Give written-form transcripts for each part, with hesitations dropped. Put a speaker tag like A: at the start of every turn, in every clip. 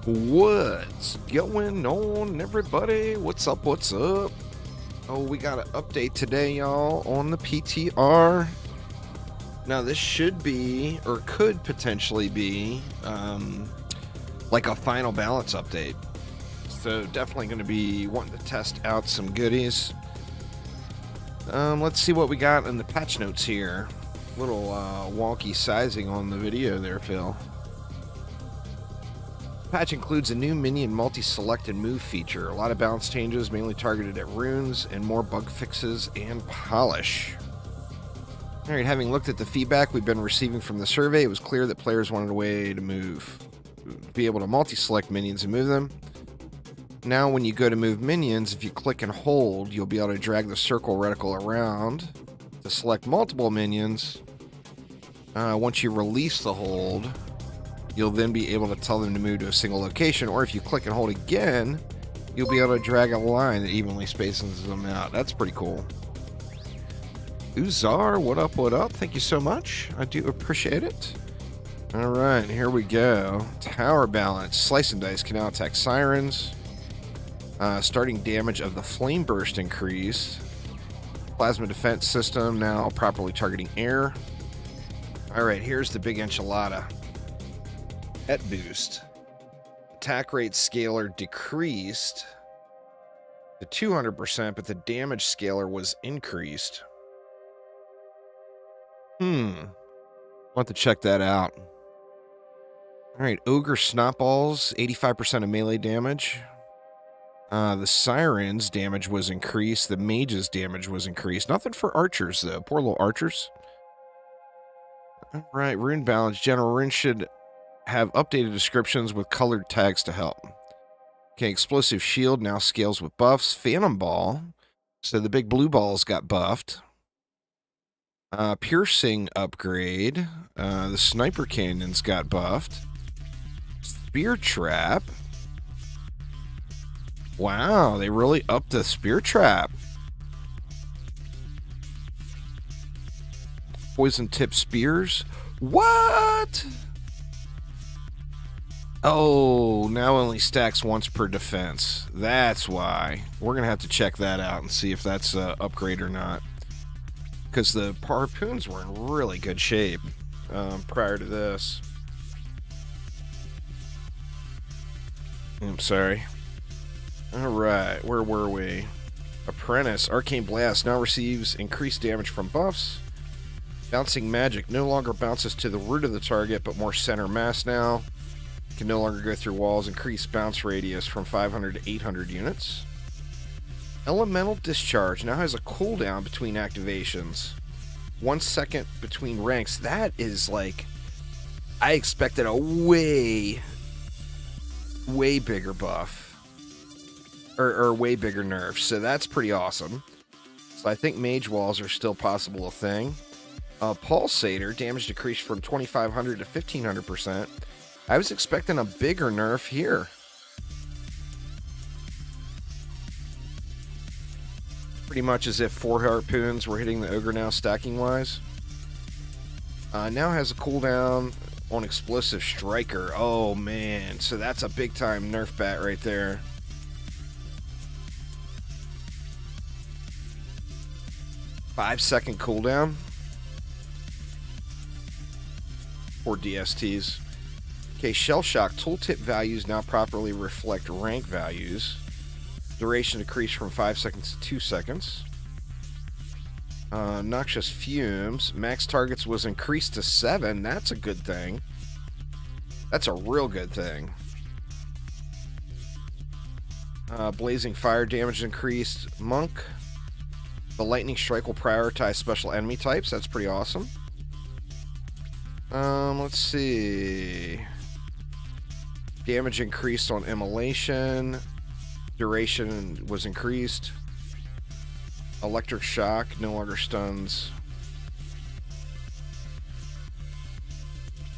A: What's going on, everybody? What's up? What's up? Oh, we got an update today, y'all, on the PTR. Now, this should be, or could potentially be, like a final balance update. So, definitely going to be wanting to test out some goodies. Let's see what we got in the patch notes here. Little wonky sizing on the video there, Phil. Patch includes a new minion multi-select and move feature, a lot of balance changes mainly targeted at runes, and more bug fixes and polish. Alright, having looked at the feedback we've been receiving from the survey, it was clear that players wanted a way to be able to multi-select minions and move them. Now when you go to move minions, if you click and hold, you'll be able to drag the circle reticle around to select multiple minions. Once you release the hold, you'll then be able to tell them to move to a single location, or if you click and hold again, you'll be able to drag a line that evenly spaces them out. That's pretty cool. Uzar, what up, what up? Thank you so much. I do appreciate it. All right, here we go. Tower balance. Slice and dice can now attack sirens. Starting damage of the flame burst increased. Plasma defense system now properly targeting air. All right, here's the big enchilada. Pet boost. Attack rate scalar decreased to 200%, but the damage scalar was increased. Want to check that out. All right, ogre snotballs, 85% of melee damage. The sirens damage was increased. The mages damage was increased. Nothing for archers though. Poor little archers. All right, rune balance. General rune should have updated descriptions with colored tags to help. Okay, explosive shield now scales with buffs. Phantom ball, so the big blue balls got buffed. Piercing upgrade. The sniper cannons got buffed. Spear trap. Wow, they really upped the spear trap. Poison tip spears. What? Oh, now only stacks once per defense. That's why. We're going to have to check that out and see if that's an upgrade or not. Because the Harpoons were in really good shape prior to this. I'm sorry. Alright, where were we? Apprentice. Arcane Blast now receives increased damage from buffs. Bouncing Magic no longer bounces to the root of the target, but more center mass now. Can no longer go through walls. Increased bounce radius from 500 to 800 units. Elemental Discharge now has a cooldown between activations. 1 second between ranks. That is like... I expected a way bigger buff. Or way bigger nerf. So that's pretty awesome. So I think mage walls are still possible a thing. Pulsator. Damage decreased from 2500 to 1500%. I was expecting a bigger nerf here. Pretty much as if 4 harpoons were hitting the ogre now, stacking wise. Now has a cooldown on explosive striker. Oh man, so that's a big time nerf bat right there. Five-second cooldown for DSTs. Okay, Shell Shock tooltip values now properly reflect rank values. Duration decreased from 5 seconds to 2 seconds. Noxious Fumes. Max targets was increased to 7. That's a good thing. That's a real good thing. Blazing Fire damage increased. Monk. The Lightning Strike will prioritize special enemy types. That's pretty awesome. Let's see. Damage increased on Immolation. Duration was increased. Electric Shock no longer stuns.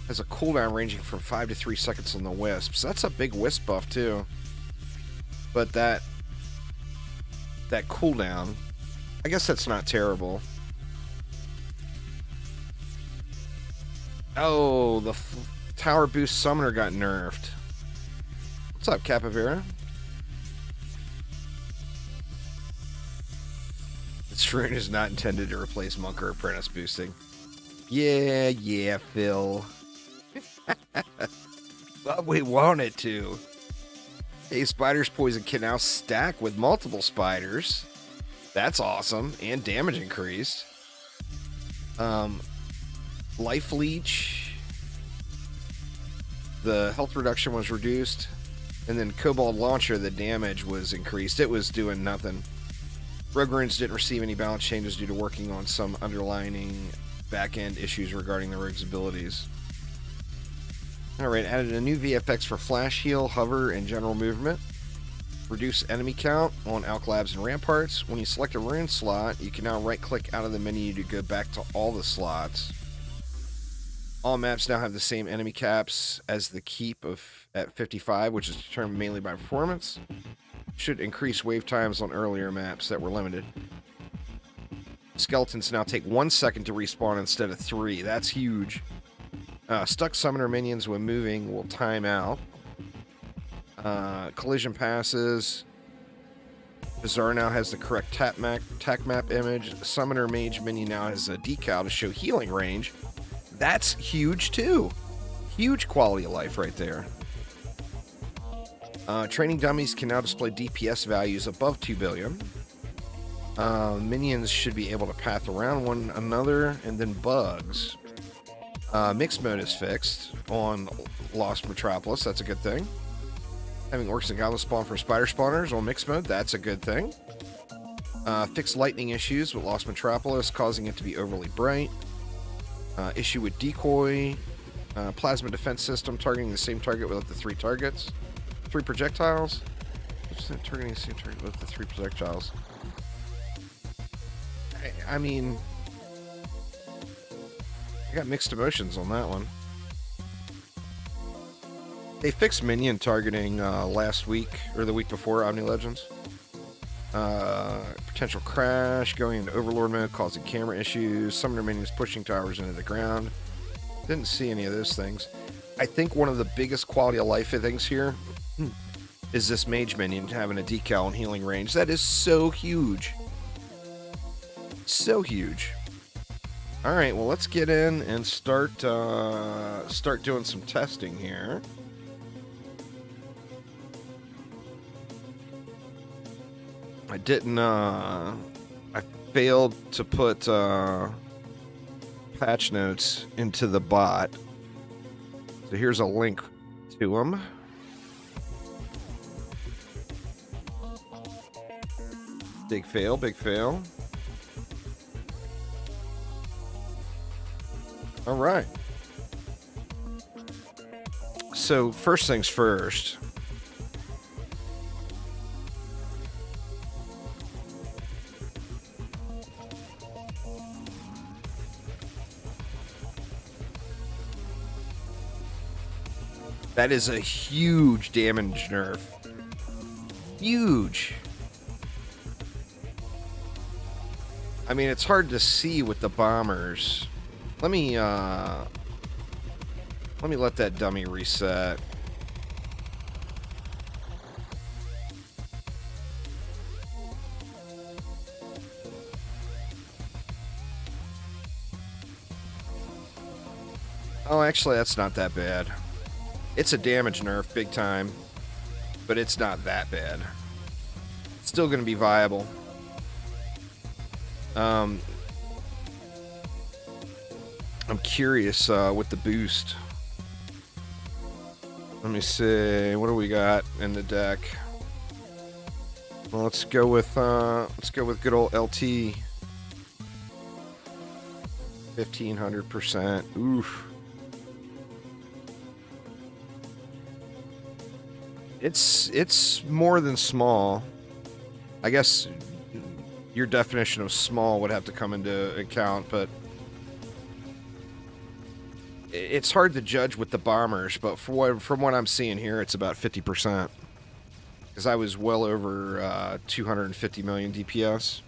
A: Has a cooldown ranging from 5 to 3 seconds on the Wisp. So that's a big Wisp buff too. But that cooldown, I guess that's not terrible. Oh, the Tower Boost Summoner got nerfed. What's up, Capivera? This rune is not intended to replace monk or apprentice boosting. Yeah, Phil. But we want it to. A spider's poison can now stack with multiple spiders. That's awesome. And damage increased. Life leech. The health reduction was reduced. And then Kobold Launcher, the damage was increased. It was doing nothing. Rogue runes didn't receive any balance changes due to working on some underlying back-end issues regarding the rogue's abilities. Alright, added a new VFX for flash heal, hover, and general movement. Reduce enemy count on Alklabs and Ramparts. When you select a rune slot, you can now right-click out of the menu to go back to all the slots. All maps now have the same enemy caps as the keep at 55, which is determined mainly by performance. Should increase wave times on earlier maps that were limited. Skeletons now take 1 second to respawn instead of 3. That's huge. Stuck summoner minions when moving will time out. Collision passes. Bazaar now has the correct tac map image. Summoner mage minion now has a decal to show healing range. That's huge too. Huge quality of life right there. Training dummies can now display DPS values above 2 billion. Minions should be able to path around one another, and then bugs. Mixed mode is fixed on Lost Metropolis. That's a good thing. Having orcs and goblins spawn from spider spawners on mixed mode. That's a good thing. Fixed lightning issues with Lost Metropolis, causing it to be overly bright. Issue with decoy. Plasma defense system targeting the same target with up to 3 targets. 3 projectiles. Targeting the same target with the 3 projectiles. I mean, I got mixed emotions on that one. They fixed minion targeting last week or the week before Omni Legends. Potential crash, going into Overlord mode, causing camera issues. Summoner minions pushing towers into the ground. Didn't see any of those things. I think one of the biggest quality of life things here is this mage minion having a decal and healing range. That is so huge. So huge. All right, well, let's get in and start doing some testing here. I didn't, I failed to put patch notes into the bot. So here's a link to them. Big fail, big fail. All right. So first things first. That is a huge damage nerf. Huge. I mean, it's hard to see with the bombers. Let me let that dummy reset. Oh, actually, that's not that bad. It's a damage nerf, big time, but it's not that bad. It's still going to be viable. I'm curious with the boost. Let me see. What do we got in the deck? Well, let's go with good old LT. 1500%. Oof. It's more than small. I guess your definition of small would have to come into account, but it's hard to judge with the bombers, but from what I'm seeing here, it's about 50%. Because I was well over 250 million DPS.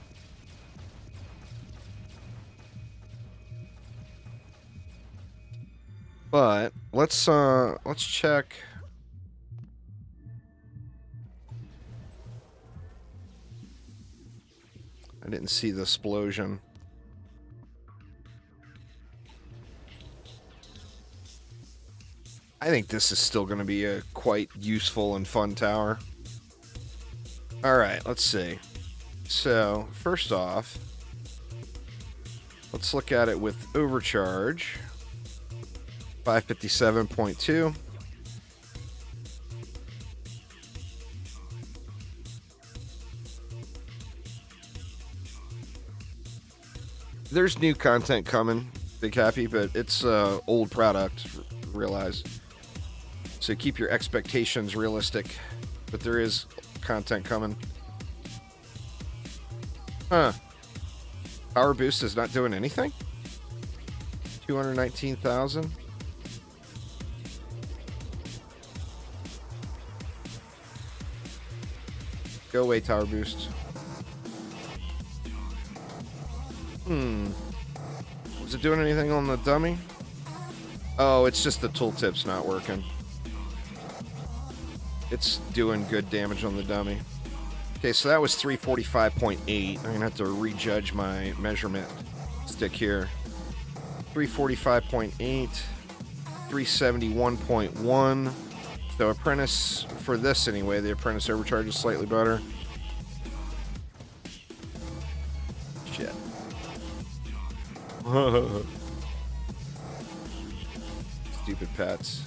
A: But let's check. I didn't see the explosion. I think this is still going to be a quite useful and fun tower. Alright, let's see. So, first off, let's look at it with overcharge. 557.2. There's new content coming, Big Happy, but it's old product, realize. So keep your expectations realistic, but there is content coming. Huh. Power boost is not doing anything? 219,000? Go away, tower boost. Was it doing anything on the dummy? Oh, it's just the tooltip's not working. It's doing good damage on the dummy. Okay, so that was 345.8. I'm gonna have to rejudge my measurement stick here. 345.8, 371.1. So apprentice, for this anyway, the apprentice overcharge is slightly better. Shit. Stupid pets.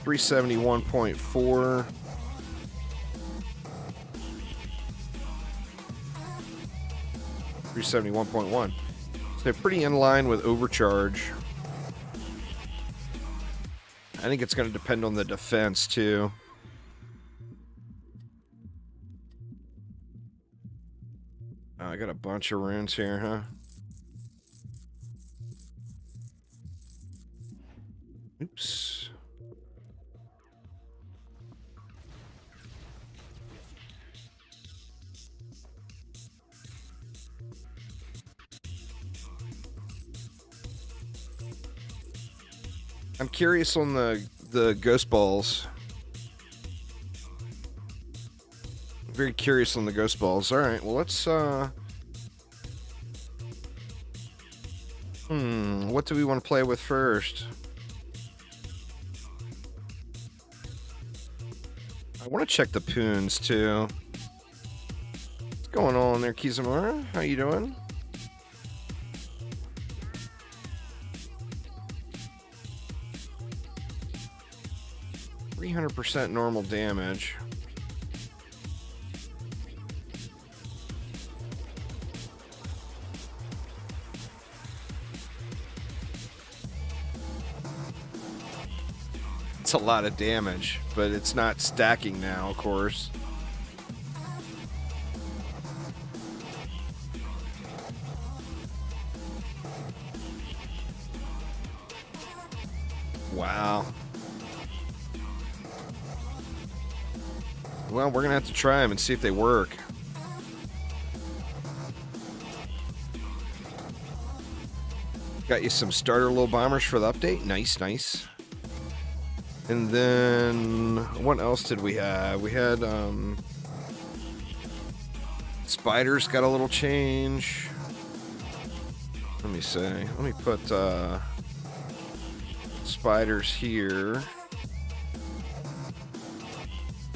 A: $371.4. $371.1. So pretty in line with overcharge. I think it's going to depend on the defense too. Oh, I got a bunch of runes here, huh? Oops. I'm curious on the ghost balls. Very curious on the ghost balls. All right, well let's what do we want to play with first? I want to check the poons too. What's going on there, Kizamura? How you doing? %300 normal damage. It's a lot of damage, but it's not stacking now, of course. Wow. Well, we're gonna have to try them and see if they work. Got you some starter little bombers for the update. Nice, nice. And then what else did we have? We had spiders got a little change. Let me see. Let me put spiders here.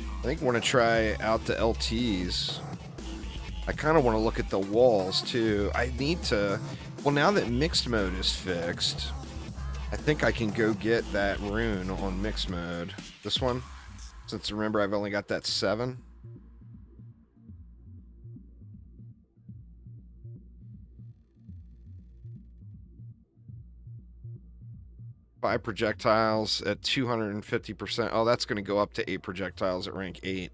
A: I think I want to try out the LTs. I kind of want to look at the walls too. I need to, well, now that mixed mode is fixed, I think I can go get that rune on mixed mode. This one, since remember I've only got that 7. 5 projectiles at 250%. Oh, that's going to go up to 8 projectiles at rank 8.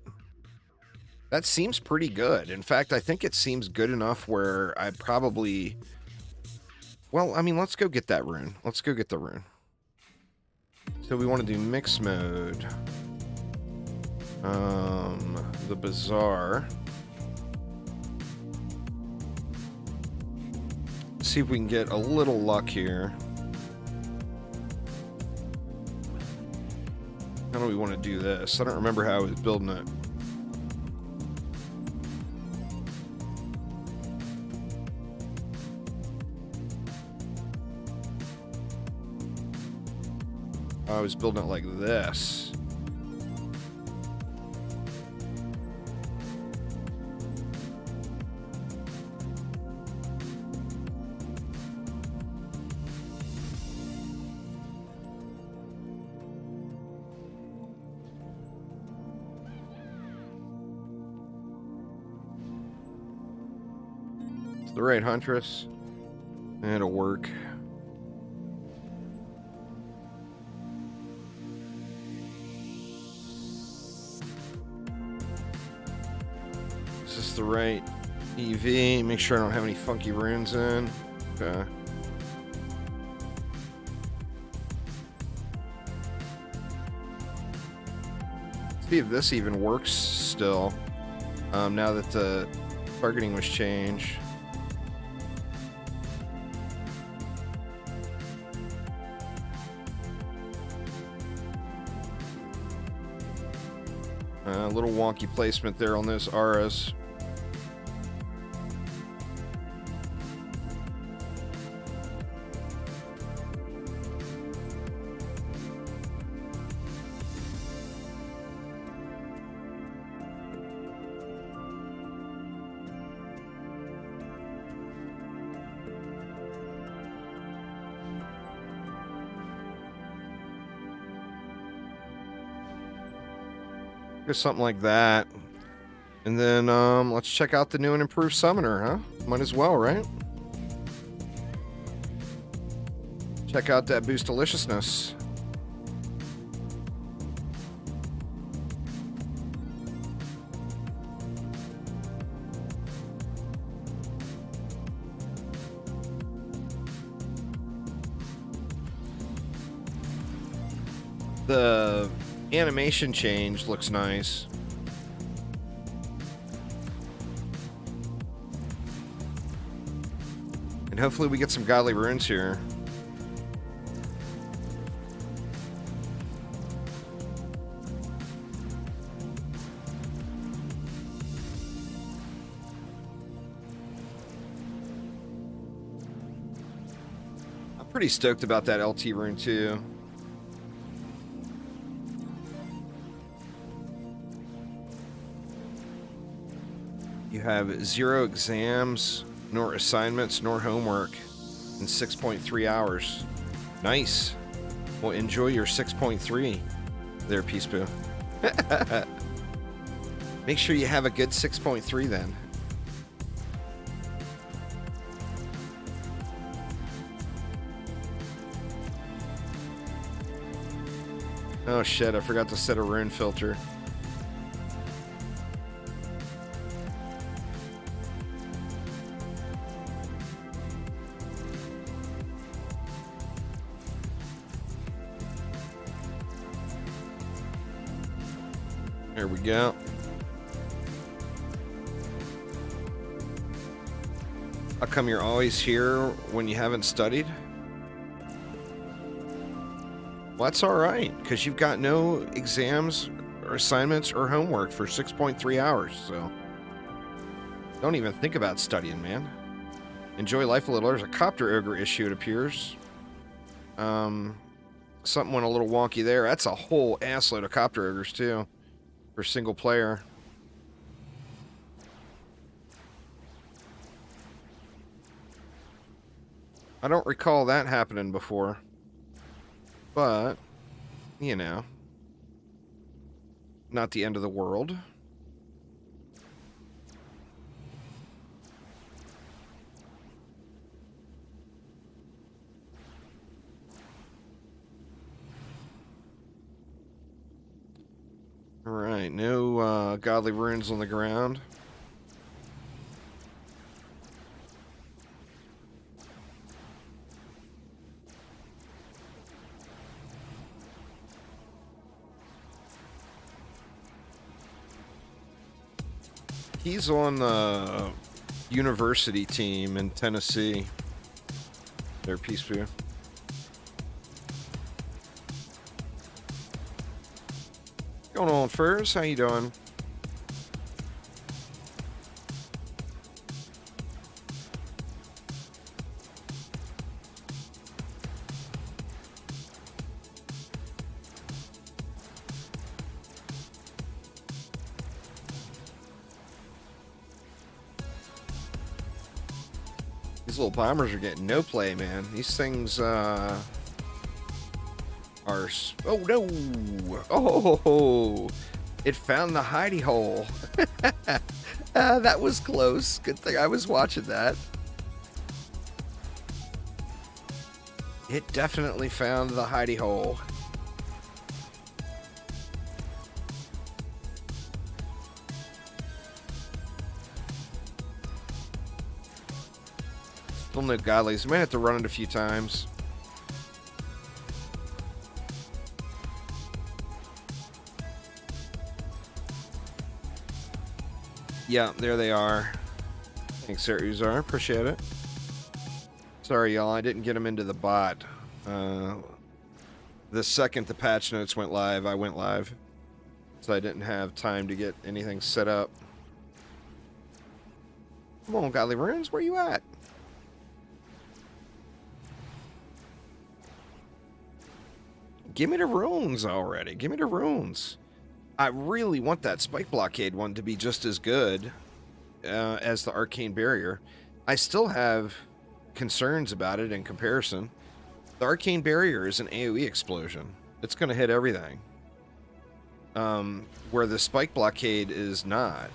A: That seems pretty good. In fact, I think it seems good enough where I probably... Well, I mean, let's go get that rune. Let's go get the rune. So we want to do mix mode. The Bazaar. See if we can get a little luck here. How do we want to do this? I don't remember how I was building it. I was building it like this. It's the right huntress. It'll work. The right EV. Make sure I don't have any funky runes in. Okay. See if this even works still. Now that the targeting was changed. A little wonky placement there on those auras. Just something like that. And then let's check out the new and improved summoner, huh? Might as well, right? Check out that boost deliciousness. The animation change looks nice. And hopefully we get some godly runes here. I'm pretty stoked about that LT rune too. You have 0 exams, nor assignments, nor homework in 6.3 hours. Nice. Well, enjoy your 6.3 there, Peace Poo. Make sure you have a good 6.3 then. Oh shit, I forgot to set a rune filter. There we go. How come you're always here when you haven't studied? Well, that's all right, because you've got no exams or assignments or homework for 6.3 hours, so don't even think about studying, man. Enjoy life a little. There's a copter ogre issue, it appears. Something went a little wonky there. That's a whole assload of copter ogres, too. For single player. I don't recall that happening before. But, you know. Not the end of the world. Alright, no godly runes on the ground. He's on the university team in Tennessee. There, Peace Poo. Going on, Furs? How you doing? These little bombers are getting no play, man. These things, are... Oh, no! Oh, it found the hidey hole. That was close. Good thing I was watching that. It definitely found the hidey hole. Still no godlies. Might have to run it a few times. Yeah, there they are. Thanks, Sir Uzar. Appreciate it. Sorry, y'all. I didn't get them into the bot. The second the patch notes went live, I went live. So I didn't have time to get anything set up. Come on, Godly Runes. Where you at? Give me the runes already. Give me the runes. I really want that Spike Blockade one to be just as good as the Arcane Barrier. I still have concerns about it in comparison. The Arcane Barrier is an AoE explosion. It's going to hit everything. Where the Spike Blockade is not.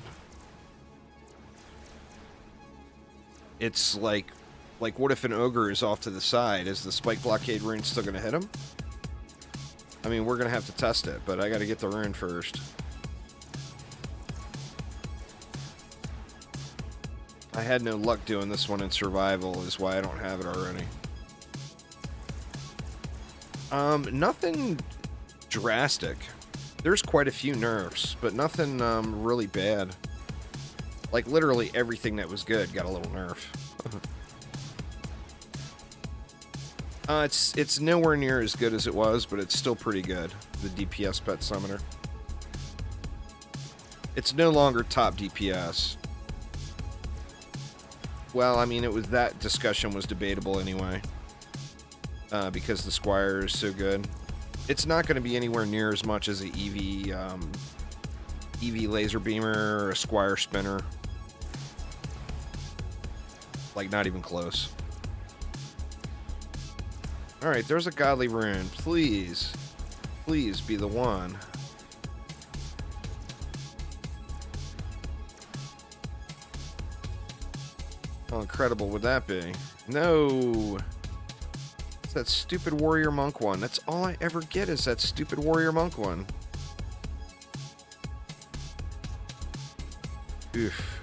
A: It's like what if an Ogre is off to the side? Is the Spike Blockade rune still going to hit him? I mean, we're going to have to test it, but I got to get the rune first. I had no luck doing this one in survival, is why I don't have it already. Nothing drastic. There's quite a few nerfs, but nothing really bad. Like, literally everything that was good got a little nerf. It's nowhere near as good as it was, but it's still pretty good. The DPS Pet Summoner. It's no longer top DPS. Well, I mean, that discussion was debatable anyway. Because the Squire is so good. It's not going to be anywhere near as much as an EV Laser Beamer or a Squire Spinner. Like, not even close. Alright, there's a Godly Rune. Please. Please be the one. How incredible would that be? No! It's that stupid Warrior Monk one. That's all I ever get is that stupid Warrior Monk one. Oof.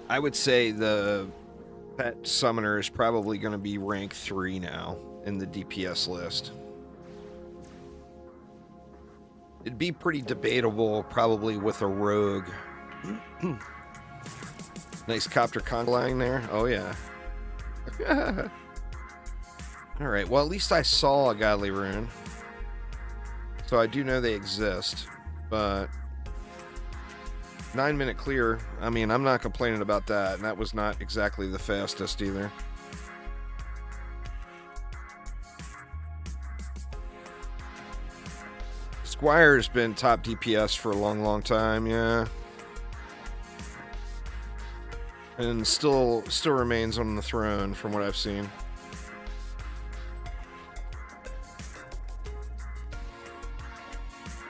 A: I would say the Pet Summoner is probably going to be rank 3 now in the DPS list. It'd be pretty debatable probably with a Rogue. Nice Copter Condyline there. Oh, yeah. Alright, well, at least I saw a Godly Rune. So I do know they exist, but 9-minute clear, I mean, I'm not complaining about that, and that was not exactly the fastest either. Squire's been top DPS for a long, long time, yeah. And still remains on the throne from what I've seen.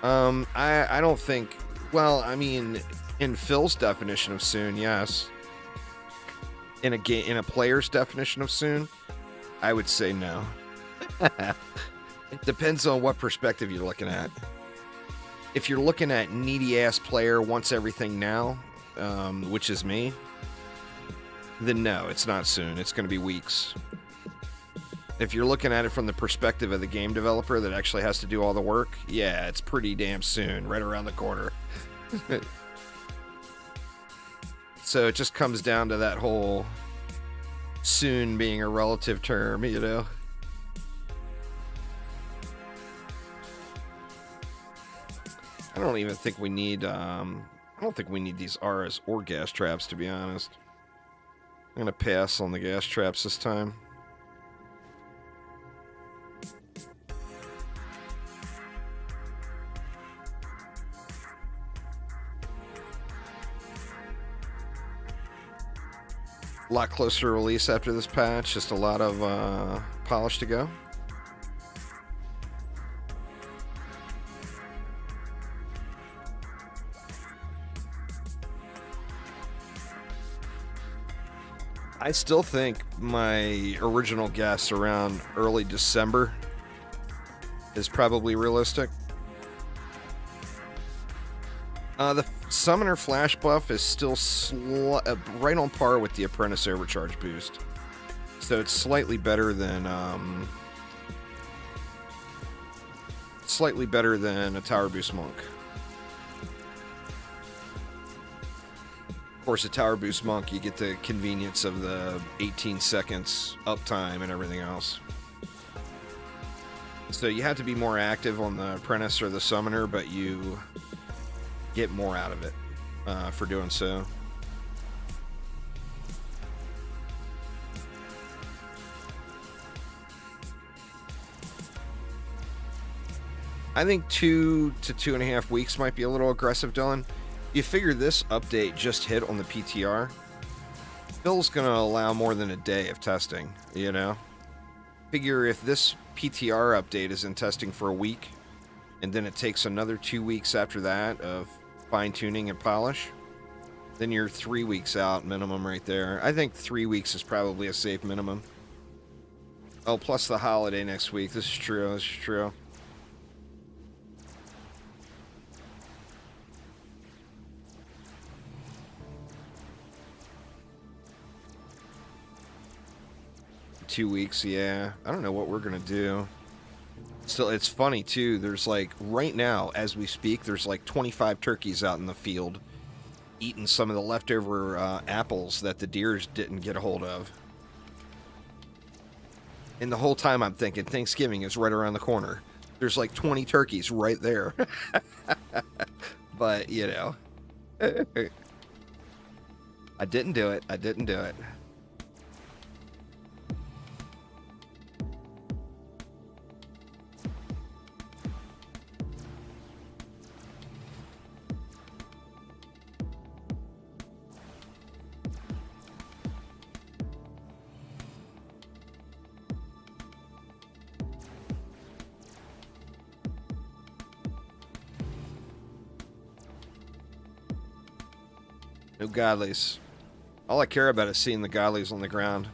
A: I don't think, well, I mean, in Phil's definition of soon, yes. In a player's definition of soon, I would say no. It depends on what perspective you're looking at. If you're looking at needy ass player wants everything now, which is me, then no, it's not soon. It's going to be weeks. If you're looking at it from the perspective of the game developer that actually has to do all the work, yeah, it's pretty damn soon, right around the corner. So it just comes down to that whole soon being a relative term, you know? I don't even think we need, I don't think we need these RS or gas traps, to be honest. I'm going to pass on the gas traps this time. A lot closer to release after this patch, just a lot of polish to go. I still think my original guess around early December is probably realistic. The Summoner Flash buff is still right on par with the Apprentice Overcharge boost. So it's slightly better than a Tower Boost Monk. Of course, a Tower Boost Monk, you get the convenience of the 18 seconds uptime and everything else. So you have to be more active on the Apprentice or the Summoner, but you get more out of it for doing so. I think 2 to 2.5 weeks might be a little aggressive, Dylan. You figure this update just hit on the PTR. Phil's going to allow more than a day of testing, you know? Figure if this PTR update is in testing for a week, and then it takes another 2 weeks after that of fine-tuning and polish, then you're 3 weeks out minimum right there. I think 3 weeks is probably a safe minimum. Oh, plus the holiday next week. This is true. This is true. Two weeks, yeah. I don't know what we're gonna do. Still, it's funny too. There's like right now, as we speak, there's like 25 turkeys out in the field eating some of the leftover apples that the deers didn't get a hold of. And the whole time I'm thinking Thanksgiving is right around the corner. There's like 20 turkeys right there. But, you know, I didn't do it. I didn't do it. No godlies. All I care about is seeing the godlies on the ground.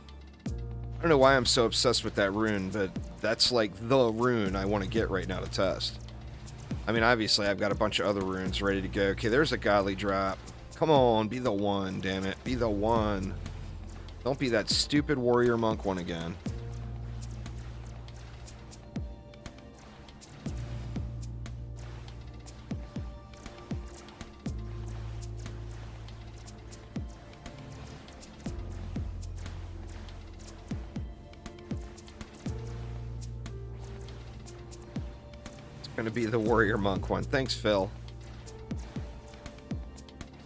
A: I don't know why I'm so obsessed with that rune, but that's like the rune I want to get right now to test. I mean, obviously, I've got a bunch of other runes ready to go. Okay, there's a godly drop. Come on, be the one, damn it. Be the one. Don't be that stupid warrior monk one again. Gonna be the warrior monk one. Thanks, Phil.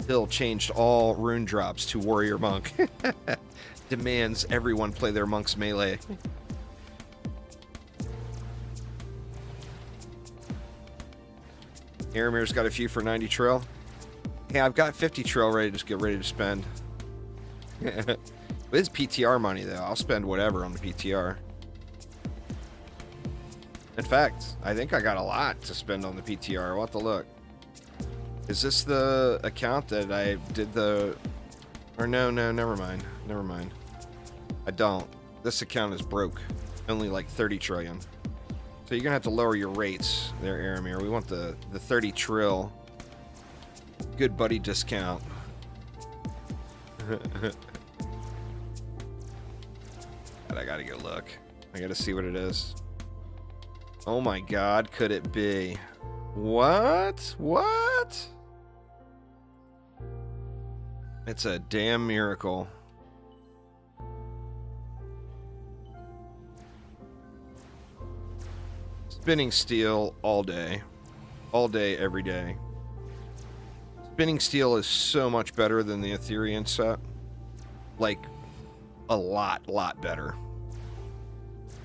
A: Phil changed all rune drops to warrior monk. Demands everyone play their monks melee. Aramir's got a few for 90 trill. Hey, I've got 50 trill ready to get ready to spend. With his PTR money though, I'll spend whatever on the PTR. In fact, I think I got a lot to spend on the PTR. We'll have to look. Is this the account that I did the... Or no, never mind. Never mind. I don't. This account is broke. Only like 30 trillion. So you're going to have to lower your rates there, Aramir. We want the 30 trill good buddy discount. I gotta go look. I gotta see what it is. Oh my god, could it be? What? What? It's a damn miracle. Spinning steel all day. All day, every day. Spinning steel is so much better than the Ethereum set. Like, a lot better.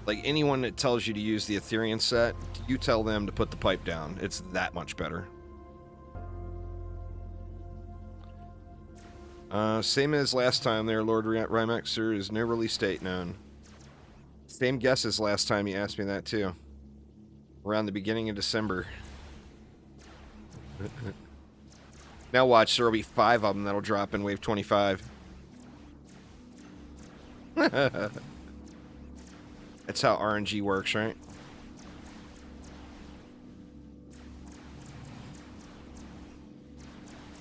A: Like, anyone that tells you to use the Ethereum set, you tell them to put the pipe down. It's that much better. Same as last time there, Lord Rymex. There is no release date known. Same guess as last time you asked me that, too. Around the beginning of December. Now watch, there will be 5 of them that'll drop in Wave 25. That's how RNG works, right?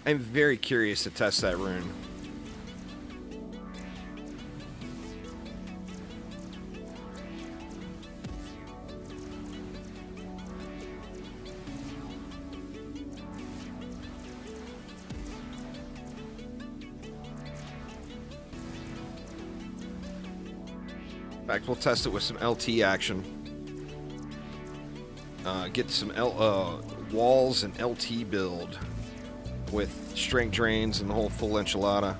A: I'm very curious to test that rune. In fact, we'll test it with some LT action. Get some walls and LT build with strength drains and the whole full enchilada.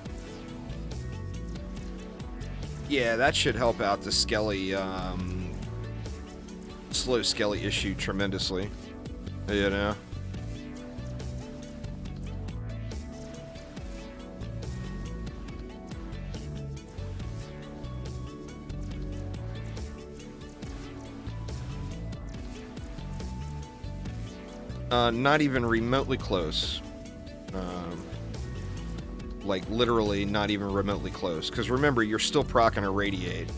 A: Yeah, that should help out the Skelly, slow Skelly issue tremendously. You know? Not even remotely close. Like, literally not even remotely close. Because remember, you're still proccing a Radiate.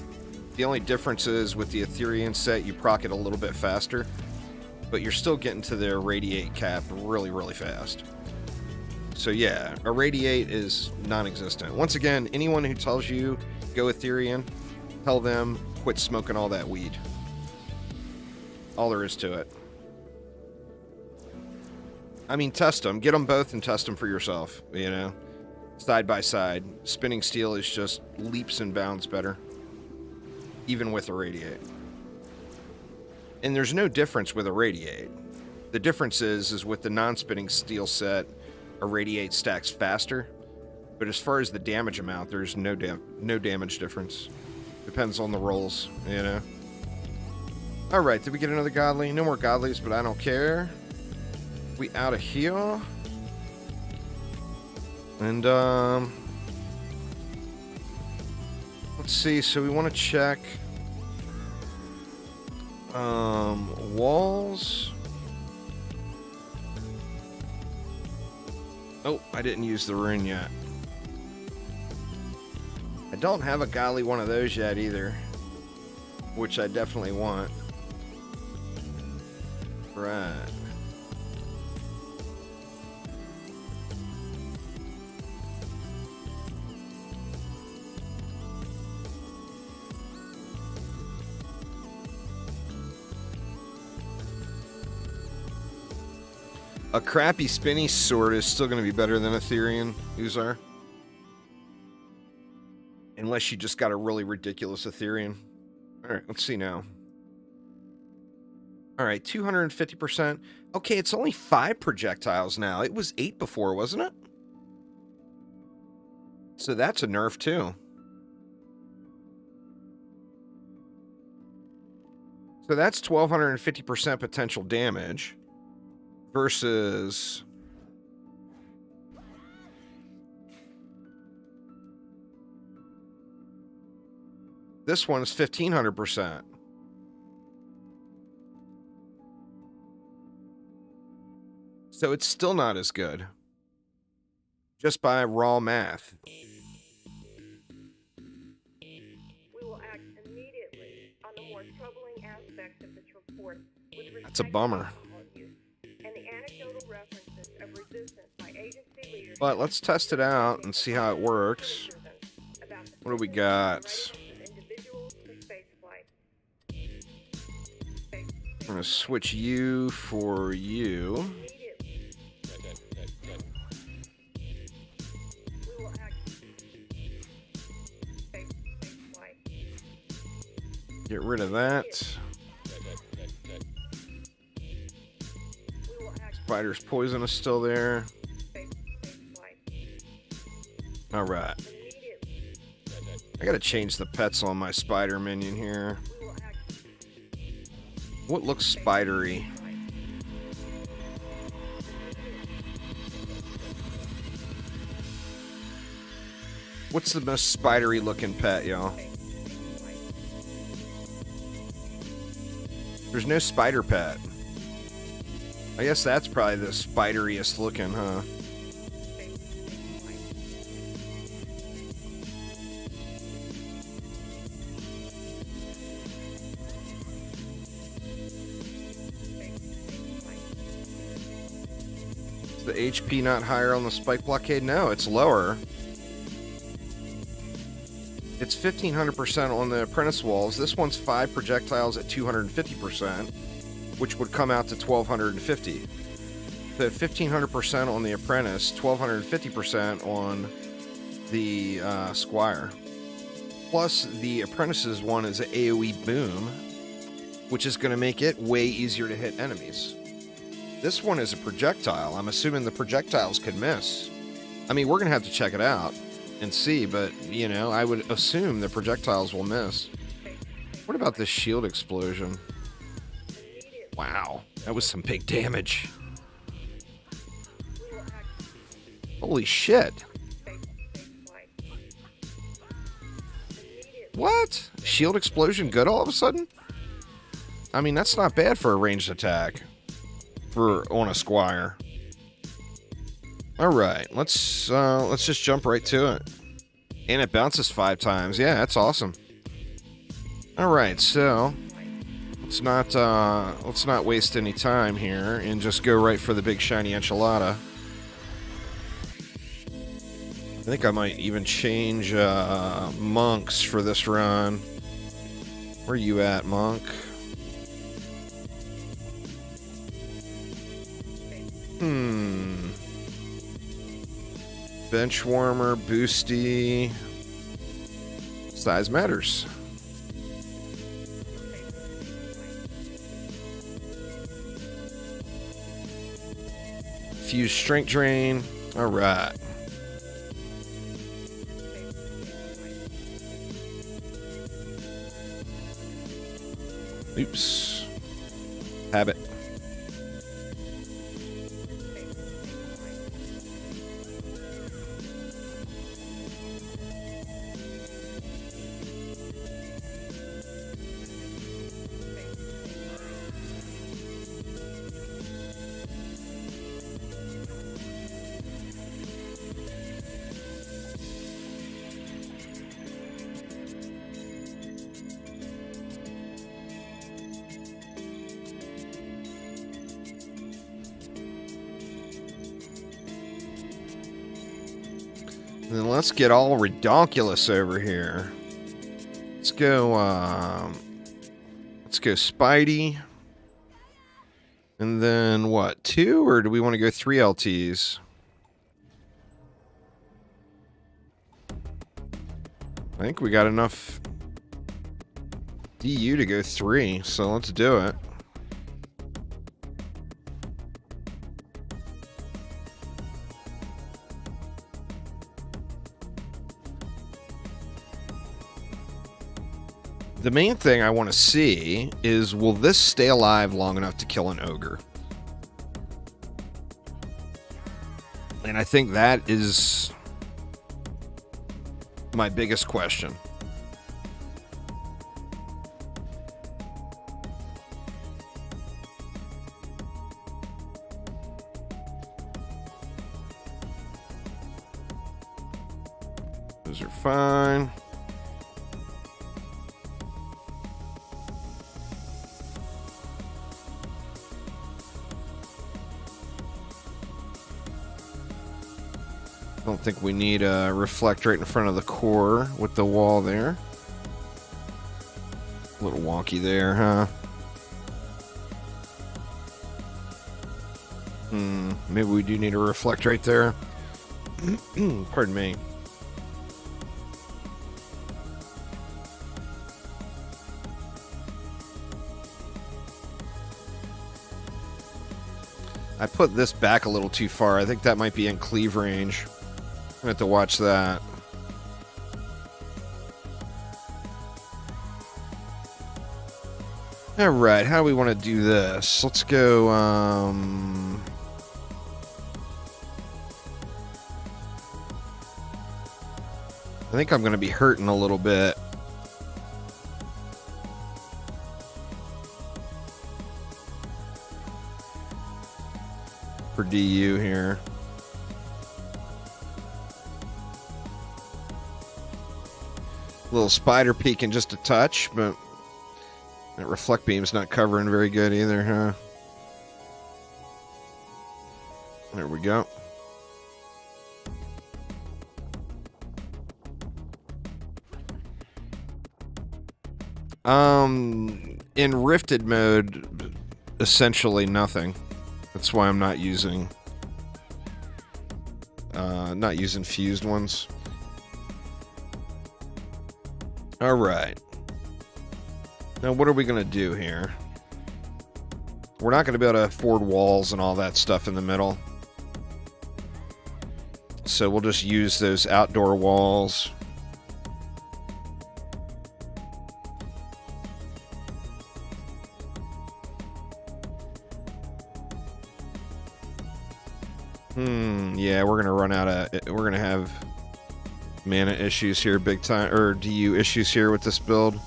A: The only difference is with the Ethereum set, you proc it a little bit faster. But you're still getting to the Radiate cap really fast. So yeah, a Radiate is non-existent. Once again, anyone who tells you go Ethereum, tell them quit smoking all that weed. All there is to it. I mean, test them. Get them both and test them for yourself, you know? Side by side. Spinning steel is just leaps and bounds better. Even with a Radiate. And there's no difference with a Radiate. The difference is with the non-spinning steel set, a Radiate stacks faster. But as far as the damage amount, there's no damage difference. Depends on the rolls, you know? Alright, did we get another godly? No more godlies, but I don't care. We out of here. And, let's see. So we want to check, walls. Oh, I didn't use the rune yet. I don't have a golly one of those yet either, which I definitely want. Right. A crappy spinny sword is still going to be better than Ethereum Uzar. Unless you just got a really ridiculous Ethereum. Alright, let's see now. Alright, 250%. Okay, it's only 5 projectiles now. It was 8 before, wasn't it? So that's a nerf too. So that's 1250% potential damage. Versus this one is 1500%. So it's still not as good. Just by raw math.
B: We will act immediately on the more troubling aspects of this report with respect
A: That's a bummer.
B: and the anecdotal references of resistance by agency leaders
A: But let's test it out and see how it works. What do we got? I'm going to switch you for you. Get rid of that. Spider's poison is still there. Alright. I gotta change the pets on my spider minion here. What looks spidery? What's the most spidery looking pet, y'all? There's no spider pet. I guess that's probably the spideriest looking, huh? Is the HP not higher on the spike blockade? No, it's lower. It's 1500% on the apprentice walls. This one's 5 projectiles at 250%, which would come out to 1250. So 1500% on the apprentice, 1250% on the squire. Plus, the apprentice's one is an AoE boom, which is going to make it way easier to hit enemies. This one is a projectile. I'm assuming the projectiles could miss. I mean, we're going to have to check it out and see, but, you know, I would assume the projectiles will miss. What about this shield explosion? Wow, that was some big damage. Holy shit. What? Shield explosion good all of a sudden? I mean, that's not bad for a ranged attack on a squire. All right, let's just jump right to it. And it bounces 5 times. Yeah, that's awesome. All right, so let's not waste any time here and just go right for the big shiny enchilada. I think I might even change monks for this run. Where are you at, monk? Bench warmer, boosty. Size matters. Fuse strength drain. All right. Oops. Habit. Then let's get all redonkulous over here. Let's go Spidey. And then what, 2? Or do we want to go 3 LTs? I think we got enough DU to go 3, so let's do it. The main thing I want to see is, will this stay alive long enough to kill an ogre? And I think that is my biggest question. Those are fine. Don't think we need a reflect right in front of the core with the wall there. A little wonky there, huh? Maybe we do need a reflect right there. Pardon me. I put this back a little too far. I think that might be in cleave range. I have to watch that. Alright, how do we want to do this? Let's go, I think I'm going to be hurting a little bit. For DU here. Little spider peeking just a touch, but that reflect beam's not covering very good either, huh? There we go. In rifted mode, essentially nothing. That's why I'm not using fused ones. All right. Now, what are we going to do here? We're not going to be able to afford walls and all that stuff in the middle. So we'll just use those outdoor walls. Yeah, we're gonna run out of. We're gonna have mana issues here, big time, or DU issues here with this build.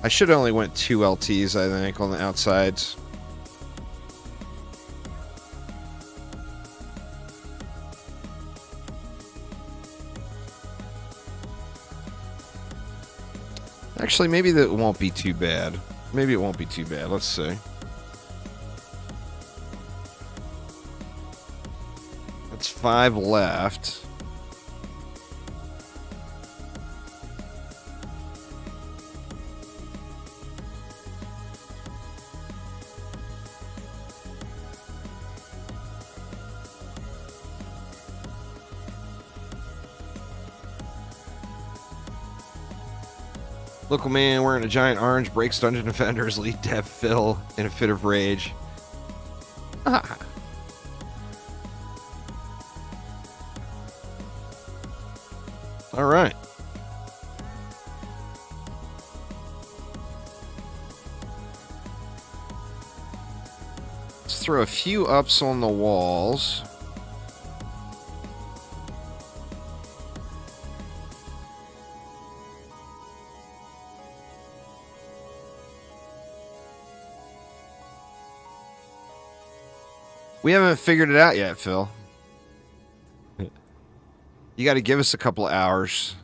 A: I should only went 2 LTs, I think, on the outsides. Actually, maybe that won't be too bad. Maybe it won't be too bad. Let's see. That's 5 left. Local man wearing a giant orange breaks Dungeon Defender's lead dev Phil in a fit of rage. Ah. All right. Let's throw a few ups on the walls. We haven't figured it out yet, Phil. You got to give us a couple of hours.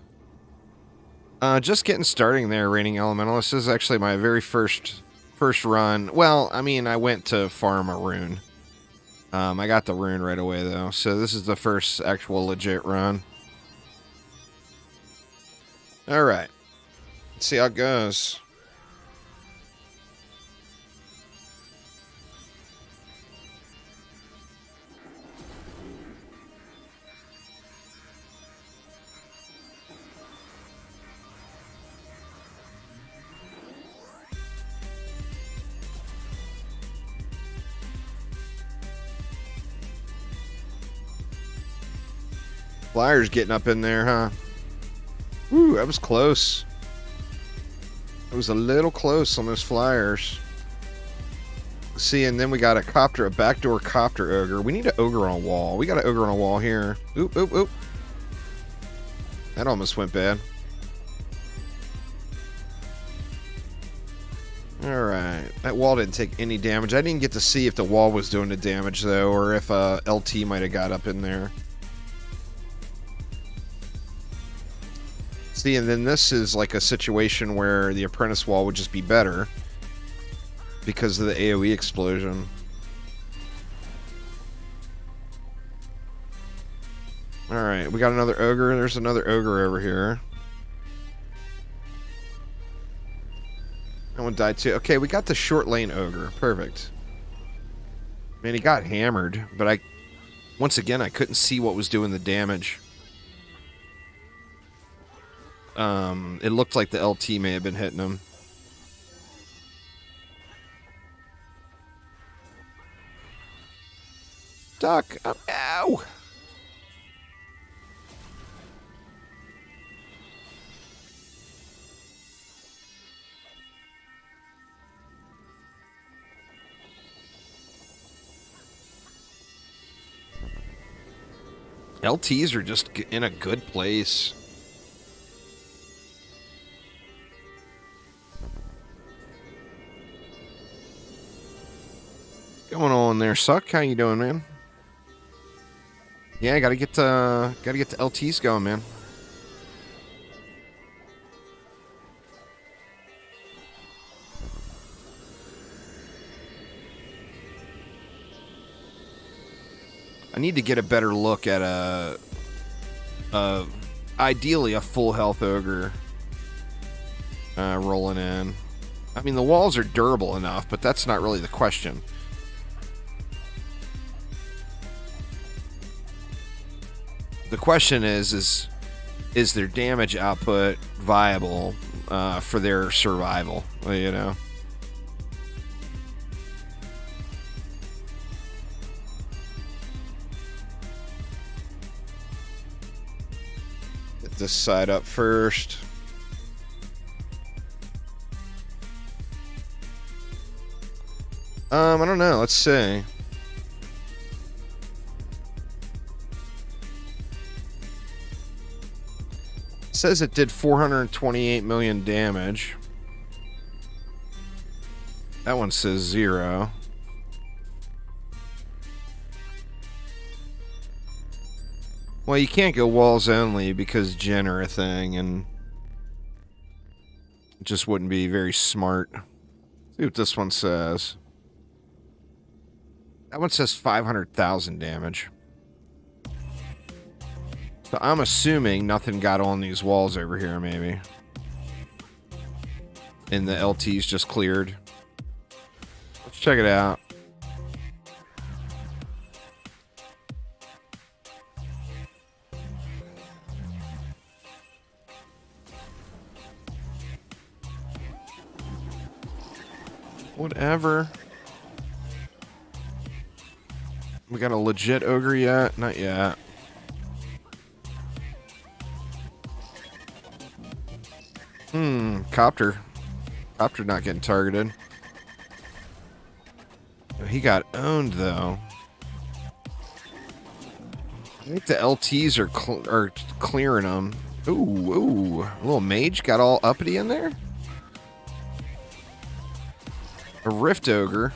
A: Just getting starting there, Reigning Elemental. This is actually my very first run. Well, I mean, I went to farm a rune. I got the rune right away, though. So this is the first actual legit run. All right. Let's see how it goes. Flyers getting up in there, huh? Ooh, that was close. It was a little close on those flyers. See, and then we got a backdoor copter ogre. We need an ogre on a wall. We got an ogre on a wall here. Oop, oop, oop. That almost went bad. Alright. That wall didn't take any damage. I didn't get to see if the wall was doing the damage, though, or if LT might have got up in there. See, and then this is like a situation where the apprentice wall would just be better because of the AoE explosion. Alright, we got another ogre. There's another ogre over here. That one died too. Okay, we got the short lane ogre. Perfect. Man, he got hammered, but once again, I couldn't see what was doing the damage. It looked like the LT may have been hitting him. Duck! Oh, ow! LTs are just in a good place. What's going on there, Suck? How you doing, man? Yeah, gotta get the LTs going, man. I need to get a better look at ideally a full health ogre rolling in. I mean, the walls are durable enough, but that's not really the question. The question is their damage output viable for their survival, you know? Get this side up first. I don't know. Let's see. It says it did 428 million damage. That one says 0. Well, you can't go walls only because gen are a thing, and it just wouldn't be very smart. See what this one says. That one says 500,000 damage. So I'm assuming nothing got on these walls over here, maybe. And the LT's just cleared. Let's check it out. Whatever. We got a legit ogre yet? Not yet. Copter. Copter not getting targeted. He got owned, though. I think the LTs are clearing them. Ooh. A little mage got all uppity in there? A Rift Ogre.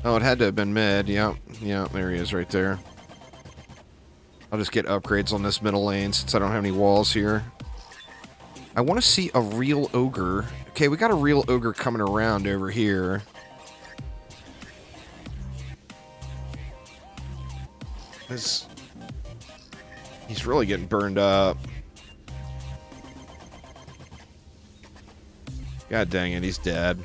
A: Oh, it had to have been mid. Yep, there he is right there. I'll just get upgrades on this middle lane since I don't have any walls here. I want to see a real ogre. Okay, we got a real ogre coming around over here. He's really getting burned up. God dang it, he's dead.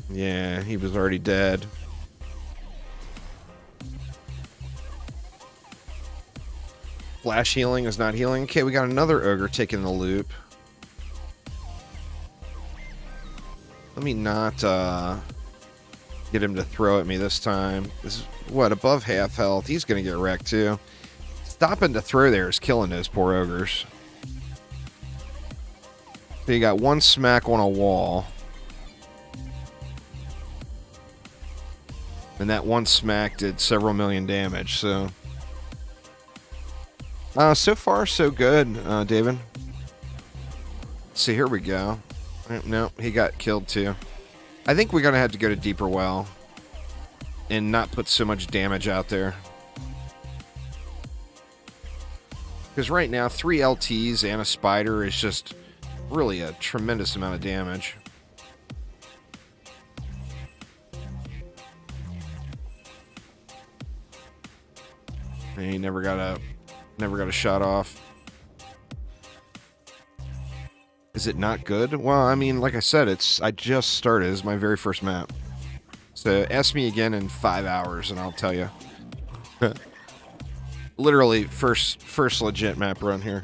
A: Yeah, he was already dead. Flash healing is not healing. Okay, we got another ogre taking the loop. Let me not get him to throw at me this time. This is, what, above half health? He's going to get wrecked too. Stopping to throw there is killing those poor ogres. So you got one smack on a wall. And that one smack did several million damage, so... so far, so good, David. Let's see, here we go. No, he got killed too. I think we're going to have to go to deeper well. And not put so much damage out there. Because right now, 3 LTs and a spider is just really a tremendous amount of damage. And he never got a shot off. Is it not good? Well, I mean, like I said, I just started. It's my very first map. So ask me again in 5 hours and I'll tell you. Literally first legit map run here.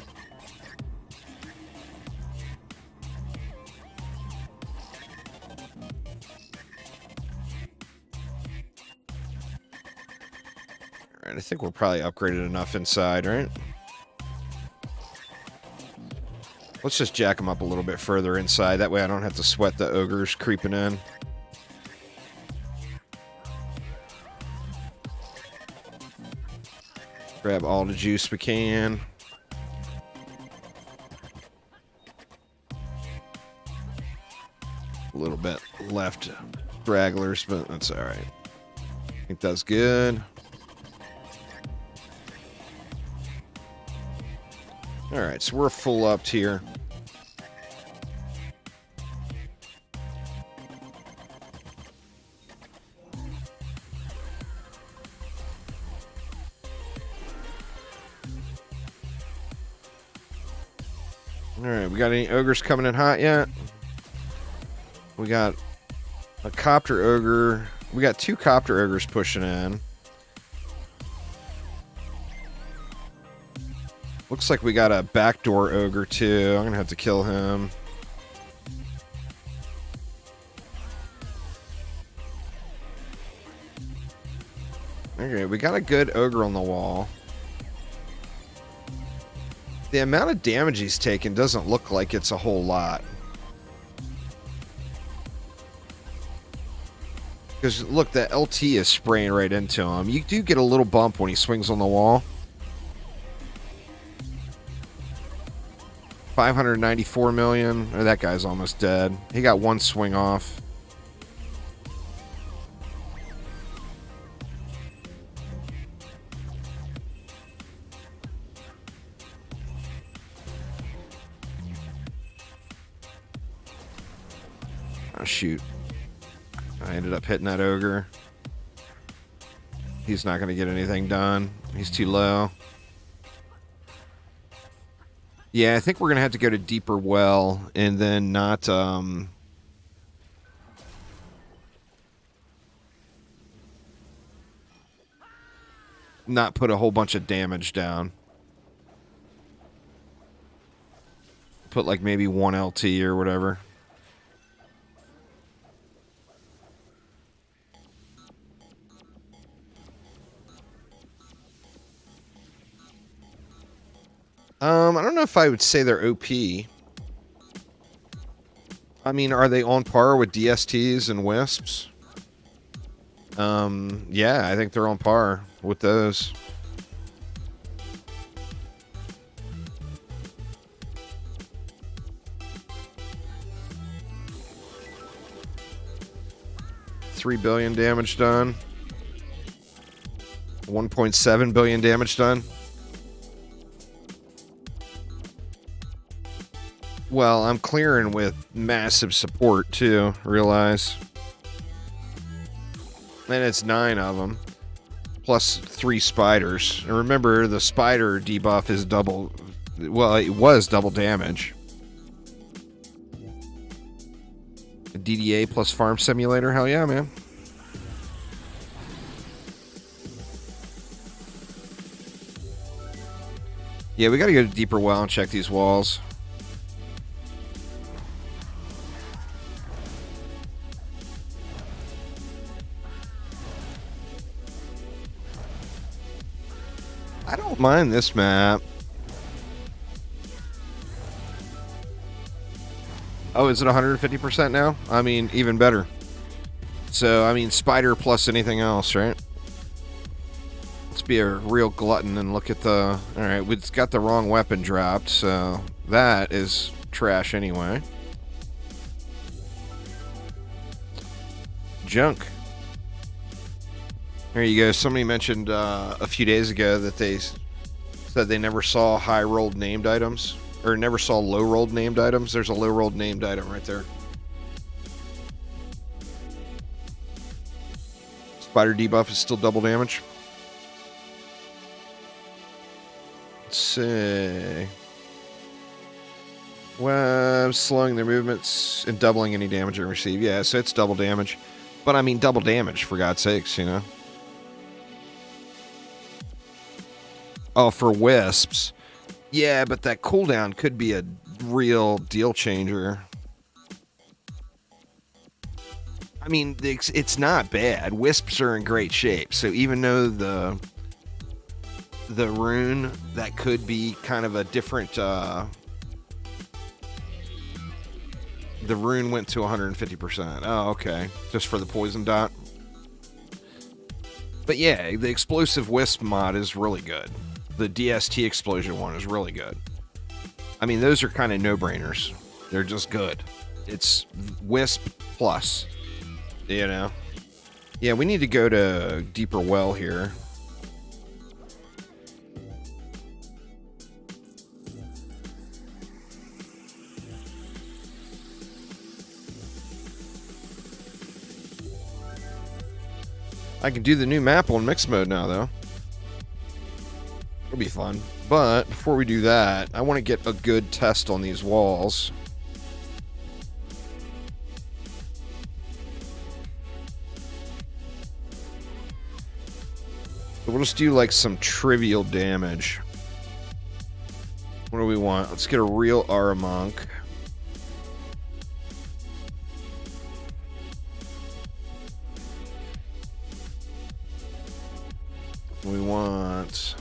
A: Alright, I think we're probably upgraded enough inside, right? Let's just jack them up a little bit further inside. That way I don't have to sweat the ogres creeping in. Grab all the juice we can. A little bit left stragglers, but that's alright. I think that's good. Alright, so we're full up here. Alright, we got any ogres coming in hot yet? We got a copter ogre. We got 2 copter ogres pushing in. Looks like we got a backdoor ogre too. I'm gonna have to kill him. Okay, we got a good ogre on the wall. The amount of damage he's taken doesn't look like it's a whole lot. Because, look, the LT is spraying right into him. You do get a little bump when he swings on the wall. 594 million. Oh, that guy's almost dead. He got 1 swing off. Oh, shoot. I ended up hitting that ogre. He's not going to get anything done. He's too low. Yeah, I think we're going to have to go to deeper well and then not put a whole bunch of damage down. Put like maybe 1 LT or whatever. I don't know if I would say they're OP. I mean, are they on par with DSTs and Wisps? Yeah, I think they're on par with those. $3 billion damage done. 1.7 billion damage done. Well, I'm clearing with massive support, too, realize. And it's 9 of them. Plus 3 spiders. And remember, the spider debuff is double... Well, it was double damage. A DDA plus farm simulator? Hell yeah, man. Yeah, we gotta go to deeper well and check these walls. I don't mind this map. Oh, is it 150% now? I mean, even better. So, I mean, spider plus anything else, right? Let's be a real glutton and look at the... Alright, we've got the wrong weapon dropped, so that is trash anyway. Junk. There you go. Somebody mentioned a few days ago that they said they never saw high-rolled named items, or never saw low-rolled named items. There's a low-rolled named item right there. Spider debuff is still double damage. Let's see. Well, slowing their movements and doubling any damage they receive. Yeah, so it's double damage. But I mean double damage, for God's sakes, you know? Oh, for Wisps. Yeah, but that cooldown could be a real deal changer. I mean, it's not bad. Wisps are in great shape, so even though the rune, that could be kind of a different... the rune went to 150%. Oh, okay. Just for the poison dot. But yeah, the explosive Wisp mod is really good. The DST explosion one is really good. I mean, those are kind of no-brainers. They're just good. It's Wisp plus, you know? Yeah, we need to go to Deeper Well here. I can do the new map on mixed mode now, though. It'll be fun. But before we do that, I want to get a good test on these walls. So we'll just do like some trivial damage. What do we want? Let's get a real Aura Monk. We want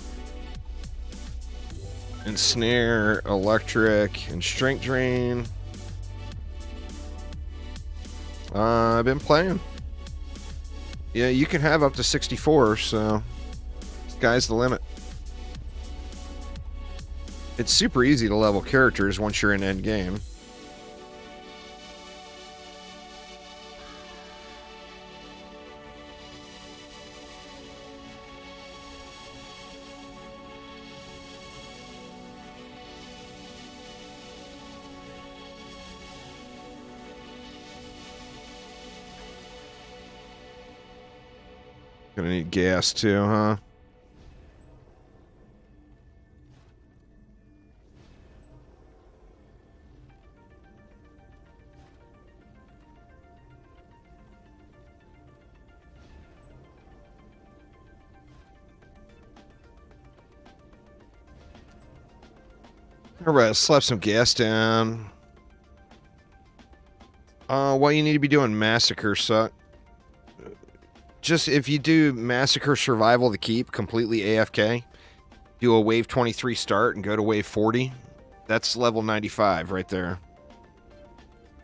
A: Ensnare, Electric, and Strength Drain. I've been playing. Yeah, you can have up to 64, so sky's the limit. It's super easy to level characters once you're in end game. Gonna need gas too, huh? Alright, let's slap some gas down. What you need to be doing, Massacre suck. Just if you do Massacre Survival the Keep completely AFK, do a wave 23 start and go to wave 40, that's level 95 right there.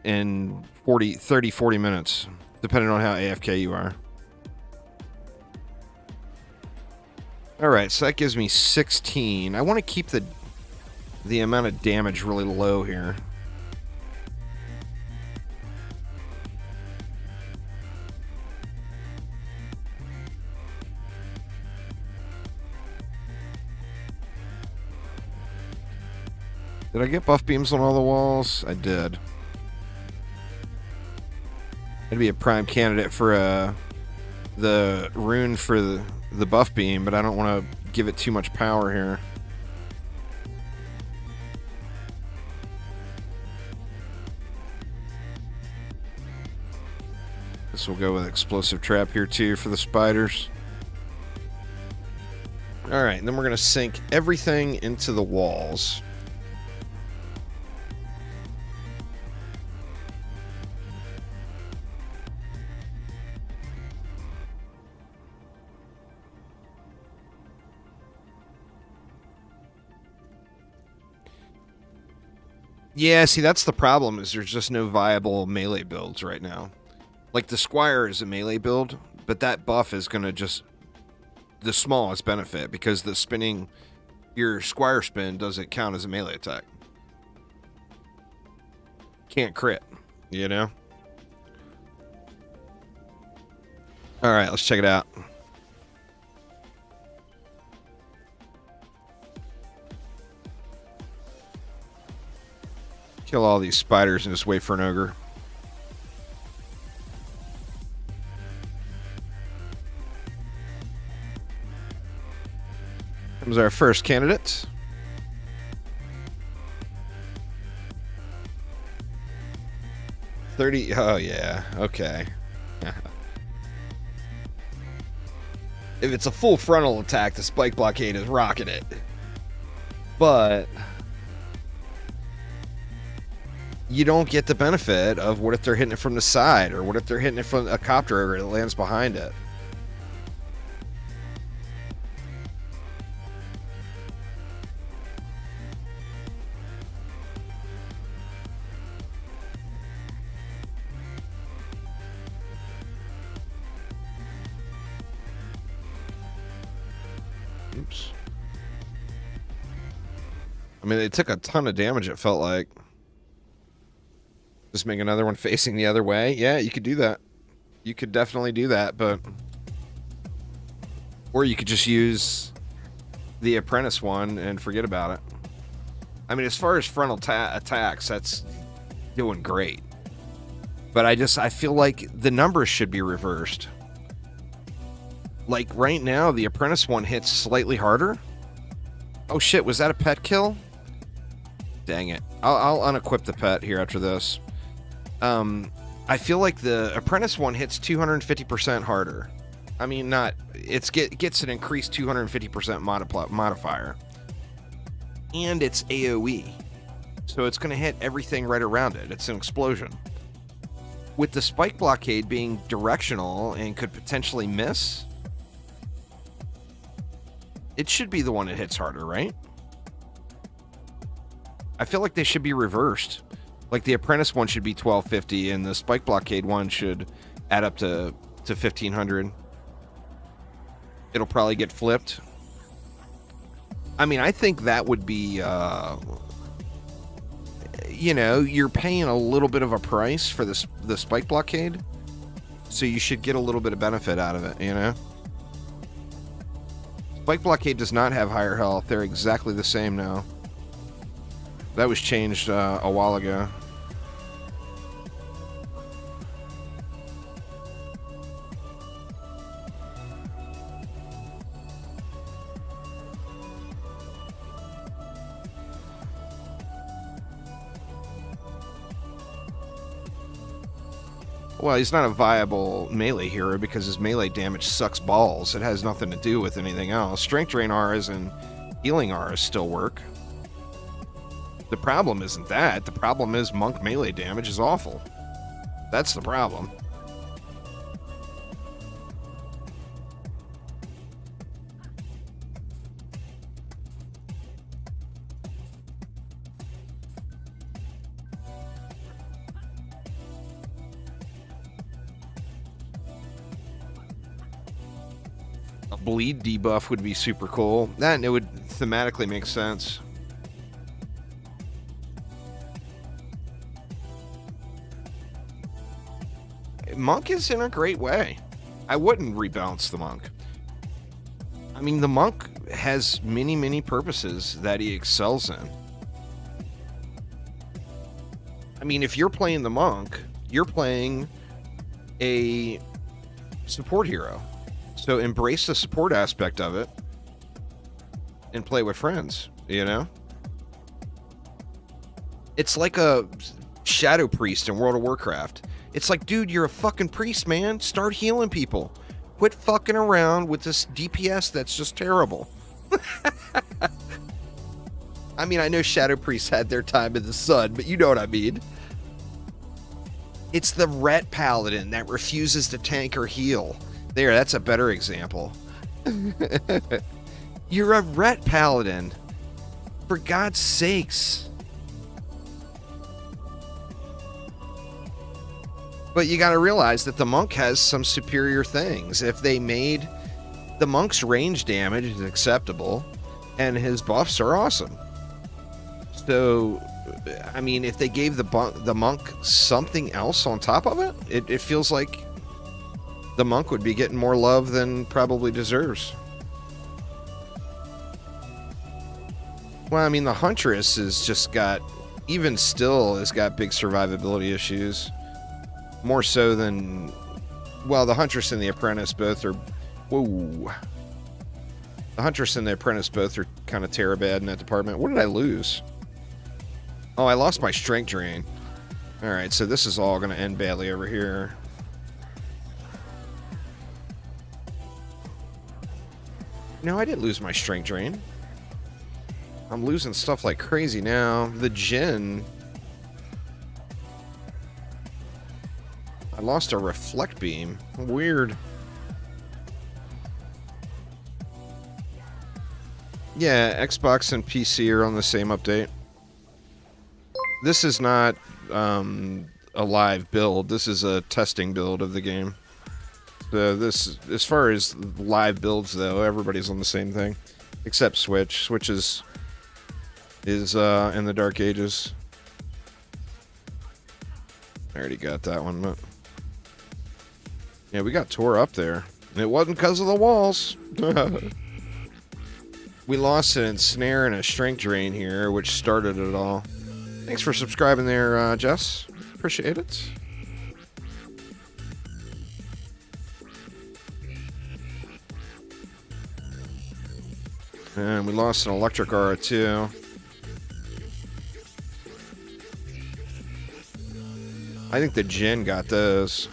A: In 30-40 minutes, depending on how AFK you are. Alright, so that gives me 16. I want to keep the amount of damage really low here. Did I get buff beams on all the walls? I did. I'd be a prime candidate for the rune for the buff beam, but I don't want to give it too much power here. This will go with explosive trap here too for the spiders. Alright, and then we're going to sink everything into the walls. Yeah, see, that's the problem, is there's just no viable melee builds right now. Like, the Squire is a melee build, but that buff is going to just... the smallest benefit, because the spinning... your Squire spin doesn't count as a melee attack. Can't crit, you know? Alright, let's check it out. Kill all these spiders and just wait for an ogre. Comes our first candidate. 30. Oh, yeah. Okay. If it's a full frontal attack, the Spike Blockade is rocking it. But you don't get the benefit of what if they're hitting it from the side, or what if they're hitting it from a copter that lands behind it. Oops. I mean, they took a ton of damage, it felt like. Just make another one facing the other way. Yeah, you could do that. You could definitely do that, but... Or you could just use the apprentice one and forget about it. I mean, as far as frontal attacks, that's doing great. But I feel like the numbers should be reversed. Like, right now, the apprentice one hits slightly harder. Oh, shit, was that a pet kill? Dang it. I'll unequip the pet here after this. I feel like the apprentice one hits 250% harder. I mean, not... gets an increased 250% modifier. And it's AoE. So it's going to hit everything right around it. It's an explosion. With the Spike Blockade being directional and could potentially miss... It should be the one that hits harder, right? I feel like they should be reversed. Like the apprentice one should be 1250 and the Spike Blockade one should add up to 1500. It'll probably get flipped. I mean, I think that would be, you know, you're paying a little bit of a price for the Spike Blockade, so you should get a little bit of benefit out of it, you know? Spike Blockade does not have higher health. They're exactly the same now. That was changed a while ago. Well, he's not a viable melee hero because his melee damage sucks balls. It has nothing to do with anything else. Strength Drain auras and healing auras still work. The problem isn't that. The problem is monk melee damage is awful. That's the problem. A bleed debuff would be super cool. That, and it would thematically make sense. Monk is in a great way. I wouldn't rebalance the monk. I mean, the monk has many purposes that he excels in. I mean, if you're playing the monk, you're playing a support hero. So embrace the support aspect of it and play with friends, you know? It's like a shadow priest in World of Warcraft. It's like, dude, you're a fucking priest, man. Start healing people. Quit fucking around with this DPS that's just terrible. I mean, I know shadow priests had their time in the sun, but you know what I mean. It's the ret paladin that refuses to tank or heal. There, that's a better example. You're a ret paladin. For God's sakes. But you got to realize that the monk has some superior things. If they made the monk's range damage is acceptable, and his buffs are awesome. So, I mean, if they gave the monk something else on top of it, it feels like the monk would be getting more love than probably deserves. Well, I mean, the Huntress has just got, even still, has got big survivability issues. More so than, well, the Huntress and the Apprentice both are, whoa. The Huntress and the Apprentice both are kind of bad in that department. What did I lose? Oh, I lost my Strength Drain. Alright, so this is all going to end badly over here. No, I didn't lose my strength drain. I'm losing stuff like crazy now. The Jinn. I lost a reflect beam. Weird. Yeah, Xbox and PC are on the same update. This is not a live build. This is a testing build of the game. This, as far as live builds, though, everybody's on the same thing, except Switch. Switch is in the dark ages. I already got that one, but yeah, we got tore up there. It wasn't because of the walls. We lost an ensnare and a strength drain here, which started it all. Thanks for subscribing there, Jess. Appreciate it. And we lost an electric aura too. I think the Jinn got those.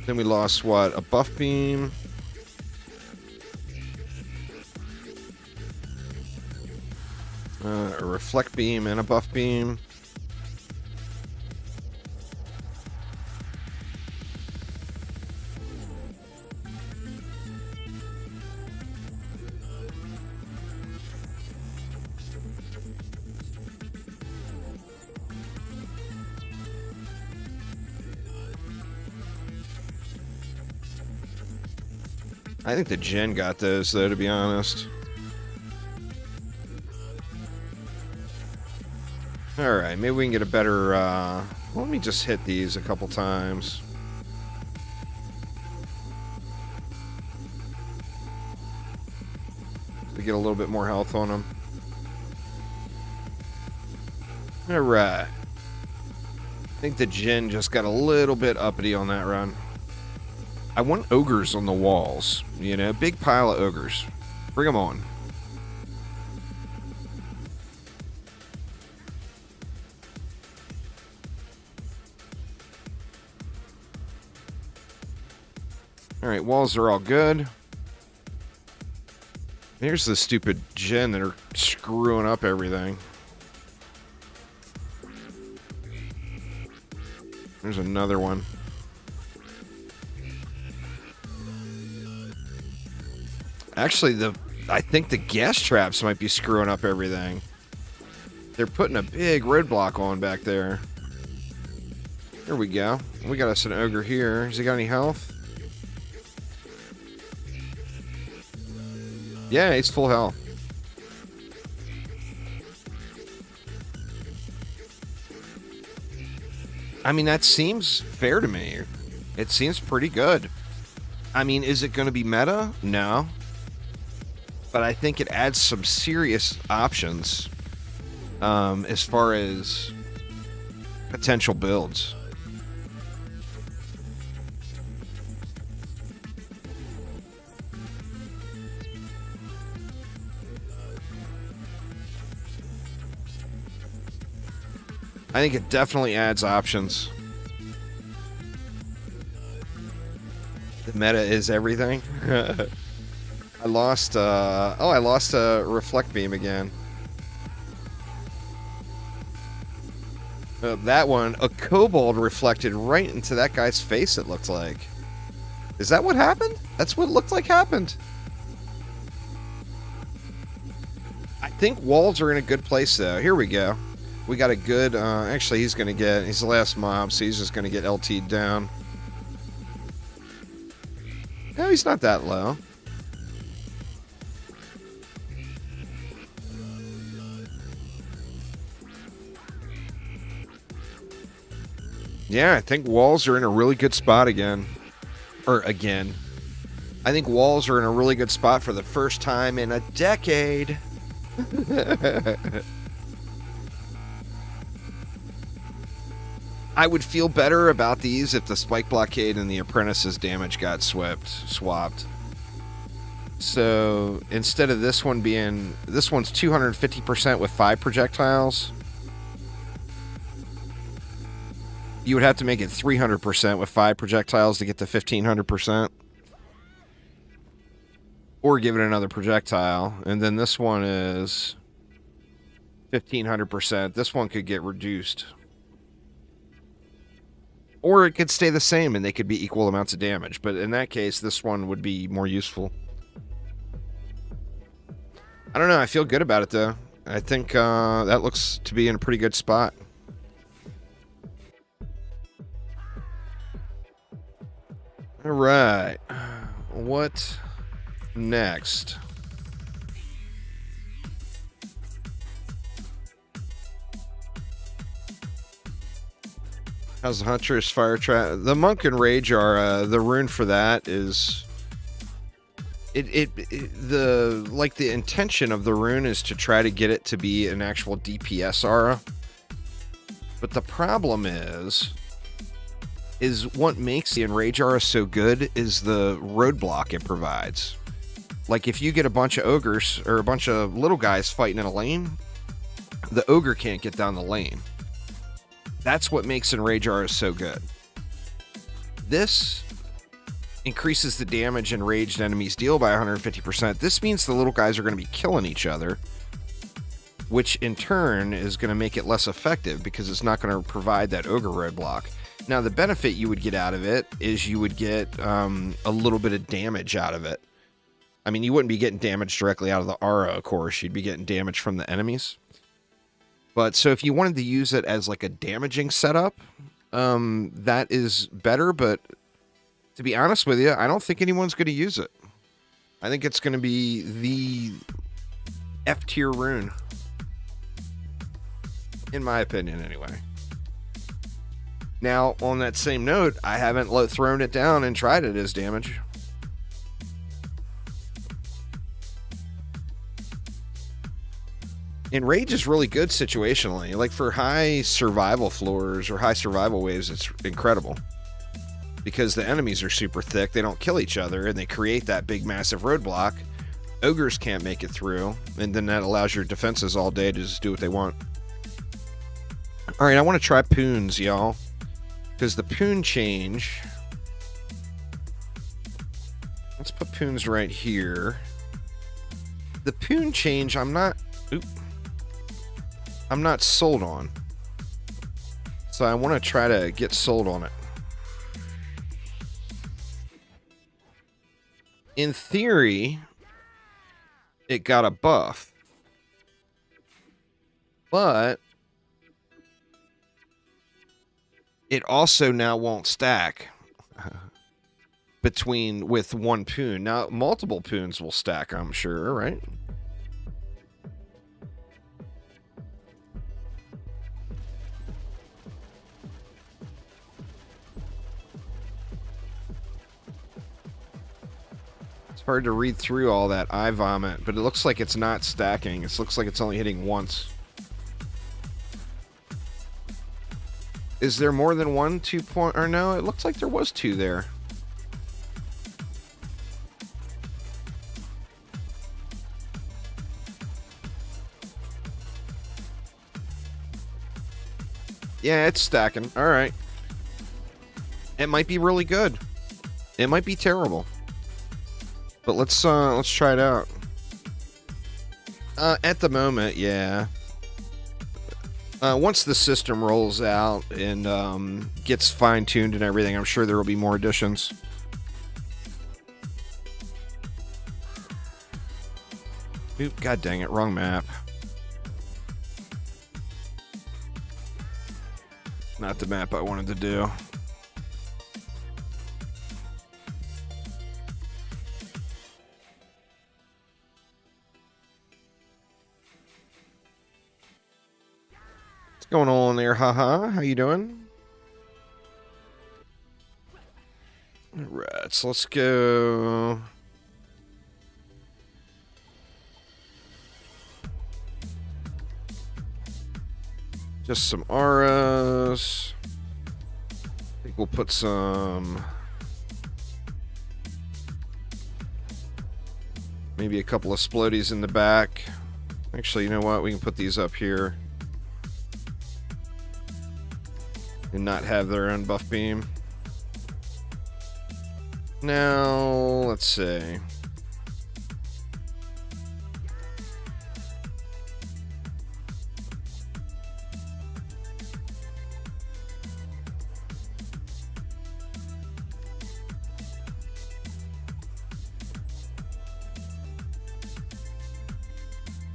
A: Then we lost what? A buff beam. A reflect beam and a buff beam. I think the Jinn got those, though, to be honest. Alright, maybe we can get a better... let me just hit these a couple times. To get a little bit more health on them. Alright. I think the Jinn just got a little bit uppity on that run. I want ogres on the walls. You know, big pile of ogres. Bring them on. Alright, walls are all good. Here's the stupid Jinn that are screwing up everything. There's another one. Actually, I think the gas traps might be screwing up everything. They're putting a big roadblock on back there. Here we go. We got us an ogre here. Has he got any health? Yeah, he's full health. I mean, that seems fair to me. It seems pretty good. I mean, is it going to be meta? No. But I think it adds some serious options as far as potential builds. I think it definitely adds options. The meta is everything. I lost a reflect beam again. That one, a kobold reflected right into that guy's face, it looked like. Is that what happened? That's what it looked like happened. I think walls are in a good place, though. Here we go. We got a good, actually, he's the last mob, so he's just going to get LT'd down. No, he's not that low. Yeah, I think walls are in a really good spot again. Or again. I think walls are in a really good spot for the first time in a decade. I would feel better about these if the spike blockade and the apprentice's damage got swapped. So instead of this one being, this one's 250% with 5 projectiles. You would have to make it 300% with 5 projectiles to get to 1500%. Or give it another projectile. And then this one is 1500%. This one could get reduced. Or it could stay the same and they could be equal amounts of damage. But in that case, this one would be more useful. I don't know. I feel good about it, though. I think that looks to be in a pretty good spot. All right. What next? How's the Huntress Fire Trap? The Monk and Rage are the rune for that is the intention of the rune is to try to get it to be an actual DPS aura. But the problem is what makes the Enrage aura so good is the roadblock it provides. Like if you get a bunch of ogres or a bunch of little guys fighting in a lane, the ogre can't get down the lane. That's what makes Enrage aura so good. This increases the damage enraged enemies deal by 150%. This means the little guys are going to be killing each other, which in turn is going to make it less effective because it's not going to provide that ogre roadblock. Now, the benefit you would get out of it is you would get a little bit of damage out of it. I mean, you wouldn't be getting damage directly out of the aura, of course. You'd be getting damage from the enemies. But so if you wanted to use it as like a damaging setup, that is better. But to be honest with you, I don't think anyone's going to use it. I think it's going to be the F-tier rune. In my opinion, anyway. Now, on that same note, I haven't thrown it down and tried it as damage. Enrage is really good situationally. Like for high survival floors or high survival waves, it's incredible. Because the enemies are super thick, they don't kill each other, and they create that big massive roadblock. Ogres can't make it through, and then that allows your defenses all day to just do what they want. Alright, I want to try Poons, y'all. Because the Poon change... Let's put Poons right here. The Poon change, I'm not sold on. So I want to try to get sold on it. In theory, it got a buff. But it also now won't stack with one Poon. Now, multiple Poons will stack, I'm sure, right? It's hard to read through all that eye vomit, but it looks like it's not stacking. It looks like it's only hitting once. Is there more than one 2 point? Or no, it looks like there was 2 there. Yeah, it's stacking. All right. It might be really good. It might be terrible. But let's try it out. At the moment, yeah. Once the system rolls out and gets fine-tuned and everything, I'm sure there will be more additions. Oop, god dang it, wrong map. Not the map I wanted to do. What's going on there, haha? How you doing? Alright, so let's go. Just some auras. I think we'll put some... maybe a couple of splodies in the back. Actually, you know what? We can put these up here. and not have their own buff beam. Now, let's see.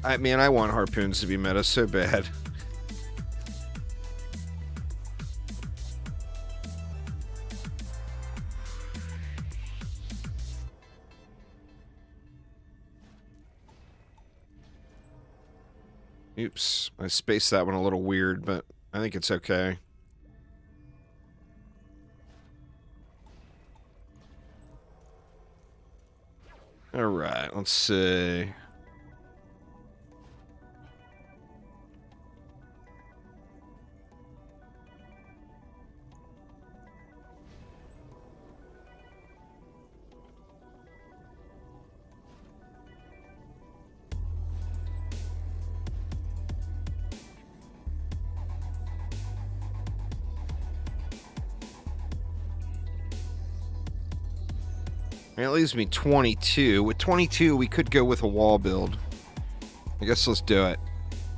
A: I want Harpoons to be meta so bad. Oops, I spaced that one a little weird, but I think it's okay. Alright, let's see. It leaves me 22. With 22, we could go with a wall build. I guess let's do it.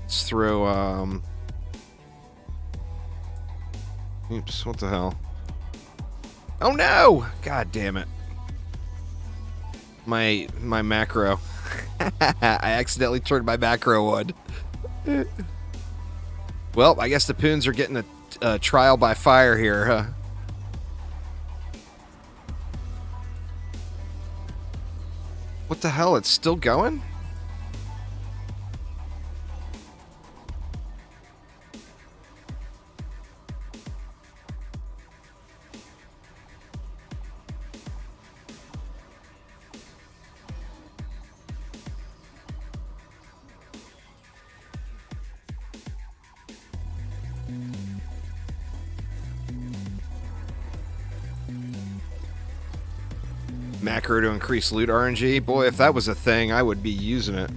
A: Let's throw, Oops, what the hell? Oh no! God damn it. My macro. I accidentally turned my macro on. Well, I guess the Poons are getting a trial by fire here, huh? What the hell? It's still going? Macro to increase loot RNG. Boy, if that was a thing, I would be using it.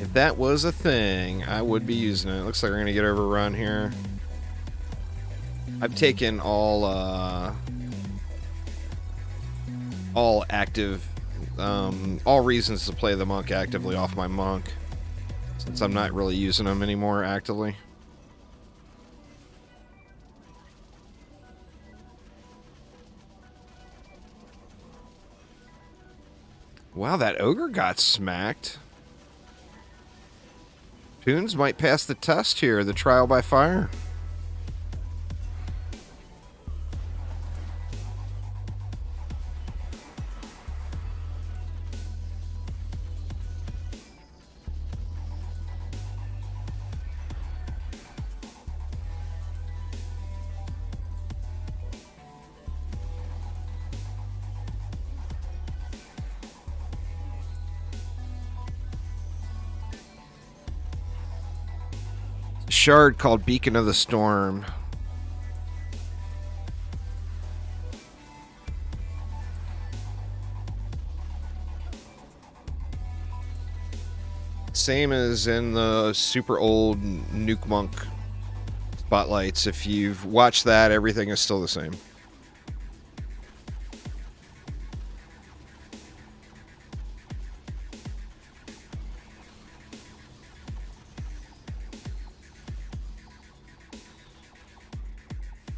A: If that was a thing, I would be using it. Looks like we're going to get overrun here. I've taken all active, all reasons to play the monk actively off my monk, since I'm not really using them anymore actively. Wow, that ogre got smacked. Poons might pass the test here, the trial by fire. Shard called Beacon of the Storm. Same as in the super old Nuke Monk spotlights. If you've watched that, everything is still the same.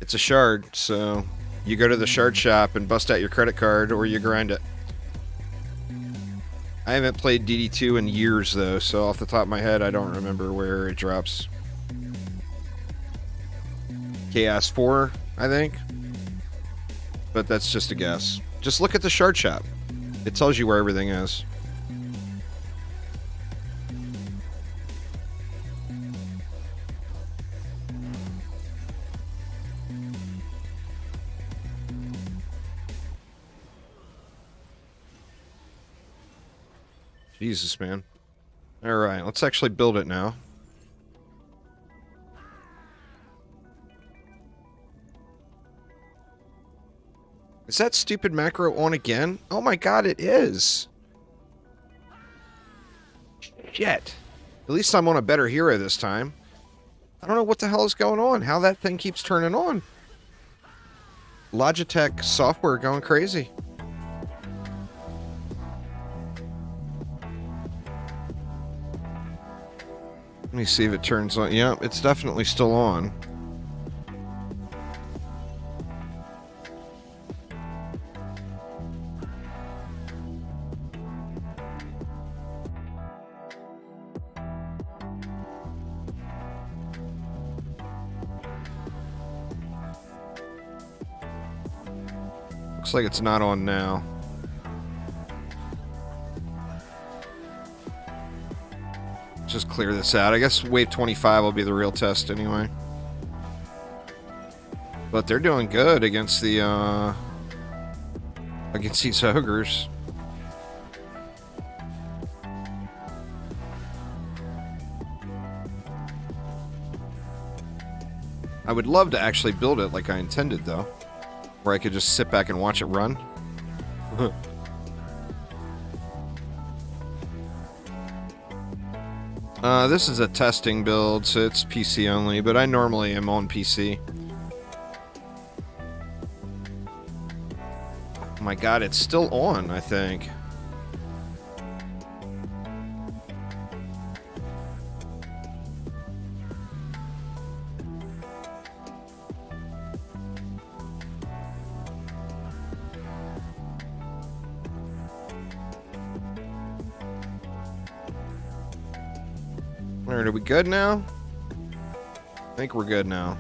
A: It's a shard, so you go to the shard shop and bust out your credit card, or you grind it. I haven't played DD2 in years, though, so off the top of my head, I don't remember where it drops. Chaos 4, I think. But that's just a guess. Just look at the shard shop. It tells you where everything is. Jesus, man. Alright, let's actually build it now. Is that stupid macro on again? Oh my god, it is! Shit. At least I'm on a better hero this time. I don't know what the hell is going on. How that thing keeps turning on. Logitech software going crazy. Let me see if it turns on. Yeah, it's definitely still on. Looks like it's not on now. Just clear this out. I guess wave 25 will be the real test anyway. But they're doing good against the against these ogres. I would love to actually build it like I intended though, where I could just sit back and watch it run. This is a testing build, so it's PC only, but I normally am on PC. Oh my god, it's still on, I think. Alright, are we good now? I think we're good now.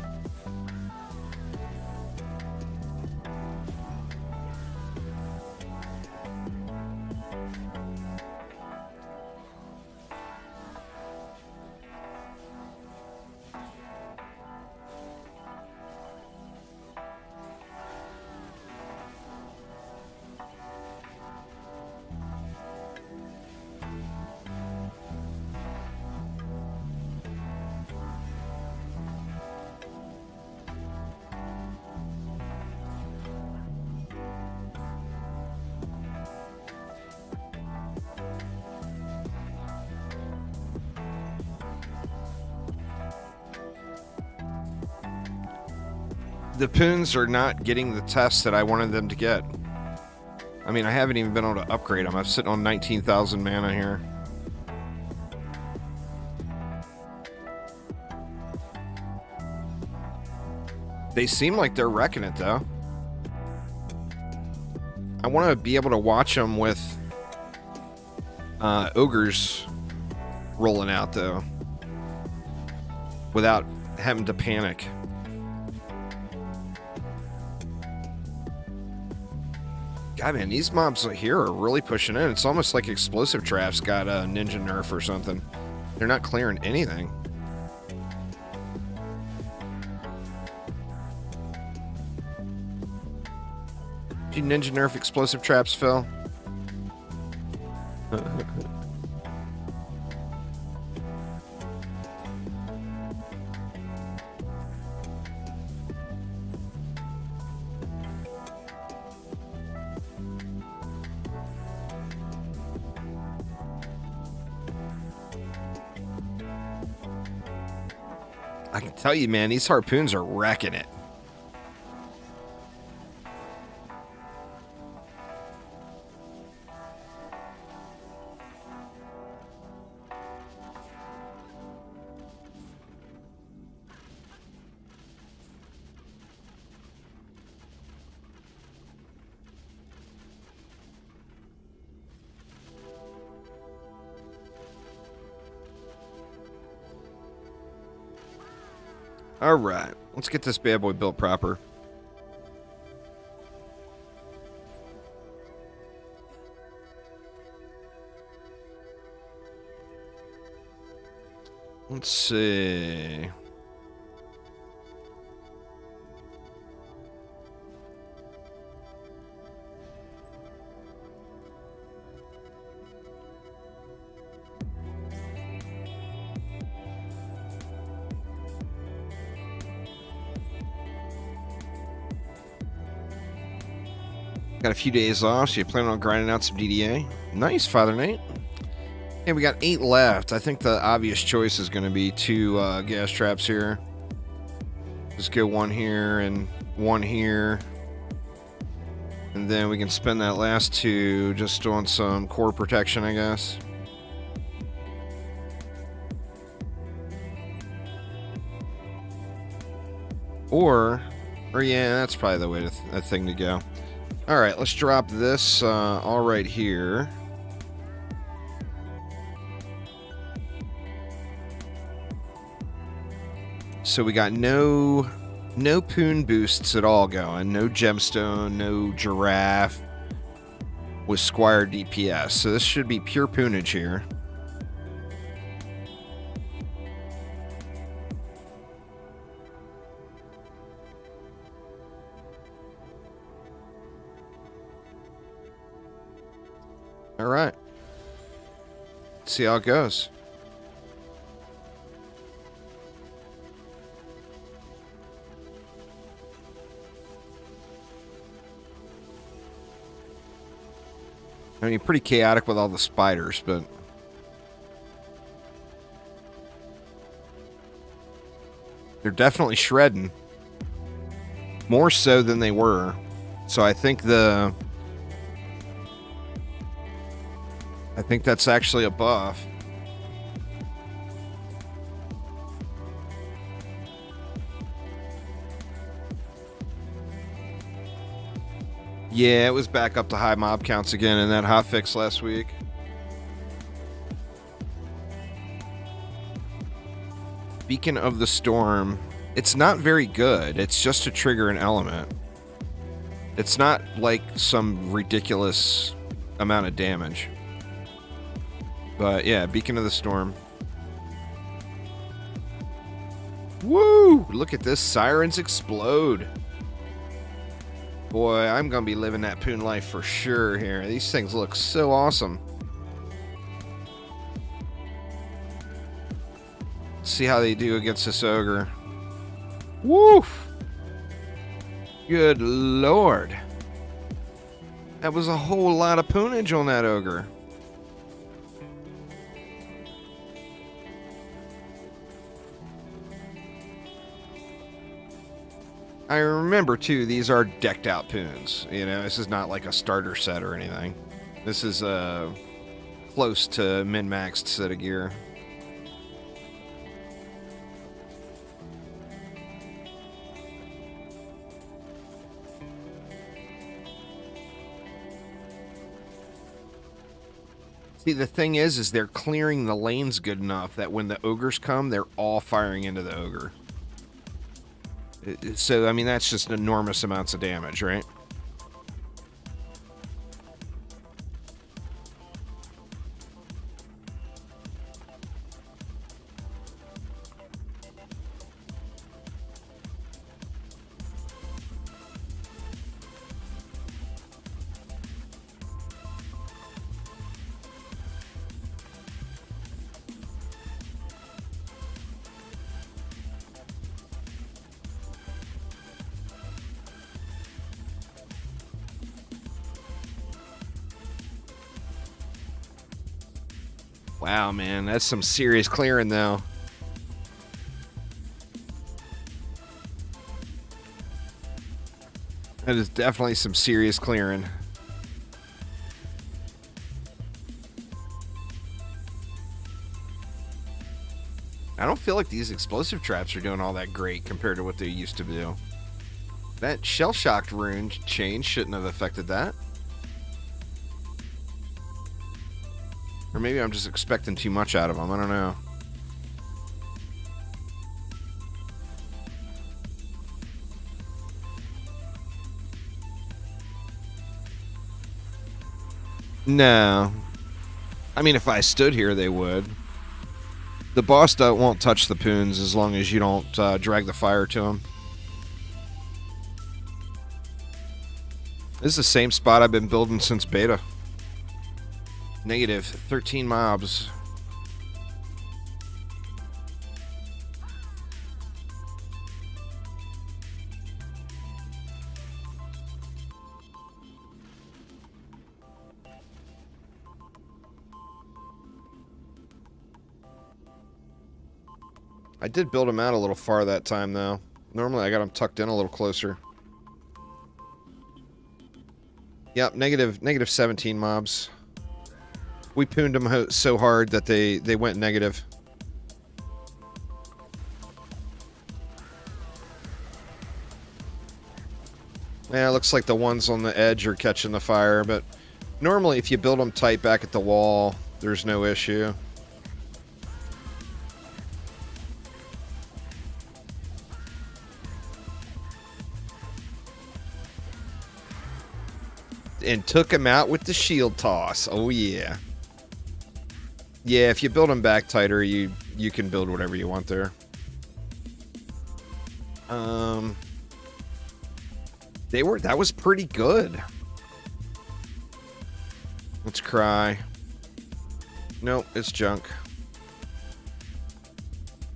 A: The Poons are not getting the tests that I wanted them to get. I mean, I haven't even been able to upgrade them. I'm sitting on 19,000 mana here. They seem like they're wrecking it, though. I want to be able to watch them with ogres rolling out, though, without having to panic. God, man, these mobs here are really pushing in. It's almost like Explosive Traps got a ninja nerf or something. They're not clearing anything. Did you ninja nerf Explosive Traps, Phil? I can tell you, man, these Harpoons are wrecking it. All right, let's get this bad boy built proper. Let's see. Got a few days off, so you're planning on grinding out some DDA? Nice, Father Nate. Okay, we got 8 left. I think the obvious choice is going to be 2 gas traps here. Just go 1 here and 1 here. And then we can spend that last 2 just on some core protection, I guess. Or yeah, that's probably the way to the thing to go. All right, let's drop this all right here. So we got no Poon boosts at all going. No gemstone, no giraffe with Squire DPS. So this should be pure Poonage here. All right. Let's see how it goes. I mean, pretty chaotic with all the spiders, but they're definitely shredding. More so than they were. So I think that's actually a buff. Yeah, it was back up to high mob counts again in that hotfix last week. Beacon of the Storm. It's not very good. It's just to trigger an element. It's not like some ridiculous amount of damage. But yeah, Beacon of the Storm. Woo! Look at this. Sirens explode. Boy, I'm going to be living that Poon life for sure here. These things look so awesome. Let's see how they do against this ogre. Woof! Good lord. That was a whole lot of Poonage on that ogre. I remember, too, these are decked out Poons. You know, this is not like a starter set or anything. This is close to min-maxed set of gear. See, the thing is they're clearing the lanes good enough that when the ogres come, they're all firing into the ogre. So, I mean, that's just enormous amounts of damage, right? Wow, man, that's some serious clearing, though. That is definitely some serious clearing. I don't feel like these explosive traps are doing all that great compared to what they used to do. That shell-shocked rune change shouldn't have affected that. Or maybe I'm just expecting too much out of them. I don't know. No. I mean, if I stood here, they would. The boss won't touch the Poons as long as you don't drag the fire to him. This is the same spot I've been building since beta. Negative 13 mobs. I did build them out a little far that time, though. Normally, I got them tucked in a little closer. Yep, negative 17 mobs. We pooned them so hard that they went negative. Yeah, it looks like the ones on the edge are catching the fire, but normally if you build them tight back at the wall, there's no issue. And took him out with the shield toss. Oh, yeah. Yeah, if you build them back tighter, you can build whatever you want there. That was pretty good. Let's cry. Nope, it's junk.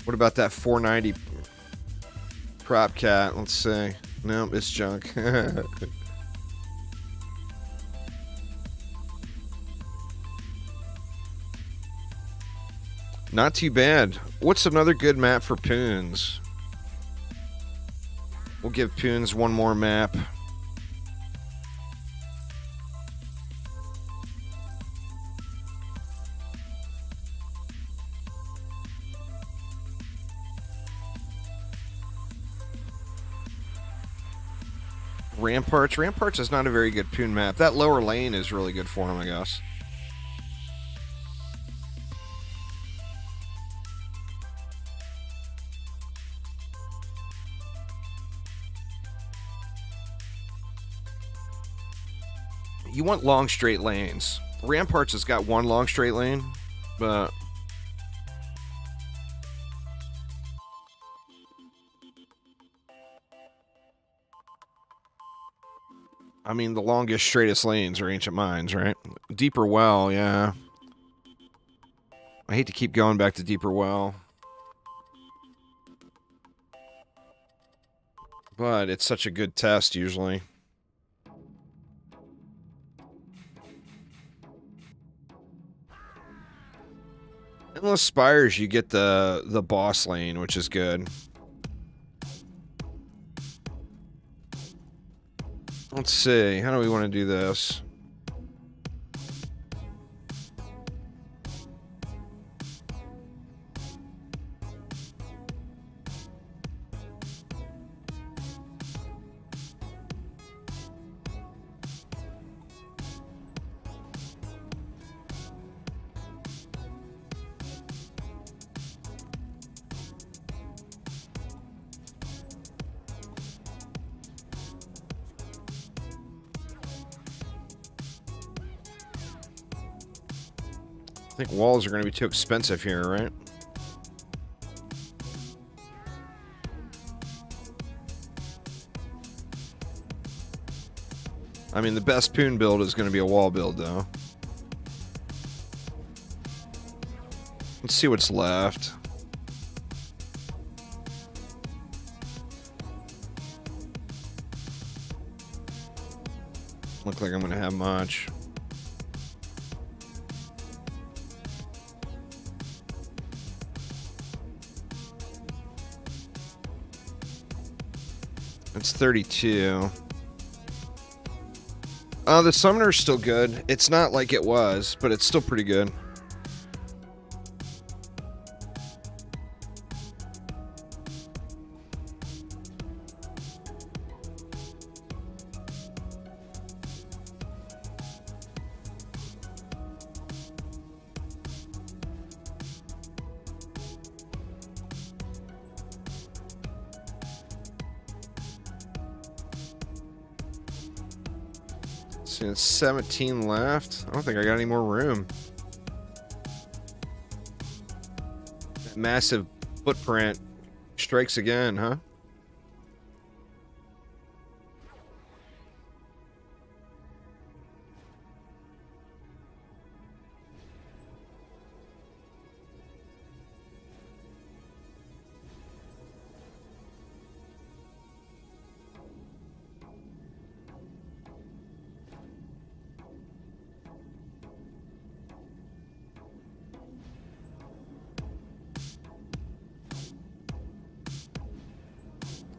A: What about that 490 prop cat? Let's see. Nope, it's junk. Not too bad. What's another good map for Poons? We'll give Poons one more map. Ramparts. Ramparts is not a very good Poon map. That lower lane is really good for him, I guess. You want long straight lanes. Ramparts has got one long straight lane, but I mean the longest straightest lanes are Ancient Mines, right? Deeper Well, yeah. I hate to keep going back to Deeper Well, but it's such a good test usually. Unless Spires, you get the boss lane, which is good. Let's see. How do we want to do this? I think walls are going to be too expensive here, right? I mean, the best Poon build is going to be a wall build, though. Let's see what's left. Look like I'm going to have much. It's 32. The Summoner's still good. It's not like it was, but it's still pretty good. See, it's 17 left. I don't think I got any more room. That massive footprint strikes again, huh?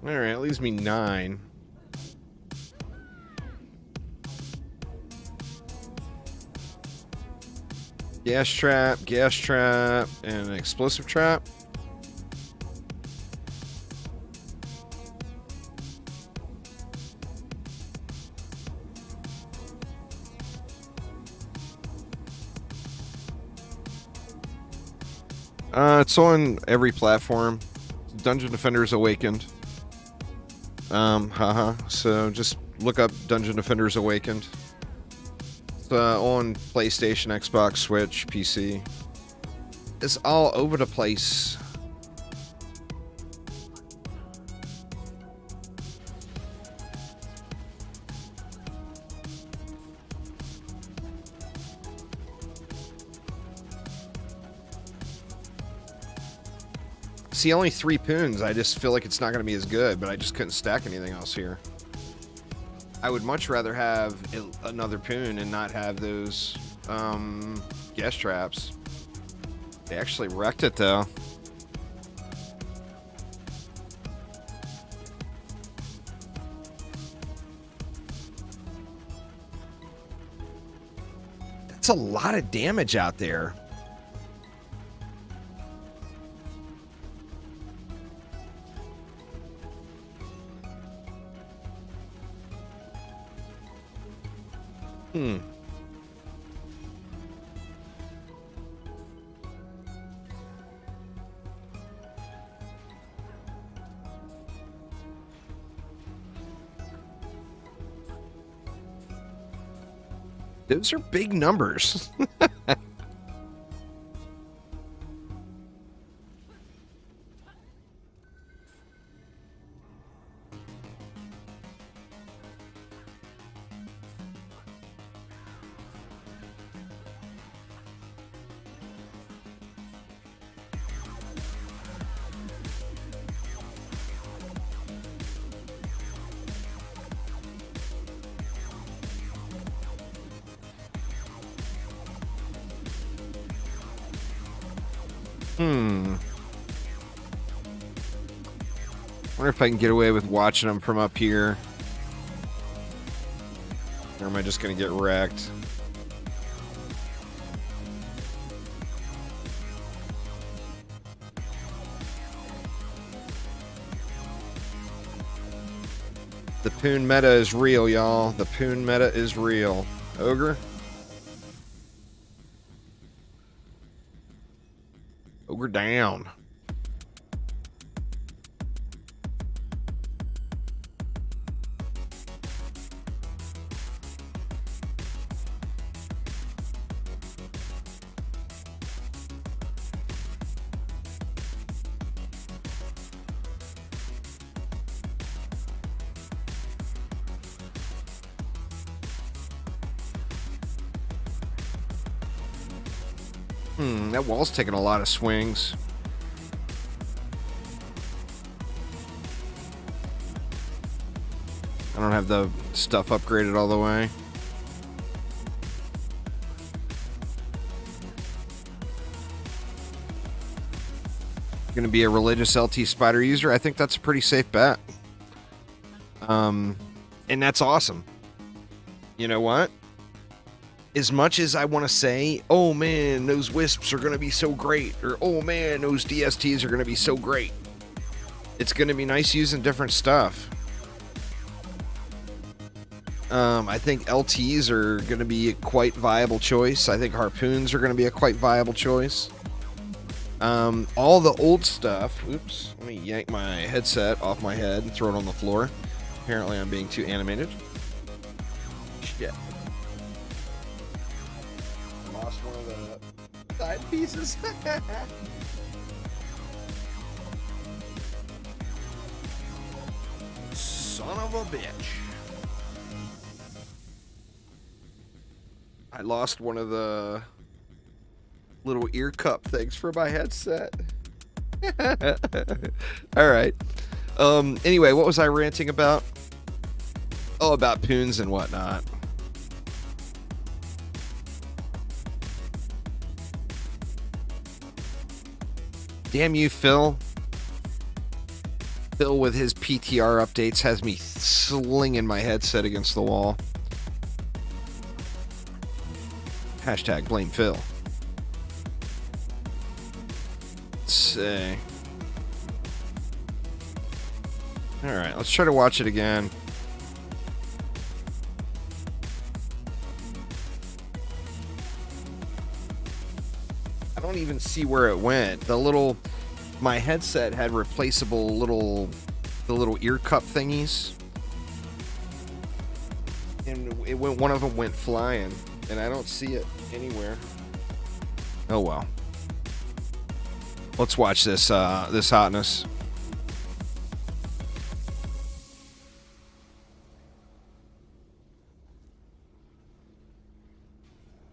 A: Alright, it leaves me 9. Gas trap, and an explosive trap. It's on every platform. Dungeon Defenders Awakened. So just look up Dungeon Defenders Awakened. It's on PlayStation, Xbox, Switch, PC. It's all over the place. See, only 3 poons. I just feel like it's not going to be as good, but I just couldn't stack anything else here. I would much rather have another poon and not have those gas traps. They actually wrecked it, though. That's a lot of damage out there. Those are big numbers. Wonder if I can get away with watching them from up here. Or am I just going to get wrecked? The Poon meta is real, y'all. The Poon meta is real. Ogre? Ogre down. That wall's taking a lot of swings. I don't have the stuff upgraded all the way. Going to be a religious LT spider user. I think that's a pretty safe bet. And that's awesome. You know what? As much as I want to say, oh man, those Wisps are going to be so great, or oh man, those DSTs are going to be so great, it's going to be nice using different stuff. I think LTs are going to be a quite viable choice. I think Harpoons are going to be a quite viable choice. All the old stuff, oops, let me yank my headset off my head and throw it on the floor. Apparently I'm being too animated. Shit. Lost one of the side pieces. Son of a bitch. I lost one of the little ear cup things for my headset. All right. Anyway, what was I ranting about? Oh, about poons and whatnot. Damn you, Phil. Phil with his PTR updates has me slinging my headset against the wall. Hashtag blame Phil. Let's see. Alright, let's try to watch it again. I don't even see where it went. My headset had replaceable the little ear cup thingies. And one of them went flying, and I don't see it anywhere. Oh well. Let's watch this hotness.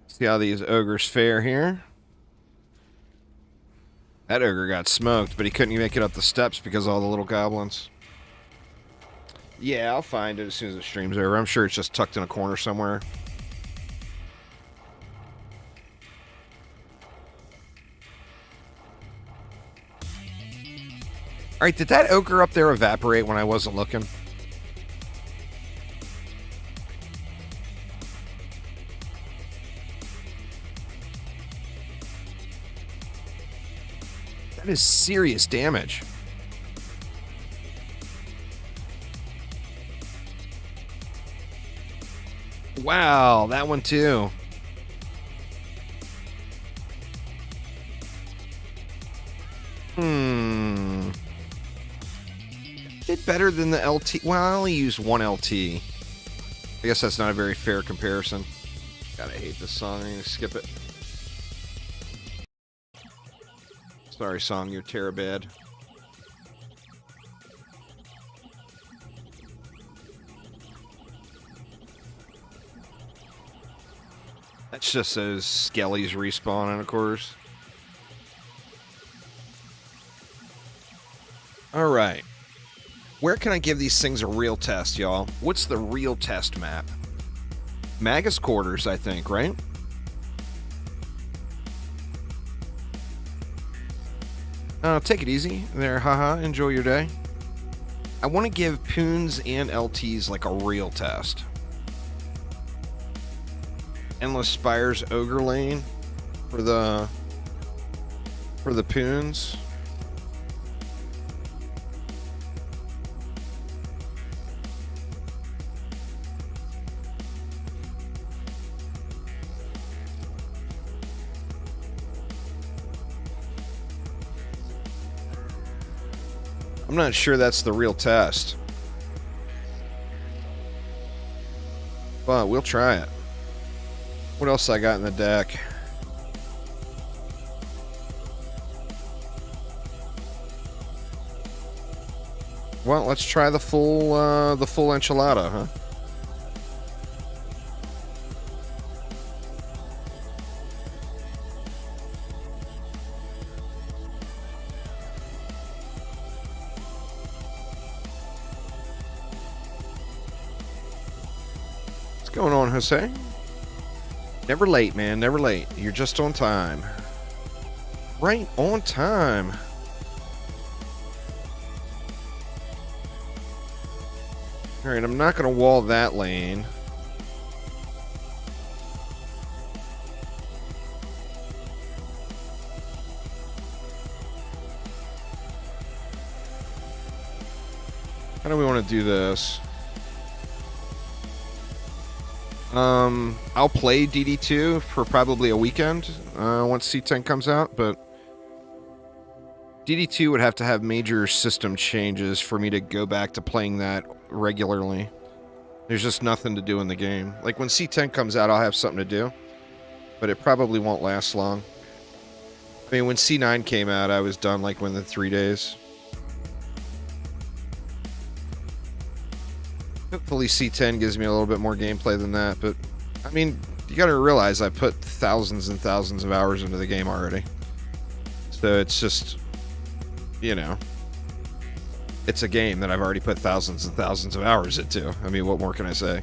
A: See how these ogres fare here. That ogre got smoked, but he couldn't even make it up the steps because of all the little goblins. Yeah, I'll find it as soon as the stream's over. I'm sure it's just tucked in a corner somewhere. Alright, did that ogre up there evaporate when I wasn't looking? That is serious damage. Wow, that one too. Did better than the LT. Well, I only used one LT. I guess that's not a very fair comparison. God, I hate this song. I'm gonna skip it. Sorry, song, you're terabad. That's just those skellies respawning, of course. Alright. Where can I give these things a real test, y'all? What's the real test map? Magus Quarters, I think, right? Take it easy there, haha. Enjoy your day. I want to give Poons and LTs like a real test. Endless Spire's Ogre Lane for the Poons. I'm not sure that's the real test, but we'll try it. What else I got in the deck? Well, let's try the full enchilada, huh? What's going on, Jose? Never late, man. Never late. You're just on time. Right on time. Alright, I'm not going to wall that lane. How do we want to do this? I'll play DD2 for probably a weekend once C10 comes out, but DD2 would have to have major system changes for me to go back to playing that regularly. There's just nothing to do in the game. Like when C10 comes out, I'll have something to do, but it probably won't last long. I mean, when C9 came out, I was done like within 3 days. Hopefully C10 gives me a little bit more gameplay than that, but I mean, you gotta realize I put thousands and thousands of hours into the game already. So it's just, you know, it's a game that I've already put thousands and thousands of hours into. I mean, what more can I say?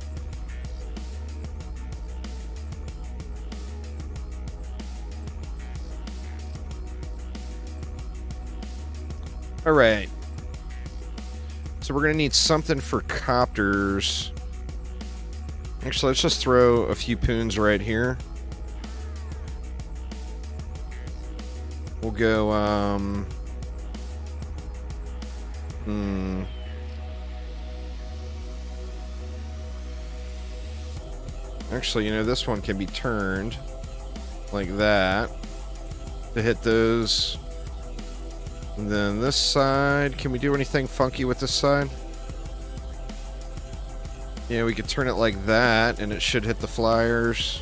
A: Alright. So we're going to need something for copters. Actually, let's just throw a few poons right here. We'll go, Actually, you know, this one can be turned like that to hit those. And then this side, can we do anything funky with this side? Yeah, we could turn it like that, and it should hit the flyers.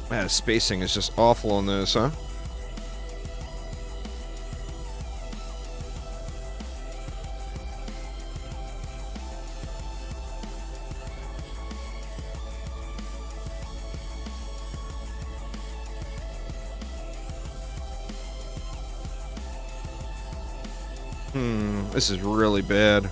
A: Man, spacing is just awful on those, huh? This is really bad.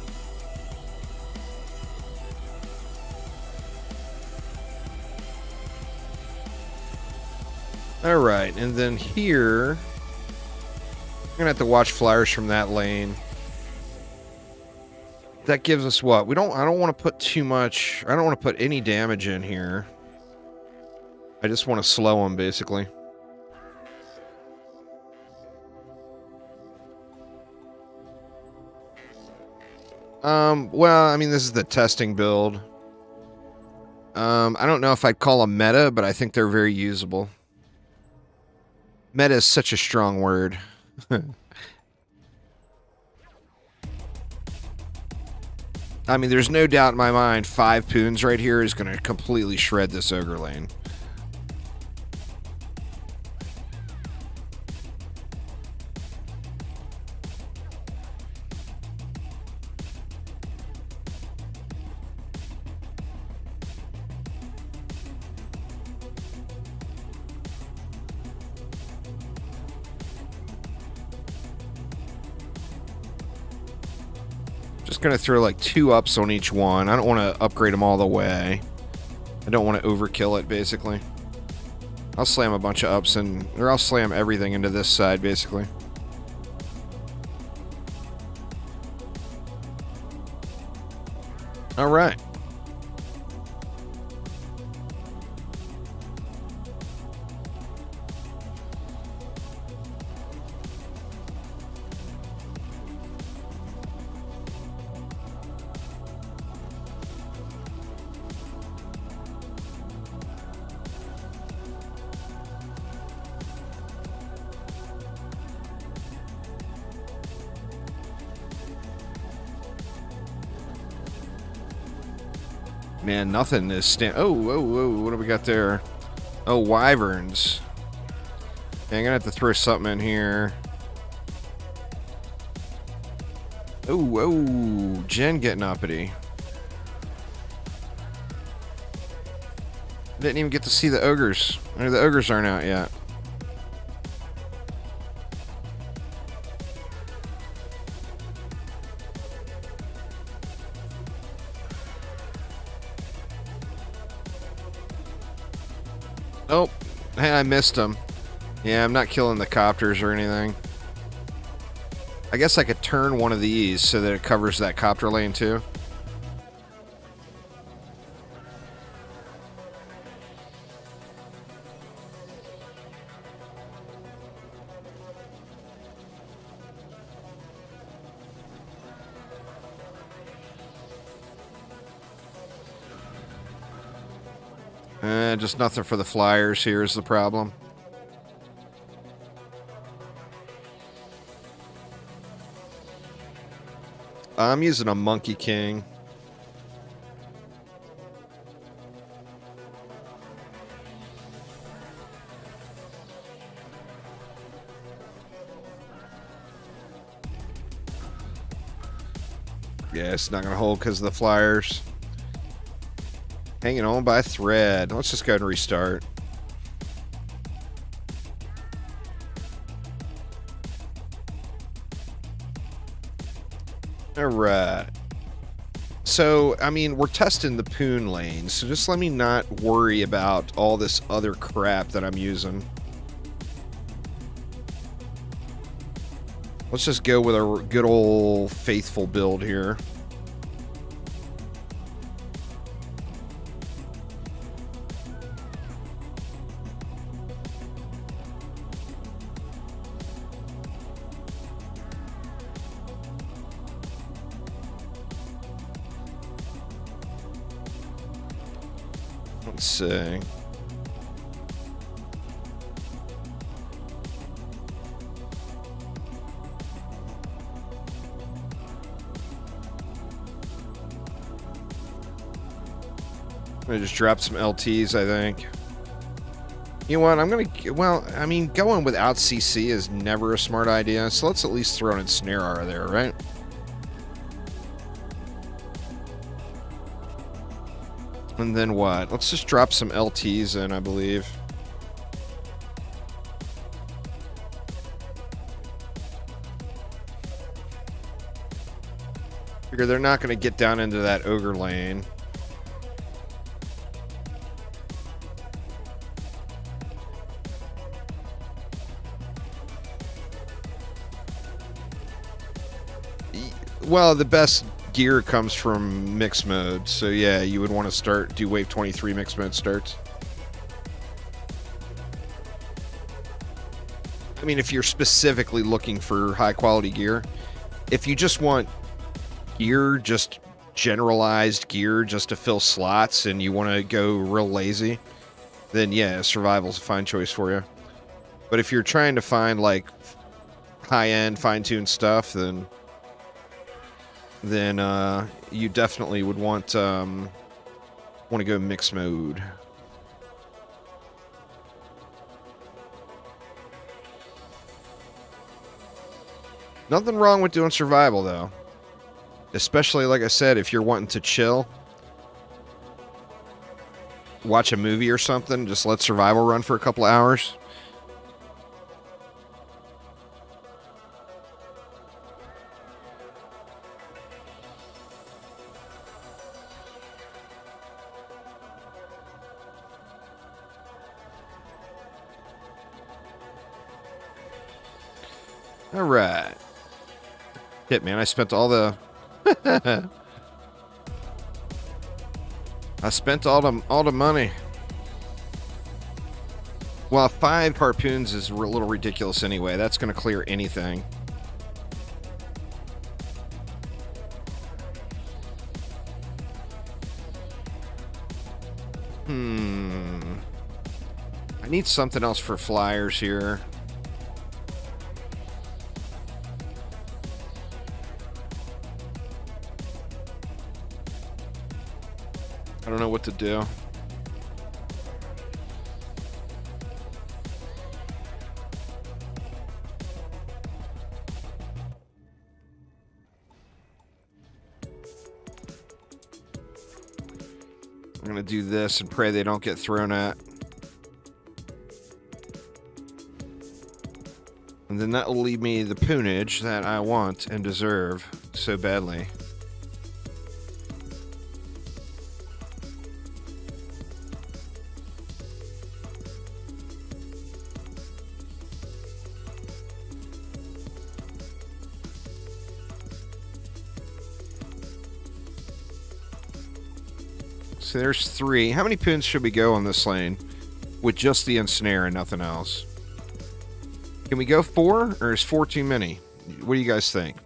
A: Alright, and then here, I'm gonna have to watch flyers from that lane. That gives us what? I don't want to put too much, I don't want to put any damage in here. I just want to slow them, basically. Well, I mean, this is the testing build. I don't know if I'd call them meta, but I think they're very usable. Meta is such a strong word. I mean, there's no doubt in my mind 5 poons right here is going to completely shred this ogre lane. Just going to throw like 2 ups on each one. I don't want to upgrade them all the way. I don't want to overkill it, basically. I'll slam a bunch of ups or I'll slam everything into this side, basically. All right. Man, nothing is oh, what do we got there? Oh, wyverns. Yeah, I'm gonna have to throw something in here. Oh, Jen getting uppity. Didn't even get to see the ogres. The ogres aren't out yet. Oh, hey, I missed him. Yeah, I'm not killing the copters or anything. I guess I could turn one of these so that it covers that copter lane too. Just nothing for the flyers here is the problem. I'm using a Monkey King. Yeah, it's not going to hold because of the flyers. Hanging on by a thread. Let's just go ahead and restart. Alright. So, I mean, we're testing the poon lane, so just let me not worry about all this other crap that I'm using. Let's just go with a good old faithful build here. Let's see. I'm gonna just drop some LTs, I think. You know what? I'm gonna. Well, I mean, going without CC is never a smart idea. So let's at least throw an ensnarer there, right? And then what? Let's just drop some LTs in, I believe. Figure they're not going to get down into that ogre lane. Well, the best gear comes from mix mode, so yeah, you would want to do wave 23 mix mode starts. I mean, if you're specifically looking for high quality gear, if you just want gear, just generalized gear just to fill slots, and you want to go real lazy, then yeah, survival's a fine choice for you. But if you're trying to find like high-end, fine-tuned stuff, then you definitely would want to go mix mode. Nothing wrong with doing survival though, especially like I said, if you're wanting to chill, watch a movie or something, just let survival run for a couple hours. All right. Shit, man, I spent all the I spent all the money. Well, 5 harpoons is a little ridiculous anyway. That's going to clear anything. I need something else for flyers here. I don't know what to do. I'm going to do this and pray they don't get thrown at. And then that will leave me the poonage that I want and deserve so badly. So there's 3. How many poons should we go on this lane with just the ensnare and nothing else? Can we go 4, or is 4 too many? What do you guys think?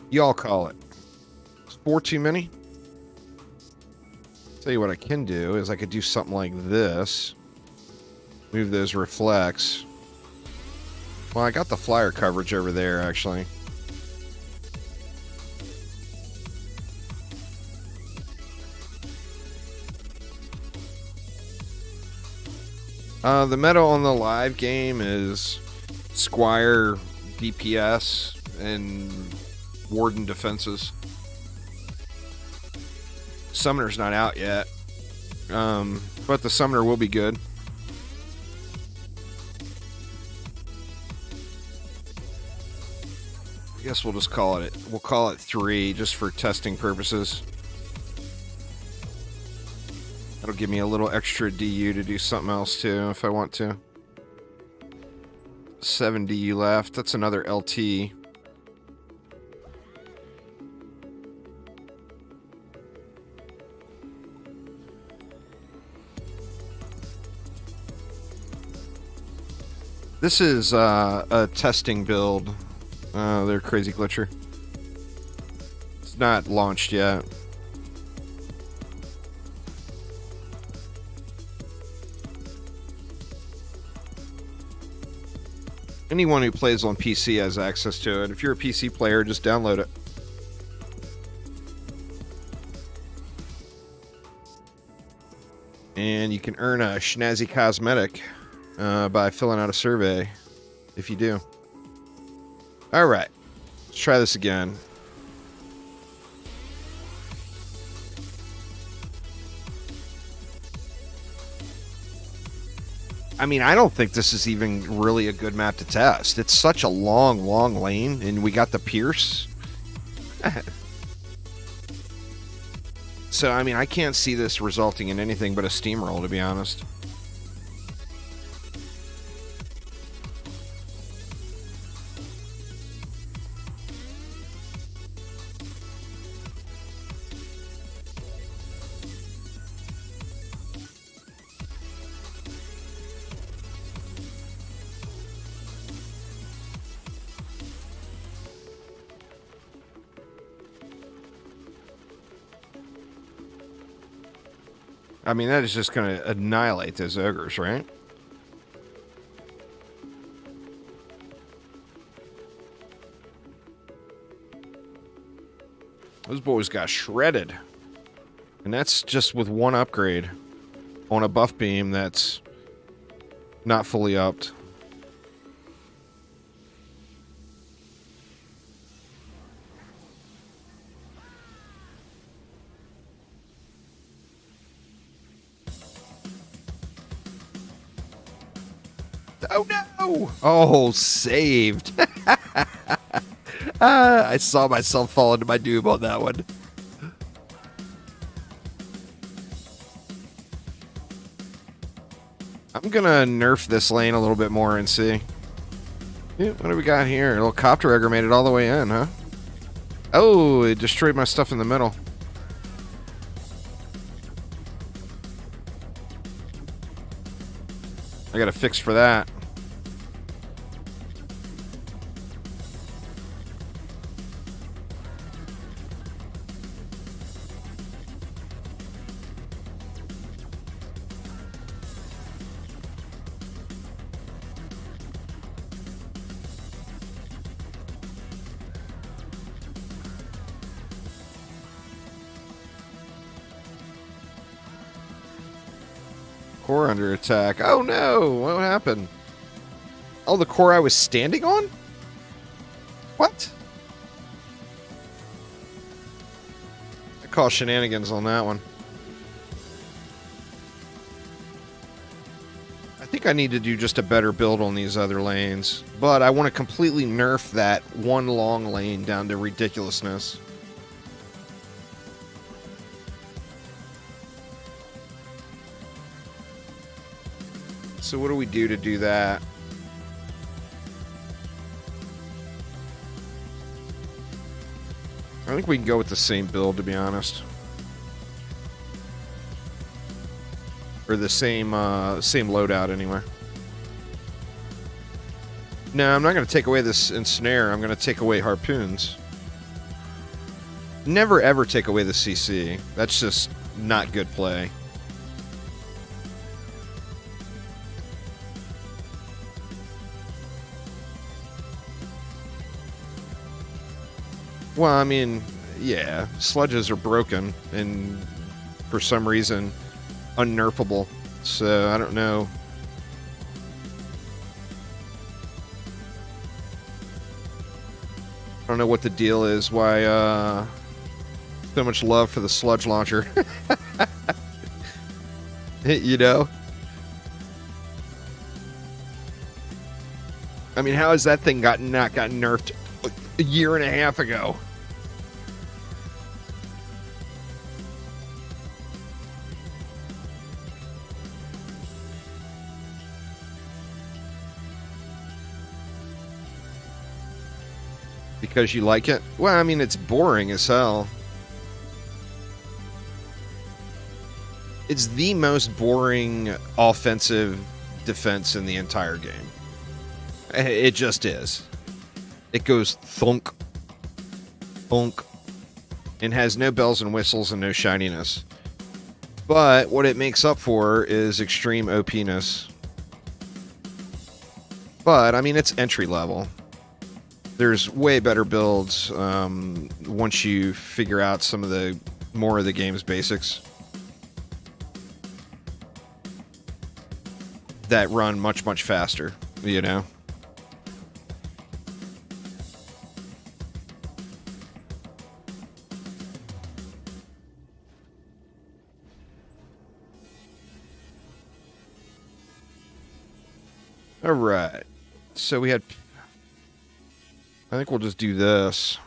A: Y'all call it. Is 4 too many? Tell you what I can do is I could do something like this. Move those reflects. Well, I got the flyer coverage over there, actually. The meta on the live game is Squire DPS and Warden defenses. Summoner's not out yet, but the Summoner will be good. I guess we'll just call it. We'll call it 3 just for testing purposes. That'll give me a little extra DU to do something else too if I want to. 7 DU left. That's another LT. This is a testing build. They're crazy glitcher. It's not launched yet. Anyone who plays on PC has access to it. If you're a PC player, just download it. And you can earn a snazzy cosmetic by filling out a survey, if you do. Alright, let's try this again. I mean, I don't think this is even really a good map to test. It's such a long, long lane, and we got the Pierce. So, I mean, I can't see this resulting in anything but a steamroll, to be honest. I mean, that is just going to annihilate those ogres, right? Those boys got shredded. And that's just with one upgrade on a buff beam that's not fully upped. Oh no! Oh, saved. I saw myself fall into my doom on that one. I'm gonna nerf this lane a little bit more and see. Yeah, what do we got here? A little copter ogre made it all the way in, huh? Oh, it destroyed my stuff in the middle. I got a fix for that. Core under attack. Oh no! What happened? Oh, the core I was standing on? What? I call shenanigans on that one. I think I need to do just a better build on these other lanes, but I want to completely nerf that one long lane down to ridiculousness. So what do we do to do that? I think we can go with the same build, to be honest. Or the same loadout, anyway. No, I'm not going to take away this ensnare. I'm going to take away harpoons. Never, ever take away the CC. That's just not good play. Well, I mean, yeah, sludges are broken and for some reason unnerfable. So I don't know. I don't know what the deal is. Why so much love for the sludge launcher? You know? I mean, how has that thing not gotten nerfed a year and a half ago? Because you like it? Well, I mean, it's boring as hell. It's the most boring offensive defense in the entire game. It just is. It goes thunk, thunk, and has no bells and whistles and no shininess. But what it makes up for is extreme OP-ness. But, I mean, it's entry level. There's way better builds once you figure out some of the more of the game's basics that run much, much faster, you know? All right. So we had... I think we'll just do this.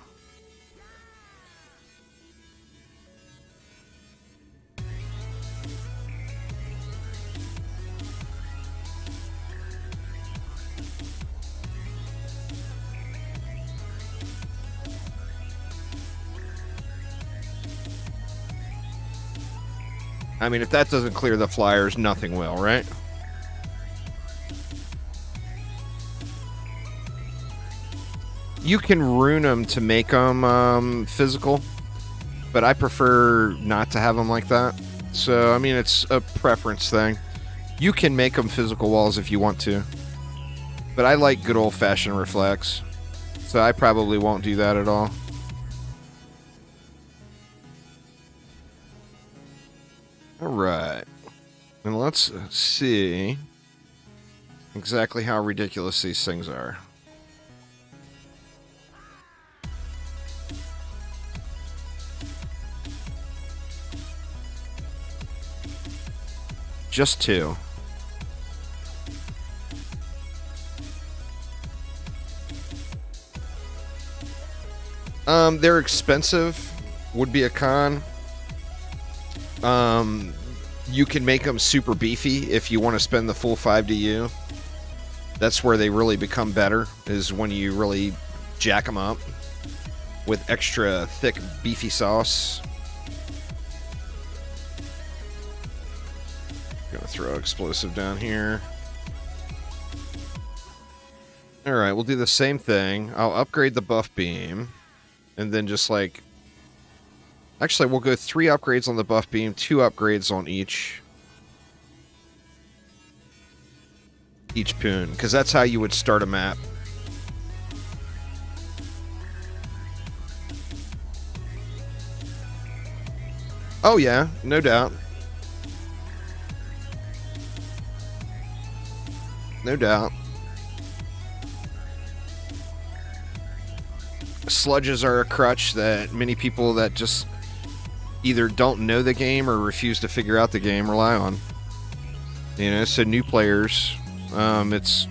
A: I mean, if that doesn't clear the flyers, nothing will, right? You can rune them to make them physical, but I prefer not to have them like that. So, I mean, it's a preference thing. You can make them physical walls if you want to, but I like good old-fashioned reflex, so I probably won't do that at all. All right, and let's see exactly how ridiculous these things are. Just 2. They're expensive. Would be a con. You can make them super beefy if you want to spend the full 5 DU. That's where they really become better, is when you really jack them up with extra thick beefy sauce. Gonna throw explosive down here. Alright, we'll do the same thing. I'll upgrade the buff beam. And then just like... Actually, we'll go 3 upgrades on the buff beam, 2 upgrades on each poon, because that's how you would start a map. Oh yeah, no doubt. No doubt. Sludges are a crutch that many people that just either don't know the game or refuse to figure out the game rely on. You know, so new players, it's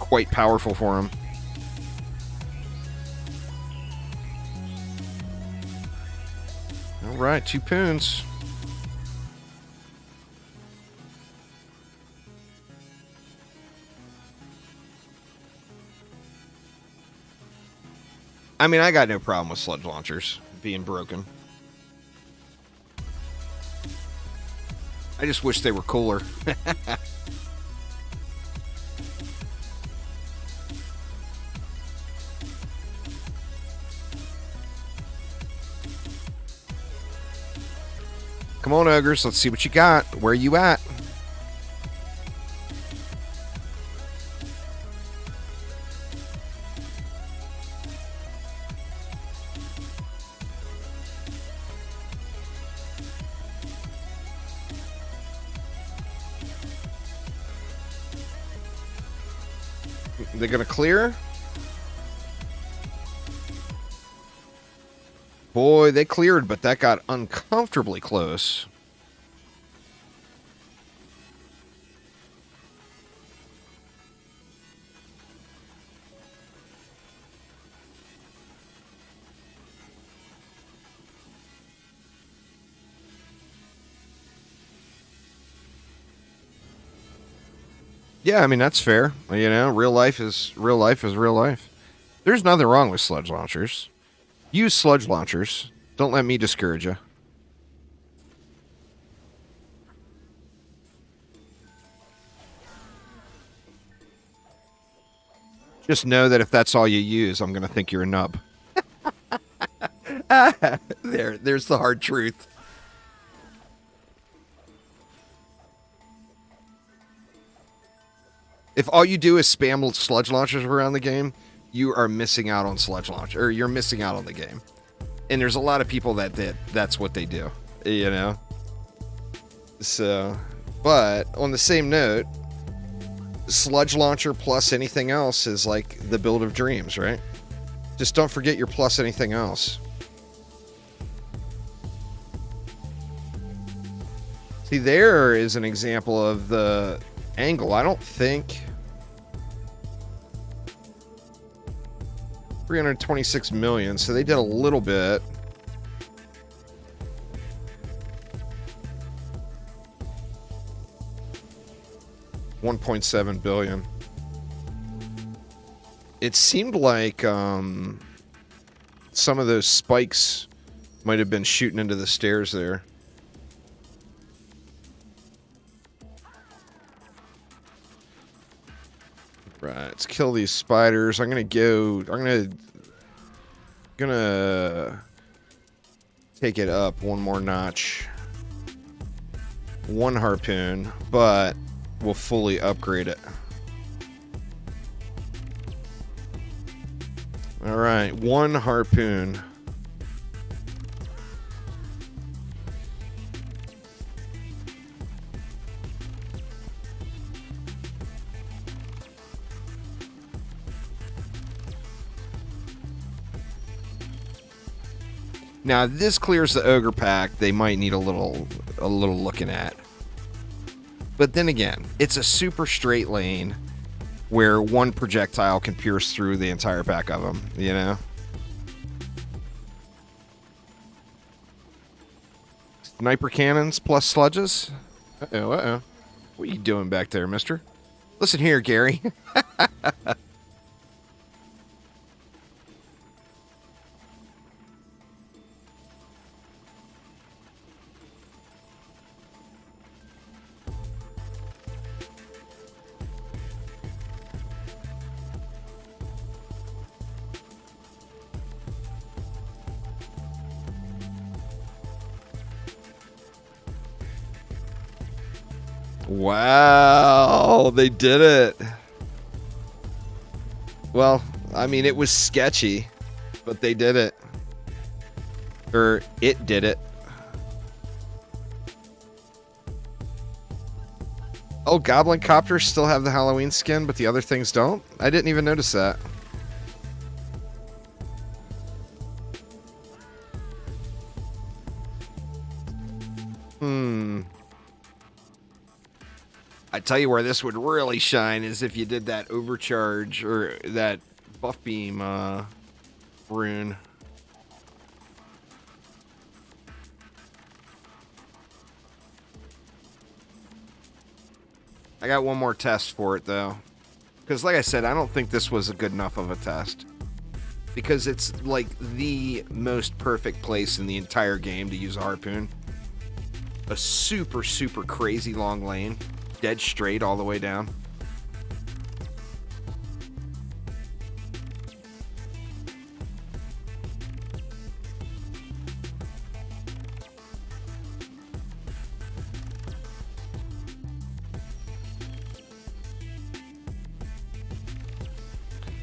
A: quite powerful for them. All right, 2 poons. I mean, I got no problem with sludge launchers being broken. I just wish they were cooler. Come on, ogres. Let's see what you got. Where you at? They're gonna clear? Boy, they cleared, but that got uncomfortably close. Yeah, I mean, that's fair. You know, real life is real life is real life. There's nothing wrong with sludge launchers. Use sludge launchers. Don't let me discourage you. Just know that if that's all you use, I'm going to think you're a nub. There's the hard truth. If all you do is spam sludge launchers around the game, you are missing out on sludge launch, or you're missing out on the game. And there's a lot of people that's what they do, you know? So, but on the same note, sludge launcher plus anything else is like the build of dreams, right? Just don't forget your plus anything else. See, there is an example of the angle. I don't think 326 million, so they did a little bit. $1.7 billion. It seemed like some of those spikes might have been shooting into the stairs there. Right, let's kill these spiders. I'm gonna take it up one more notch. One harpoon, but we'll fully upgrade it. All right, one harpoon. Now, if this clears the ogre pack, they might need a little looking at. But then again, it's a super straight lane where one projectile can pierce through the entire pack of them, you know? Sniper cannons plus sludges? Uh-oh, uh-oh. What are you doing back there, mister? Listen here, Gary. Wow, they did it. Well, I mean, it was sketchy, but they did it. Or it did it. Oh, Goblin Copters still have the Halloween skin, but the other things don't? I didn't even notice that. I tell you where this would really shine is if you did that overcharge or that buff beam rune. I got one more test for it though, because like I said, I don't think this was a good enough of a test, because it's like the most perfect place in the entire game to use a harpoon. A super crazy long lane, dead straight all the way down.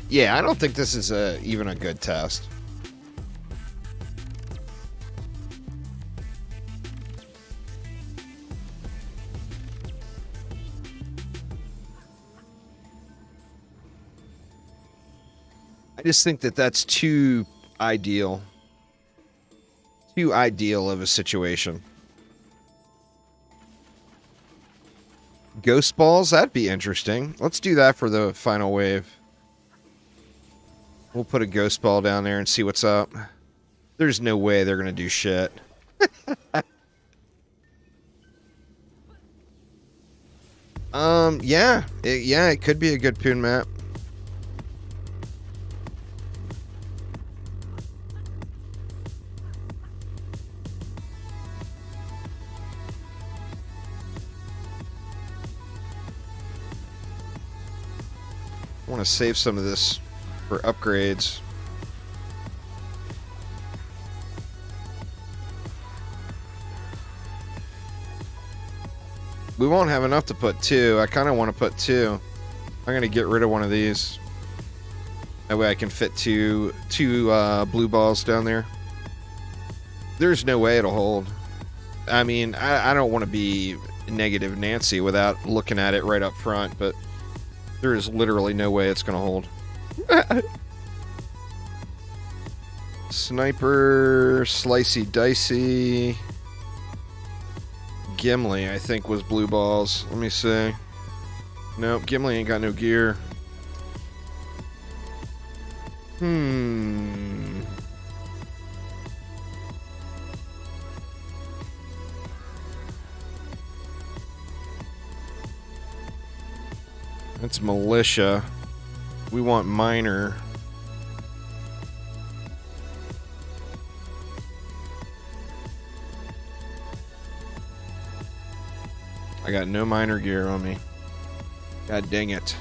A: Yeah, I don't think this is even a good test. I just think that that's too ideal. Too ideal of a situation. Ghost balls, that'd be interesting. Let's do that for the final wave. We'll put a ghost ball down there and see what's up. There's no way they're going to do shit. Yeah. It could be a good poon map. want to save some of this for upgrades. We won't have enough to put 2. I kind of want to put 2. I'm going to get rid of one of these. That way I can fit two blue balls down there. There's no way it'll hold. I mean, I don't want to be negative Nancy without looking at it right up front, but there is literally no way it's going to hold. Sniper, Slicey Dicey, Gimli, I think, was blue balls. Let me see. Nope, Gimli ain't got no gear. That's militia. We want minor. I got no minor gear on me. God dang it.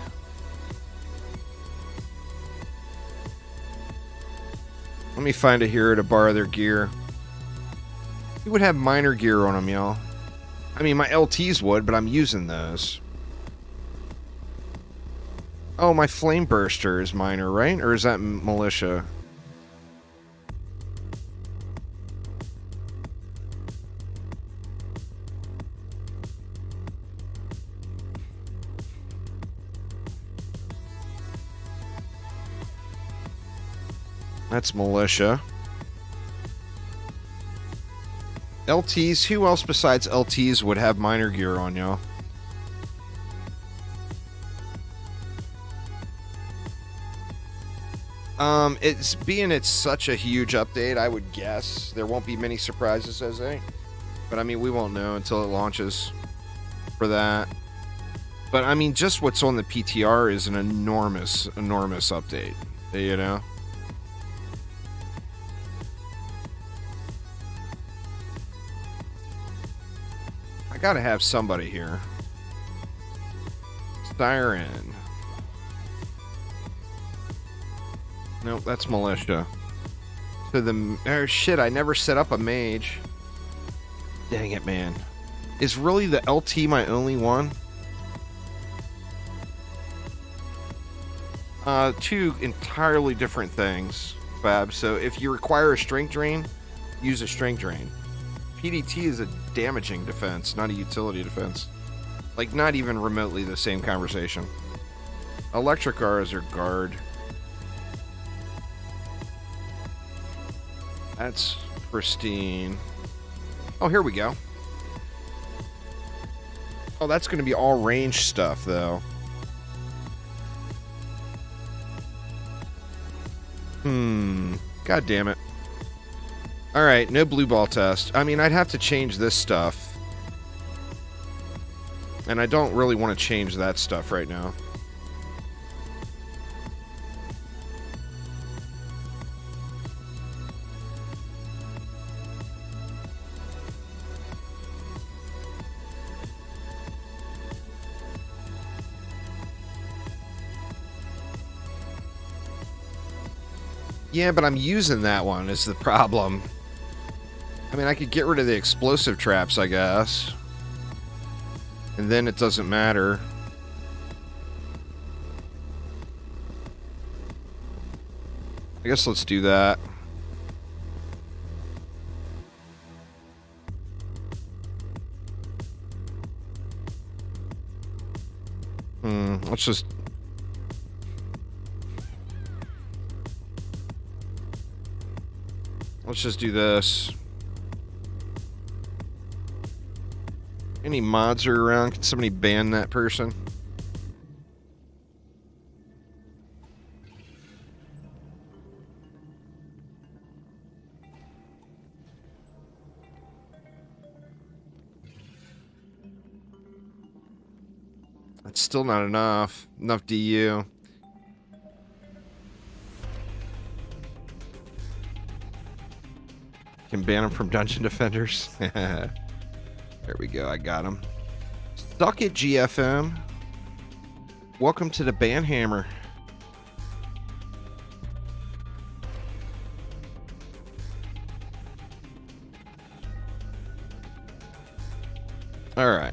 A: Let me find a hero to borrow their gear. Who would have minor gear on them, y'all? I mean, my LTs would, but I'm using those. Oh, my flame burster is minor, right? Or is that militia? That's militia. LTs? Who else besides LTs would have minor gear on, y'all? It's such a huge update, I would guess there won't be many surprises, Jose. But I mean, we won't know until it launches for that. But I mean, just what's on the PTR is an enormous update, you know? I gotta have somebody here. Siren. Nope, that's militia. So oh shit, I never set up a mage. Dang it, man. Is really the LT my only one? Two entirely different things, Fab. So if you require a strength drain, use a strength drain. PDT is a damaging defense, not a utility defense. Like, not even remotely the same conversation. Electric Auras are guard. That's pristine. Oh, here we go. Oh, that's going to be all range stuff, though. God damn it. Alright, no blue ball test. I mean, I'd have to change this stuff. And I don't really want to change that stuff right now. Yeah, but I'm using that one is the problem. I mean, I could get rid of the explosive traps, I guess. And then it doesn't matter. I guess let's do that. Let's just... Let's just do this. Any mods are around? Can somebody ban that person? That's still not enough. Enough DU. Can ban them from Dungeon Defenders. There we go. I got him. Suck it, GFM. Welcome to the ban hammer. All right.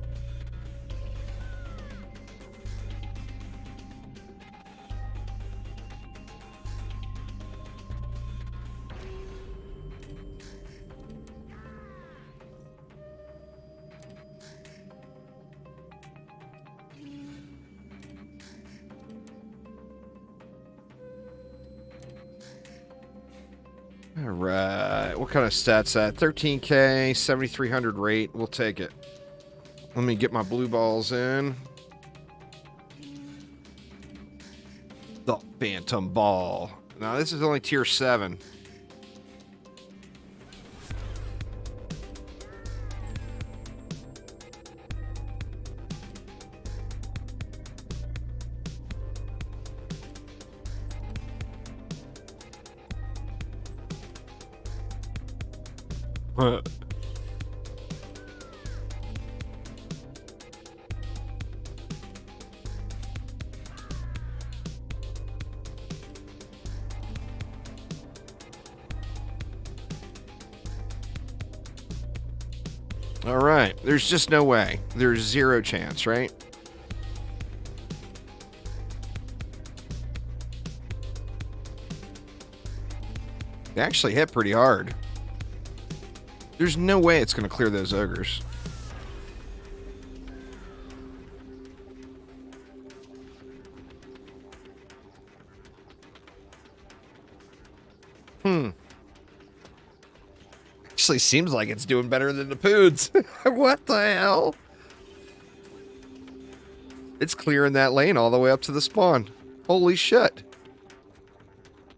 A: All right. What kind of stats that? 13K, 7,300 rate. We'll take it. Let me get my blue balls in. The Phantom Ball. Now, this is only tier 7. All right. There's just no way. There's zero chance, right? They actually hit pretty hard. There's no way it's going to clear those ogres. Actually seems like it's doing better than the Poods. What the hell? It's clearing that lane all the way up to the spawn. Holy shit.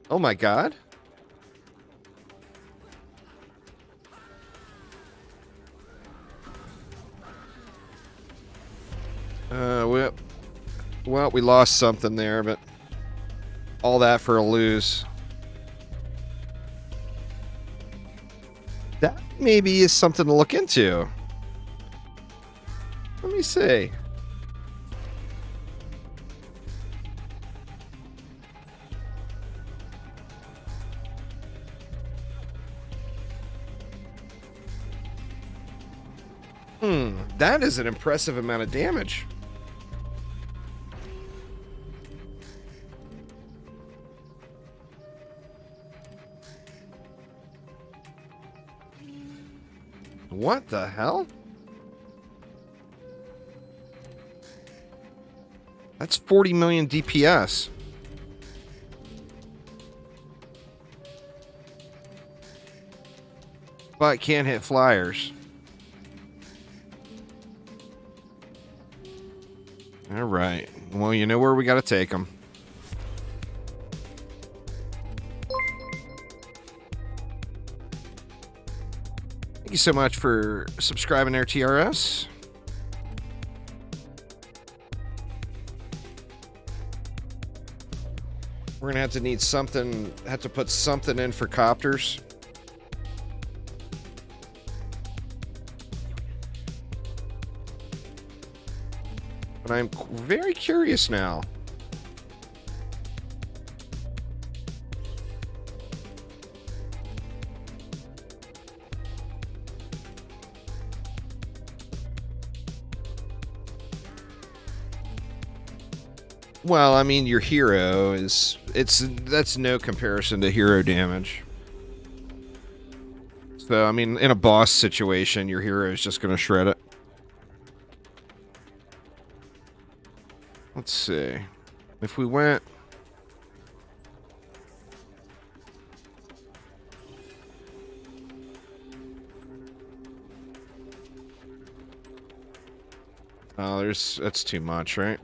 A: Oh my god. Well, we lost something there, but all that for a lose. That maybe is something to look into. Let me see. That is an impressive amount of damage. What the hell? That's 40 million DPS. But can't hit flyers. All right. Well, you know where we got to take them. Thank you so much for subscribing, RTRS. We're gonna have to put something in for copters. But I'm very curious now. Well, I mean, your hero that's no comparison to hero damage. So, I mean, in a boss situation, your hero is just going to shred it. Let's see. If we went... Oh, that's too much, right?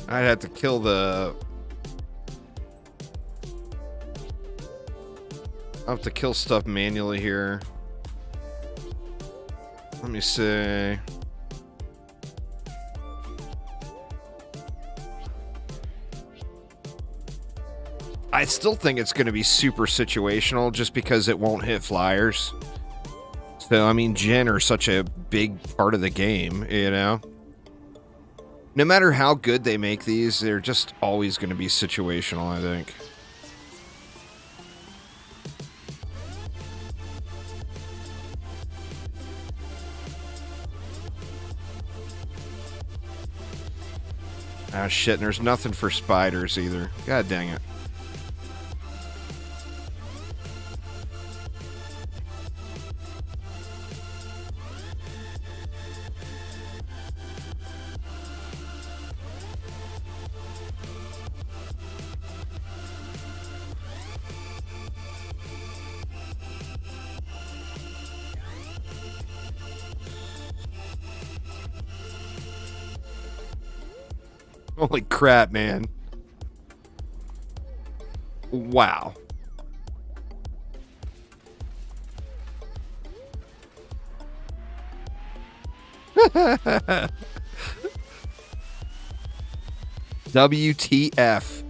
A: I'd have to kill the I'll have to kill stuff manually here. Let me see. I still think it's going to be super situational just because it won't hit flyers. So, I mean, Gen are such a big part of the game, you know? No matter how good they make these, they're just always going to be situational, I think. Ah, shit, and there's nothing for spiders either. God dang it. Holy crap, man. Wow. WTF.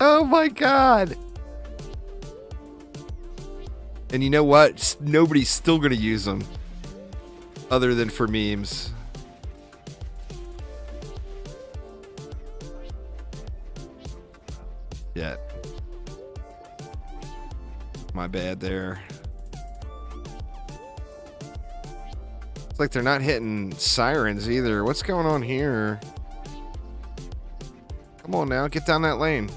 A: Oh my god. And you know what? Nobody's still going to use them. Other than for memes. Yet. My bad there. It's like they're not hitting sirens either. What's going on here? Come on now, get down that lane.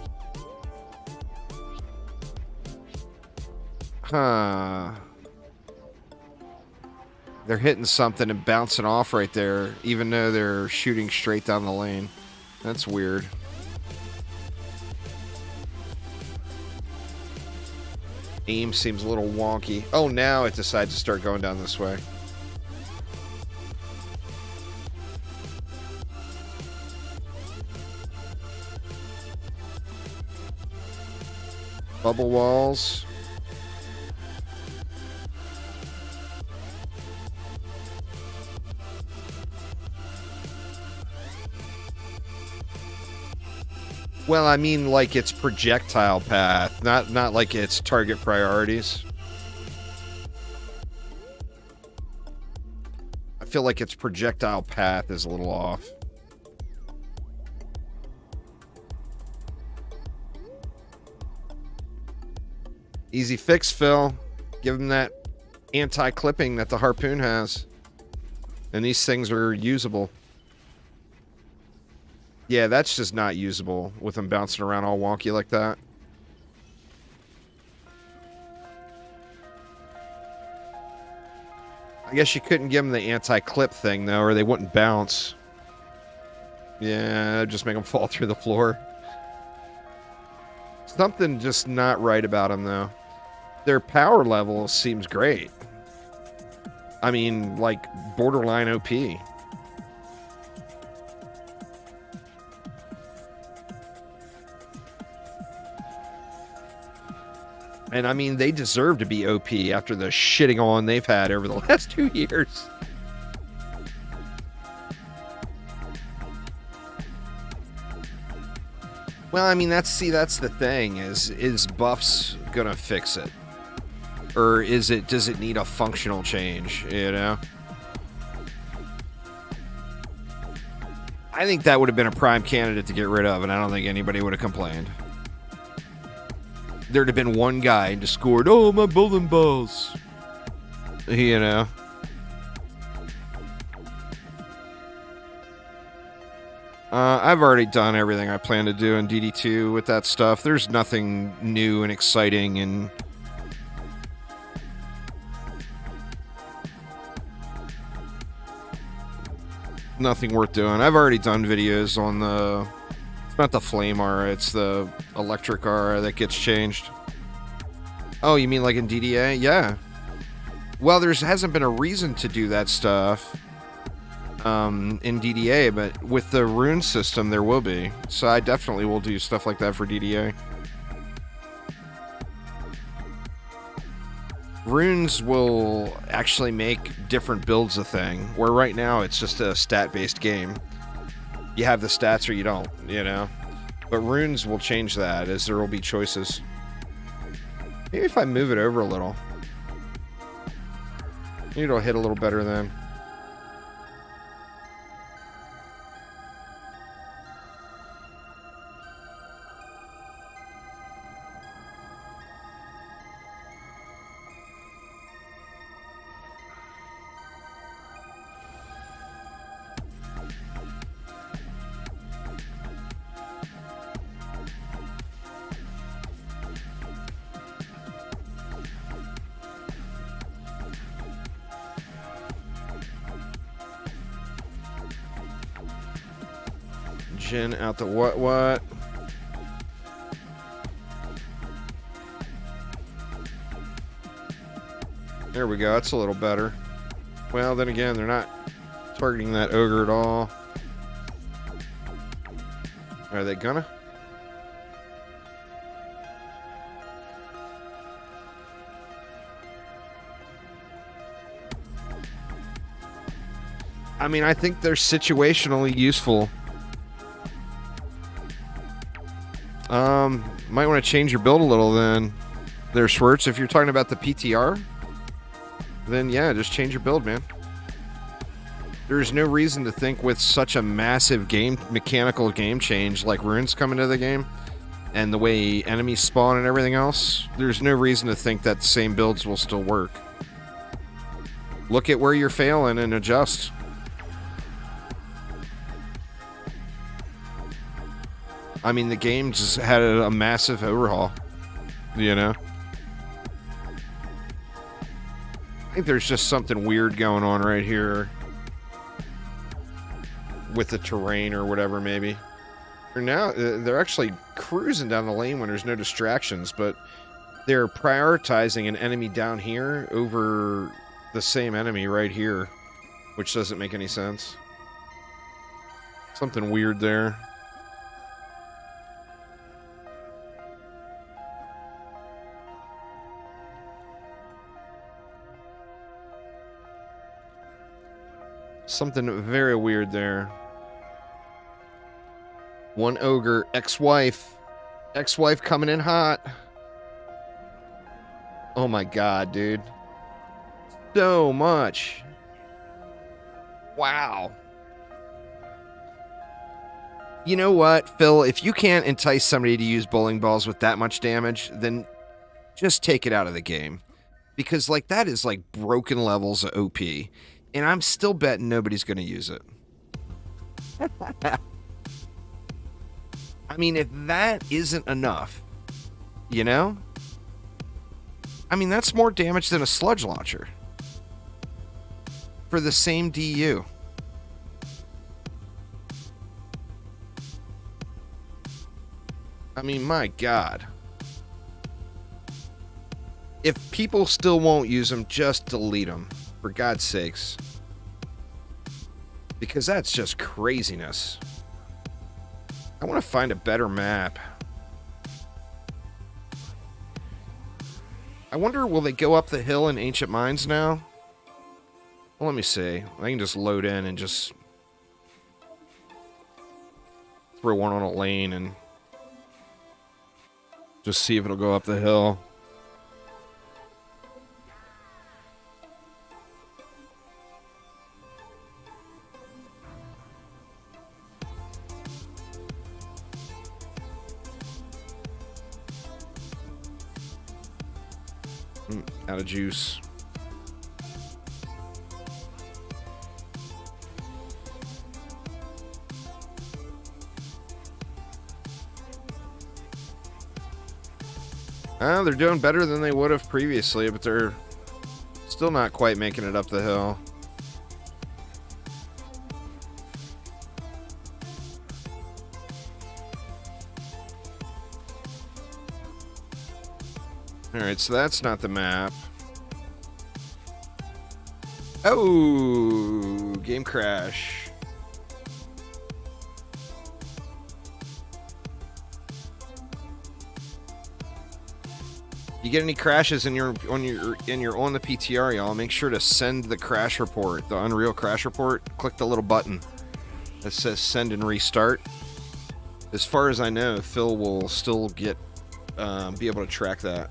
A: Huh. They're hitting something and bouncing off right there, even though they're shooting straight down the lane. That's weird. Aim seems a little wonky. Oh, now it decides to start going down this way. Bubble walls. Well, I mean, like its projectile path, not like its target priorities. I feel like its projectile path is a little off. Easy fix, Phil. Give him that anti-clipping that the Harpoon has. And these things are usable. Yeah, that's just not usable with them bouncing around all wonky like that. I guess you couldn't give them the anti-clip thing, though, or they wouldn't bounce. Yeah, just make them fall through the floor. Something just not right about them, though. Their power level seems great. I mean, like, borderline OP. And I mean, they deserve to be OP after the shitting on they've had over the last 2 years. Well, I mean, that's the thing is buffs gonna fix it? Or does it need a functional change, you know? I think that would have been a prime candidate to get rid of, and I don't think anybody would have complained. There'd have been one guy and just scored, oh, my bowling balls. You know? I've already done everything I plan to do in DD2 with that stuff. There's nothing new and exciting and... nothing worth doing. I've already done videos on the... It's not the flame aura, it's the electric aura that gets changed. Oh, you mean like in DDA? Yeah. Well, there hasn't been a reason to do that stuff in DDA, but with the rune system, there will be. So I definitely will do stuff like that for DDA. Runes will actually make different builds a thing, where right now it's just a stat-based game. You have the stats or you don't, you know? But runes will change that, as there will be choices. Maybe if I move it over a little. Maybe it'll hit a little better then. Jin out the what? There we go. That's a little better. Well, then again, they're not targeting that ogre at all. Are they gonna? I mean, I think they're situationally useful. Might want to change your build a little then. There, Schwartz. If you're talking about the PTR, then yeah, just change your build, man. There's no reason to think with such a massive mechanical game change like runes come into the game and the way enemies spawn and everything else, there's no reason to think that the same builds will still work. Look at where you're failing and adjust. I mean, the game just had a massive overhaul, you know? I think there's just something weird going on right here with the terrain or whatever, maybe. Or now, they're actually cruising down the lane when there's no distractions, but they're prioritizing an enemy down here over the same enemy right here, which doesn't make any sense. Something weird there. Something very weird there. One ogre, ex-wife. Ex-wife coming in hot. Oh my god, dude. So much. Wow. You know what, Phil? If you can't entice somebody to use bowling balls with that much damage, then just take it out of the game. Because, like, that is, like, broken levels of OP. And I'm still betting nobody's going to use it. I mean, if that isn't enough, you know? I mean, that's more damage than a sludge launcher. For the same DU. I mean, my God. If people still won't use them, just delete them. For God's sakes. Because that's just craziness. I want to find a better map. I wonder, will they go up the hill in Ancient Mines now? Well, let me see. I can just load in and just throw one on a lane and just see if it'll go up the hill. Out of juice. They're doing better than they would have previously, but they're still not quite making it up the hill. Alright, so that's not the map. Oh, game crash. You get any crashes and you're on the PTR, y'all, make sure to send the crash report, the Unreal crash report. Click the little button that says send and restart. As far as I know, Phil will still get be able to track that.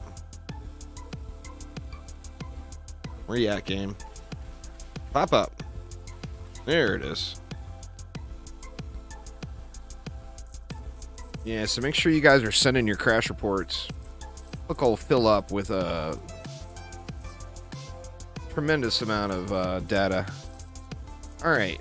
A: Where you at, game? Pop up. There it is. Yeah, so make sure you guys are sending your crash reports. Look, will fill up with a tremendous amount of data. All right.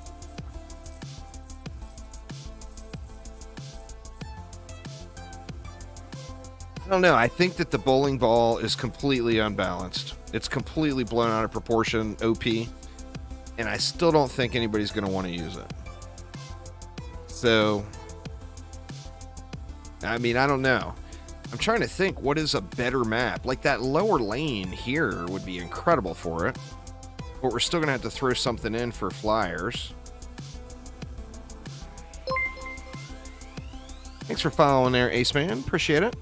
A: I don't know. I think that the bowling ball is completely unbalanced. It's completely blown out of proportion, OP, and I still don't think anybody's going to want to use it. So, I mean, I don't know. I'm trying to think, what is a better map? Like, that lower lane here would be incredible for it. But we're still going to have to throw something in for flyers. Thanks for following there, Ace Man. Appreciate it.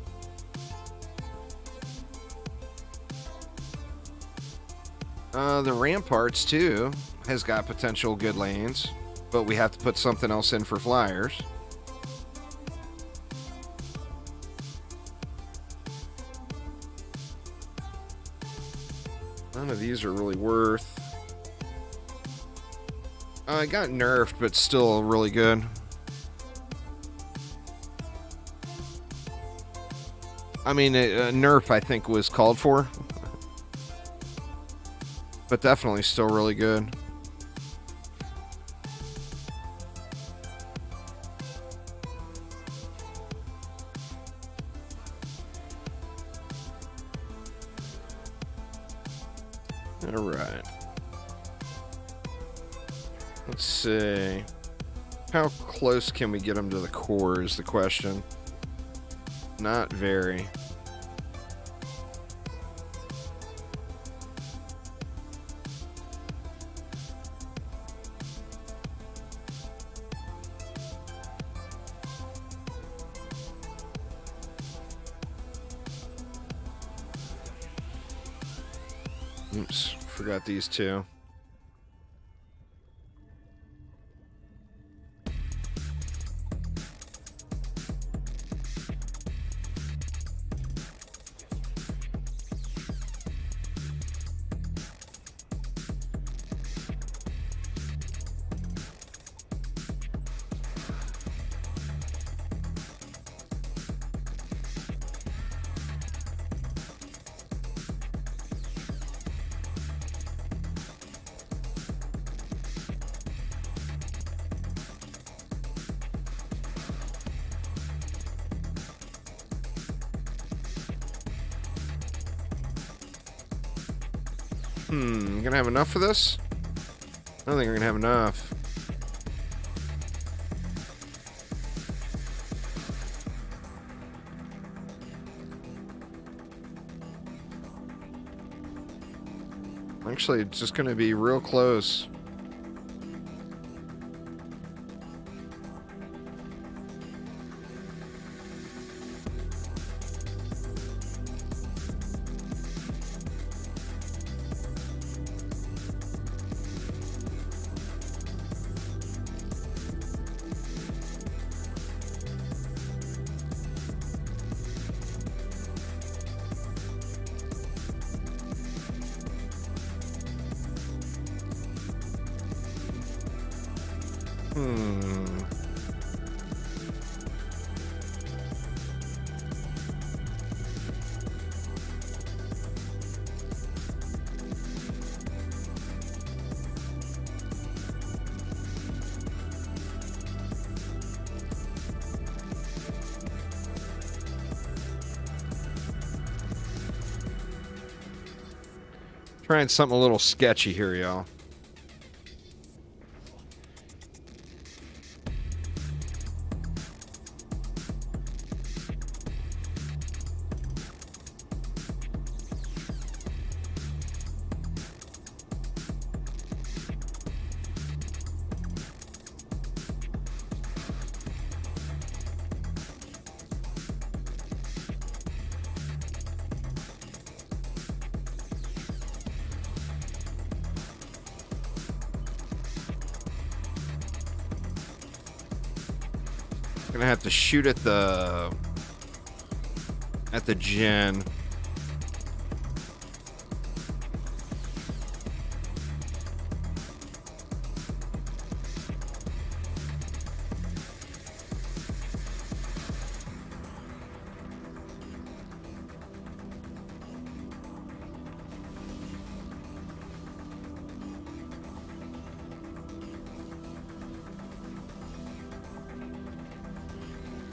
A: The Ramparts, too, has got potential good lanes. But we have to put something else in for flyers. None of these are really worth. I got nerfed, but still really good. I mean, a nerf, I think, was called for. But definitely still really good. All right. Let's see. How close can we get them to the core is the question. Not very. Oops, forgot these two. Gonna have enough for this? I don't think we're gonna have enough. Actually, it's just gonna be real close. Trying something a little sketchy here, y'all. Gonna have to shoot at the gen.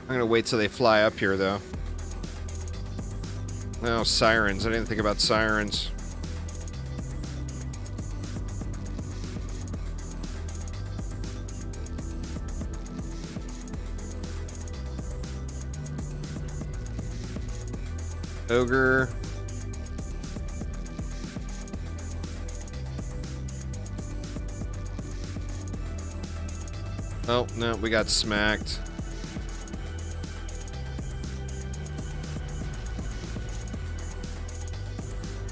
A: I'm gonna wait till they fly up here, though. Oh, sirens. I didn't think about sirens. Ogre. Oh, no, we got smacked.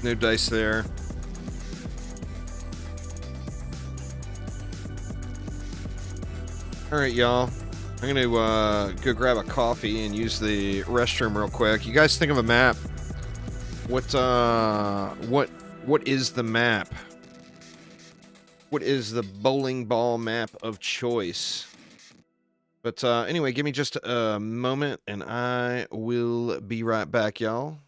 A: No dice there. Alright, y'all. I'm gonna go grab a coffee and use the restroom real quick. You guys think of a map. What is the map? What is the bowling ball map of choice? But anyway, give me just a moment and I will be right back, y'all.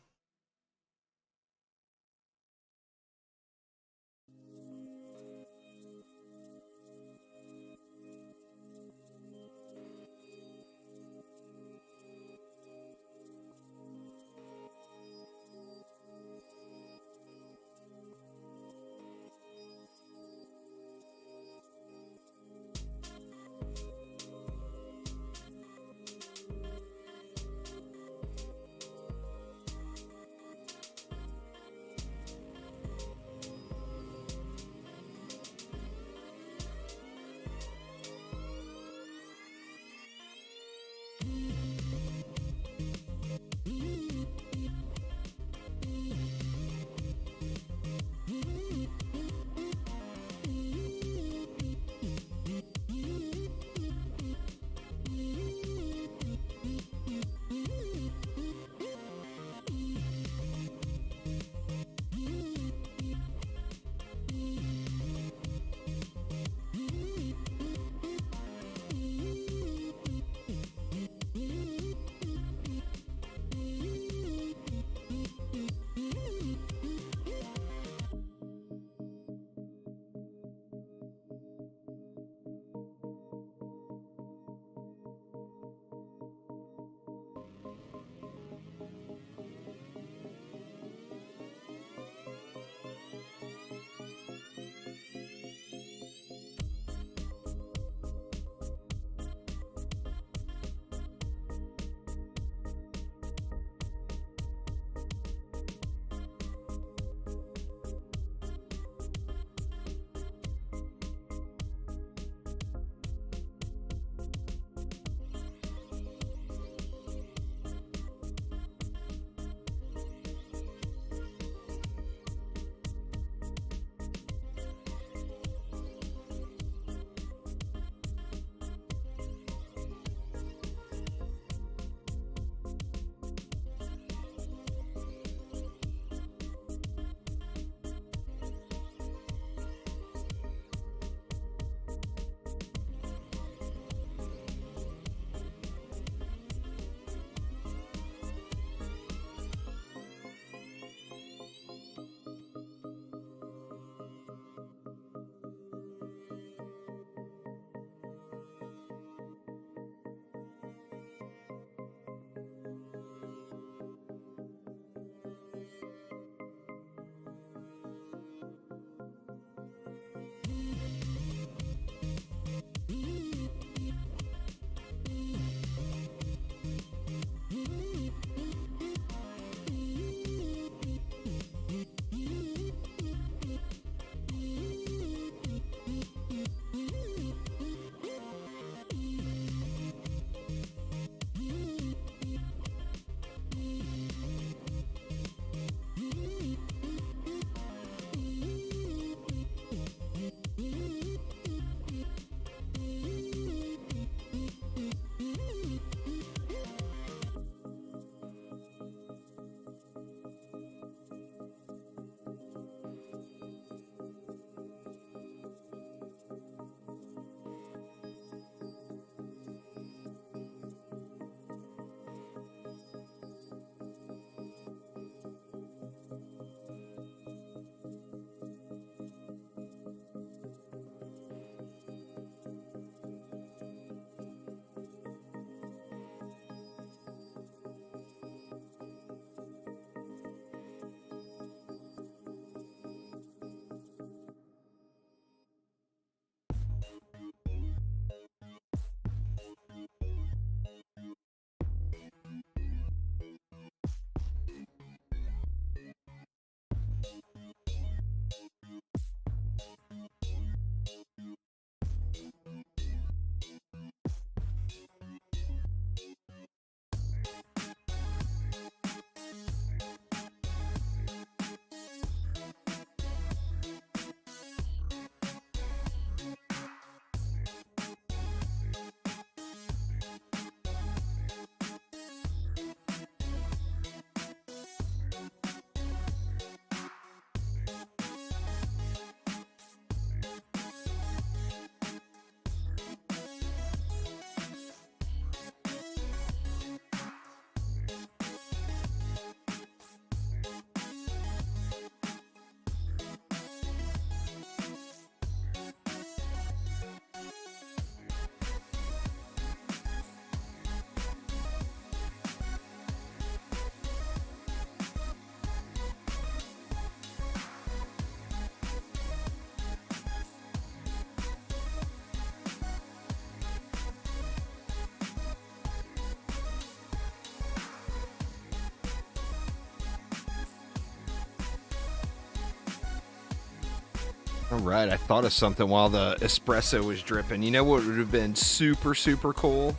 A: All right, I thought of something while the espresso was dripping. You know what would have been super, super cool?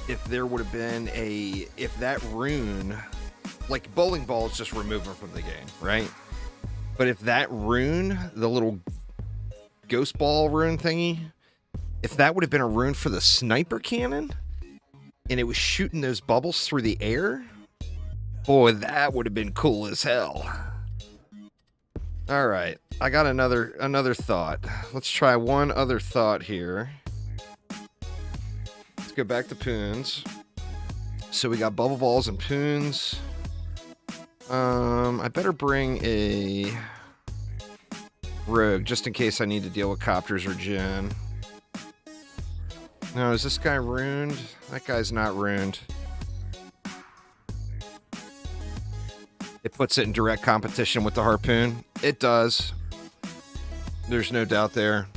A: If there would have been if that rune, like bowling balls, just remove them from the game, right? But if that rune, the little ghost ball rune thingy, if that would have been a rune for the sniper cannon, and it was shooting those bubbles through the air, boy, that would have been cool as hell. All right, I got another thought. Let's try one other thought here. Let's go back to poons. So we got bubble balls and poons. I better bring a rogue just in case I need to deal with copters or Jinn. No, is this guy runed? That guy's not runed. It puts it in direct competition with the Harpoon. It does. There's no doubt there.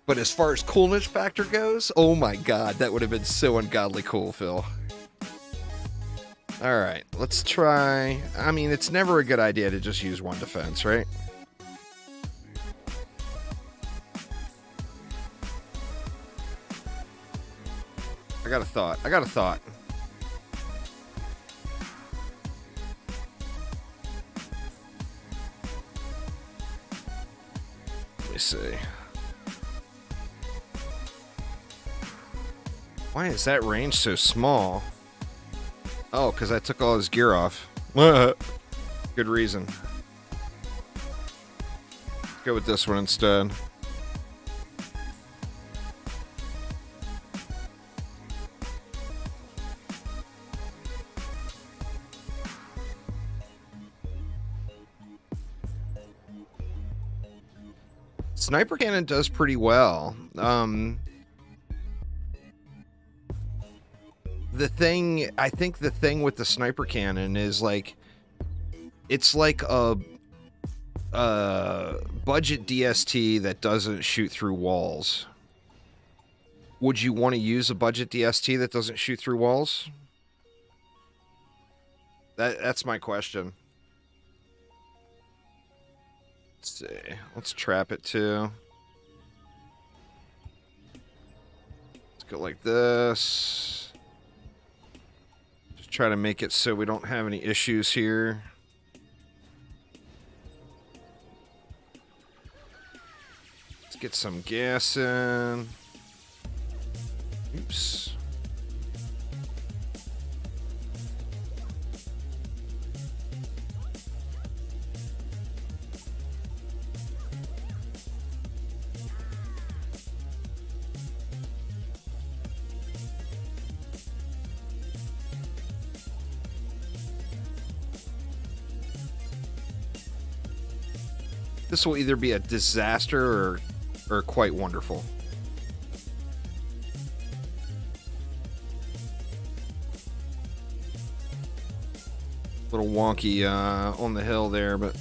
A: But as far as coolness factor goes, oh my god, that would have been so ungodly cool, Phil. Alright, let's try... I mean, it's never a good idea to just use one defense, right? I got a thought. Let me see. Why is that range so small? Oh, because I took all his gear off. Good reason. Let's go with this one instead. Sniper cannon does pretty well. I think the thing with the sniper cannon is like, it's like a budget DST that doesn't shoot through walls. Would you want to use a budget DST that doesn't shoot through walls? That's my question. Let's see. Let's trap it too. Let's go like this. Just try to make it so we don't have any issues here. Let's get some gas in. Oops. This will either be a disaster or quite wonderful. A little wonky on the hill there, but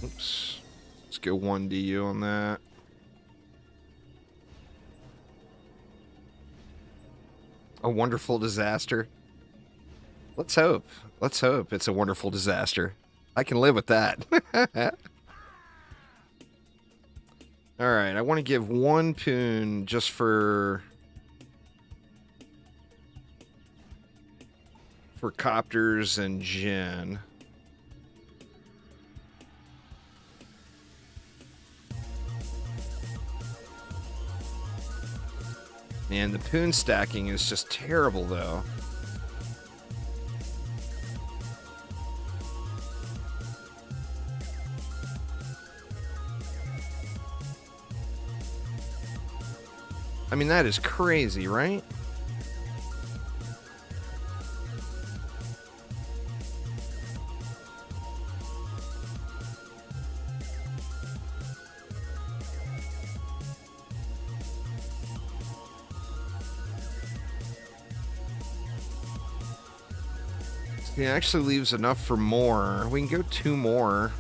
A: oops. Let's go 1 DU on that. A wonderful disaster. Let's hope. Let's hope it's a wonderful disaster. I can live with that. Alright, I want to give 1 poon just for copters and Jinn. Man, the poon stacking is just terrible, though. I mean, that is crazy, right? It actually leaves enough for more. We can go 2 more.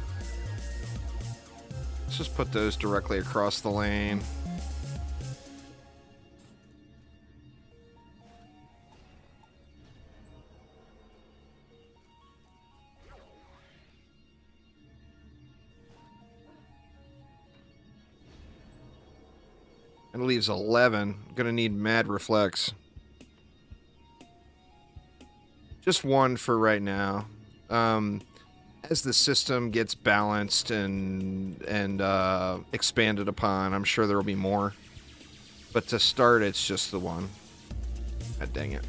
A: Let's just put those directly across the lane. And it leaves 11. Gonna need mad reflex. Just one for right now. As the system gets balanced and expanded upon, I'm sure there will be more. But to start, it's just the one. God dang it.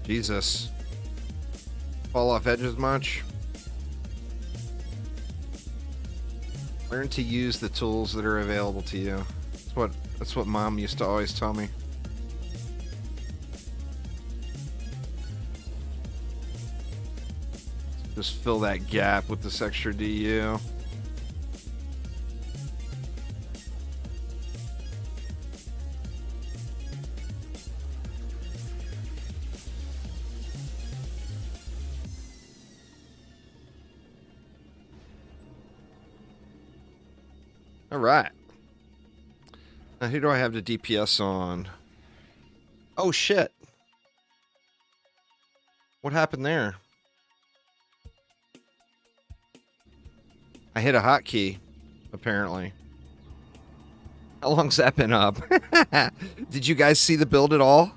A: Jesus. Fall off edges much? Learn to use the tools that are available to you. That's what Mom used to always tell me. Just fill that gap with this extra DU. All right. Now, who do I have the DPS on? Oh, shit. What happened there? I hit a hotkey, apparently. How long's that been up? Did you guys see the build at all?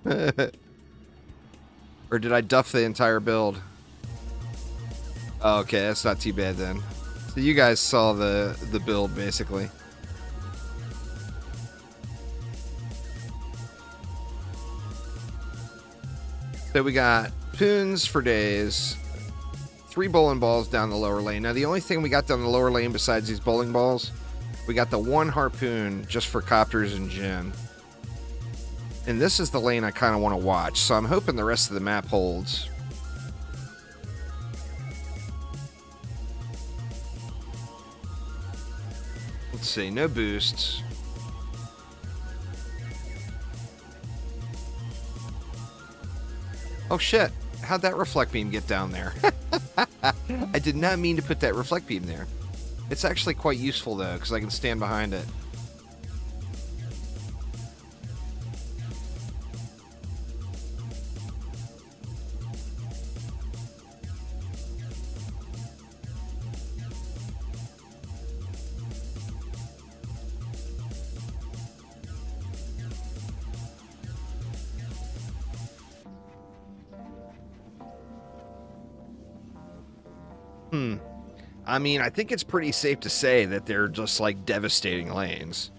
A: Or did I duff the entire build? Oh, okay, that's not too bad then. So you guys saw the build, basically. So we got Poons for days. 3 bowling balls down the lower lane. Now, the only thing we got down the lower lane besides these bowling balls, we got the 1 Harpoon just for copters and Jin. And this is the lane I kind of want to watch, so I'm hoping the rest of the map holds. Let's see, no boosts. Oh shit, how'd that reflect beam get down there? I did not mean to put that reflect beam there. It's actually quite useful though, because I can stand behind it. I mean, I think it's pretty safe to say that they're just like devastating lanes.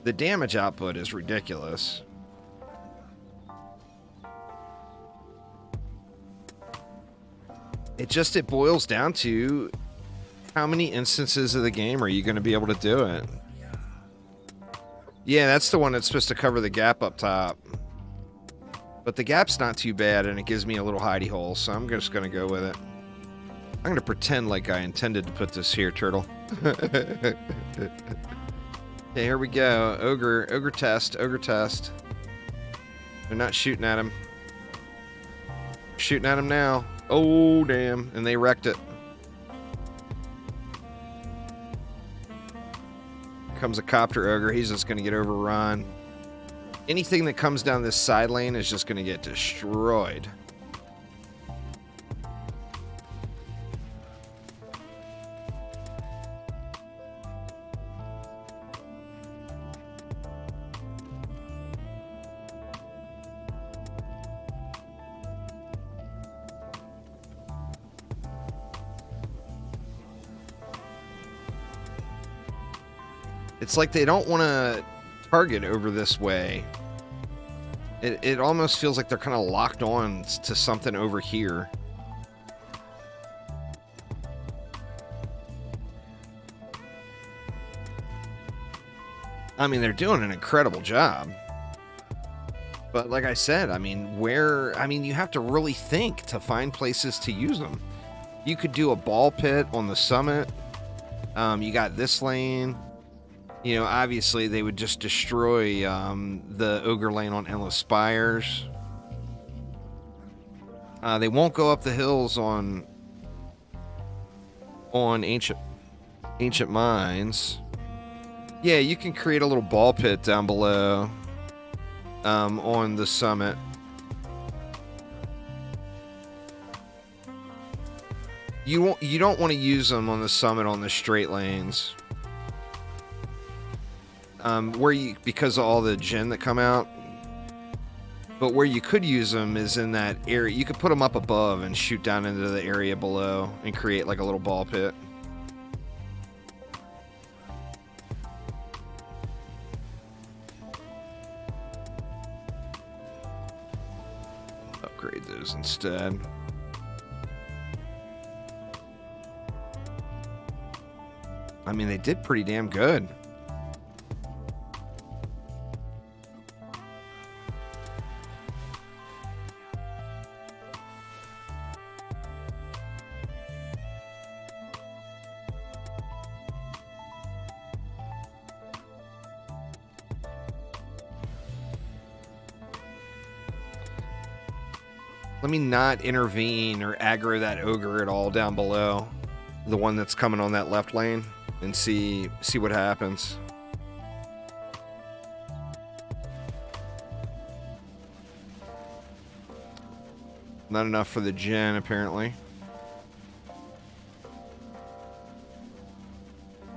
A: The damage output is ridiculous. It boils down to how many instances of the game are you going to be able to do it? Yeah, that's the one that's supposed to cover the gap up top. But the gap's not too bad, and it gives me a little hidey hole, so I'm just going to go with it. I'm going to pretend like I intended to put this here, turtle. Okay, here we go. Ogre test. They're not shooting at him. Shooting at him now. Oh, damn. And they wrecked it. Comes a copter ogre. He's just going to get overrun. Anything that comes down this side lane is just going to get destroyed. It's like they don't want to target over this way. It almost feels like they're kind of locked on to something over here. I mean, they're doing an incredible job. But like I said, I mean, you have to really think to find places to use them. You could do a ball pit on the summit. You got this lane. You know, obviously they would just destroy the ogre lane on Endless Spires. They won't go up the hills on Ancient Mines. Yeah, you can create a little ball pit down below on the summit. You don't want to use them on the summit on the straight lanes. Because of all the gen that come out. But where you could use them is in that area. You could put them up above and shoot down into the area below and create like a little ball pit. Upgrade those instead. I mean, they did pretty damn good. Let me not intervene or aggro that ogre at all down below. The one that's coming on that left lane. And see what happens. Not enough for the gen, apparently.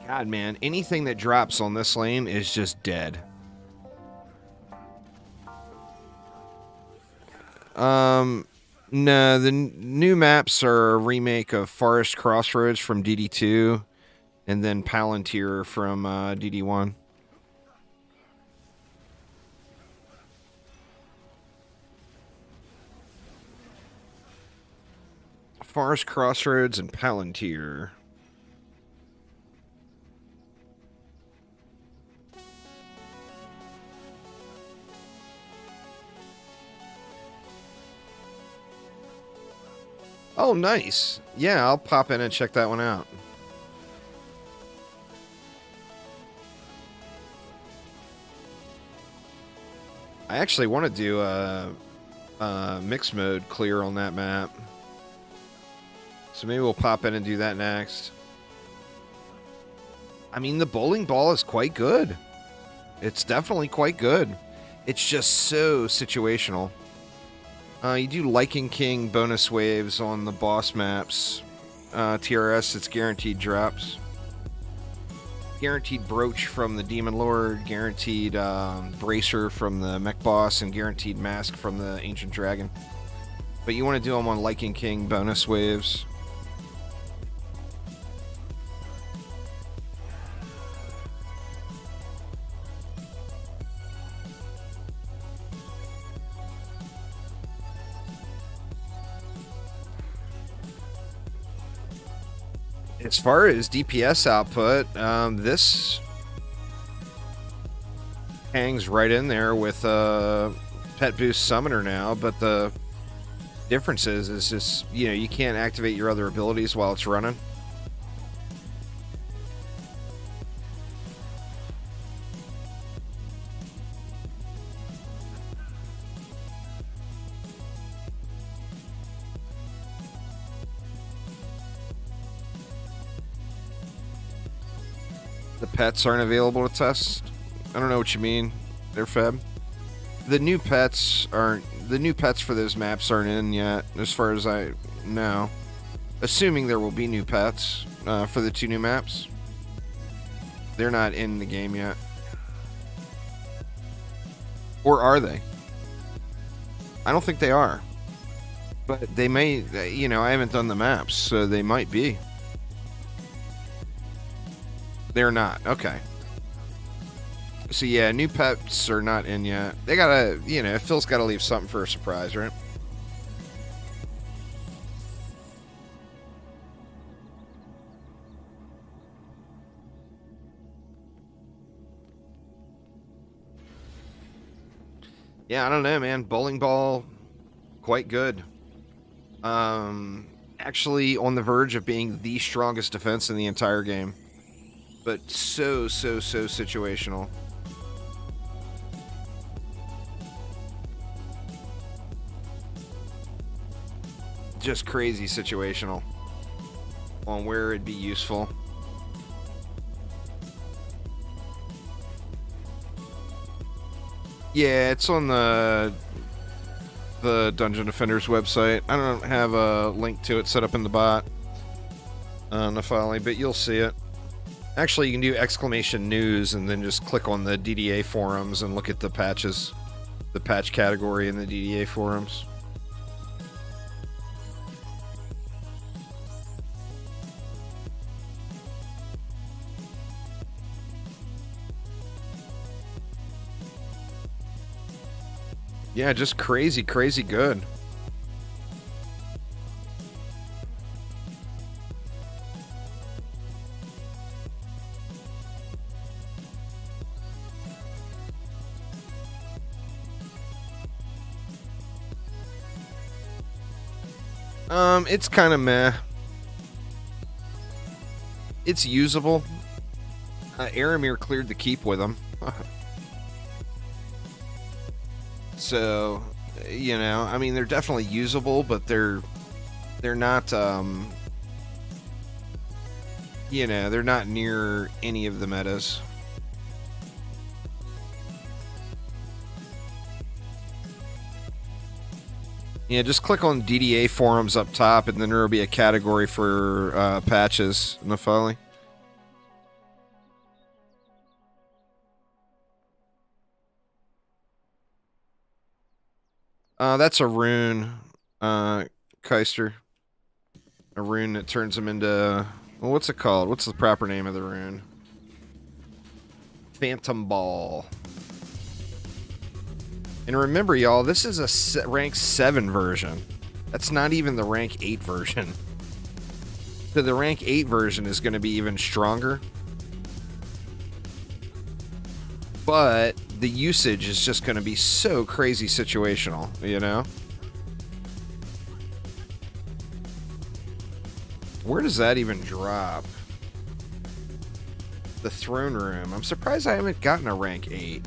A: God, man, anything that drops on this lane is just dead. No, the new maps are a remake of Forest Crossroads from DD2. And then Palantir from DD1. Forest Crossroads and Palantir. Oh, nice. Yeah, I'll pop in and check that one out. I actually want to do a mixed mode clear on that map. So maybe we'll pop in and do that next. I mean, the bowling ball is quite good. It's definitely quite good. It's just so situational. You do Lichen King bonus waves on the boss maps. TRS, it's guaranteed drops. Guaranteed brooch from the Demon Lord, guaranteed bracer from the mech boss, and guaranteed mask from the Ancient Dragon. But you want to do them on Lichen King bonus waves. As far as DPS output, this hangs right in there with Pet Boost Summoner now, but the difference is just, you know, you can't activate your other abilities while it's running. The pets aren't available to test. I don't know what you mean. They're feb. The new pets for those maps aren't in yet, as far as I know. Assuming there will be new pets for the 2 new maps. They're not in the game yet. Or are they? I don't think they are. But they may, you know, I haven't done the maps, so they might be. They're not. Okay. So yeah, new pets are not in yet. They gotta, you know, Phil's gotta leave something for a surprise, right? Yeah, I don't know, man. Bowling ball, quite good. Actually on the verge of being the strongest defense in the entire game. But so situational. Just crazy situational on where it'd be useful. Yeah, it's on the Dungeon Defenders website. I don't have a link to it set up in the bot on the filing, but you'll see it. Actually, you can do exclamation news and then just click on the DDA forums and look at the patches, the patch category in the DDA forums. Yeah, just crazy, crazy good. It's kind of meh. It's usable. Aramir cleared the keep with him. So, you know, I mean, they're definitely usable, but they're not, you know, they're not near any of the metas. Yeah, just click on DDA forums up top, and then there will be a category for patches in the filing. That's a rune, Keister. A rune that turns them into... Well, what's it called? What's the proper name of the rune? Phantom Ball. And remember, y'all, this is a rank 7 version. That's not even the rank 8 version. So the rank 8 version is going to be even stronger. But the usage is just going to be so crazy situational, you know? Where does that even drop? The throne room. I'm surprised I haven't gotten a rank 8.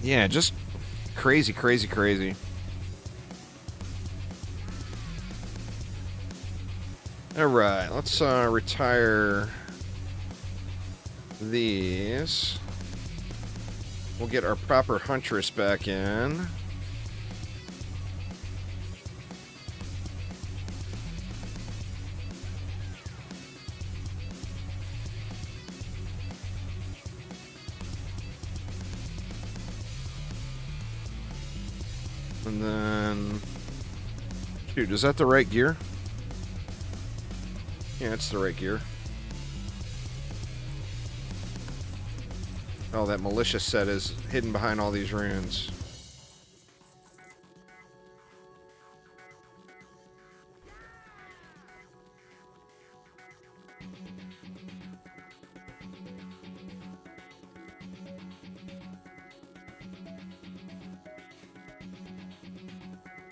A: Yeah, just crazy, crazy, crazy. Alright, let's retire these. We'll get our proper Huntress back in. And then... Shoot, is that the right gear? Yeah, it's the right gear. Oh, that militia set is hidden behind all these runes.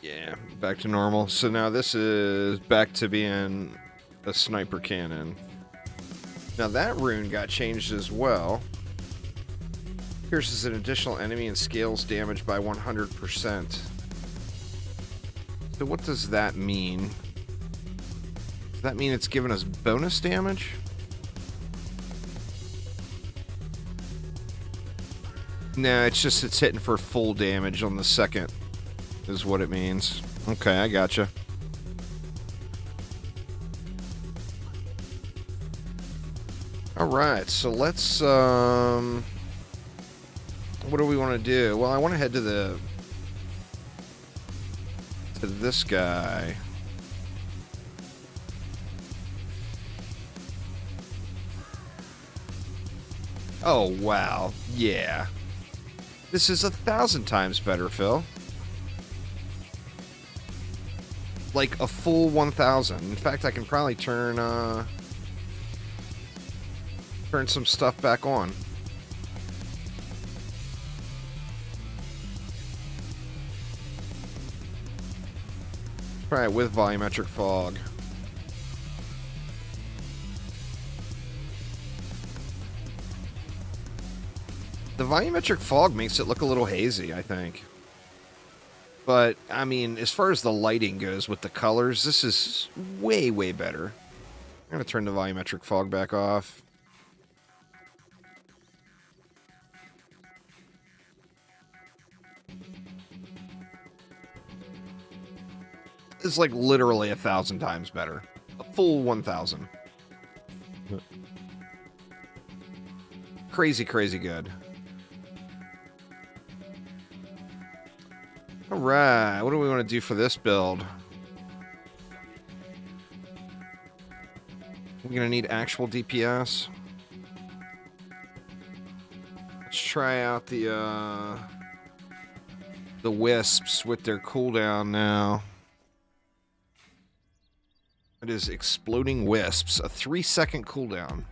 A: Yeah, back to normal. So now this is back to being a sniper cannon. Now that rune got changed as well. Pierces an additional enemy and scales damage by 100%. So what does that mean? Does that mean it's giving us bonus damage? No, it's just it's hitting for full damage on the second, is what it means. Okay, I gotcha. Alright, so let's, what do we want to do? Well, I want to head to this guy. Oh, wow. Yeah. This is 1,000 times better, Phil. Like a full 1,000. In fact, I can probably turn some stuff back on. Try it with volumetric fog. The volumetric fog makes it look a little hazy, I think. But, I mean, as far as the lighting goes with the colors, this is way, way better. I'm going to turn the volumetric fog back off. is like literally 1,000 times better. A full 1,000. Crazy, crazy good. All right, what do we want to do for this build? We're gonna need actual DPS. Let's try out the Wisps with their cooldown now. It is Exploding Wisps, a 3-second cooldown.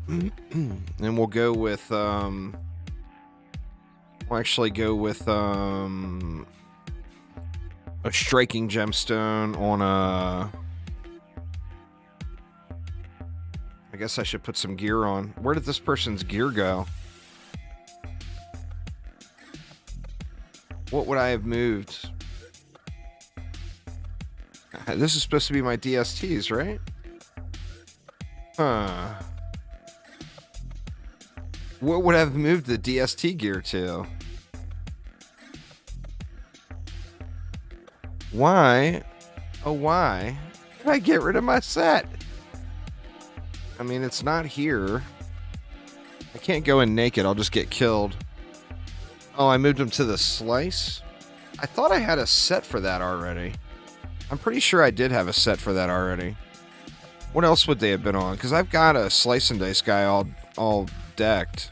A: And we'll go with, we'll actually go with, a Striking Gemstone on a... I guess I should put some gear on. Where did this person's gear go? What would I have moved? This is supposed to be my DSTs, right? Huh. What would I have moved the DST gear to? Why? Oh, why did I get rid of my set? I mean, it's not here. I can't go in naked. I'll just get killed. Oh, I moved him to the slice? I thought I had a set for that already. I'm pretty sure I did have a set for that already. What else would they have been on? Because I've got a slice and dice guy all decked.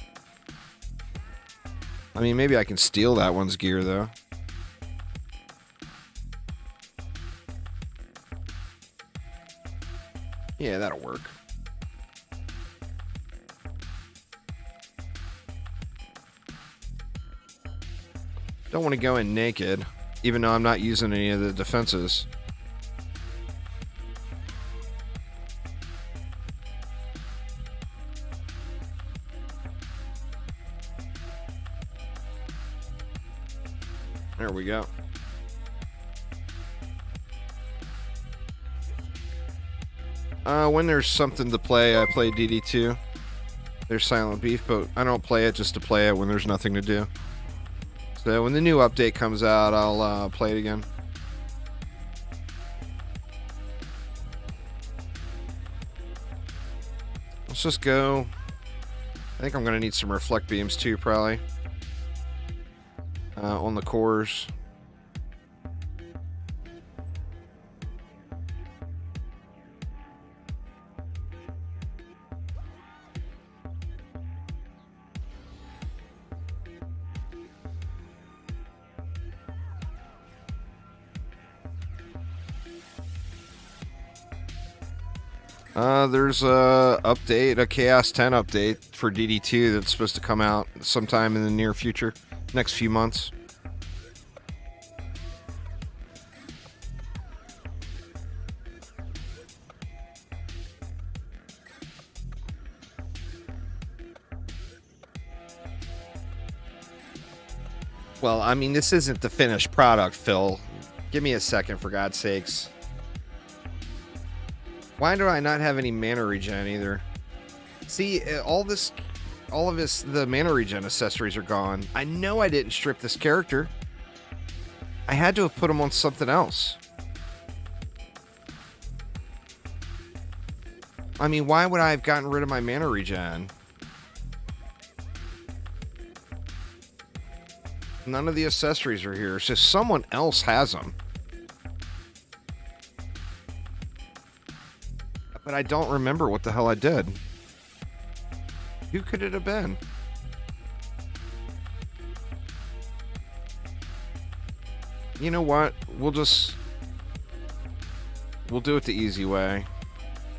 A: I mean, maybe I can steal that one's gear, though. Yeah, that'll work. Don't want to go in naked, even though I'm not using any of the defenses. There we go. When there's something to play, I play DD2. There's Silent Beef, but I don't play it just to play it when there's nothing to do. So when the new update comes out, I'll play it again. Let's just go. I think I'm going to need some reflect beams too, probably. On the cores. There's a update, a Chaos 10 update for DD2 that's supposed to come out sometime in the near future, next few months. Well, I mean, this isn't the finished product, Phil. Give me a second, for God's sakes. Why do I not have any mana regen either? See, all of the mana regen accessories are gone. I know I didn't strip this character. I had to have put him on something else. I mean, why would I have gotten rid of my mana regen? None of the accessories are here. It's just someone else has them. But I don't remember what the hell I did. Who could it have been? You know what? We'll do it the easy way.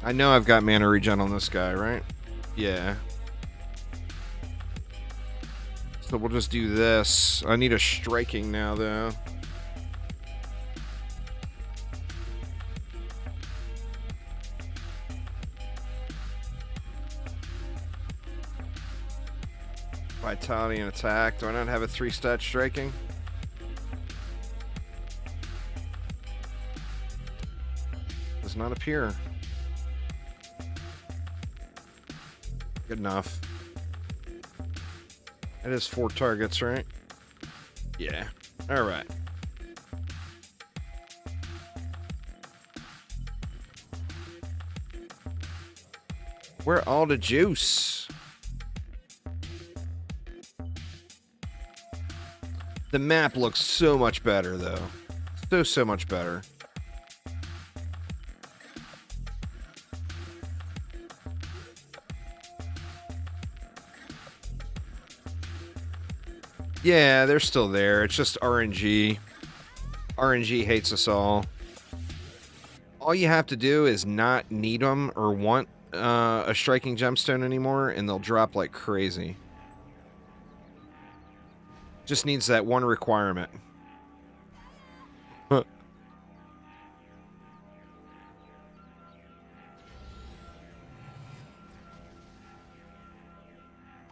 A: I know I've got mana regen on this guy, right? Yeah. So we'll just do this. I need a striking now, though. Vitality and attack. Do I not have a 3-stat striking? Does not appear. Good enough. It is 4 targets, right? Yeah. Alright. Where all the juice? The map looks so much better, though. So much better. Yeah, they're still there. It's just RNG. RNG hates us all. All you have to do is not need them or want a striking gemstone anymore, and they'll drop like crazy. Just needs that one requirement.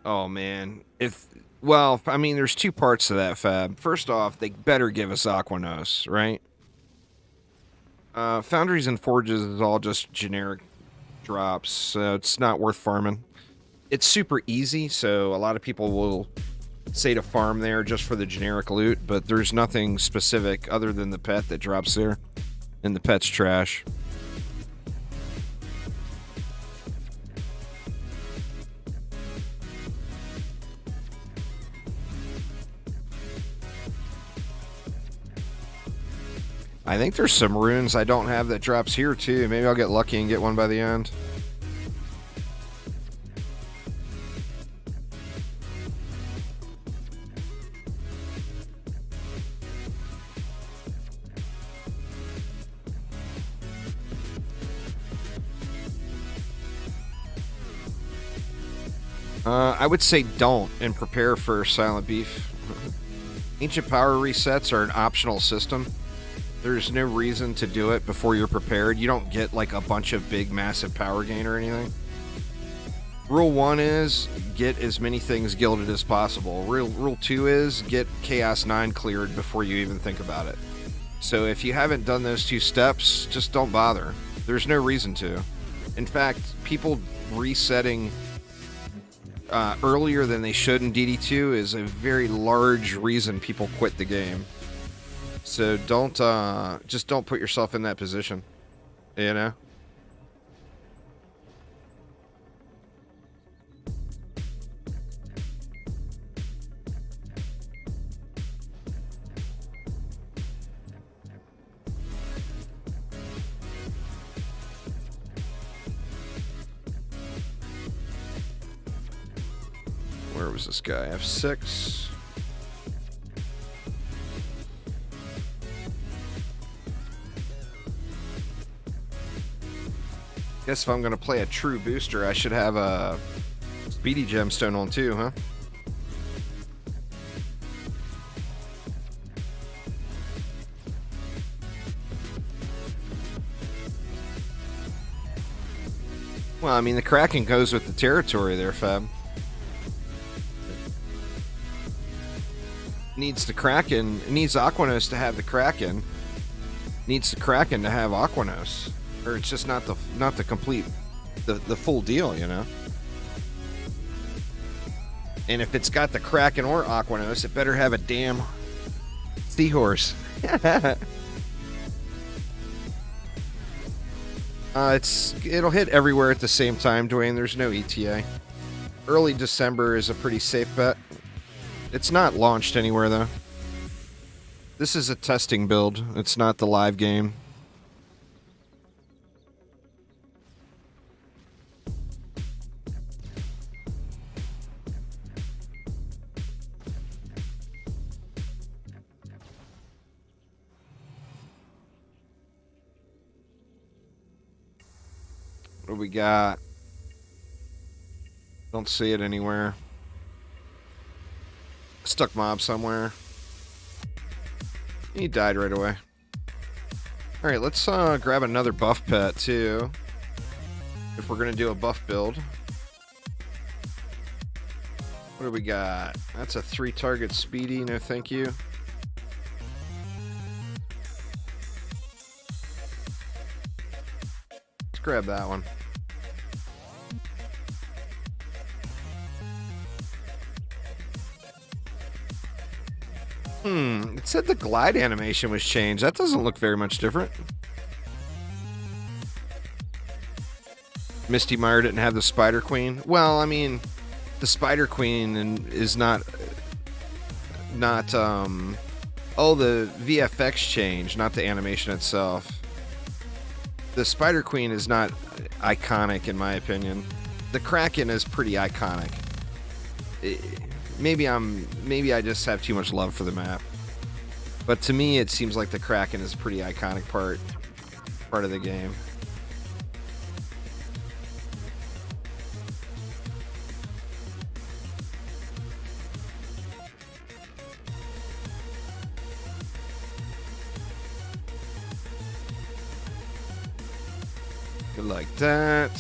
A: Oh, man. Well, I mean, there's two parts to that, Fab. First off, they better give us Aquanos, right? Foundries and Forges is all just generic drops, so it's not worth farming. It's super easy, so a lot of people will say to farm there just for the generic loot, but there's nothing specific other than the pet that drops there, and the pet's trash. I think there's some runes I don't have that drops here too. Maybe I'll get lucky and get one by the end. I would say don't and prepare for Silent Beef. Ancient Power resets are an optional system. There's no reason to do it before you're prepared. You don't get like a bunch of big, massive power gain or anything. Rule 1 is get as many things gilded as possible. Rule 2 is get Chaos 9 cleared before you even think about it. So if you haven't done those two steps, just don't bother. There's no reason to. In fact, people resetting earlier than they should in DD2 is a very large reason people quit the game. So just don't put yourself in that position, you know? Where was this guy? F6. Guess if I'm going to play a true booster, I should have a speedy gemstone on too, huh? Well, I mean, the Kraken goes with the territory there, Fab. Needs the Kraken. It needs Aquanos to have the Kraken. Needs the Kraken to have Aquanos. Or it's just not the complete, the full deal, you know? And if it's got the Kraken or Aquanos, it better have a damn seahorse. It'll hit everywhere at the same time, Dwayne. There's no ETA. Early December is a pretty safe bet. It's not launched anywhere, though. This is a testing build. It's not the live game. What do we got? Don't see it anywhere. Stuck mob somewhere. He died right away. Alright, let's grab another buff pet too. If we're gonna do a buff build. What do we got? That's a 3-target speedy, no thank you. Let's grab that one. It said the glide animation was changed. That doesn't look very much different. Misty Mire didn't have the Spider Queen. Well, I mean, the Spider Queen is not oh, the VFX change, not the animation itself. The Spider Queen is not iconic in my opinion. The Kraken is pretty iconic. Maybe I just have too much love for the map. But to me, it seems like the Kraken is a pretty iconic part of the game. Good like that.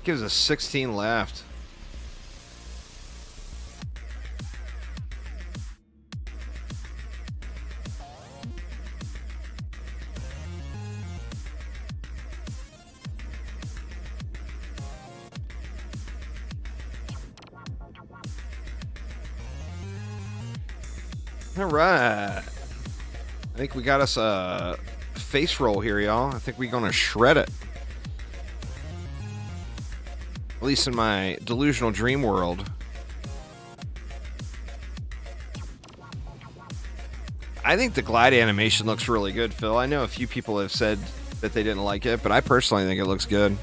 A: Gives us 16 left. All right. I think we got us a face roll here, y'all. I think we're gonna shred it. At least in my delusional dream world. I think the glide animation looks really good, Phil. I know a few people have said that they didn't like it, but I personally think it looks good.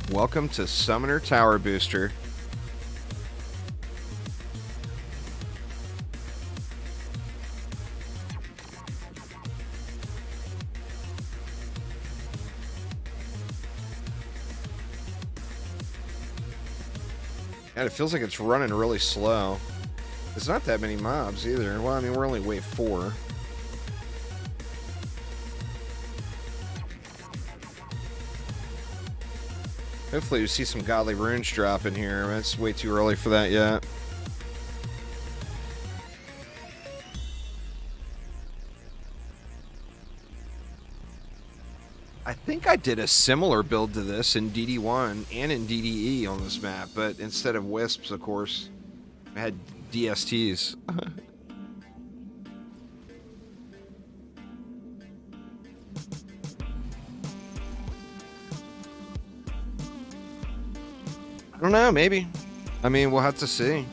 A: Welcome to Summoner Tower Booster. God, it feels like it's running really slow. There's not that many mobs either. Well, I mean, we're only wave 4. Hopefully we see some godly runes drop in here. It's way too early for that yet. I think I did a similar build to this in DD1 and in DDE on this map, but instead of Wisps, of course, I had DSTs. I don't know, maybe. I mean, we'll have to see.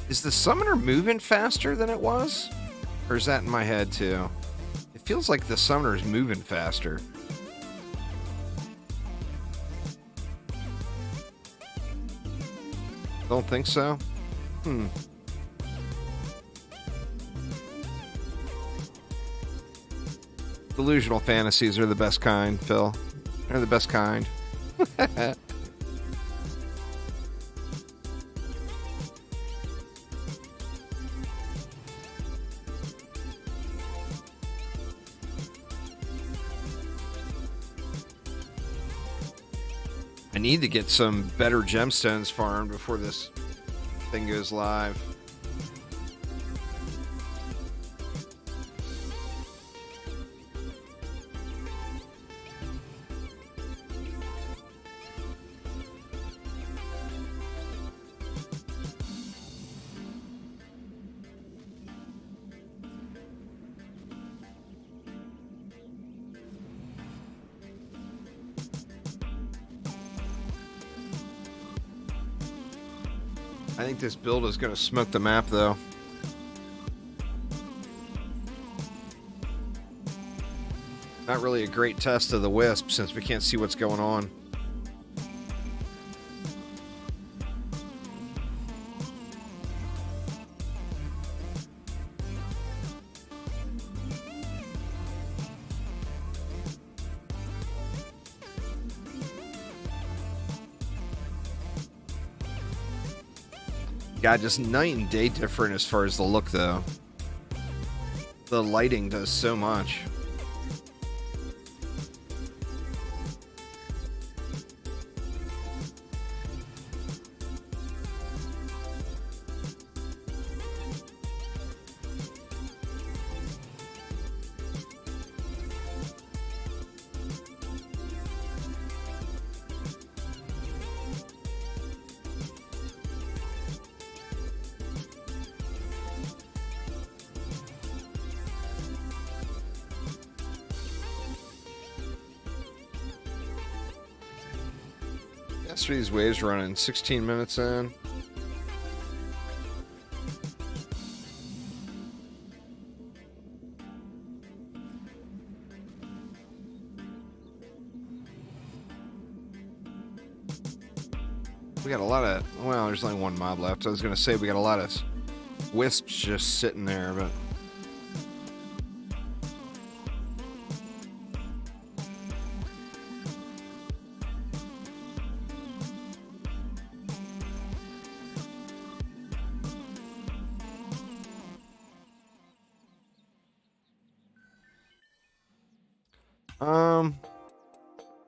A: Is the summoner moving faster than it was? Or is that in my head too? It feels like the summoner is moving faster. Don't think so? Delusional fantasies are the best kind, Phil. They're the best kind. I need to get some better gemstones farmed before this thing goes live. I think this build is going to smoke the map, though. Not really a great test of the Wisp, since we can't see what's going on. God, just night and day different as far as the look, though. The lighting does so much. Yesterday's waves running 16 minutes in. We got a lot of, well, there's only one mob left. I was going to say we got a lot of wisps just sitting there, but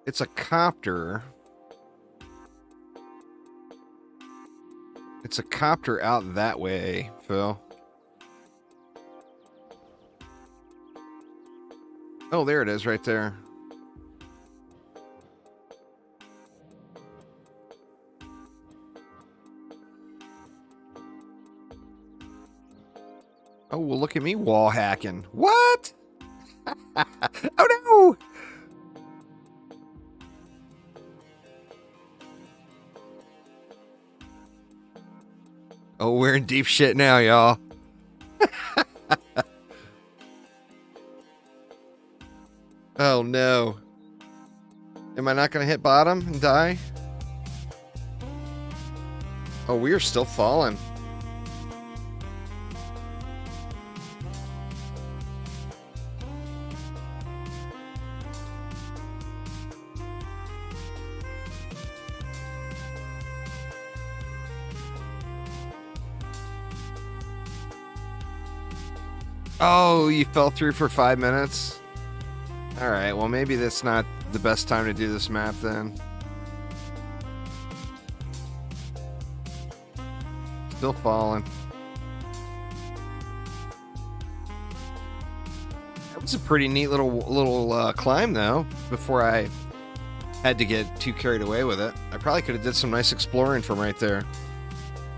A: it's a copter. It's a copter out that way, Phil. Oh, there it is right there. Oh, well, look at me wall hacking. What? Oh, no! Oh, we're in deep shit now, y'all. Oh, no. Am I not going to hit bottom and die? Oh, we are still falling. Oh, you fell through for 5 minutes? Alright, well maybe that's not the best time to do this map then. Still falling. That was a pretty neat little climb though, before I had to get too carried away with it. I probably could have did some nice exploring from right there.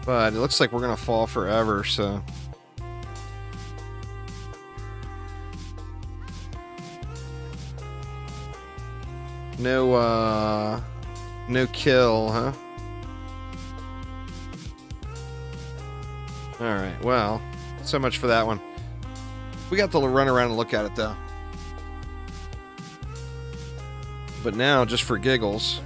A: But it looks like we're gonna fall forever, so... No kill, huh? Alright, well, so much for that one. We got to run around and look at it, though. But now, just for giggles...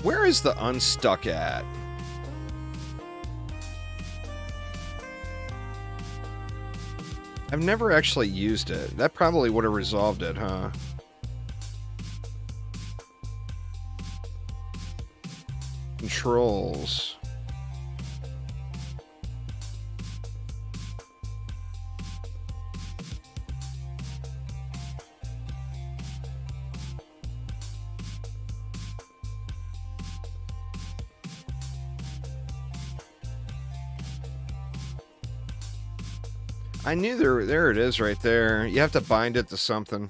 A: Where is the unstuck at? I've never actually used it. That probably would have resolved it, huh? Controls. I knew there it is right there. You have to bind it to something.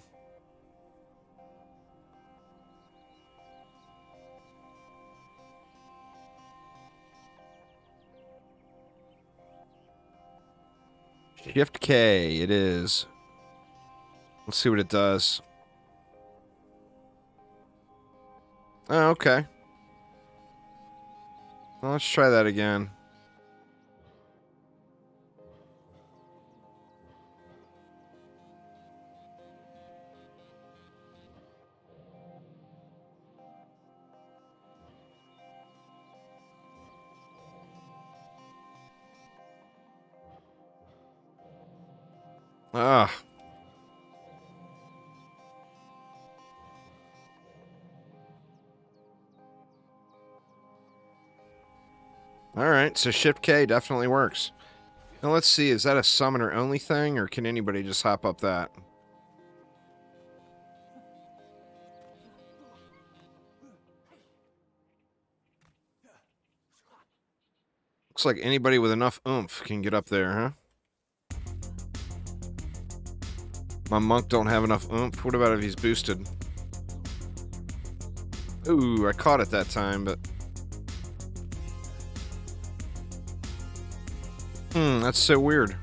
A: Shift K, it is. Let's see what it does. Oh, okay. Well, let's try that again. Ah. Alright, so Shift K definitely works. Now let's see, is that a summoner only thing, or can anybody just hop up that? Looks like anybody with enough oomph can get up there, huh? My monk don't have enough oomph. What about if he's boosted? Ooh, I caught it that time, but... that's so weird.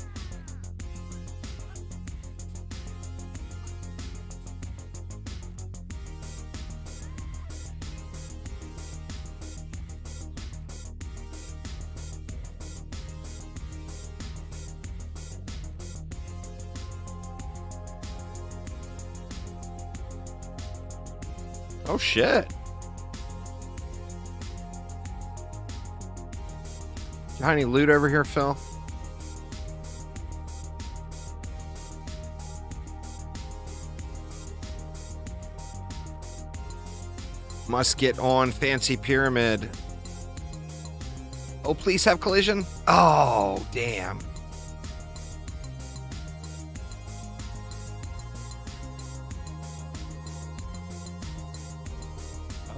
A: Oh, shit. Got any loot over here, Phil? Must get on fancy pyramid. Oh, please have collision. Oh, damn.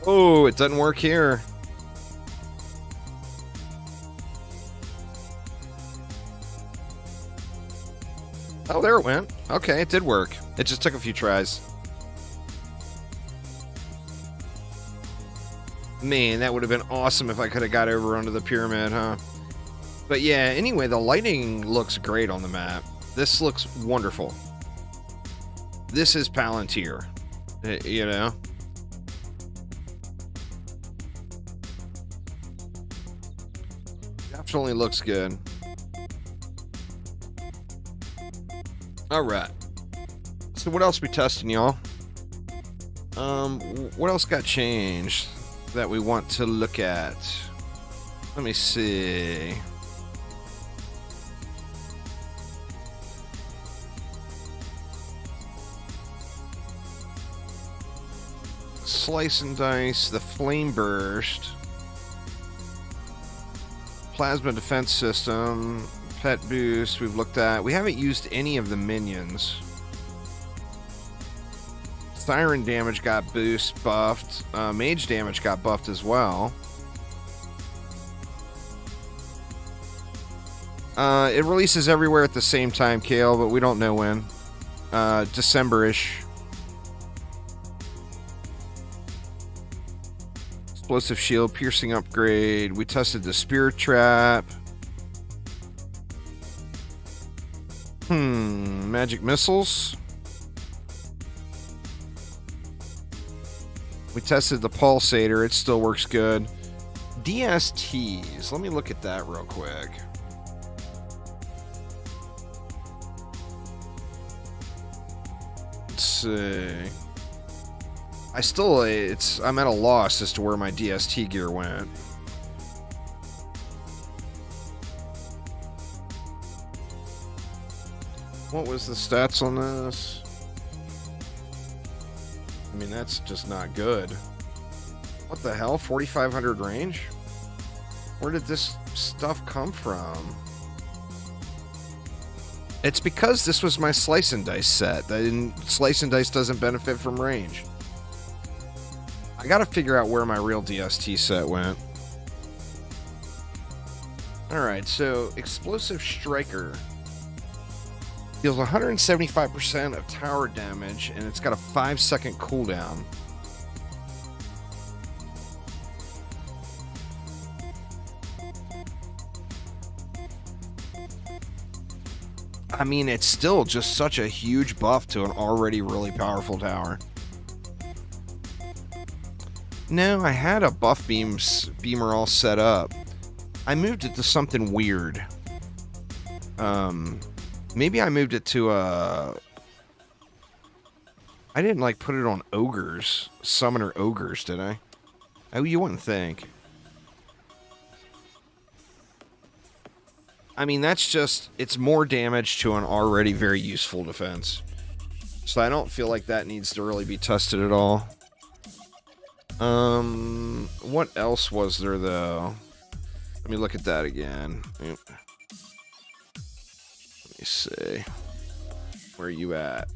A: Oh, it doesn't work here. Oh, there it went. Okay, it did work. It just took a few tries. Man, that would have been awesome if I could have got over onto the pyramid, huh? But yeah, anyway, the lighting looks great on the map. This looks wonderful. This is Palantir, you know? Definitely looks good. Alright. So what else we testing, y'all? What else got changed that we want to look at? Let me see. Slice and dice, the flame burst, plasma defense system, pet boost we've looked at. We haven't used any of the minions. Siren damage got buffed. Mage damage got buffed as well. It releases everywhere at the same time, Kale, but we don't know when. December-ish. Explosive shield, piercing upgrade. We tested the spirit trap. Magic missiles. We tested the pulsator. It still works good. DSTs. Let me look at that real quick. Let's see. I'm at a loss as to where my DST gear went. What was the stats on this? I mean, that's just not good. What the hell? 4,500 range? Where did this stuff come from? It's because this was my slice and dice set. Slice and dice doesn't benefit from range. I gotta figure out where my real DST set went. Alright, so Explosive Striker deals 175% of tower damage, and it's got a 5-second cooldown. I mean, it's still just such a huge buff to an already really powerful tower. No, I had a buff beamer all set up. I moved it to something weird. Maybe I moved it to I didn't like put it on ogres, summoner ogres, did I? Oh, you wouldn't think. I mean, that's just, it's more damage to an already very useful defense. So I don't feel like that needs to really be tested at all. What else was there, though? Let me look at that again. Let me see. Where are you at?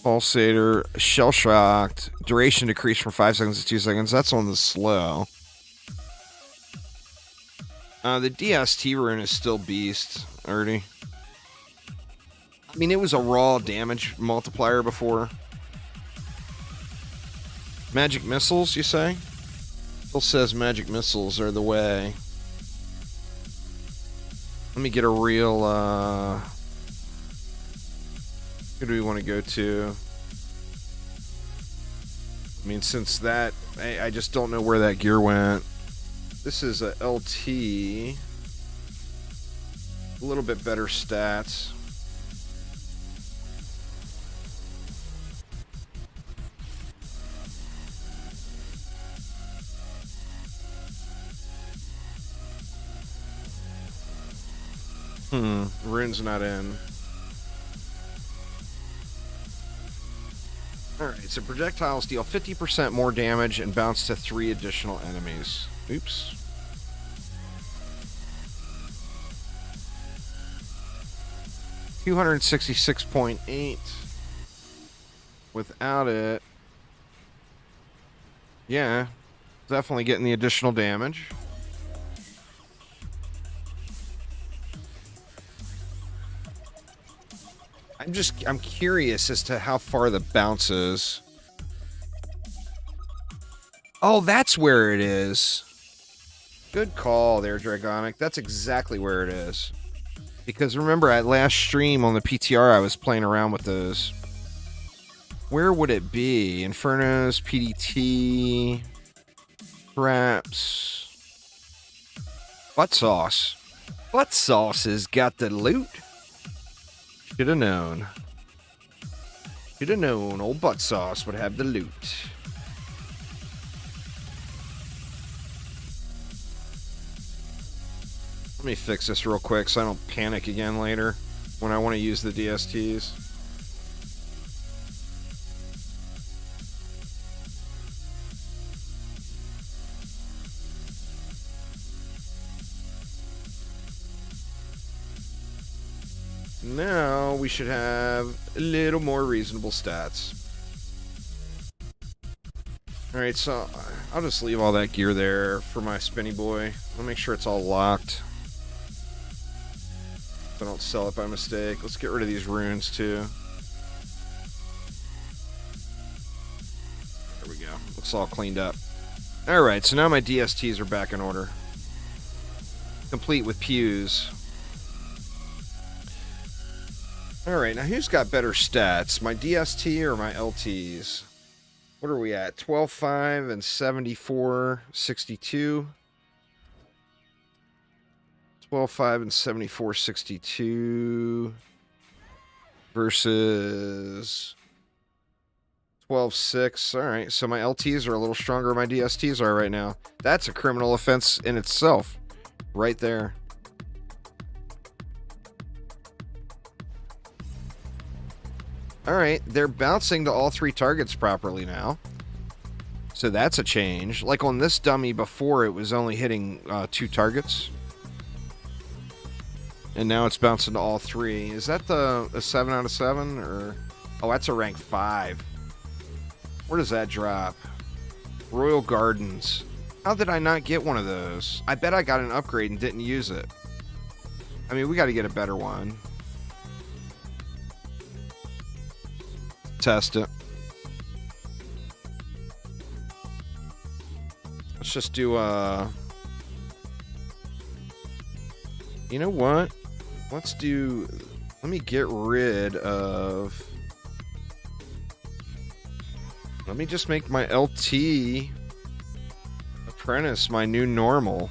A: Pulsator, shell shocked, duration decreased from 5 seconds to 2 seconds. That's on the slow. The DST rune is still beast, Ernie. I mean, it was a raw damage multiplier before. Magic missiles, you say? Still says magic missiles are the way. Let me get a real, who do we want to go to? I mean, since that, I just don't know where that gear went. This is a LT. A little bit better stats. Rune's not in. Alright, so projectiles deal 50% more damage and bounce to 3 additional enemies. Oops. $266.8. Without it. Yeah. Definitely getting the additional damage. I'm curious as to how far the bounce is. Oh, that's where it is. Good call there, Dragonic. That's exactly where it is. Because remember, at last stream on the PTR, I was playing around with those. Where would it be? Infernos, PDT, perhaps. Butt sauce. Butt sauce has got the loot. Should have known. Should have known old butt sauce would have the loot. Let me fix this real quick so I don't panic again later when I want to use the DSTs. Now we should have a little more reasonable stats. Alright, so I'll just leave all that gear there for my spinny boy. I'll make sure it's all locked. So I don't sell it by mistake. Let's get rid of these runes too. There we go. Looks all cleaned up. Alright, so now my DSTs are back in order. Complete with pews. Alright, now who's got better stats? My DST or my LTs? What are we at? 12.5 and 74.62. 12.5 and 74.62 versus 12.6. Alright, so my LTs are a little stronger than my DSTs are right now. That's a criminal offense in itself. Right there. Alright, they're bouncing to all 3 targets properly now. So that's a change. Like on this dummy before, it was only hitting 2 targets. And now it's bouncing to all 3. Is that a 7 out of 7? Or oh, that's a rank 5. Where does that drop? Royal Gardens. How did I not get one of those? I bet I got an upgrade and didn't use it. I mean, we got to get a better one. Test it. Let's just do you know what? Let me get rid of, let me just make my LT apprentice my new normal.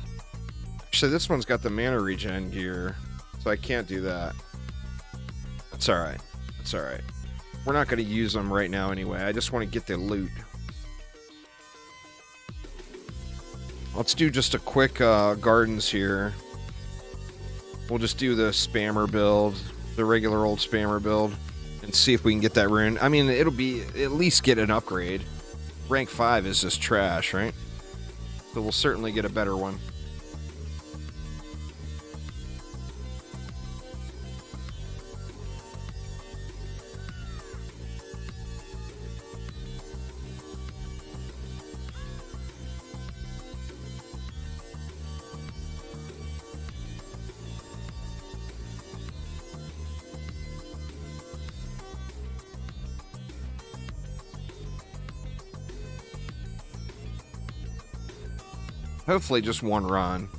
A: Actually, this one's got the mana regen gear, so I can't do that. That's alright. That's alright. We're not going to use them right now anyway. I just want to get the loot. Let's do just a quick gardens here. We'll just do the spammer build, the regular old spammer build, and see if we can get that rune. I mean, it'll be at least get an upgrade. Rank 5 is just trash, right? So we'll certainly get a better one. Hopefully just one run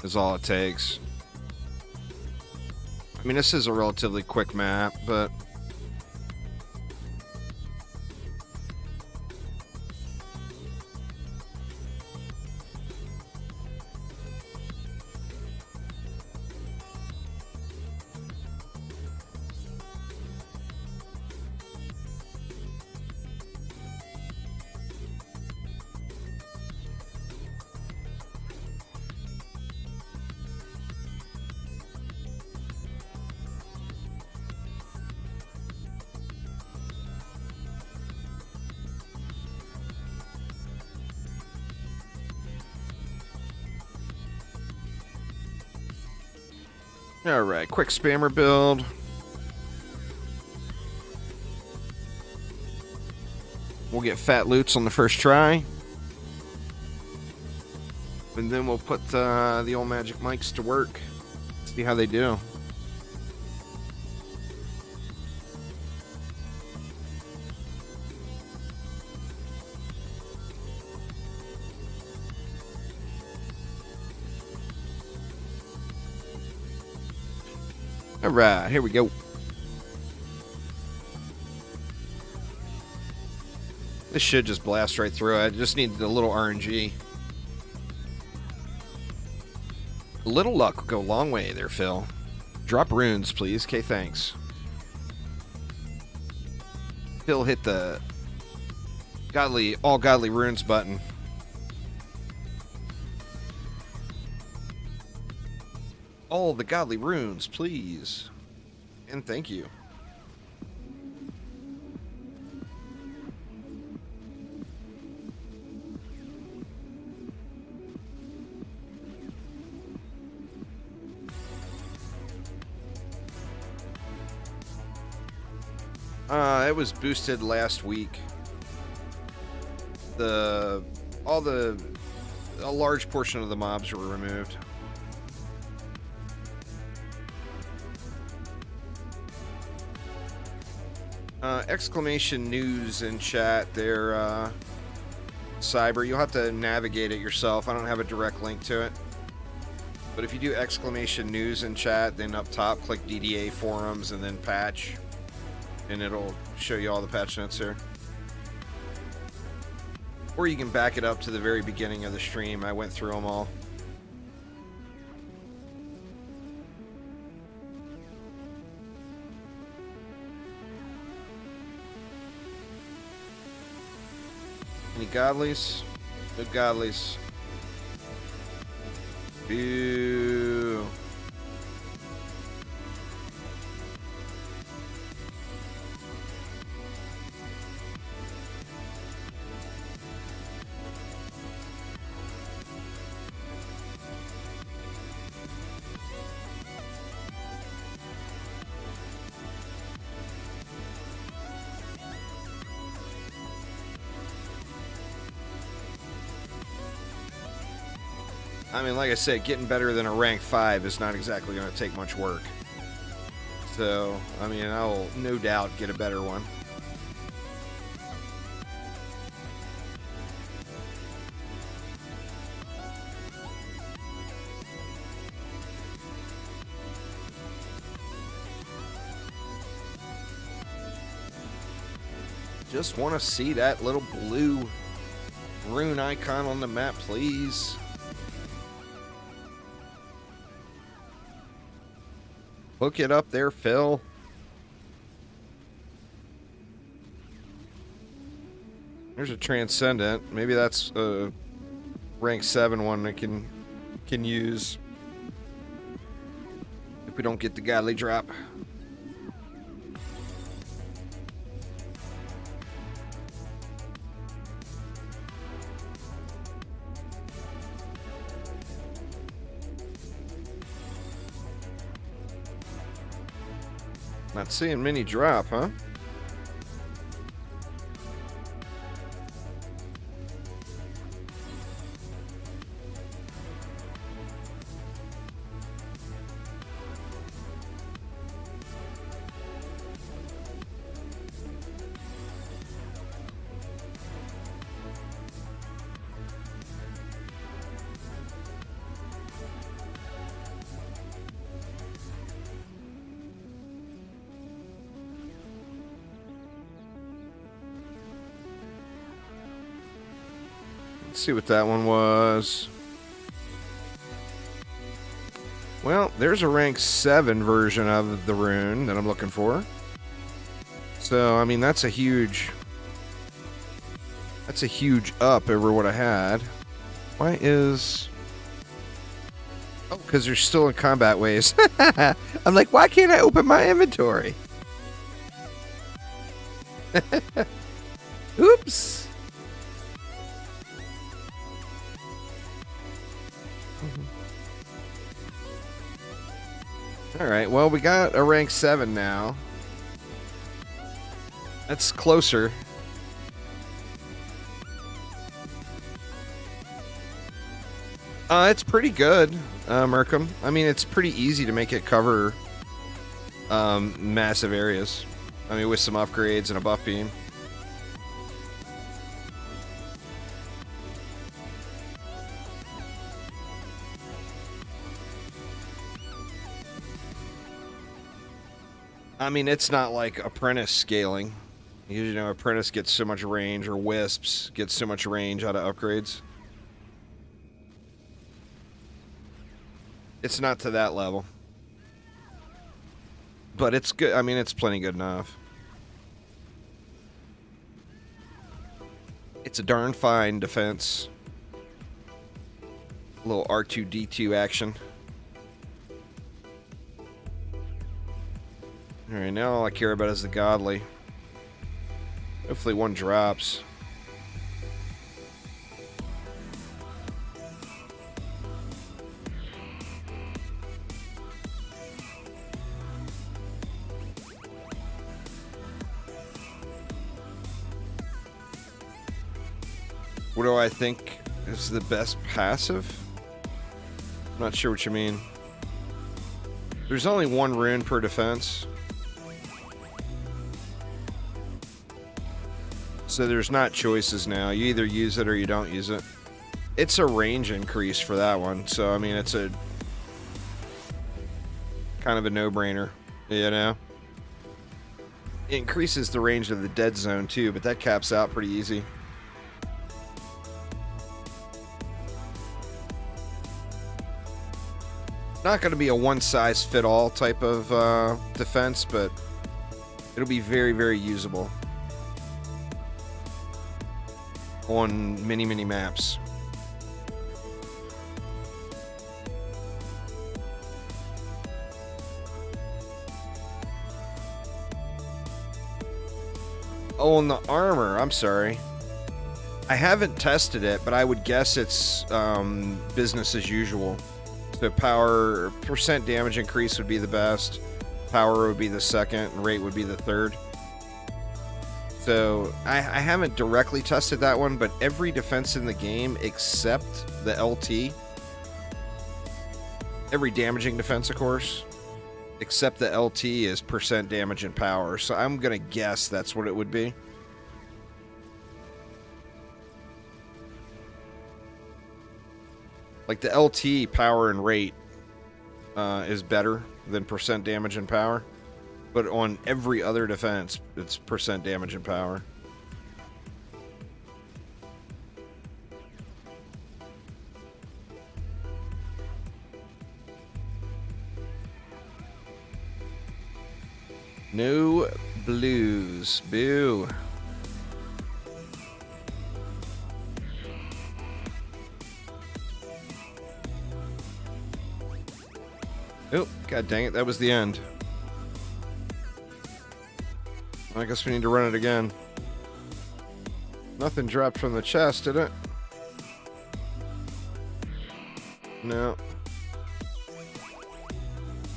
A: is all it takes. I mean, this is a relatively quick map, but... Alright, quick spammer build. We'll get fat loots on the first try. And then we'll put the old magic mics to work. See how they do. Alright, here we go. This should just blast right through it. I just need a little RNG. A little luck will go a long way there, Phil. Drop runes, please. Okay, thanks. Phil hit the all godly runes button. All the godly runes, please. And thank you. It was boosted last week. A large portion of the mobs were removed. Exclamation news in chat there, Cyber. You'll have to navigate it yourself. I don't have a direct link to it. But if you do exclamation news in chat, then up top, click DDA forums and then patch. And it'll show you all the patch notes here. Or you can back it up to the very beginning of the stream. I went through them all. Any godlies? Good godlies. Boo. I mean, like I said, getting better than a rank 5 is not exactly going to take much work. So, I mean, I'll no doubt get a better one. Just want to see that little blue rune icon on the map, please. Hook it up there, Phil. There's a Transcendent. Maybe that's a rank 7 one I can use if we don't get the godly drop. Not seeing many drop, huh? Let's see what that one was. Well, there's a rank 7 version of the rune that I'm looking for. So, I mean, that's a huge up over what I had. Why is... Oh, because they're still in combat ways. I'm like, why can't I open my inventory? Oops. Alright, well, we got a rank 7 now. That's closer. It's pretty good, Merkham. I mean, it's pretty easy to make it cover massive areas. I mean, with some upgrades and a buff beam. I mean, it's not like Apprentice scaling. You know, Apprentice gets so much range, or Wisps gets so much range out of upgrades. It's not to that level. But it's good. I mean, it's plenty good enough. It's a darn fine defense. A little R2-D2 action. Alright, now all I care about is the godly. Hopefully one drops. What do I think is the best passive? I'm not sure what you mean. There's only one rune per defense. So there's not choices now. You either use it or you don't use it. It's a range increase for that one. So, I mean, it's a kind of a no-brainer, you know? It increases the range of the dead zone too, but that caps out pretty easy. Not going to be a one-size-fit-all type of defense, but it'll be very, very usable on many, many maps. Oh, and the armor, I'm sorry. I haven't tested it, but I would guess it's business as usual. So power, percent damage increase would be the best. Power would be the second, and rate would be the third. So I haven't directly tested that one, but every defense in the game except the LT, every damaging defense, of course, except the LT is percent damage and power. So I'm going to guess that's what it would be. Like the LT power and rate is better than percent damage and power. But on every other defense, it's percent damage and power. No blues. Boo. Oh, god dang it, that was the end. I guess we need to run it again. Nothing dropped from the chest, did it? No.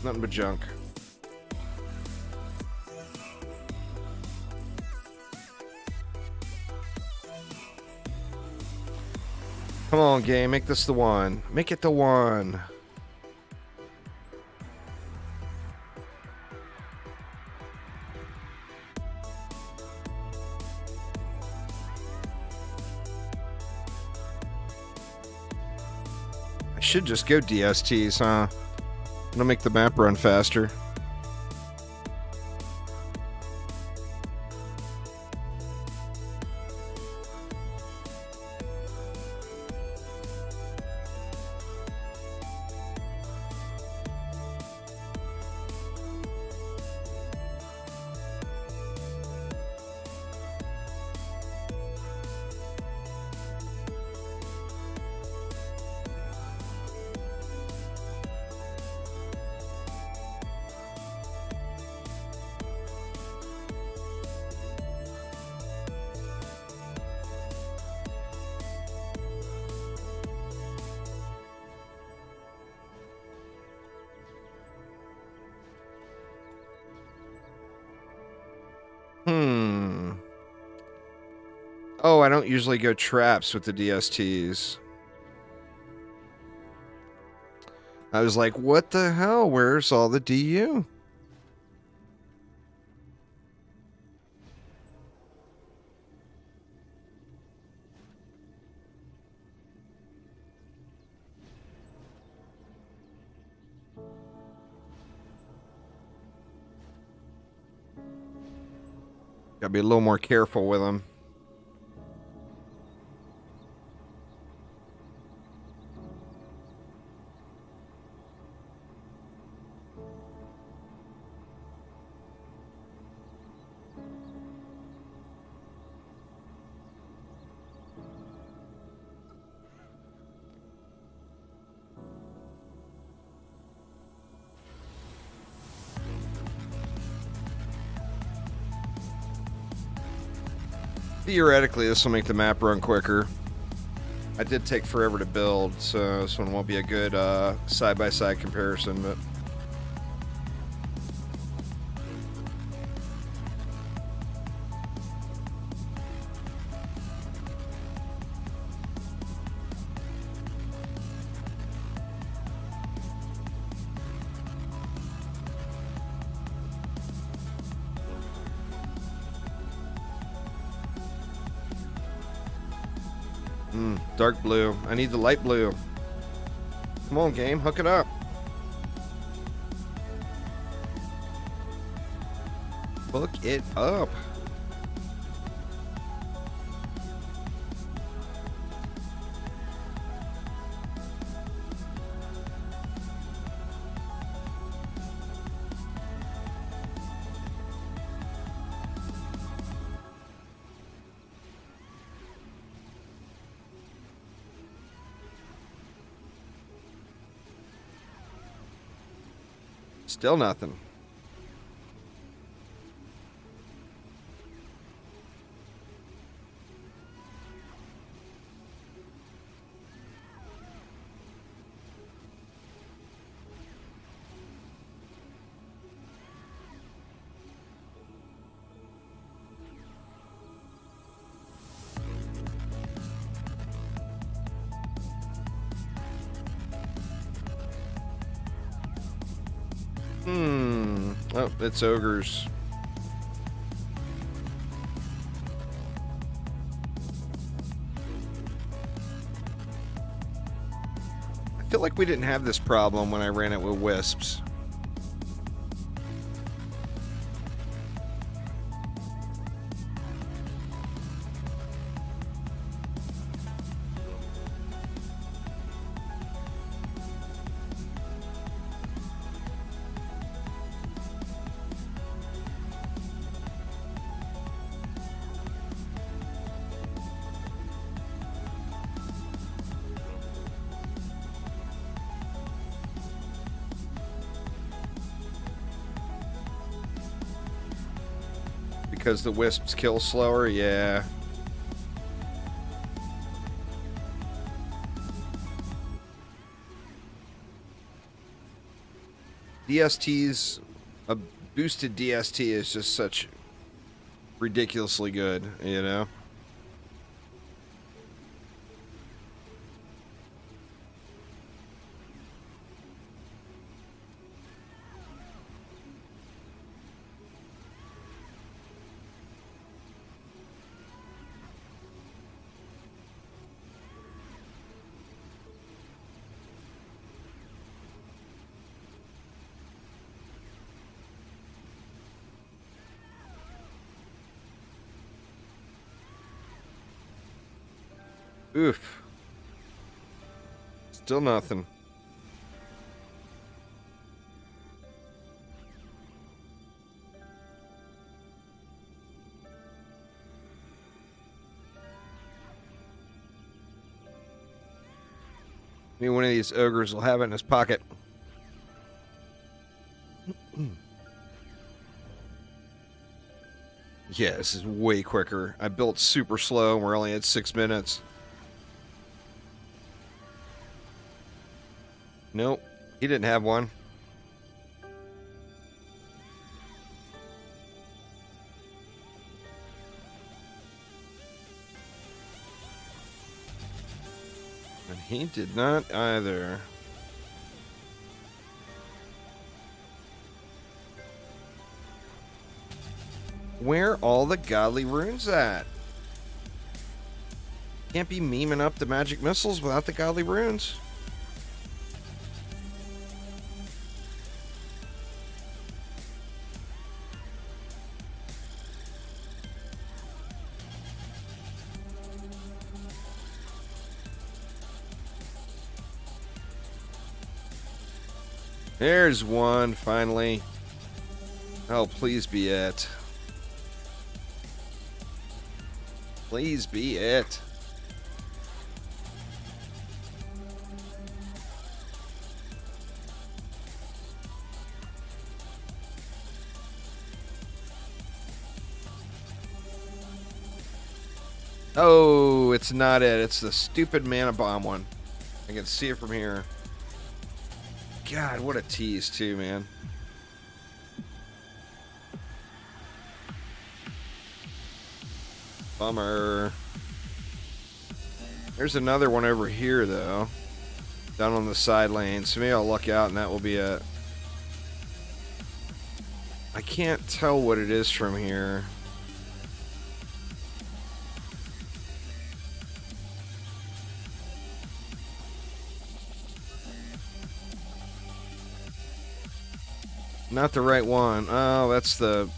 A: Nothing but junk. Come on, game. Make this the one. Make it the one. I should just go DSTs, huh? It'll make the map run faster. Oh, I don't usually go traps with the DSTs. I was like, what the hell? Where's all the DU? Gotta be a little more careful with them. Theoretically, this will make the map run quicker. I did take forever to build, so this one won't be a good side-by-side comparison, but... dark blue. I need the light blue. Come on, game. Hook it up. Hook it up. Still nothing. Oh, it's ogres. I feel like we didn't have this problem when I ran it with wisps. because the wisps kill slower? Yeah. DST's... A boosted DST is just such ridiculously good, you know? Oof. Still nothing. Maybe one of these ogres will have it in his pocket. Yeah, this is way quicker. I built super slow and we're only at 6 minutes. Nope, he didn't have one. And he did not either. Where all the godly runes at? Can't be memeing up the magic missiles without the godly runes. There's one, finally. Oh, please be it. Please be it. Oh, it's not it. It's the stupid mana bomb one. I can see it from here. God, what a tease too, man. Bummer. There's another one over here, though. Down on the side lane. So maybe I'll luck out and that will be it. I can't tell what it is from here. Not the right one. Oh, that's the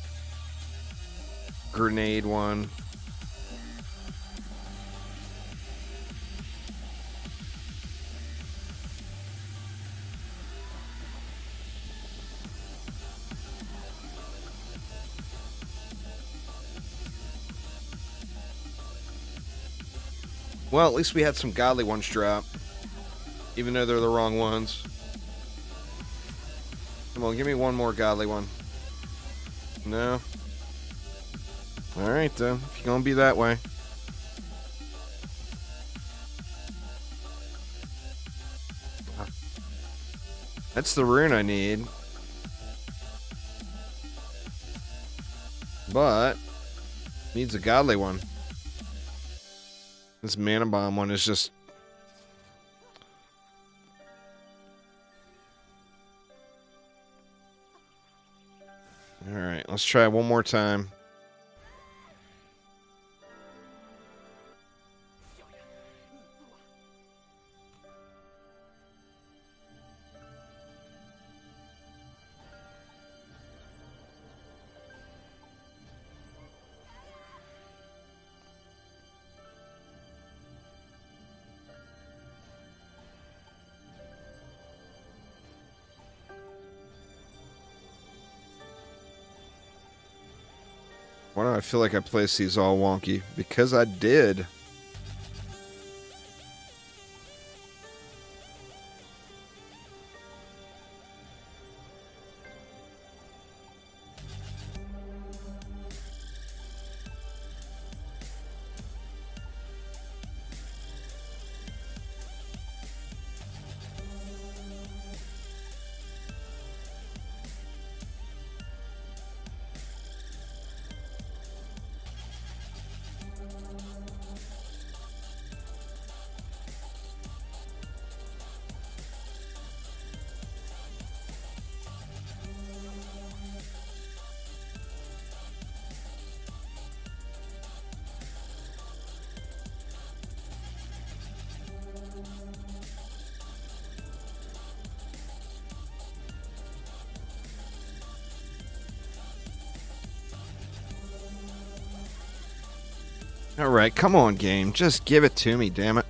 A: grenade one. Well, at least we had some godly ones drop. Even though they're the wrong ones. Come on, give me one more godly one. No. Alright then, if you're gonna be that way. That's the rune I need. But needs a godly one. This mana bomb one is just... Alright, let's try one more time. Why do I feel like I placed these all wonky? Because I did. Alright, come on, game. Just give it to me, damn it.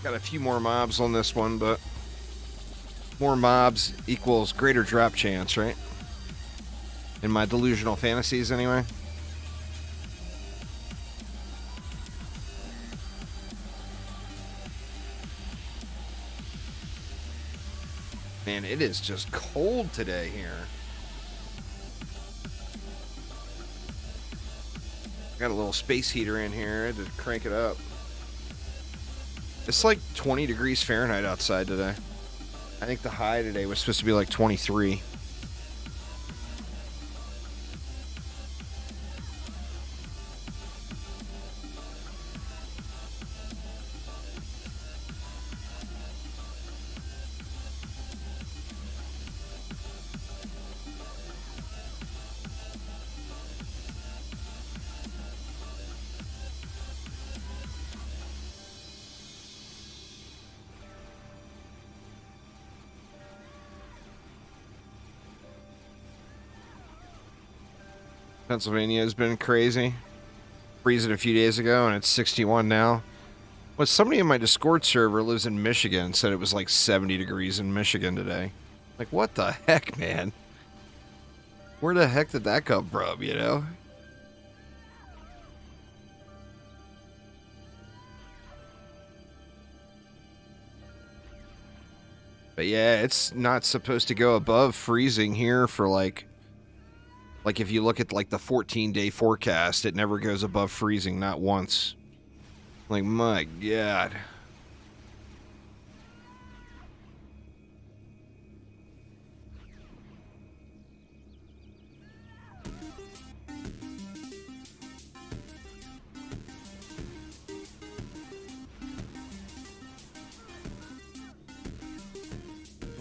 A: Got a few more mobs on this one, but more mobs equals greater drop chance, right? In my delusional fantasies, anyway. Man, it is just cold today here. Got a little space heater in here. I had to crank it up. It's like 20 degrees Fahrenheit outside today. I think the high today was supposed to be like 23. Pennsylvania has been crazy. Freezing a few days ago, and it's 61 now. Well, somebody in my Discord server lives in Michigan and said it was like 70 degrees in Michigan today. Like, what the heck, man? Where the heck did that come from, you know? But yeah, it's not supposed to go above freezing here for like if you look at like the 14-day forecast, it never goes above freezing, not once. Like, my God.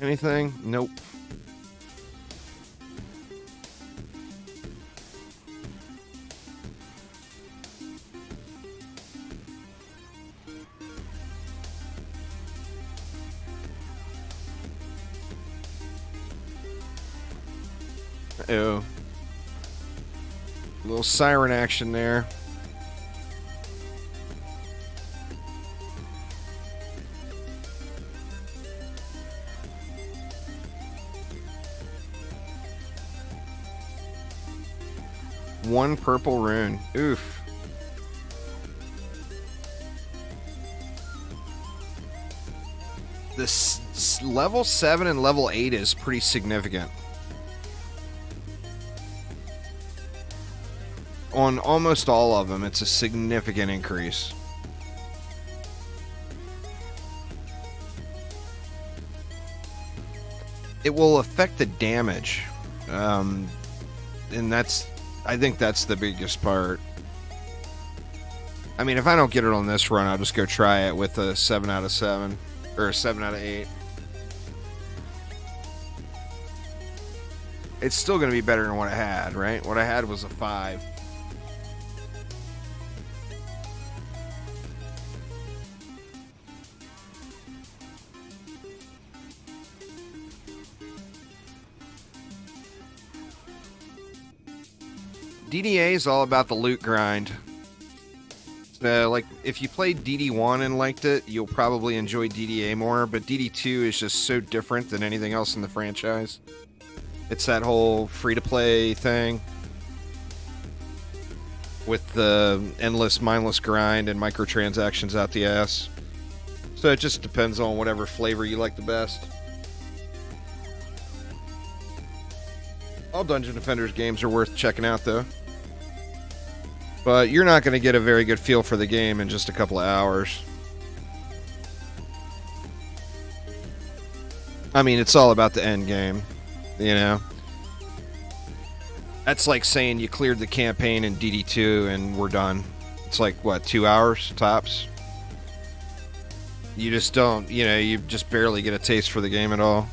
A: Anything? Nope. Uh-oh. A little siren action there. One purple rune. Oof. This level 7 and level 8 is pretty significant. On almost all of them, it's a significant increase. It will affect the damage. And I think that's the biggest part. I mean, if I don't get it on this run, I'll just go try it with a 7 out of 7. Or a 7 out of 8. It's still going to be better than what I had, right? What I had was a 5. DDA is all about the loot grind. Like, if you played DD1 and liked it, you'll probably enjoy DDA more, but DD2 is just so different than anything else in the franchise. It's that whole free-to-play thing with the endless, mindless grind and microtransactions out the ass. So it just depends on whatever flavor you like the best. All Dungeon Defenders games are worth checking out, though. But you're not going to get a very good feel for the game in just a couple of hours. I mean, it's all about the end game, you know? That's like saying you cleared the campaign in DD2 and we're done. It's like, what, 2 hours tops? You just don't, you know, you just barely get a taste for the game at all.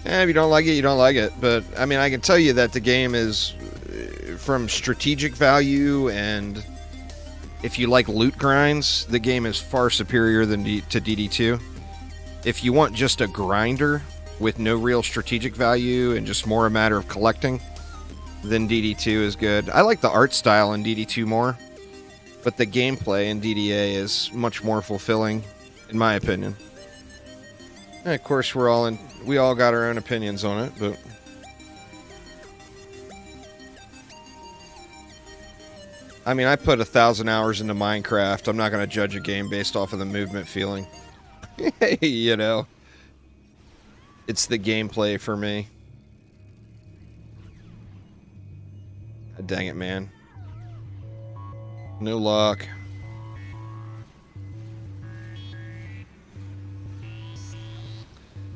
A: If you don't like it, you don't like it. But, I mean, I can tell you that the game is, from strategic value, and if you like loot grinds, the game is far superior than to DD2. If you want just a grinder with no real strategic value and just more a matter of collecting, then DD2 is good. I like the art style in DD2 more, but the gameplay in DDA is much more fulfilling, in my opinion. And of course, we all got our own opinions on it, but I mean, I put 1,000 hours into Minecraft. I'm not going to judge a game based off of the movement feeling. You know, it's the gameplay for me. Dang it, man. No luck.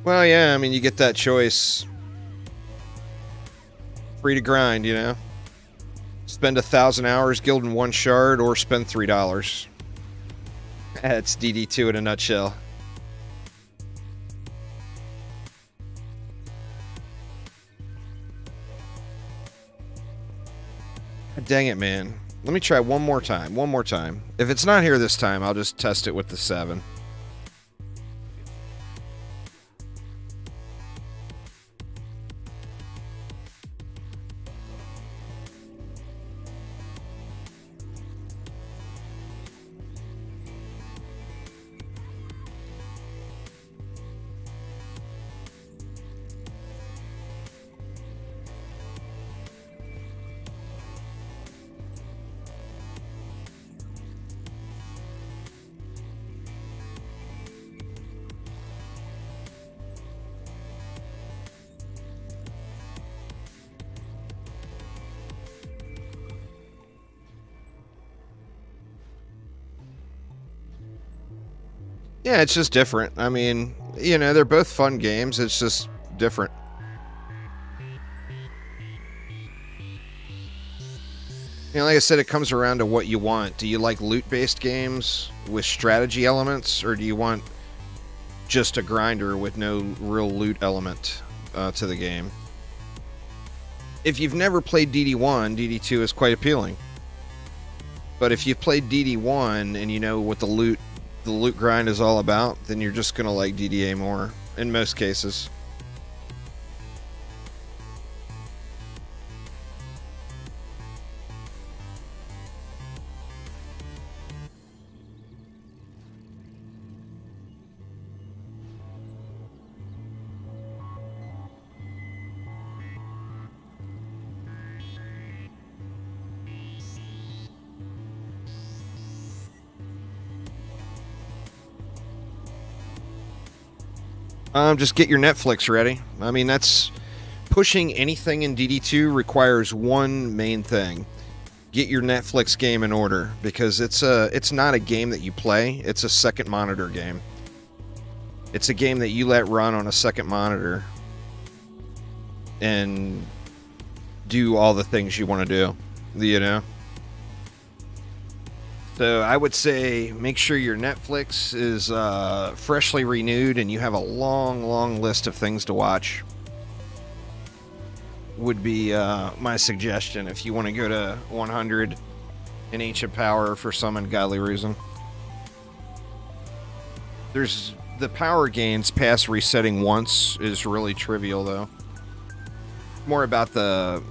A: Well, yeah, I mean, you get that choice. Free to grind, you know? Spend 1,000 hours gilding one shard, or spend $3. That's DD2 in a nutshell. Dang it, man. Let me try one more time. One more time. If it's not here this time, I'll just test it with the 7. Yeah, it's just different. I mean, you know, they're both fun games. It's just different. You know, like I said, it comes around to what you want. Do you like loot-based games with strategy elements, or do you want just a grinder with no real loot element to the game? If you've never played DD1, DD2 is quite appealing. But if you've played DD1 and you know what the loot grind is all about, then you're just gonna like DDA more in most cases. Just get your Netflix ready. I mean, that's pushing anything in DD2 requires one main thing. Get your Netflix game in order, because it's not a game that you play, it's a second monitor game. It's a game that you let run on a second monitor and do all the things you want to do, you know? So I would say make sure your Netflix is freshly renewed and you have a long list of things to watch. Would be my suggestion if you want to go to 100 in Ancient Power for some ungodly reason. There's the power gains past resetting once is really trivial, though. More about the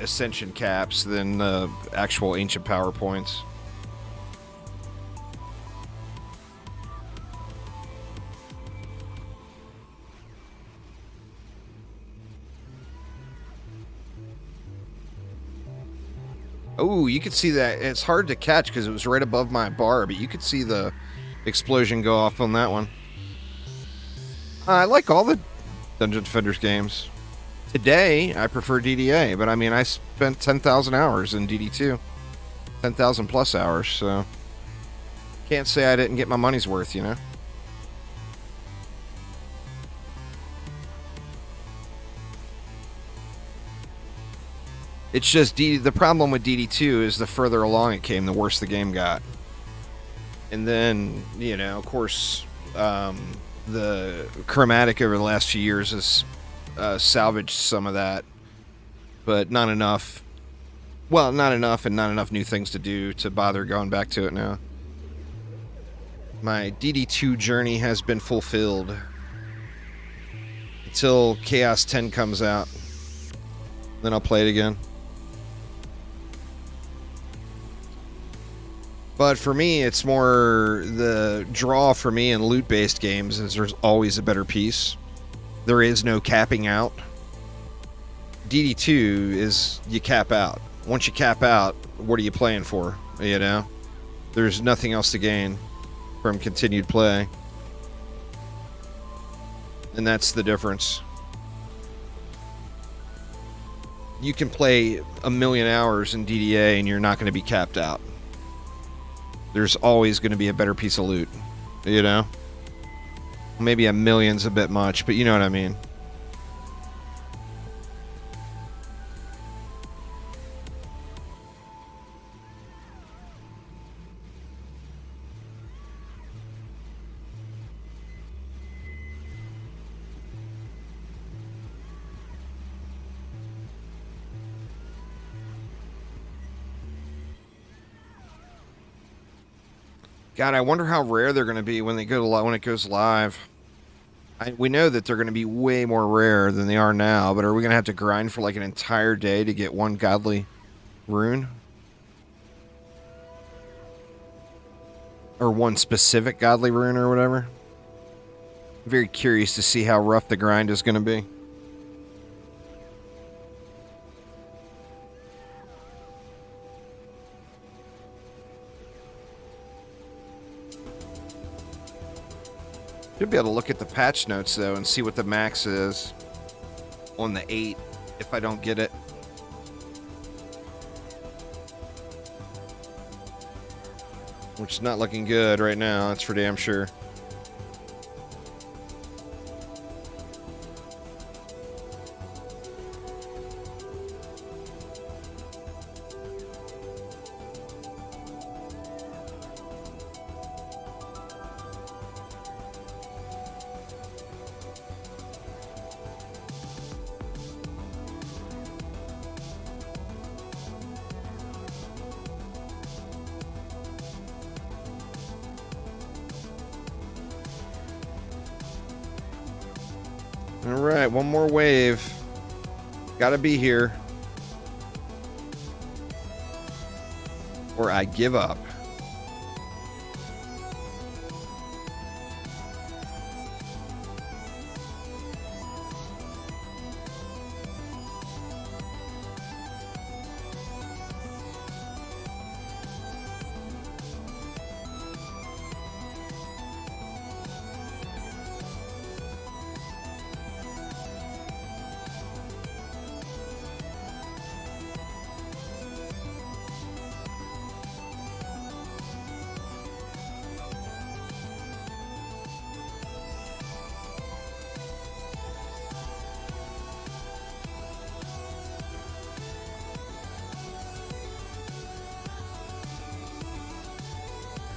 A: ascension caps than the actual Ancient Power points. Oh, you could see that. It's hard to catch because it was right above my bar, but you could see the explosion go off on that one. I like all the Dungeon Defenders games. Today, I prefer DDA, but I mean, I spent 10,000 hours in DD2. 10,000 plus hours, so can't say I didn't get my money's worth, you know? It's just the problem with DD2 is the further along it came, the worse the game got. And then, you know, of course, the chromatic over the last few years has salvaged some of that, but not enough. Well, not enough, and not enough new things to do to bother going back to it now. My DD2 journey has been fulfilled until Chaos 10 comes out. Then I'll play it again. But for me, it's more the draw for me in loot-based games is there's always a better piece. There is no capping out. DD2 is you cap out. Once you cap out, what are you playing for? You know? There's nothing else to gain from continued play. And that's the difference. You can play 1,000,000 hours in DDA and you're not going to be capped out. There's always going to be a better piece of loot, you know? Maybe 1,000,000's a bit much, but you know what I mean. God, I wonder how rare they're going to be when they go to when it goes live. We know that they're going to be way more rare than they are now, but are we going to have to grind for like an entire day to get one godly rune? Or one specific godly rune or whatever? I'm very curious to see how rough the grind is going to be. Should be able to look at the patch notes, though, and see what the max is on the 8, if I don't get it. Which is not looking good right now, that's for damn sure. Alright, one more wave. Gotta be here. Or I give up.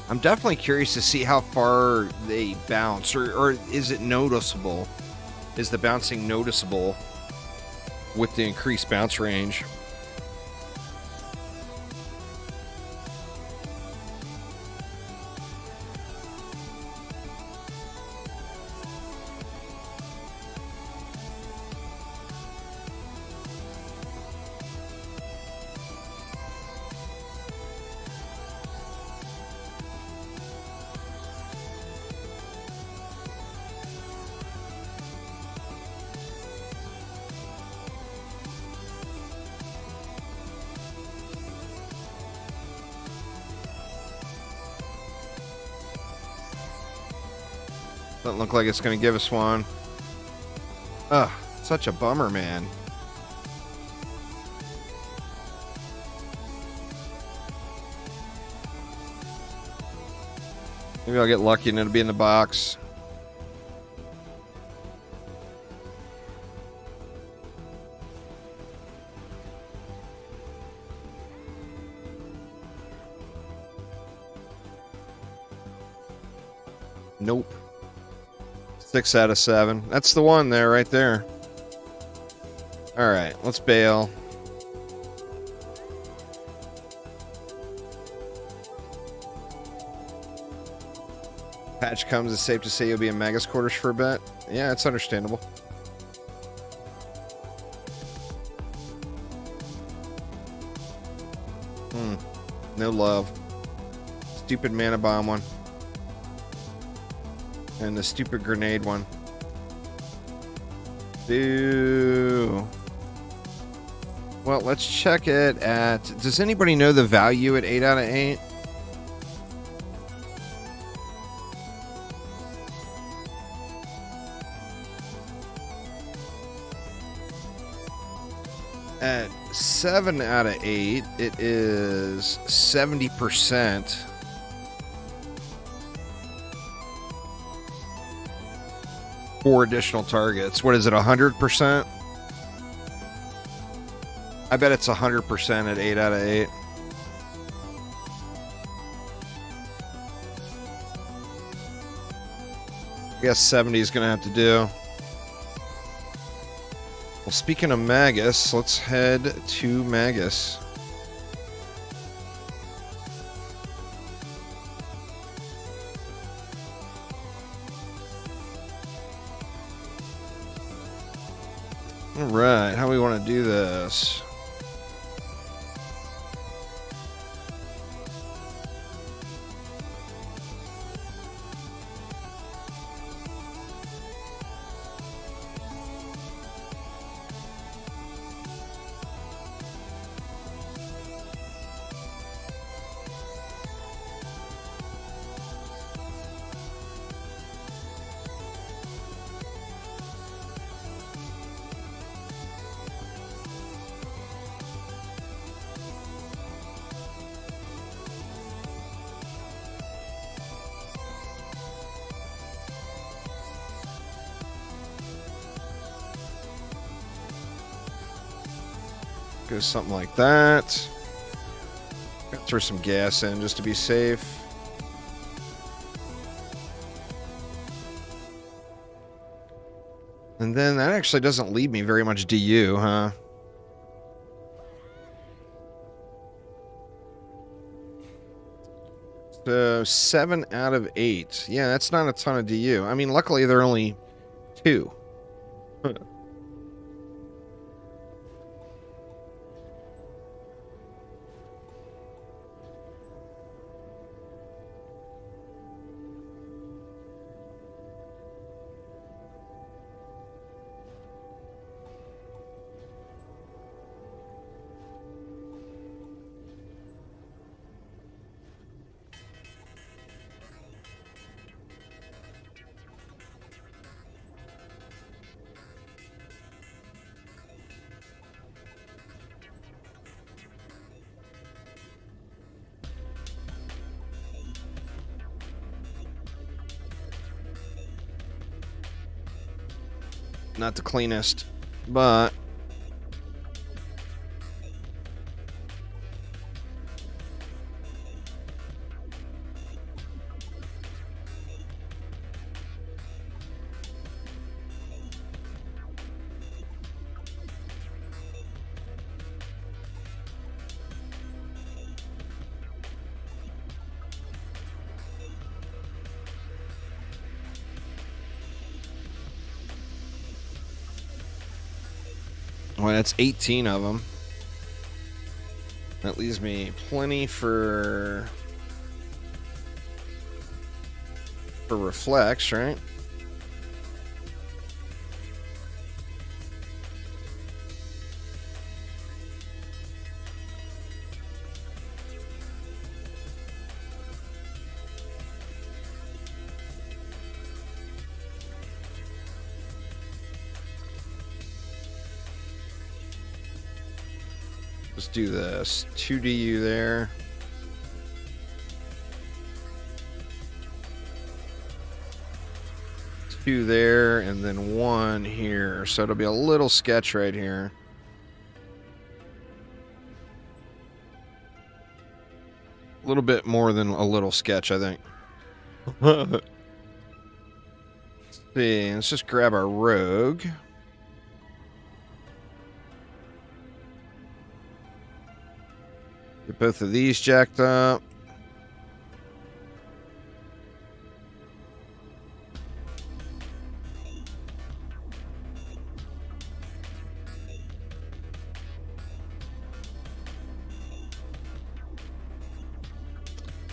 A: I'm definitely curious to see how far they bounce, or is it noticeable? Is the bouncing noticeable with the increased bounce range? Doesn't look like it's going to give us one. Ugh, such a bummer, man. Maybe I'll get lucky and it'll be in the box. Nope. 6 out of 7. That's the one there, right there. Alright, let's bail. Patch comes, it's safe to say you'll be in Magus quarters for a bit. Yeah, it's understandable. No love. Stupid mana bomb one. And the stupid grenade one. Boo. Well, let's check it at... Does anybody know the value at 8 out of 8? At 7 out of 8, it is 70%. Four additional targets. What is it, 100%? I bet it's 100% at 8 out of 8. I guess 70 is going to have to do. Well, speaking of Magus, let's head to Magus. Alright, how do we want to do this? Go something like that. Gotta throw some gas in just to be safe. And then that actually doesn't leave me very much DU, huh? So 7 out of 8. Yeah, that's not a ton of DU. I mean, luckily they're only 2. Not the cleanest, but well, that's 18 of them. That leaves me plenty for reflex, right? Let's do this. 2 DU there. Two there, and then 1 here. So it'll be a little sketch right here. A little bit more than a little sketch, I think. Let's see, let's just grab our rogue. Get both of these jacked up.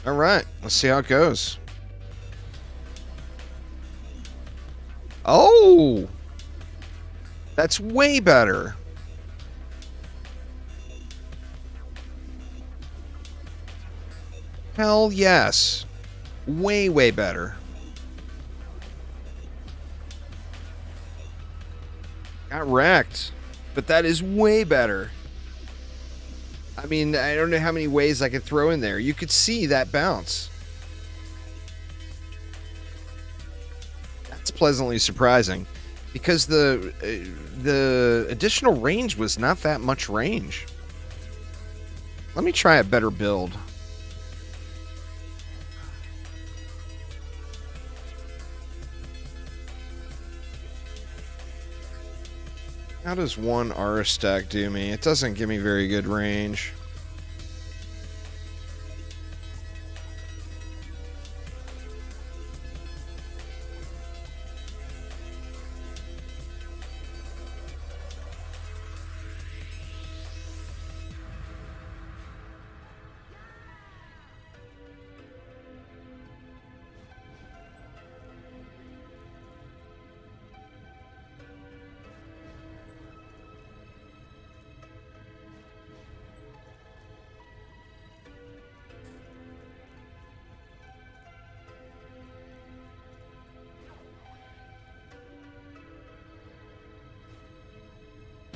A: All right, let's see how it goes. Oh, that's way better. Hell yes. Way, way better. Got wrecked, but that is way better. I mean, I don't know how many ways I could throw in there. You could see that bounce. That's pleasantly surprising, because the additional range was not that much range. Let me try a better build. How does 1 Aura stack do me? It doesn't give me very good range.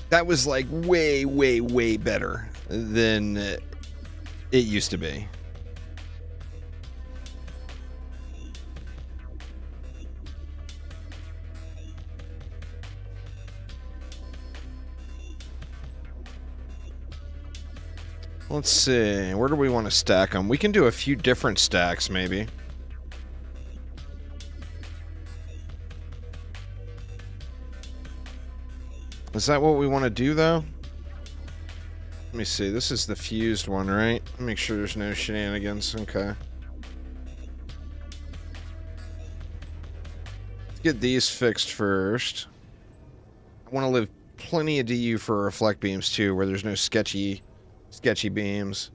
A: That was like way, way, way better than it used to be. Let's see. Where do we want to stack them? We can do a few different stacks, maybe. Is that what we want to do, though? Let me see. This is the fused one, right? Make sure there's no shenanigans. Okay. Let's get these fixed first. I want to leave plenty of DU for reflect beams, too, where there's no sketchy beams.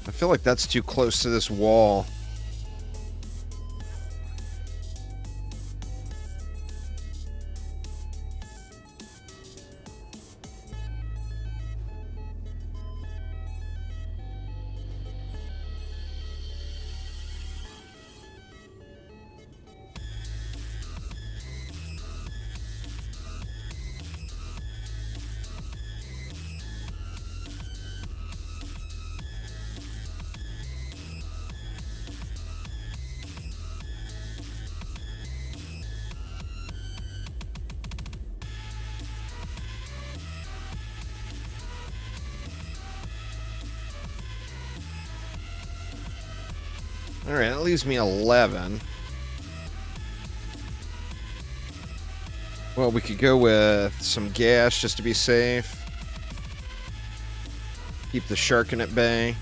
A: I feel like that's too close to this wall. All right, that leaves me 11. Well, we could go with some gas just to be safe. Keep the shark at bay.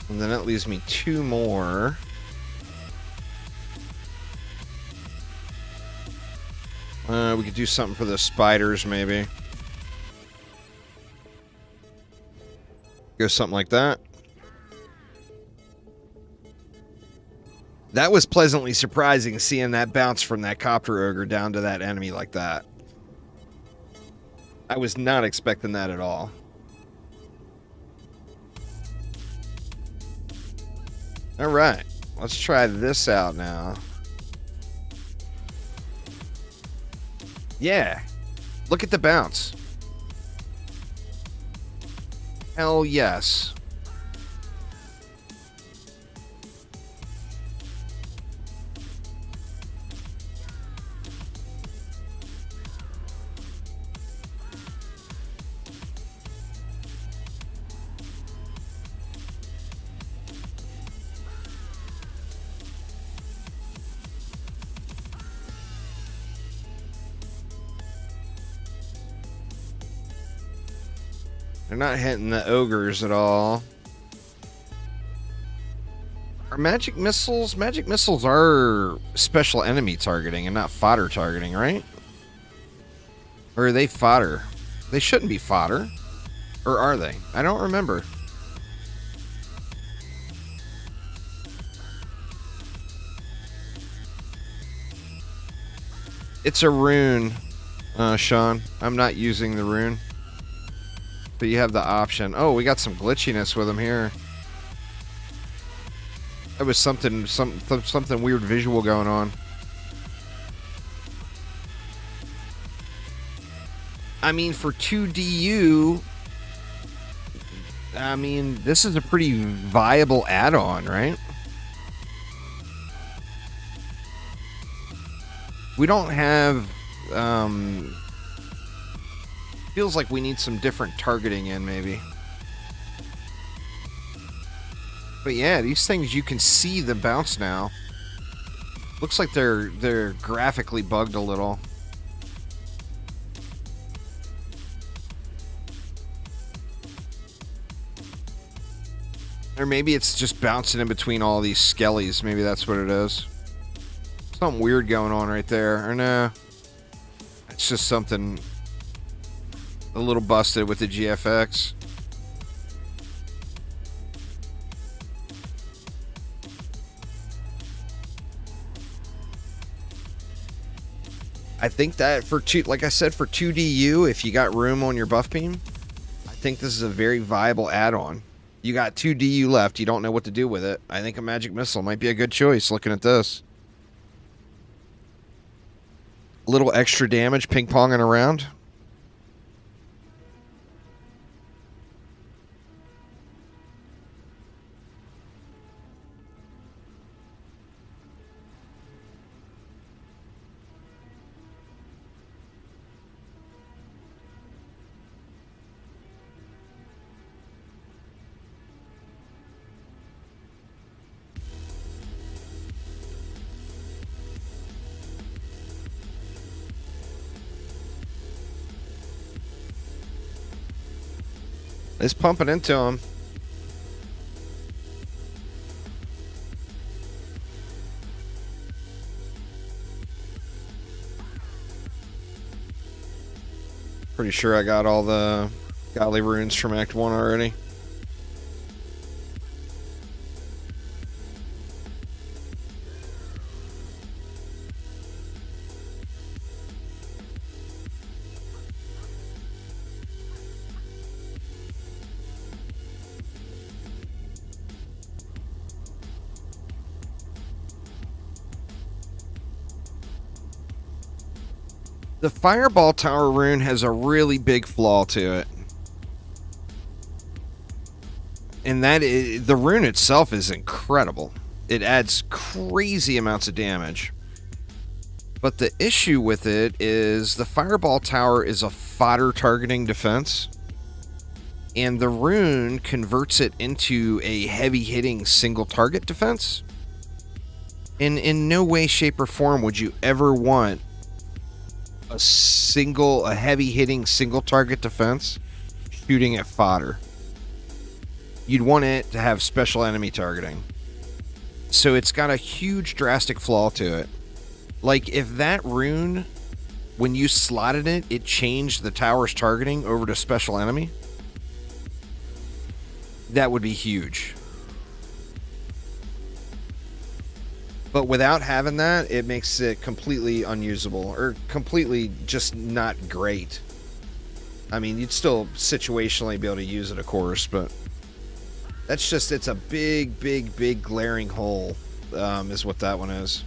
A: And then that leaves me 2 more. We could do something for the spiders, maybe. Go something like that. That was pleasantly surprising, seeing that bounce from that copter ogre down to that enemy like that. I was not expecting that at all. Alright, let's try this out now. Yeah, look at the bounce. Hell yes. They're not hitting the ogres at all. Are magic missiles? Magic missiles are special enemy targeting and not fodder targeting, right? Or are they fodder? They shouldn't be fodder. Or are they? I don't remember. It's a rune, Sean. I'm not using the rune. But you have the option. Oh, we got some glitchiness with them here. That was something weird visual going on. I mean, for 2DU, I mean, this is a pretty viable add-on, right? We don't have... feels like we need some different targeting in, maybe. But yeah, these things, you can see the bounce now. Looks like they're graphically bugged a little. Or maybe it's just bouncing in between all these skellies. Maybe that's what it is. Something weird going on right there. Or no, it's just something a little busted with the GFX. I think that for like I said, for 2DU, if you got room on your buff beam, I think this is a very viable add-on. You got 2DU left, you don't know what to do with it. I think a magic missile might be a good choice looking at this. A little extra damage ping-ponging around. It's pumping into him. Pretty sure I got all the godly runes from Act 1 already. The Fireball Tower rune has a really big flaw to it. And that is, the rune itself is incredible. It adds crazy amounts of damage. But the issue with it is the Fireball Tower is a fodder targeting defense. And the rune converts it into a heavy hitting single target defense. In no way, shape, or form would you ever want a heavy hitting single target defense shooting at fodder. You'd want it to have special enemy targeting. So it's got a huge drastic flaw to it. Like, if that rune, when you slotted it, it changed the tower's targeting over to special enemy, that would be huge. But without having that, it makes it completely unusable, or completely just not great. I mean, you'd still situationally be able to use it, of course, but that's just, it's a big, big, big glaring hole, is what that one is.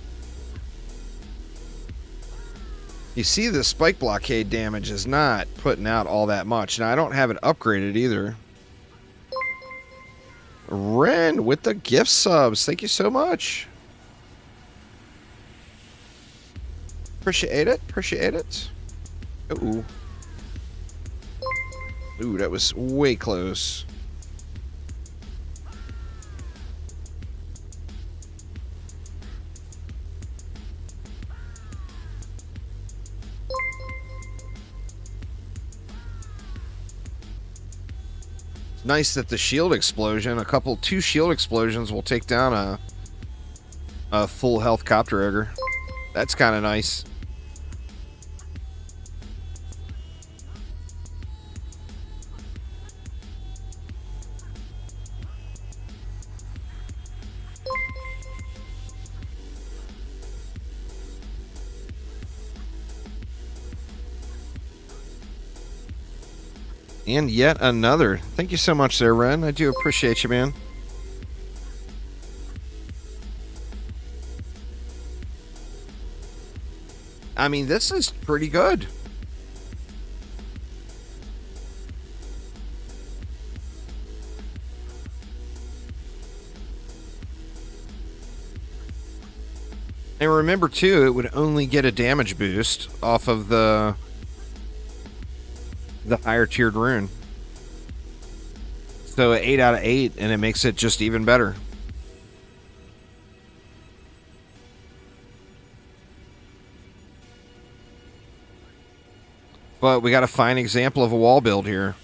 A: You see, the spike blockade damage is not putting out all that much. Now, I don't have it upgraded either. Ren with the gift subs. Thank you so much. Appreciate it. Appreciate it. Ooh. Ooh, that was way close. It's nice that the shield explosion, two shield explosions will take down a full health copter ogre. That's kind of nice. And yet another. Thank you so much there, Ren. I do appreciate you, man. I mean, this is pretty good. And remember, too, it would only get a damage boost off of the higher tiered rune. So 8 out of 8, and it makes it just even better. But we got a fine example of a wall build here.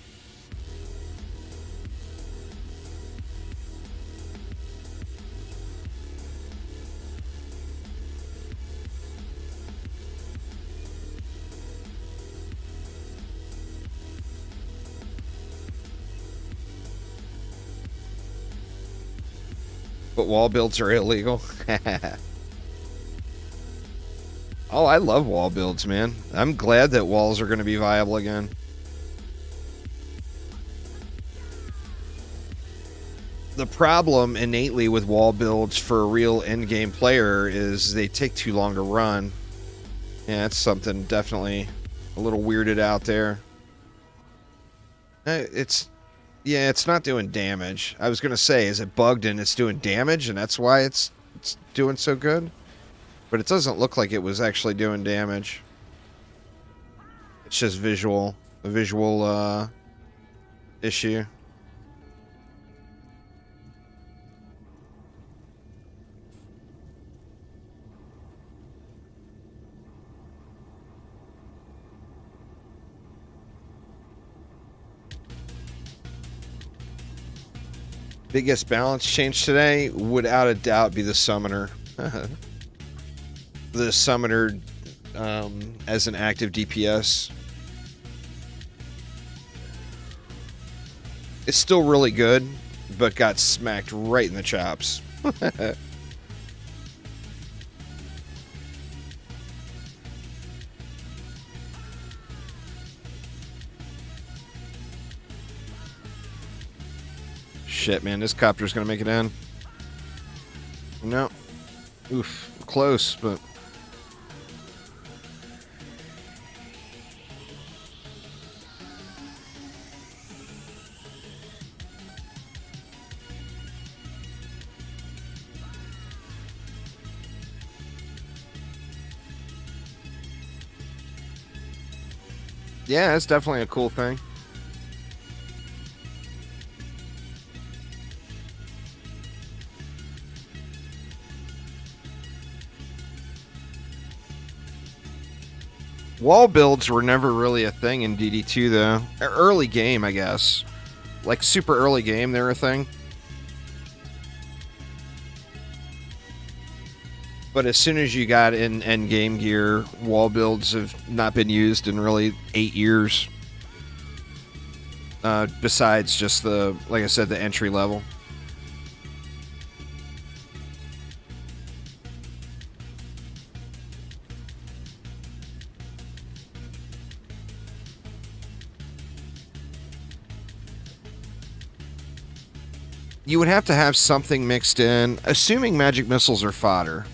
A: But wall builds are illegal. Oh, I love wall builds, man. I'm glad that walls are going to be viable again. The problem innately with wall builds for a real endgame player is they take too long to run. Yeah, that's something definitely a little weirded out there. Yeah, it's not doing damage. I was going to say, is it bugged and it's doing damage and that's why it's doing so good? But it doesn't look like it was actually doing damage. It's just a visual issue. Biggest balance change today, without a doubt, be the summoner. The summoner as an active DPS. It's still really good, but got smacked right in the chops. Shit, man, this copter's gonna make it in. No. Oof, close, but... yeah, it's definitely a cool thing. Wall builds were never really a thing in DD2, though. Early game, I guess. Like, super early game, they were a thing. But as soon as you got in end game gear, wall builds have not been used in really 8 years. Besides just the, like I said, the entry level. You would have to have something mixed in, assuming magic missiles are fodder.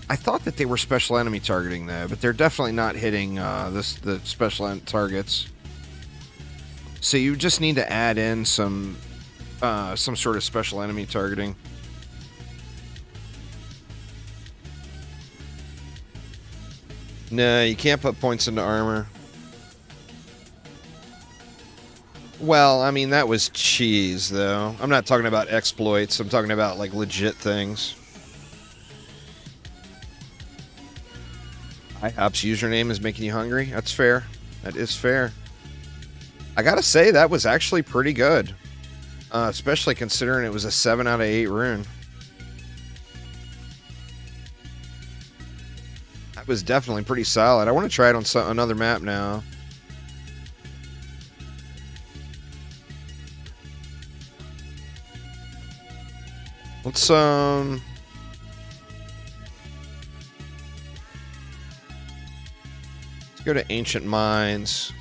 A: I thought that they were special enemy targeting, though, but they're definitely not hitting the special targets. So you just need to add in some sort of special enemy targeting. No, you can't put points into armor. Well, I mean, that was cheese, though. I'm not talking about exploits. I'm talking about, like, legit things. IHOP's username is making you hungry. That's fair. That is fair. I gotta say, that was actually pretty good. Especially considering it was a 7 out of 8 rune. That was definitely pretty solid. I want to try it on another map now. Let's go to Ancient Mines.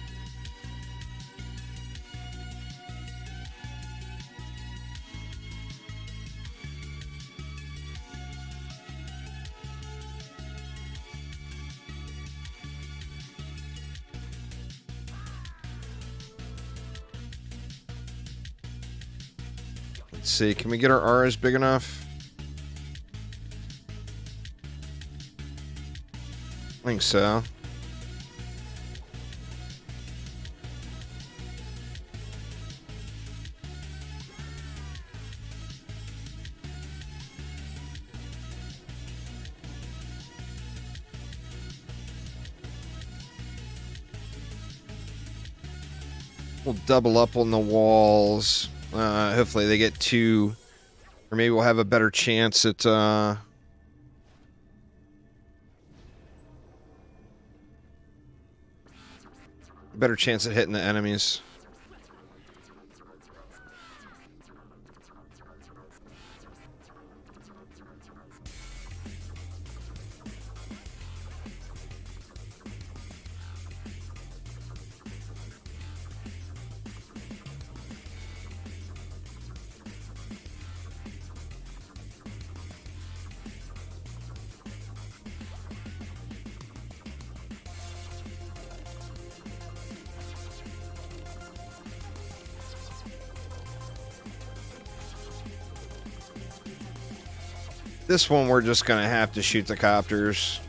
A: Let's see, can we get our auras big enough? I think so. We'll double up on the walls. Hopefully they get 2, or maybe we'll have a better chance at hitting the enemies. This one we're just gonna have to shoot the copters.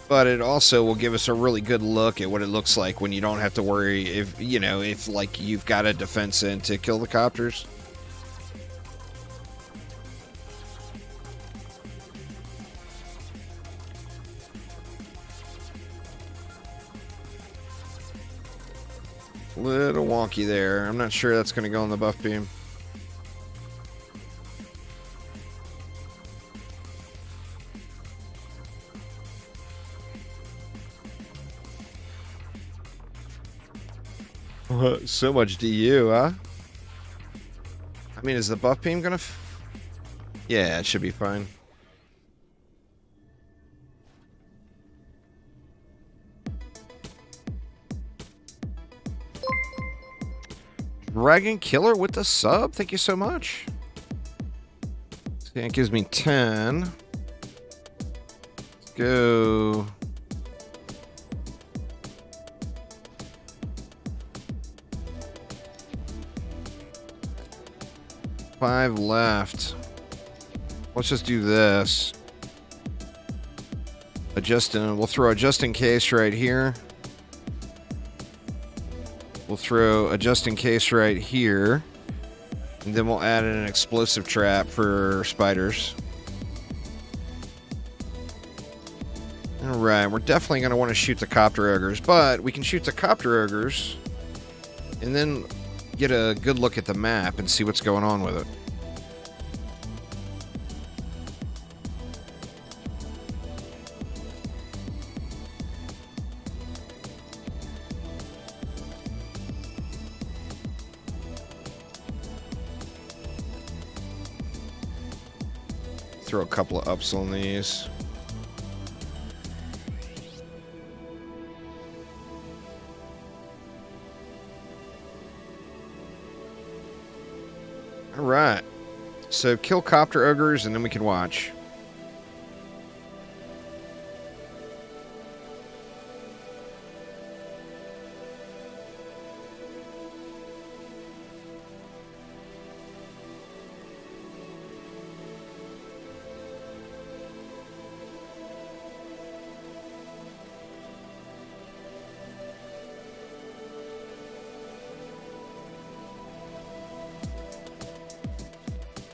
A: But it also will give us a really good look at what it looks like when you don't have to worry if like you've got a defense in to kill the copters. Little wonky there. I'm not sure that's gonna go on the buff beam. So much DU, huh? I mean, is the buff beam gonna... Yeah, it should be fine. Dragon Killer with the sub. Thank you so much. That gives me 10. Let's go... 5 left. Let's just do this. We'll throw a just in case right here. We'll throw a just in case right here. And then we'll add in an explosive trap for spiders. Alright, we're definitely going to want to shoot the copter ogres, but we can shoot the copter ogres and then get a good look at the map and see what's going on with it. Throw a couple of ups on these. Alright. So kill copter ogres and then we can watch.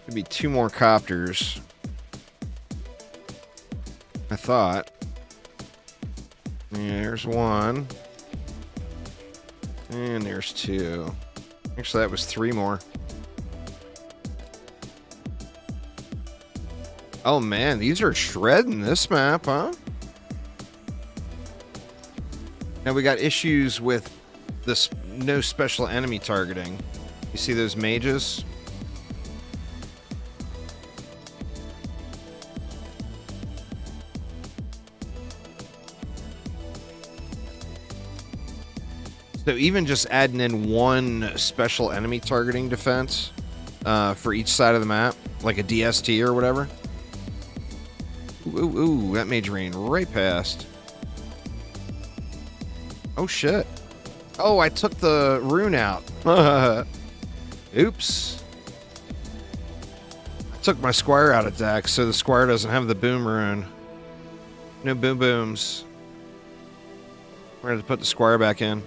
A: Could be 2 more copters. I thought. Yeah, there's 1. And there's 2. Actually, that was 3 more. Oh man, these are shredding this map, huh? Now we got issues with this no special enemy targeting. You see those mages? So even just adding in 1 special enemy targeting defense for each side of the map, like a DST or whatever. Ooh, that mage ran right past. Oh shit. Oh, I took the rune out. Oops. I took my squire out of deck, so the squire doesn't have the boom rune. No boom booms. We're gonna have to put the squire back in.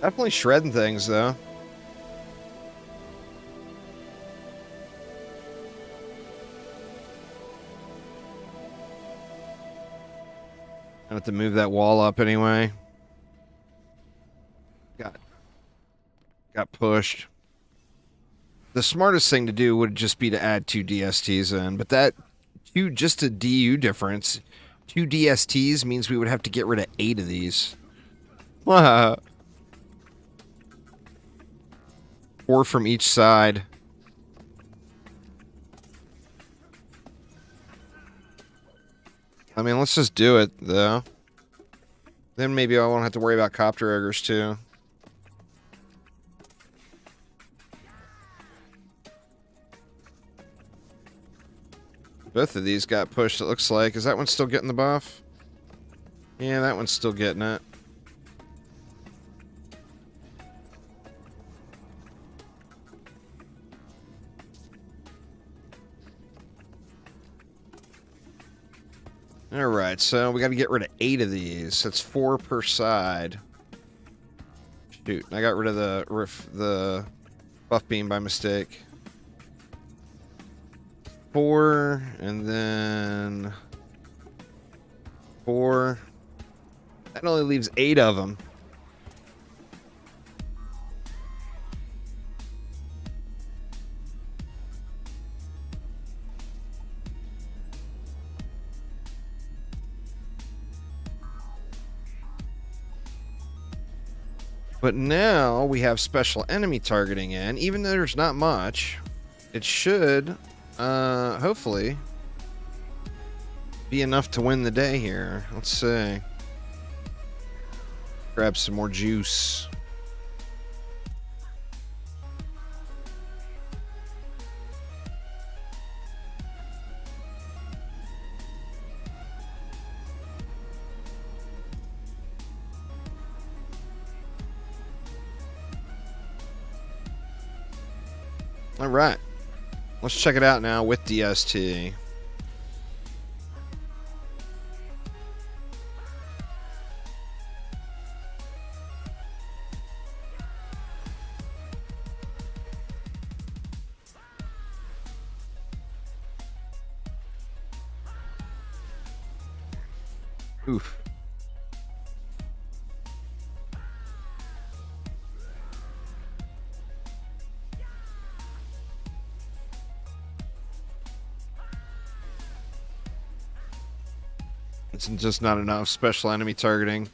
A: Definitely shredding things, though. I have to move that wall up anyway. Got pushed. The smartest thing to do would just be to add 2 DSTs in, but that just a DU difference. 2 DSTs means we would have to get rid of 8 of these. 4 from each side. I mean, let's just do it, though. Then maybe I won't have to worry about copter ogres, too. Both of these got pushed, it looks like. Is that one still getting the buff? Yeah, that one's still getting it. Alright, so we got to get rid of 8 of these. That's 4 per side. Shoot, I got rid of the buff beam by mistake. 4, and then 4. That only leaves 8 of them. But now we have special enemy targeting in. Even though there's not much, it should, hopefully, be enough to win the day here. Let's see. Grab some more juice. All right. Let's check it out now with DST. Oof. It's just not enough special enemy targeting.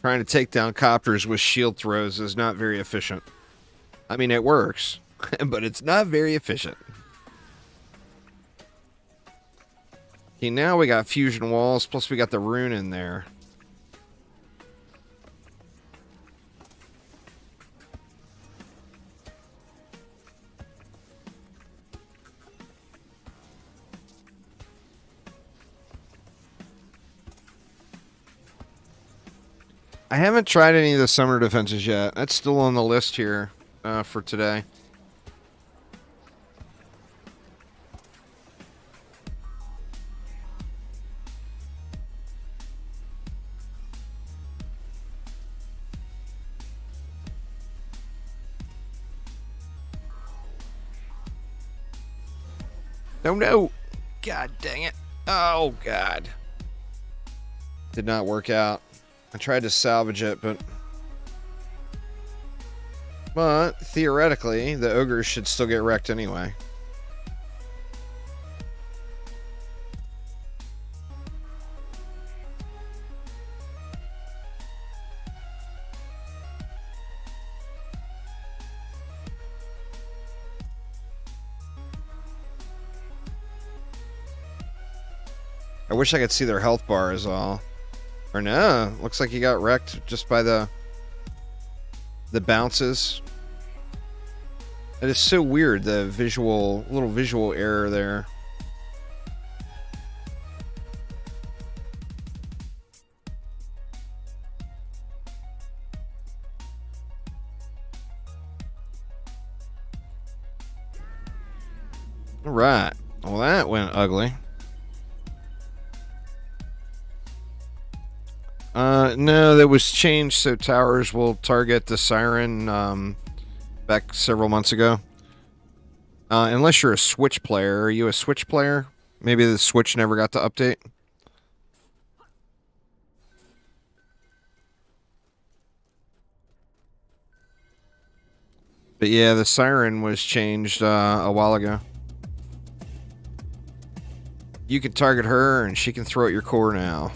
A: Trying to take down copters with shield throws is not very efficient. I mean, it works, but it's not very efficient. Okay, now we got fusion walls, plus we got the rune in there. I haven't tried any of the summoner defenses yet. That's still on the list here for today. Oh no! God dang it. Oh god. Did not work out. I tried to salvage it, but theoretically, the ogres should still get wrecked anyway. I wish I could see their health bar is all. Or no, looks like he got wrecked just by the bounces. It is so weird, the little visual error there. All right, well that went ugly. No, that was changed so towers will target the siren back several months ago. Unless you're a Switch player. Are you a Switch player? Maybe the Switch never got to update. But yeah, the siren was changed a while ago. You can target her and she can throw at your core now.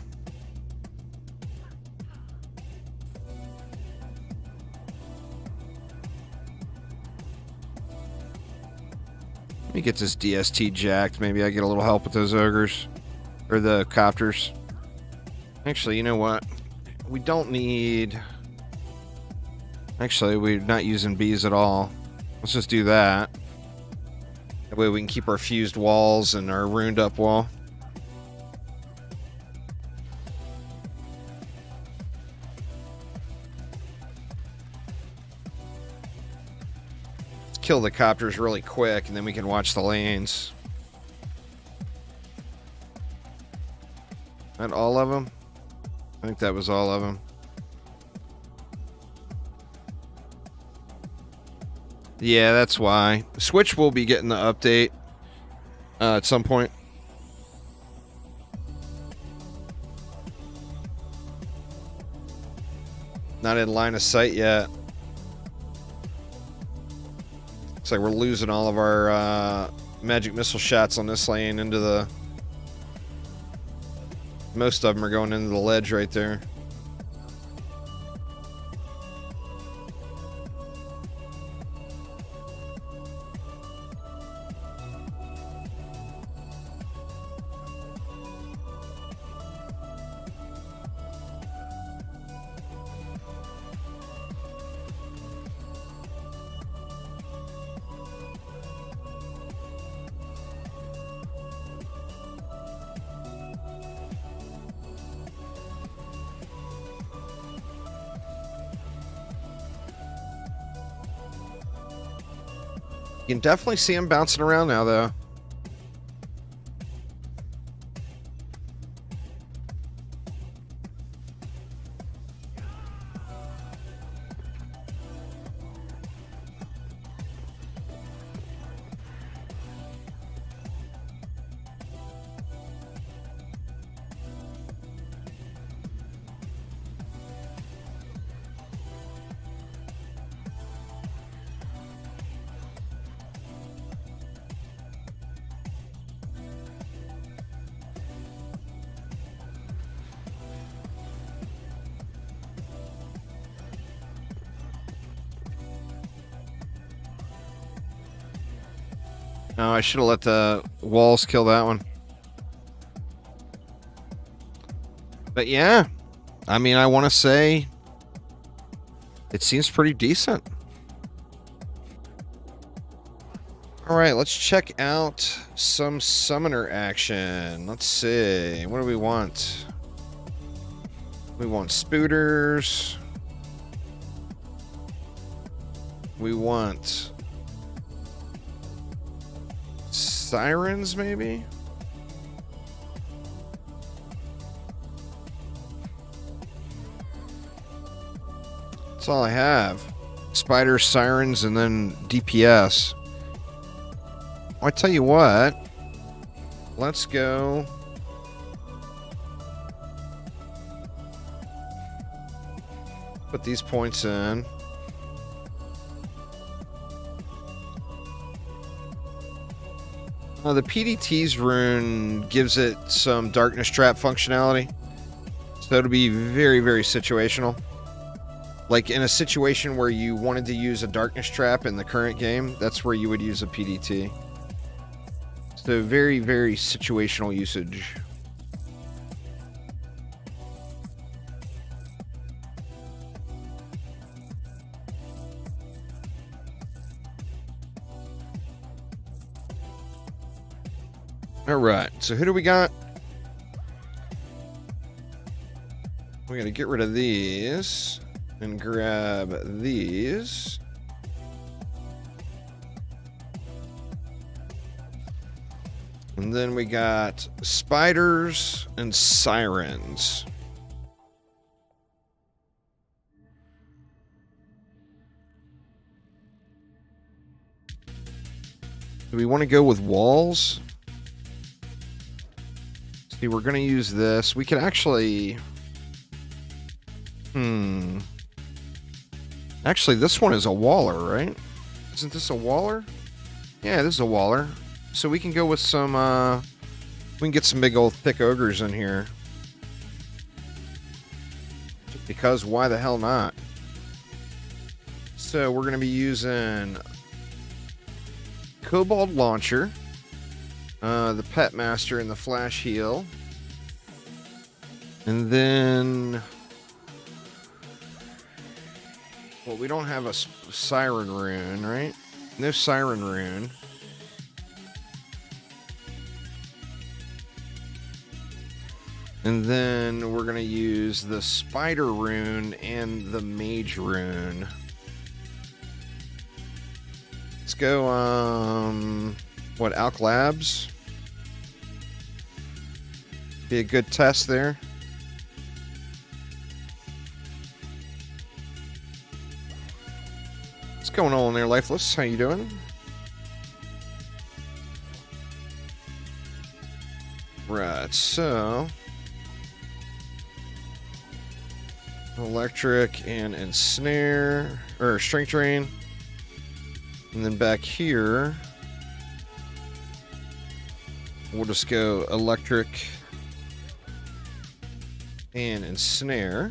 A: Let me get this DST jacked. Maybe I get a little help with those ogres. Or the copters. Actually, you know what? We don't need... Actually, we're not using bees at all. Let's just do that. That way we can keep our fused walls and our runed up wall. Kill the copters really quick and then we can watch the lanes. That all of them? I think that was all of them. Yeah, that's why. Switch will be getting the update at some point. Not in line of sight yet. Looks like we're losing all of our magic missile shots on this lane into the... Most of them are going into the ledge right there. You can definitely see them bouncing around now, though. No, I should have let the walls kill that one. But yeah, I mean, I want to say it seems pretty decent. All right, let's check out some summoner action. Let's see. What do we want? We want spooters. We want sirens, maybe? That's all I have. Spiders, sirens, and then DPS. Well, I tell you what. Let's go. Put these points in. The PDT's rune gives it some darkness trap functionality. So it'll be very, very situational. Like in a situation where you wanted to use a darkness trap in the current game, that's where you would use a PDT. So very, very situational usage. Alright, so who do we got? We gotta get rid of these and grab these. And then we got spiders and sirens. Do we want to go with walls? See, we're going to use this. We could actually... Actually, this one is a waller, right? Isn't this a waller? Yeah, this is a waller. So we can go with some... we can get some big old thick ogres in here. Just because, why the hell not? So we're going to be using... Kobold Launcher. The Pet Master and the Flash Heal. And then... Well, we don't have a Siren Rune, right? No Siren Rune. And then we're going to use the Spider Rune and the Mage Rune. Let's go, what, Alk Labs? Be a good test there. What's going on there, Lifeless? How you doing? Right, so... Electric and Ensnare, or Strength Drain. And then back here... We'll just go Electric and Ensnare.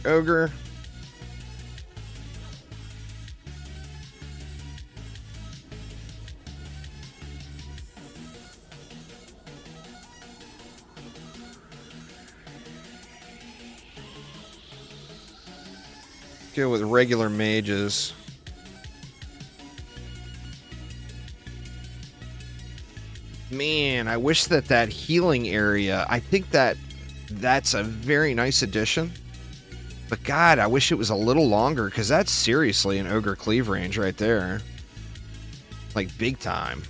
A: Ogre. go with regular mages. Man, I wish that healing area, I think that's a very nice addition. But God, I wish it was a little longer, because that's seriously an ogre cleave range right there. Like, big time.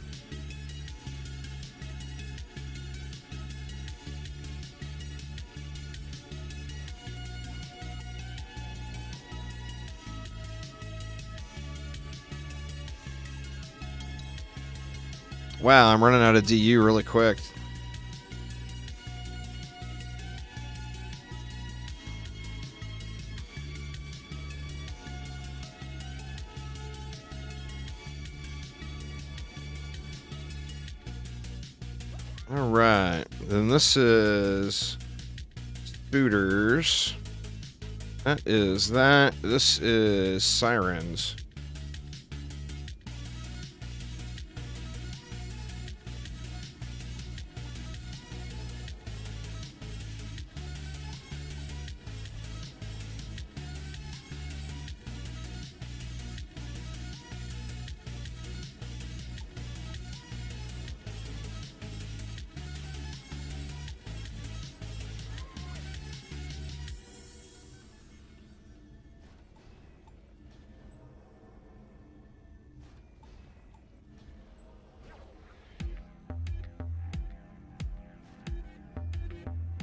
A: Wow, I'm running out of DU really quick. All right, then this is Spooters. That is that. This is Sirens.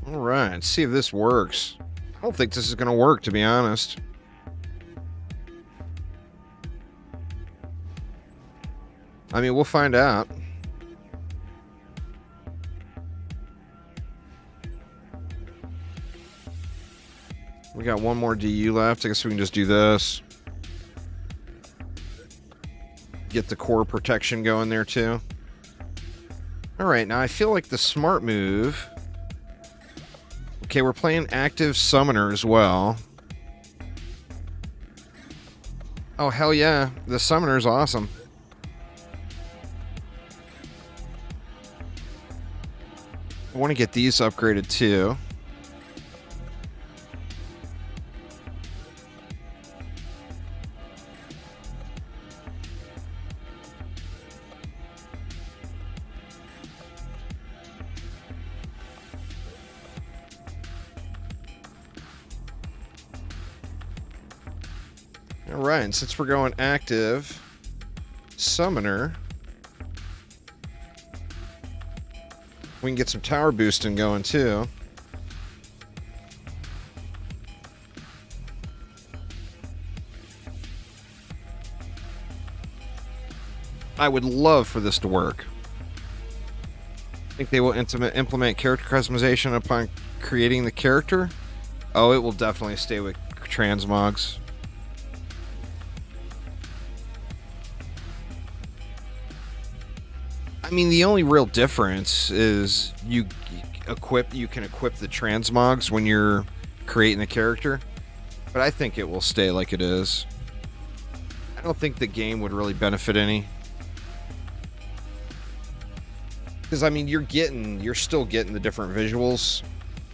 A: All right, let's see if this works. I don't think this is going to work, to be honest. I mean, we'll find out. We got one more DU left. I guess we can just do this. Get the core protection going there, too. All right, now I feel like the smart move... Okay, we're playing active summoner as well. Oh, hell yeah. The summoner's awesome. I want to get these upgraded too. All right, and since we're going active summoner, we can get some tower boosting going too. I would love for this to work. I think they will implement character customization upon creating the character. Oh, it will definitely stay with transmogs. I mean, the only real difference is you can equip the transmogs when you're creating the character, but I think it will stay like it is. I don't think the game would really benefit any, because I mean, you're still getting the different visuals,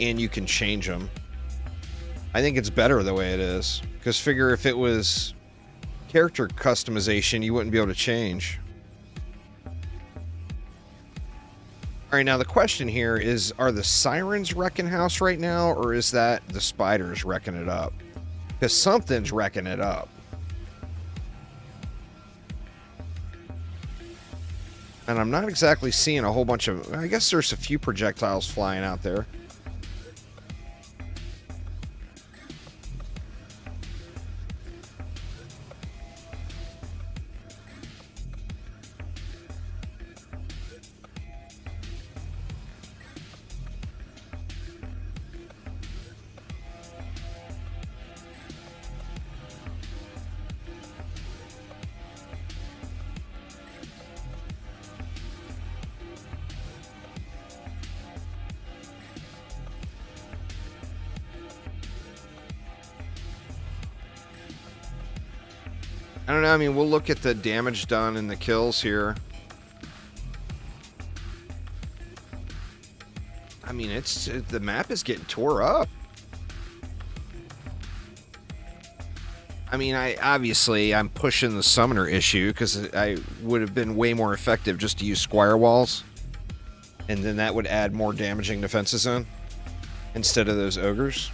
A: and you can change them. I think it's better the way it is, because figure if it was character customization, you wouldn't be able to change. All right, now the question here is, are the sirens wrecking house right now, or is that the spiders wrecking it up? Because something's wrecking it up. And I'm not exactly seeing a whole bunch of... I guess there's a few projectiles flying out there. I don't know, I mean, we'll look at the damage done and the kills here. I mean, the map is getting tore up. I mean, I'm pushing the summoner issue because I would have been way more effective just to use squire walls, and then that would add more damaging defenses in instead of those ogres.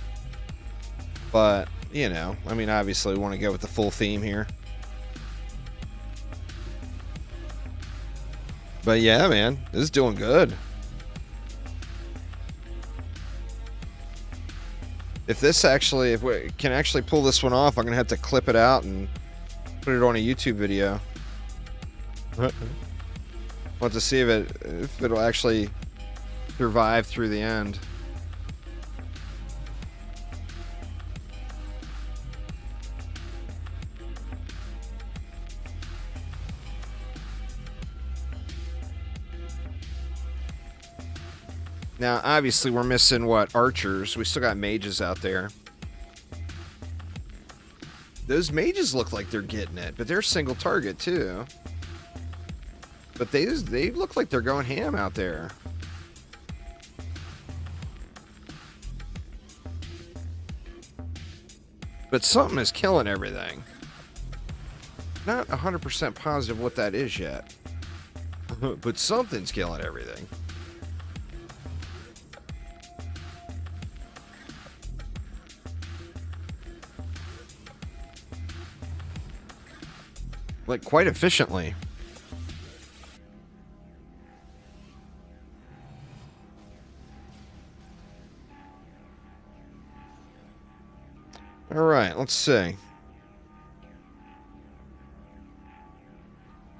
A: But you know, I mean, obviously we want to go with the full theme here. But yeah, man, this is doing good. If we can actually pull this one off, I'm gonna have to clip it out and put it on a YouTube video. Want to see if it'll actually survive through the end. Now, obviously, we're missing, what, archers. We still got mages out there. Those mages look like they're getting it, but they're single target, too. But they look like they're going ham out there. But something is killing everything. Not 100% positive what that is yet. But something's killing everything. Like, quite efficiently. All right, let's see.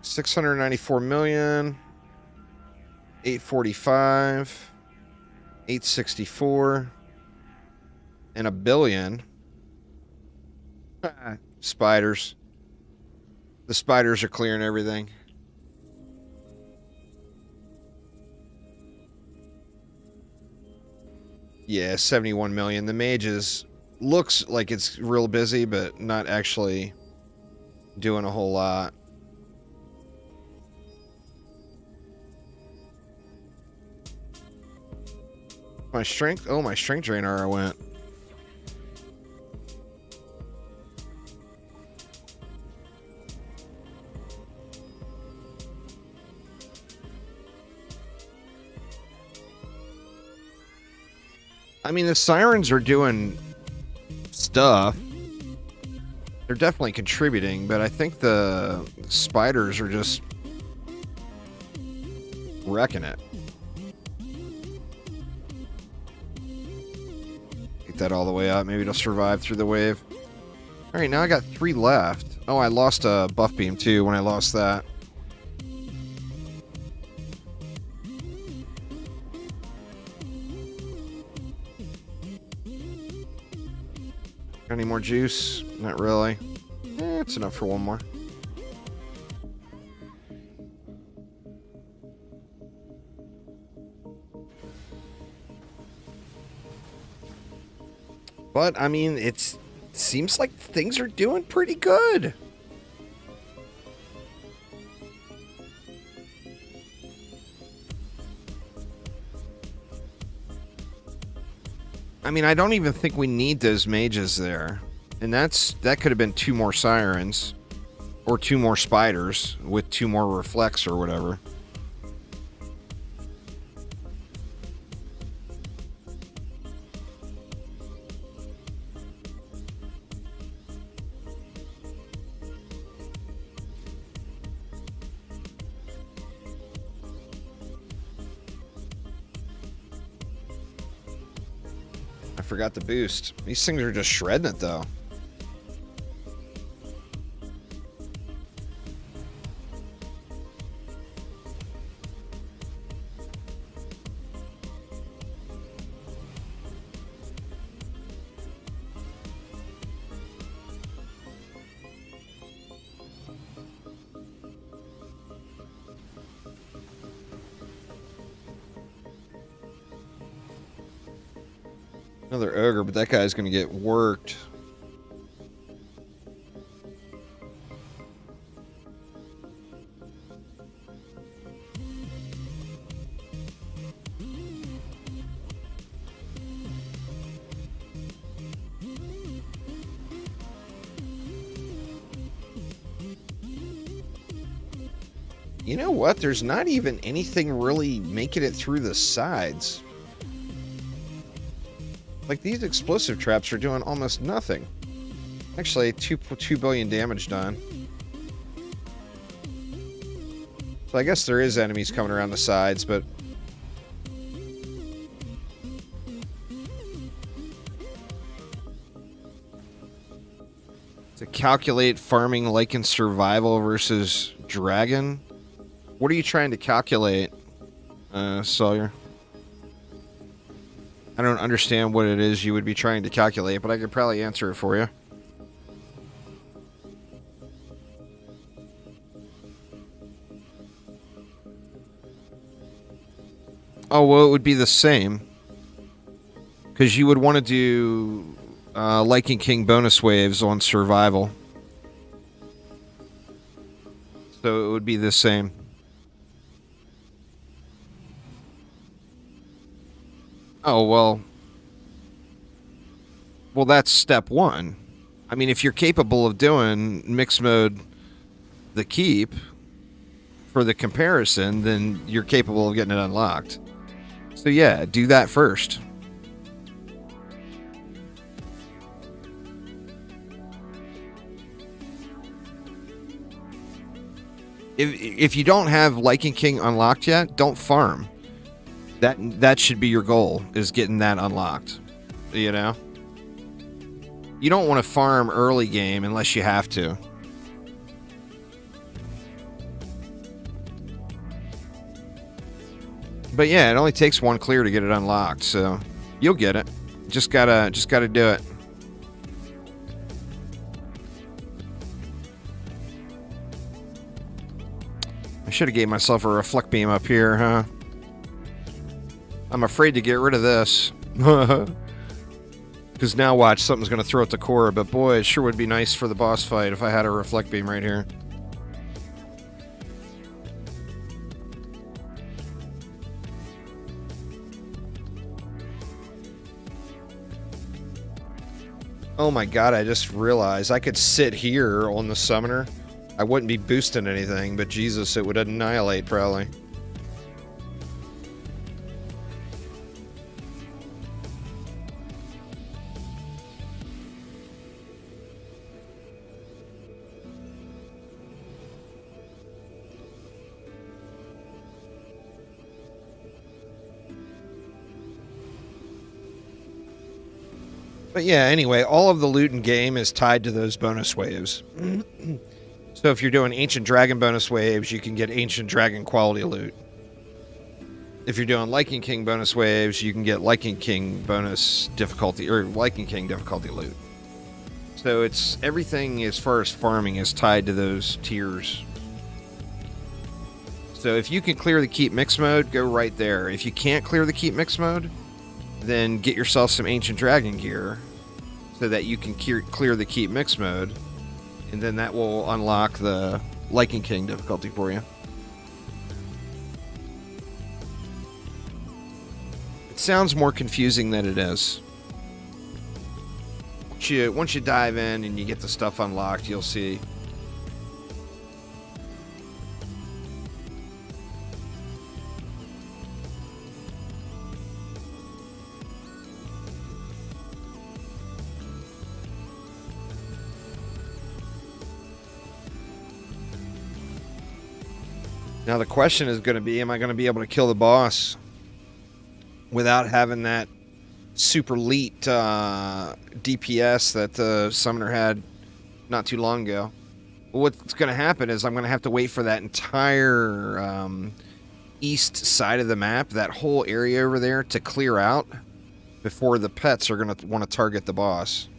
A: 694 million, 845, 864, and a billion. Spiders. The spiders are clearing everything. Yeah, 71 million. The mages looks like it's real busy, but not actually doing a whole lot. My strength? Oh, my strength drainer went. I mean, the sirens are doing stuff. They're definitely contributing, but I think the spiders are just wrecking it. Get that all the way up. Maybe it'll survive through the wave. All right, now I got 3 left. Oh, I lost a buff beam too when I lost that. Any more juice? Not really. It's enough for one more. But, I mean, it seems like things are doing pretty good. I mean, I don't even think we need those mages there. And that could have been 2 more sirens. Or 2 more spiders with 2 more reflects or whatever. I forgot the boost. These things are just shredding it, though. Another ogre, but that guy's gonna get worked. You know what? There's not even anything really making it through the sides. Like, these explosive traps are doing almost nothing. Actually, 2 billion damage done. So I guess there is enemies coming around the sides, but... To calculate farming like in survival versus dragon? What are you trying to calculate, Sawyer? I don't understand what it is you would be trying to calculate, but I could probably answer it for you. Oh, well, it would be the same. Because you would want to do Lycan King bonus waves on survival. So it would be the same. Oh, well. Well, that's step one. I mean, if you're capable of doing mixed mode the keep for the comparison, then you're capable of getting it unlocked. So yeah, do that first. If you don't have Lycan King unlocked yet, don't farm. That should be your goal, is getting that unlocked. You know? You don't want to farm early game unless you have to. But yeah, it only takes one clear to get it unlocked, so you'll get it. Just gotta do it. I should have gave myself a reflect beam up here, huh? I'm afraid to get rid of this. Because now watch, something's going to throw at the core, but boy, it sure would be nice for the boss fight if I had a reflect beam right here. Oh my god, I just realized I could sit here on the summoner. I wouldn't be boosting anything, but Jesus, it would annihilate probably. But yeah, anyway, all of the loot in game is tied to those bonus waves. So if you're doing Ancient Dragon bonus waves, you can get Ancient Dragon quality loot. If you're doing Lycan King bonus waves, you can get Lycan King bonus difficulty, or Lycan King difficulty loot. So it's everything as far as farming is tied to those tiers. So if you can clear the keep mix mode, go right there. If you can't clear the keep mix mode, then get yourself some Ancient Dragon gear so that you can clear the keep mix mode, and then that will unlock the Lycan King difficulty for you. It sounds more confusing than it is. Once you dive in and you get the stuff unlocked, you'll see. Now the question is going to be, am I going to be able to kill the boss without having that super elite DPS that the summoner had not too long ago? What's going to happen is I'm going to have to wait for that entire east side of the map, that whole area over there, to clear out before the pets are going to want to target the boss.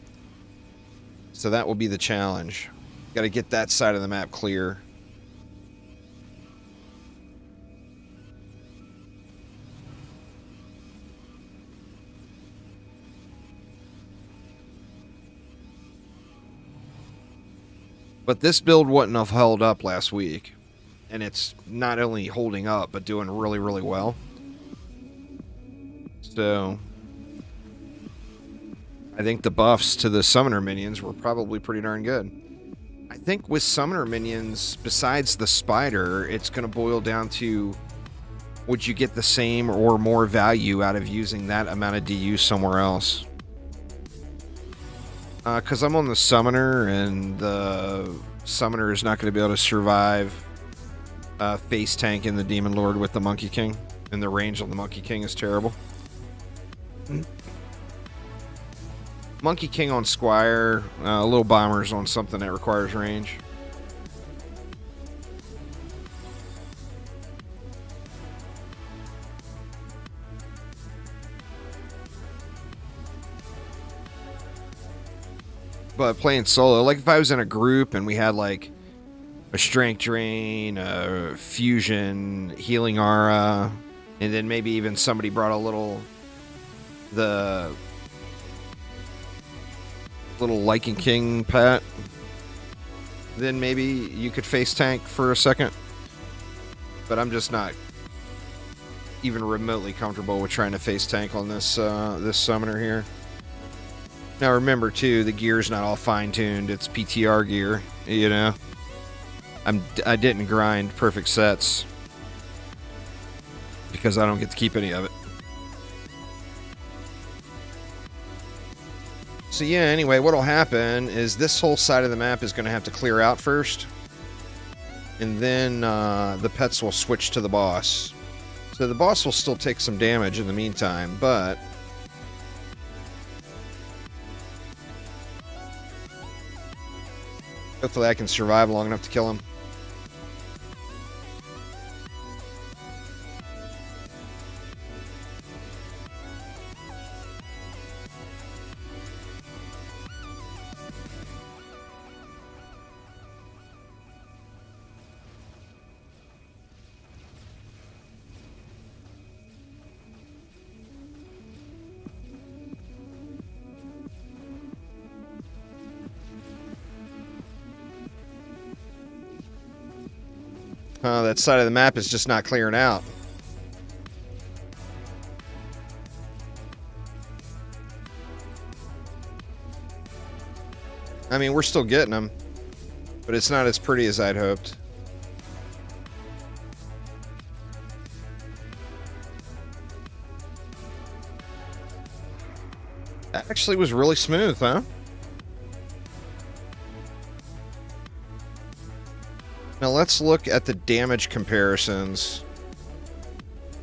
A: So that will be the challenge. Got to get that side of the map clear. But this build wouldn't have held up last week. And it's not only holding up, but doing really, really well. So I think the buffs to the summoner minions were probably pretty darn good. I think with summoner minions, besides the spider, it's going to boil down to would you get the same or more value out of using that amount of DU somewhere else? Because I'm on the summoner, and the summoner is not going to be able to survive face tank in the Demon Lord with the Monkey King, and the range on the Monkey King is terrible. Monkey King on Squire, little bombers on something that requires range. But playing solo, like if I was in a group and we had like a strength drain, a fusion, healing aura, and then maybe even somebody brought the little Lycan King pet, then maybe you could face tank for a second. But I'm just not even remotely comfortable with trying to face tank on this this summoner here. Now remember too, the gear's not all fine-tuned. It's PTR gear, you know. I didn't grind perfect sets because I don't get to keep any of it. So yeah, anyway, what'll happen is this whole side of the map is going to have to clear out first, and then the pets will switch to the boss. So the boss will still take some damage in the meantime, but hopefully I can survive long enough to kill him. That side of the map is just not clearing out. I mean, we're still getting them, but it's not as pretty as I'd hoped. That actually was really smooth, huh? Now let's look at the damage comparisons.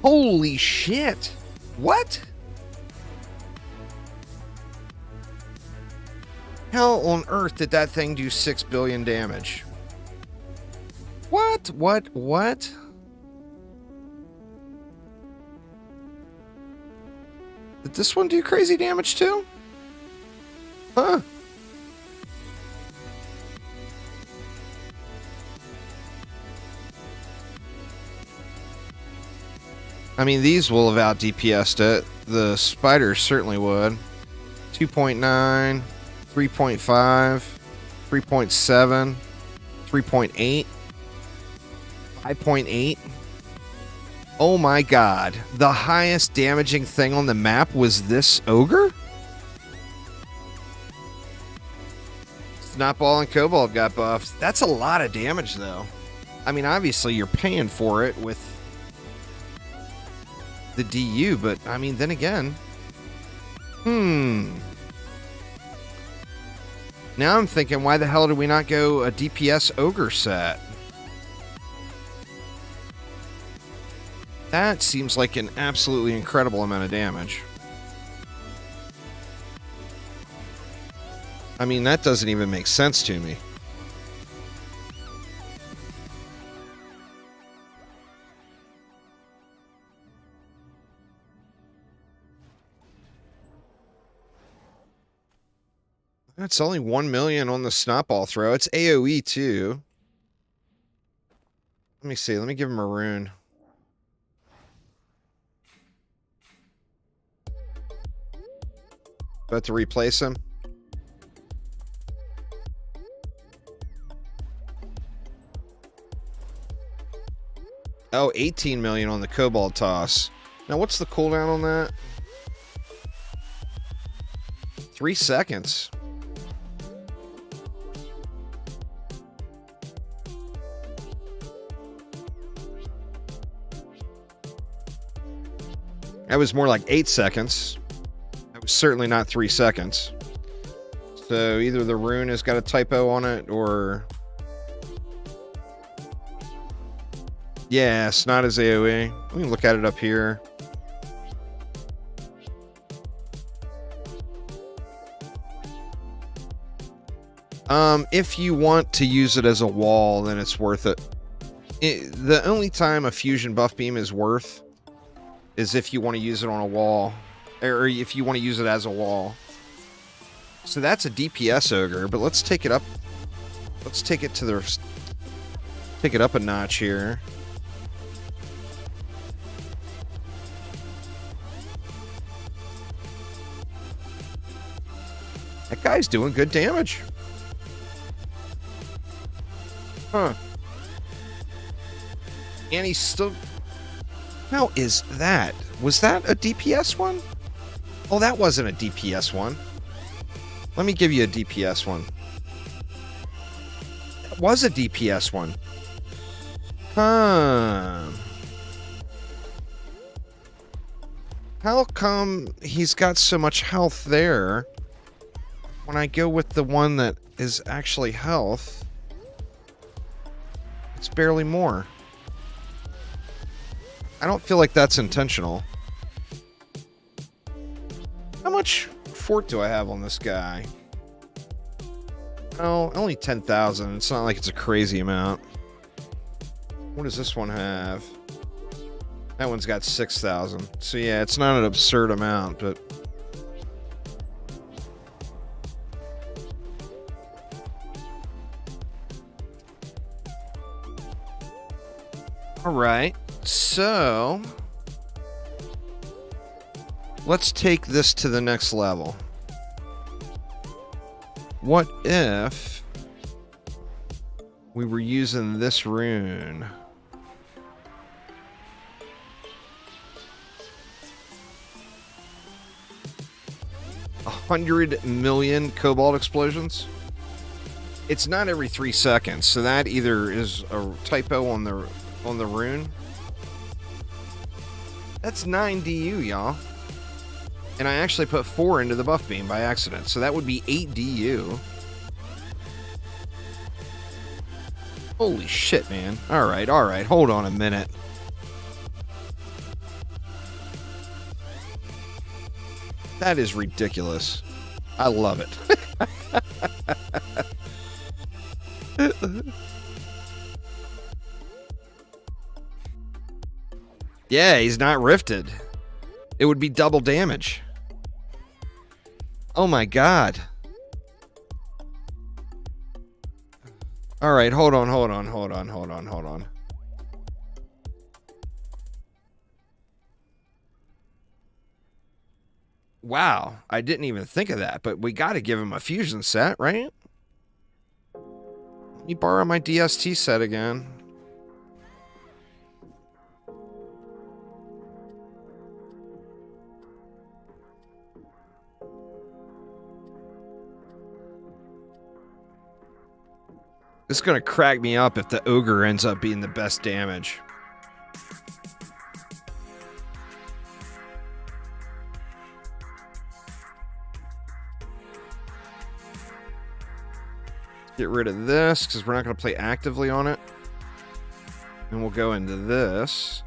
A: Holy shit! What? How on earth did that thing do 6 billion damage? What? Did this one do crazy damage too? Huh? I mean, these will have out DPS'd it. The spiders certainly would. 2.9, 3.5, 3.7, 3.8, 5.8. Oh my god. The highest damaging thing on the map was this ogre? Snotball and Kobold got buffed. That's a lot of damage, though. I mean, obviously, you're paying for it with the DU, but I mean, then again, now I'm thinking, why the hell did we not go a DPS ogre set? That seems like an absolutely incredible amount of damage. I mean, that doesn't even make sense to me. It's only 1 million on the snotball throw. It's AoE too. Let me see. Let me give him a rune. About to replace him. Oh, 18 million on the Kobold toss. Now, what's the cooldown on that? 3 seconds. That was more like 8 seconds. That was certainly not 3 seconds. So either the rune has got a typo on it, or... Yeah, it's not as AoE. We can look at it up here. If you want to use it as a wall, then it's worth it. The only time a fusion buff beam is worth is if you want to use it on a wall, or if you want to use it as a wall. So that's a DPS ogre, but let's take it up. Let's take it to the... Take it up a notch here. That guy's doing good damage. Huh. And he's still... How is that? Was that a DPS one? Oh, that wasn't a DPS one. Let me give you a DPS one. That was a DPS one. Huh. How come he's got so much health there when I go with the one that is actually health? It's barely more. I don't feel like that's intentional. How much fort do I have on this guy? Oh, only 10,000. It's not like it's a crazy amount. What does this one have? That one's got 6,000. So yeah, it's not an absurd amount, but... Alright, so... Let's take this to the next level. What if we were using this rune? $100 million cobalt explosions? It's not every 3 seconds, so that either is a typo on the rune. That's 9 DU, y'all. And I actually put 4 into the buff beam by accident, so that would be 8 DU. Holy shit, man. Alright, hold on a minute. That is ridiculous. I love it. Yeah, he's not rifted. It would be double damage. Oh my god. Alright, hold on. Wow, I didn't even think of that, but we gotta give him a fusion set, right? Let me borrow my DST set again. This is gonna crack me up if the ogre ends up being the best damage. Get rid of this, because we're not going to play actively on it. And we'll go into this.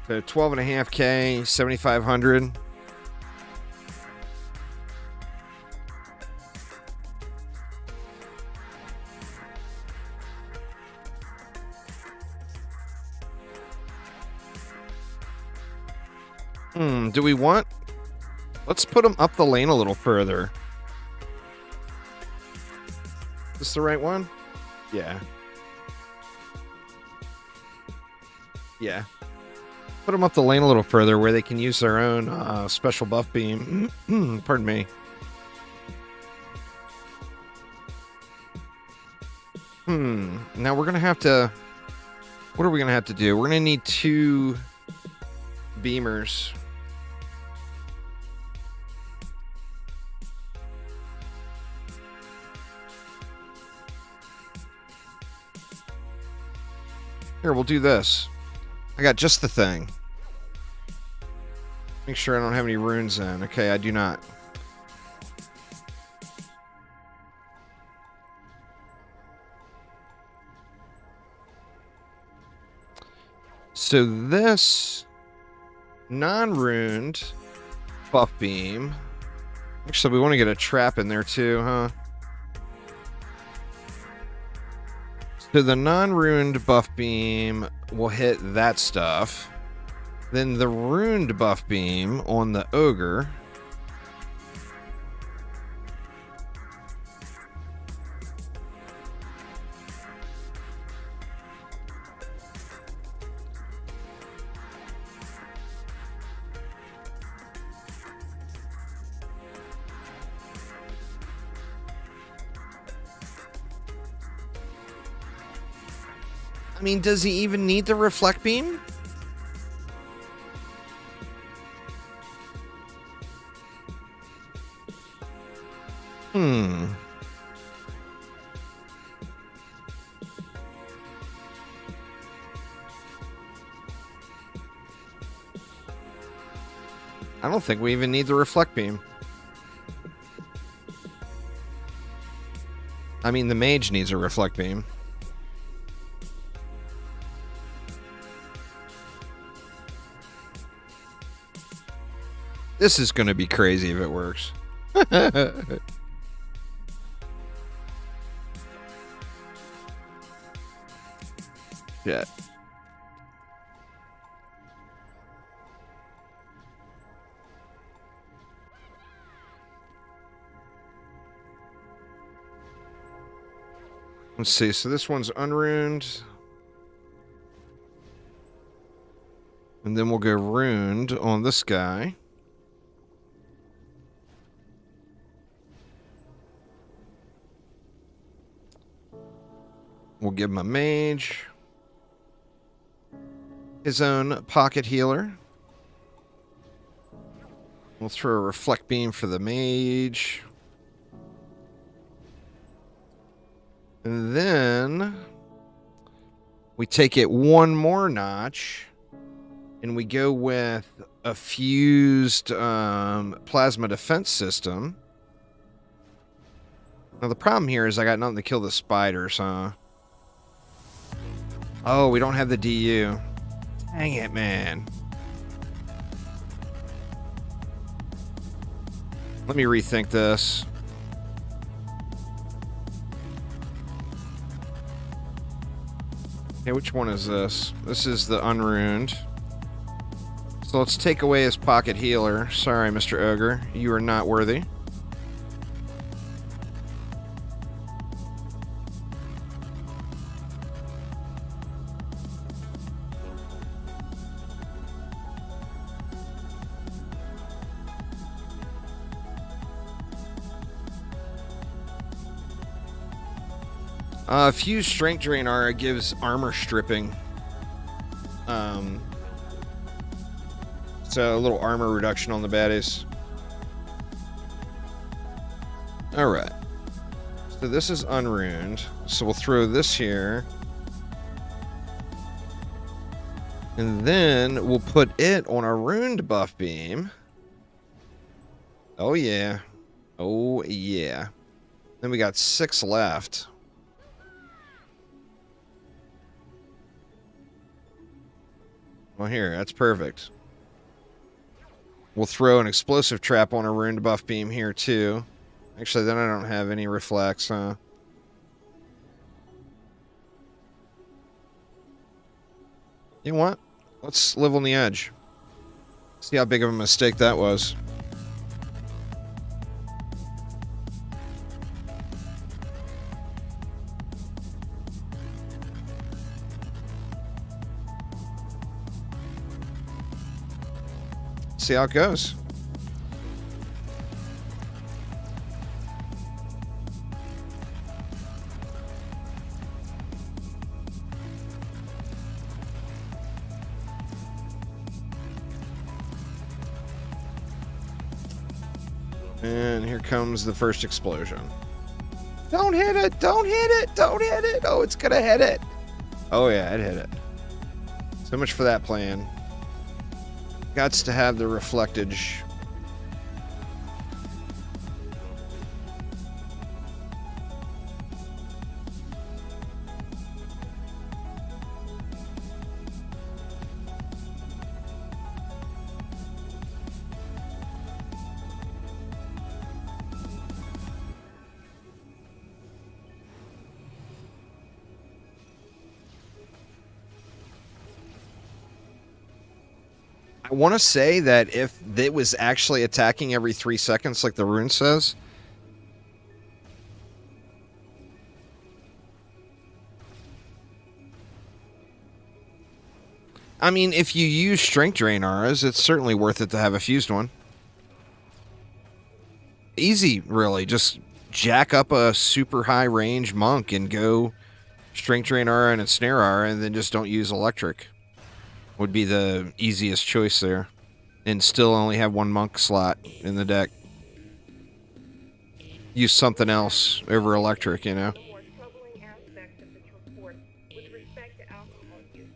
A: So 12.5K, 7,500. Do we want... Let's put them up the lane a little further. Is this the right one? Yeah. Yeah. Put them up the lane a little further where they can use their own special buff beam. Pardon me. Now we're going to have to... What are we going to have to do? We're going to need 2 beamers. Here, we'll do this. I got just the thing. Make sure I don't have any runes in. Okay, I do not. So this non-runed buff beam. Actually, we want to get a trap in there too, huh? So the non-runed buff beam will hit that stuff. Then the runed buff beam on the ogre. I mean, does he even need the reflect beam? I don't think we even need the reflect beam. I mean, the mage needs a reflect beam. This is going to be crazy if it works. Yeah. Let's see. So this one's unruned. And then we'll go runed on this guy. We'll give him a mage. His own pocket healer. We'll throw a reflect beam for the mage. And then we take it one more notch and we go with a fused plasma defense system. Now the problem here is I got nothing to kill the spiders, huh? Oh, we don't have the DU. Dang it, man. Let me rethink this. Okay, which one is this? This is the unruned. So let's take away his pocket healer. Sorry, Mr. Ogre. You are not worthy. Fused Strength Drain Aura gives armor stripping. So a little armor reduction on the baddies. Alright. So this is unruned. So we'll throw this here. And then we'll put it on a runed buff beam. Oh yeah. Oh yeah. Then we got 6 left. Well, here, that's perfect. We'll throw an explosive trap on a runed buff beam here, too. Actually, then I don't have any reflex, huh? You know what? Let's live on the edge. See how big of a mistake that was. See how it goes. And here comes the first explosion. Don't hit it! Don't hit it! Don't hit it! Oh, it's gonna hit it! Oh yeah, it hit it. So much for that plan. Gots to have the reflectage. I want to say that if it was actually attacking every 3 seconds like the rune says, I mean, if you use strength drain auras, it's certainly worth it to have a fused one. Easy, really. Just jack up a super high range monk and go strength drain aura and a snare aura, and then just don't use electric. Would be the easiest choice there. And still only have 1 monk slot in the deck. Use something else over electric, you know?
B: The more troubling aspects of this report with respect to alcohol use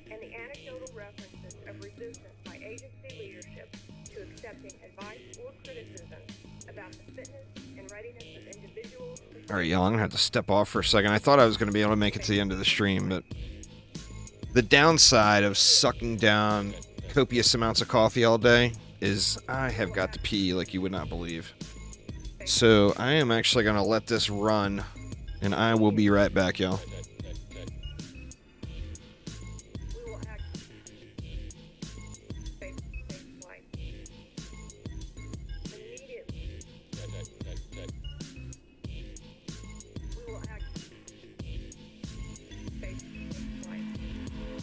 B: and the anecdotal references of resistance by agency leadership to accepting advice or criticism about the fitness and readiness of individuals.
A: Alright, y'all, I'm gonna have to step off for a second. I thought I was gonna be able to make it to the end of the stream, but the downside of sucking down copious amounts of coffee all day is I have got to pee like you would not believe. So I am actually going to let this run, and I will be right back, y'all.
B: We will act face-to-face life. Immediately. We will act face-to-face life. Face-to-face life. Face-to-face life. Face-to-face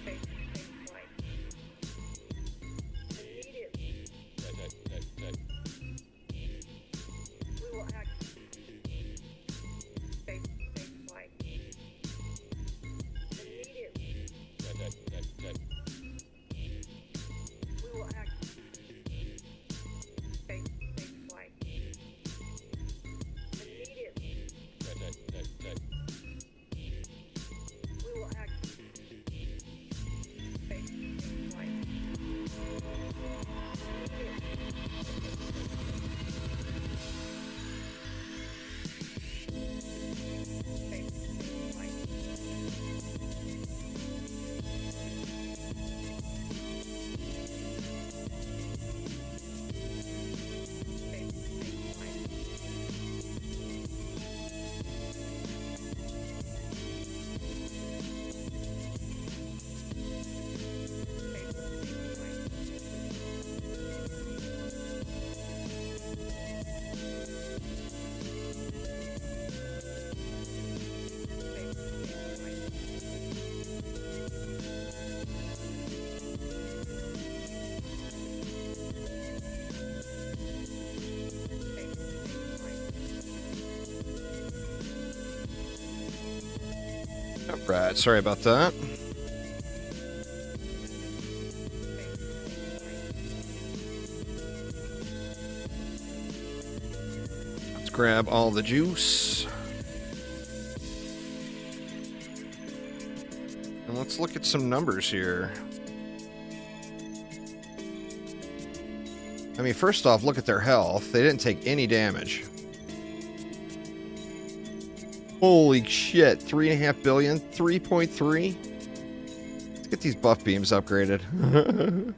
B: life. Face-to-face life. Face-to-face life. Immediately. We will act face-to-face life. Immediately. We will act face-to-face life. Immediately. We will act face-to-face life. Face-to-face life. Face-to-face life. Face-to-face life. Face-to-face life. Face-to-face life.
A: Alright, sorry about that. Let's grab all the juice. And let's look at some numbers here. I mean, first off, look at their health. They didn't take any damage. Holy shit. 3.5 billion. 3.3. Let's get these buff beams upgraded.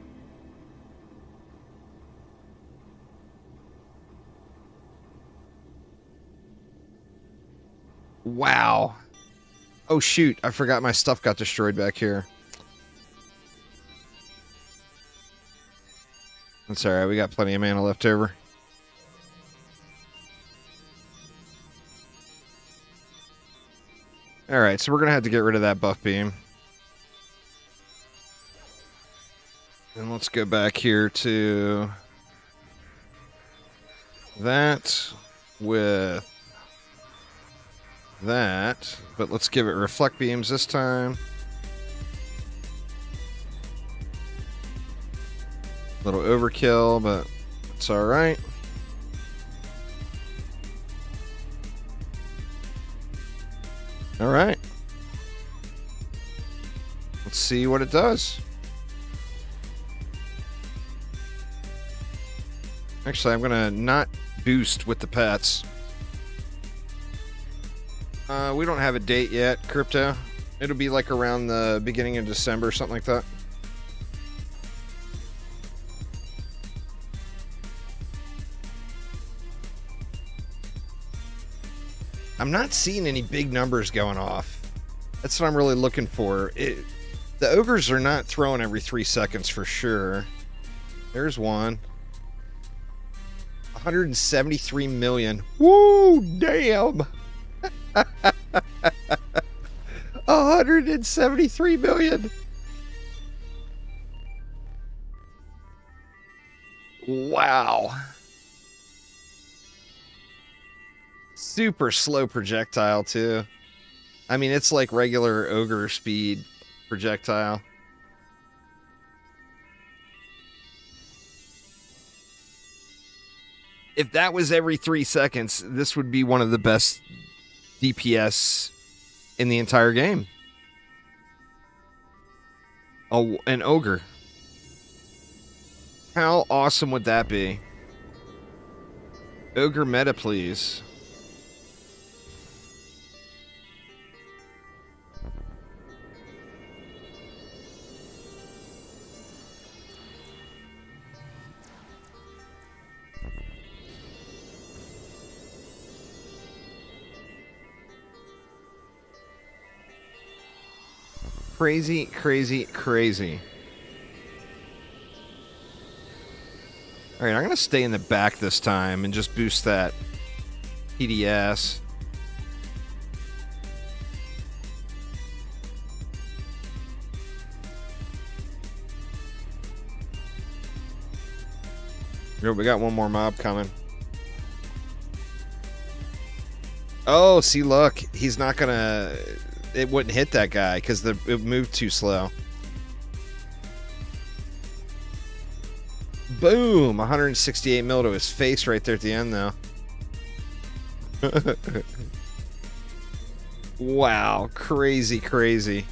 A: Wow. Oh, shoot. I forgot my stuff got destroyed back here. That's alright. We got plenty of mana left over. Alright, so we're going to have to get rid of that buff beam. And let's go back here to that with that. But let's give it reflect beams this time. Little overkill, but it's alright. Alright. Let's see what it does. Actually, I'm gonna not boost with the pets. We don't have a date yet, Crypto. It'll be like around the beginning of December, something like that. I'm not seeing any big numbers going off. That's what I'm really looking for. The ogres are not throwing every 3 seconds for sure. There's one. 173 million. Woo, damn. 173 million. Wow. Super slow projectile too. I mean, it's like regular ogre speed projectile. If that was every 3 seconds, this would be one of the best DPS in the entire game. Oh, an ogre. How awesome would that be? Ogre meta, please. Crazy, crazy, crazy. Alright, I'm going to stay in the back this time and just boost that PDS. We got one more mob coming. Oh, see, look. He's not going to... It wouldn't hit that guy because it moved too slow. Boom! 168 mil to his face right there at the end, though. Wow. Crazy, crazy.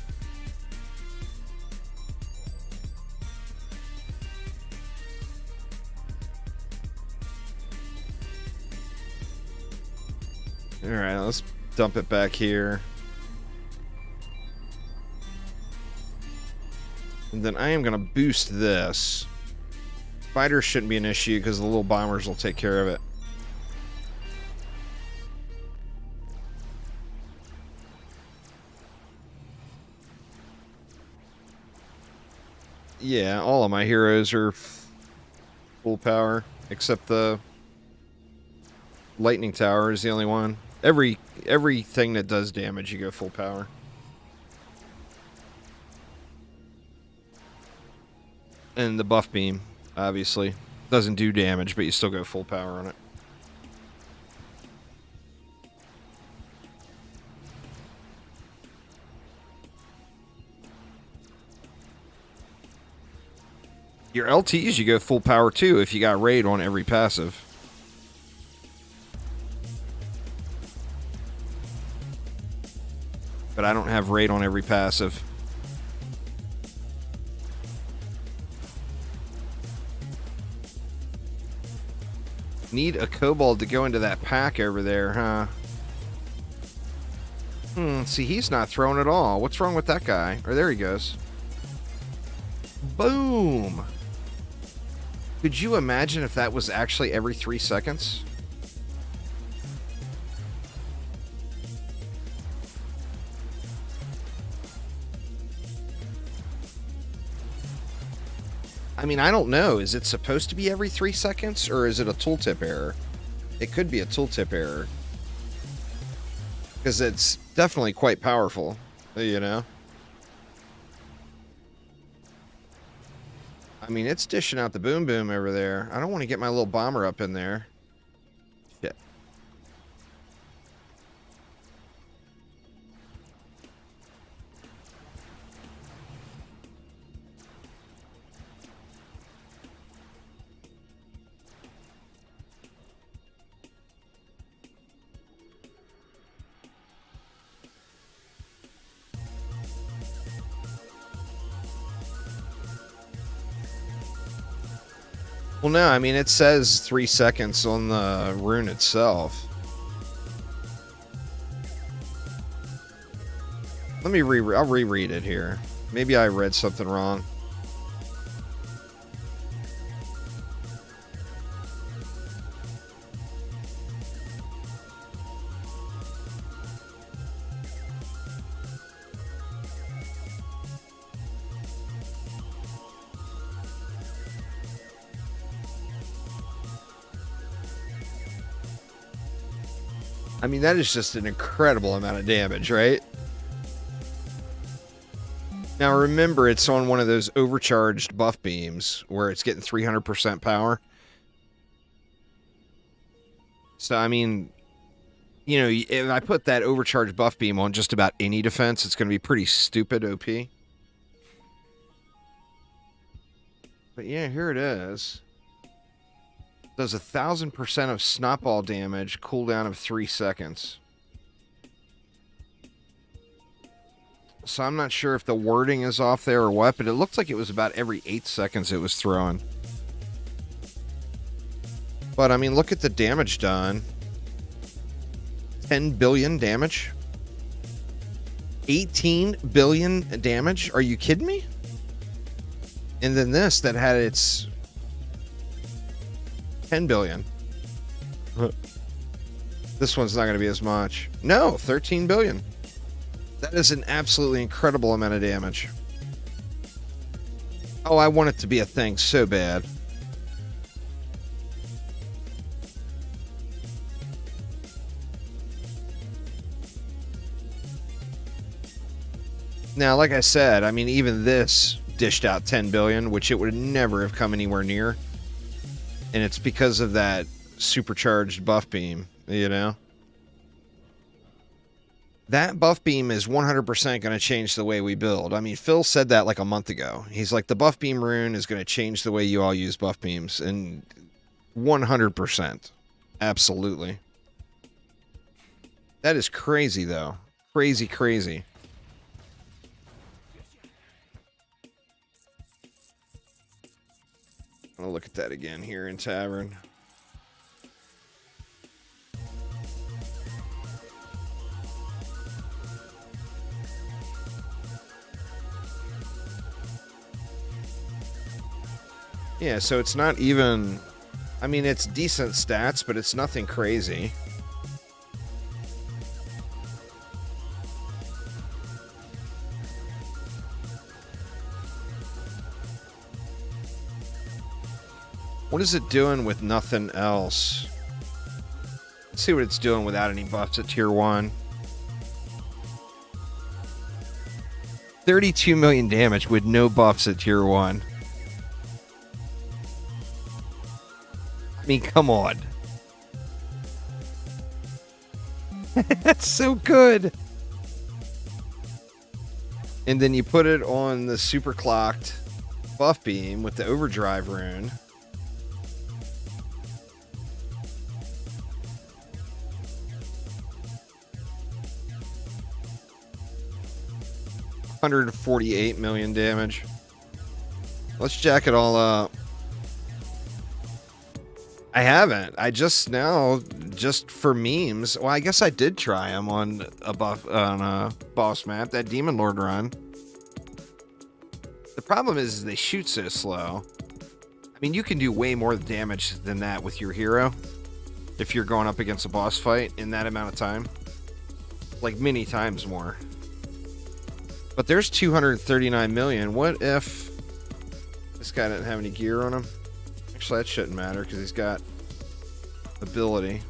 A: Alright, let's dump it back here. And then I am going to boost this. Fighters shouldn't be an issue because the little bombers will take care of it. Yeah, all of my heroes are full power, except the lightning tower is the only one. Everything that does damage, you go full power. And the buff beam, obviously, doesn't do damage, but you still go full power on it. Your LTs, you go full power too if you got raid on every passive. But I don't have raid on every passive. Need a kobold to go into that pack over there, huh? See, he's not throwing at all. What's wrong with that guy? Or there he goes. Boom! Could you imagine if that was actually every 3 seconds? I mean, I don't know. Is it supposed to be every 3 seconds, or is it a tooltip error? It could be a tooltip error. Because it's definitely quite powerful, you know? I mean, it's dishing out the boom boom over there. I don't want to get my little bomber up in there. Shit. Well, no, I mean, it says 3 seconds on the rune itself. Let me I'll reread it here. Maybe I read something wrong. I mean, that is just an incredible amount of damage, right? Now, remember, it's on one of those overcharged buff beams where it's getting 300% power. So, I mean, you know, if I put that overcharged buff beam on just about any defense, it's going to be pretty stupid OP. But yeah, here it is. Does 1,000% of snotball damage, cooldown of 3 seconds. So I'm not sure if the wording is off there or what, but it looked like it was about every 8 seconds it was throwing. But I mean, look at the damage done. 10 billion damage. 18 billion damage. Are you kidding me? And then this that had its 10 billion. This one's not going to be as much. No, 13 billion. That is an absolutely incredible amount of damage. Oh, I want it to be a thing so bad. Now, like I said, I mean, even this dished out 10 billion, which it would never have come anywhere near. And it's because of that supercharged buff beam, you know? That buff beam is 100% going to change the way we build. I mean, Phil said that like a month ago. He's like, the buff beam rune is going to change the way you all use buff beams. And 100%. Absolutely. That is crazy, though. Crazy, crazy. I'll look at that again here in Tavern. Yeah, so it's not even... I mean, it's decent stats, but it's nothing crazy. What is it doing with nothing else? Let's see what it's doing without any buffs at tier 1. 32 million damage with no buffs at tier 1. I mean, come on. That's so good. And then you put it on the super clocked buff beam with the overdrive rune. $148 million damage. Let's jack it all up. I haven't. I just now, just for memes. Well, I guess I did try him on a boss map, that Demon Lord run. The problem is they shoot so slow. I mean, you can do way more damage than that with your hero if you're going up against a boss fight in that amount of time. Like many times more. But there's 239 million. What if this guy didn't have any gear on him? Actually, that shouldn't matter because he's got ability.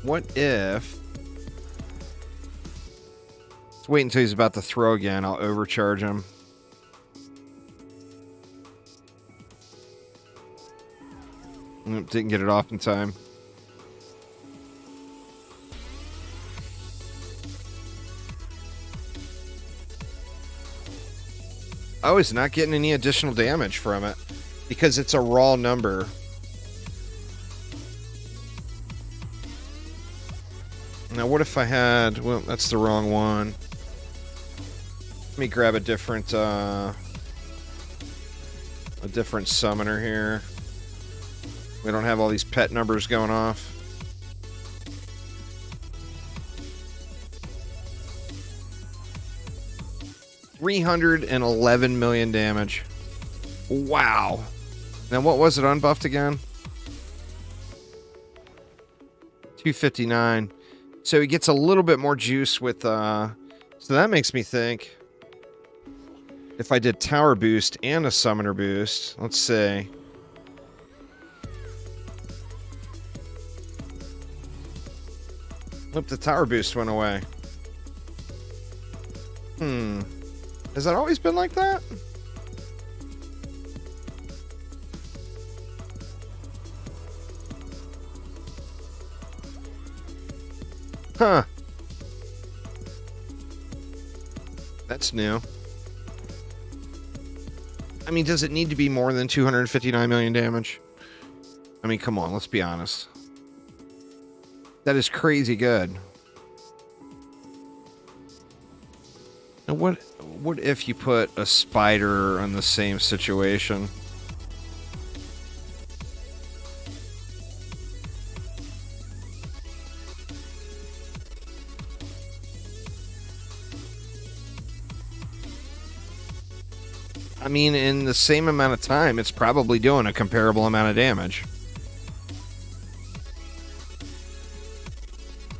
A: What if... Let's wait until he's about to throw again. I'll overcharge him. Didn't get it off in time. Oh, he's not getting any additional damage from it because it's a raw number. Now, what if I had... Well, that's the wrong one. Let me grab a different summoner here. We don't have all these pet numbers going off. $311 million damage. Wow. Now, what was it unbuffed again? 259. So he gets a little bit more juice with... So that makes me think... If I did tower boost and a summoner boost... Let's see. Nope, the tower boost went away. Has that always been like that? Huh. That's new. I mean, does it need to be more than 259 million damage? I mean, come on, let's be honest. That is crazy good. Now, what if you put a spider in the same situation? I mean, in the same amount of time, it's probably doing a comparable amount of damage.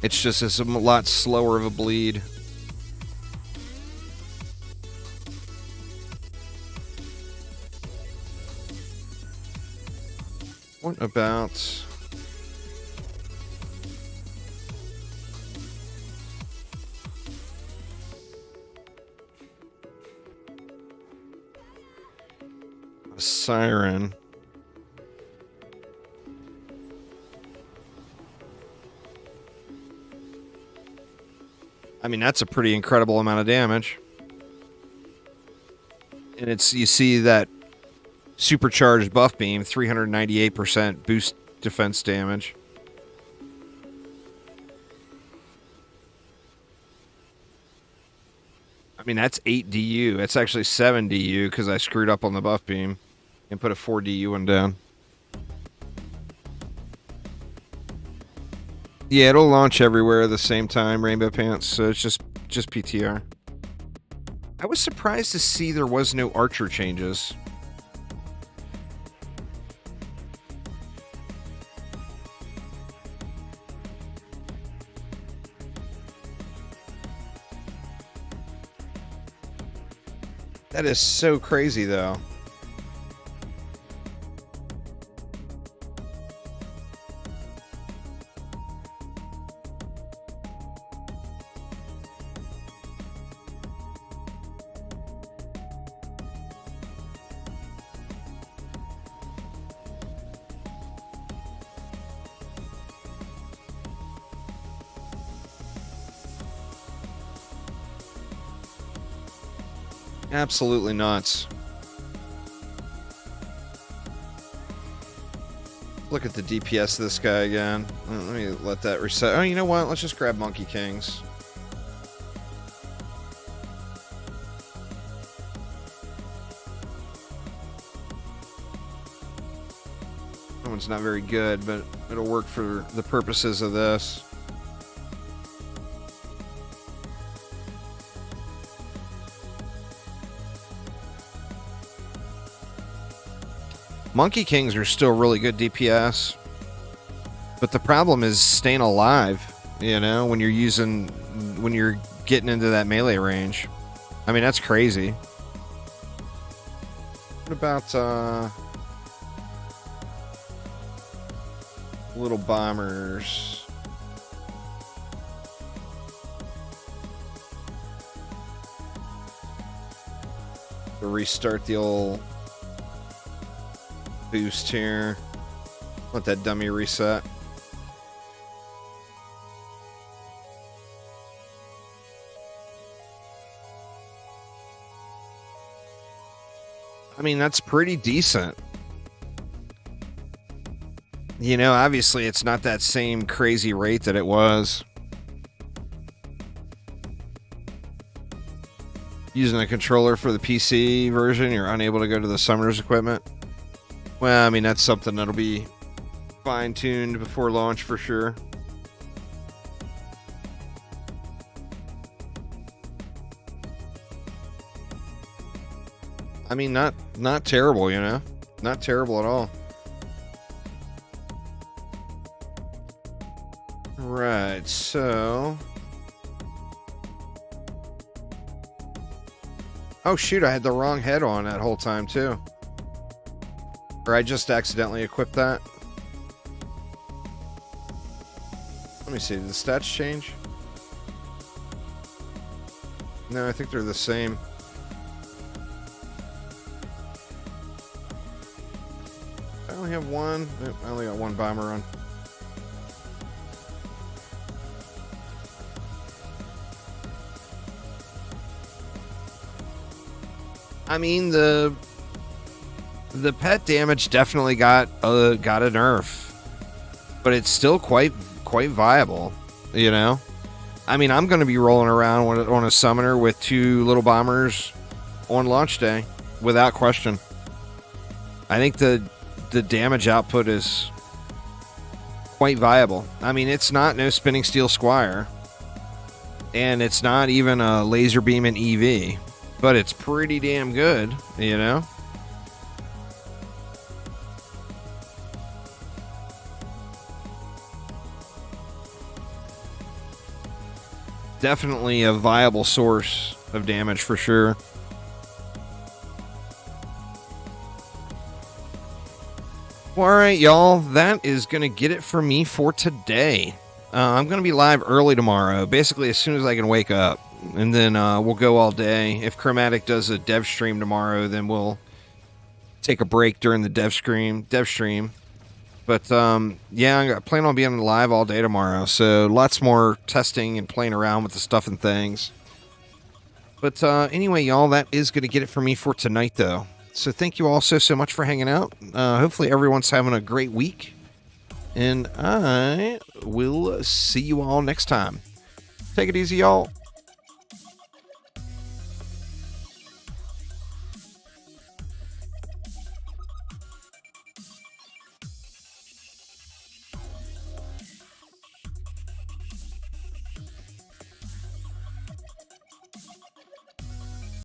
A: It's just it's a lot slower of a bleed. What about... a siren? I mean, that's a pretty incredible amount of damage. And it's, you see that supercharged buff beam, 398% boost defense damage. I mean, that's 8 DU. That's actually 7 DU because I screwed up on the buff beam and put a 4 DU one down. Yeah, it'll launch everywhere at the same time, Rainbow Pants, so it's just PTR. I was surprised to see there was no archer changes. That is so crazy, though. Absolutely nuts. Look at the DPS of this guy again. Let me let that reset. Oh, you know what? Let's just grab Monkey Kings. not very good, but it'll work for the purposes of this. Monkey Kings are still really good DPS, but the problem is staying alive, you know, when you're getting into that melee range. I mean, that's crazy. What about little bombers? To restart the old boost here. Let that dummy reset. I mean, that's pretty decent. You know, obviously it's not that same crazy rate that it was. Using a controller for the PC version, you're unable to go to the summoner's equipment. Well, I mean, that's something that'll be fine-tuned before launch for sure. I mean, not terrible, you know? Not terrible at all. Right, so... Oh, shoot, I had the wrong head on that whole time, too. Or I just accidentally equipped that. Let me see, did the stats change? No, I think they're the same. I only have one. I only got one bomber on. I mean, the pet damage definitely got a nerf, but it's still quite viable, you know. I mean, I'm going to be rolling around on a summoner with 2 little bombers on launch day without question. I think the damage output is quite viable. I mean, it's not no spinning steel squire, and it's not even a laser beam and EV, but it's pretty damn good, you know. Definitely a viable source of damage for sure. Well, all right, y'all. That is going to get it for me for today. I'm going to be live early tomorrow, basically as soon as I can wake up. And then we'll go all day. If Chromatic does a dev stream tomorrow, then we'll take a break during the dev stream. But, yeah, I plan on being live all day tomorrow. So lots more testing and playing around with the stuff and things. But anyway, y'all, that is going to get it for me for tonight, though. So thank you all so much for hanging out. Hopefully everyone's having a great week. And I will see you all next time. Take it easy, y'all.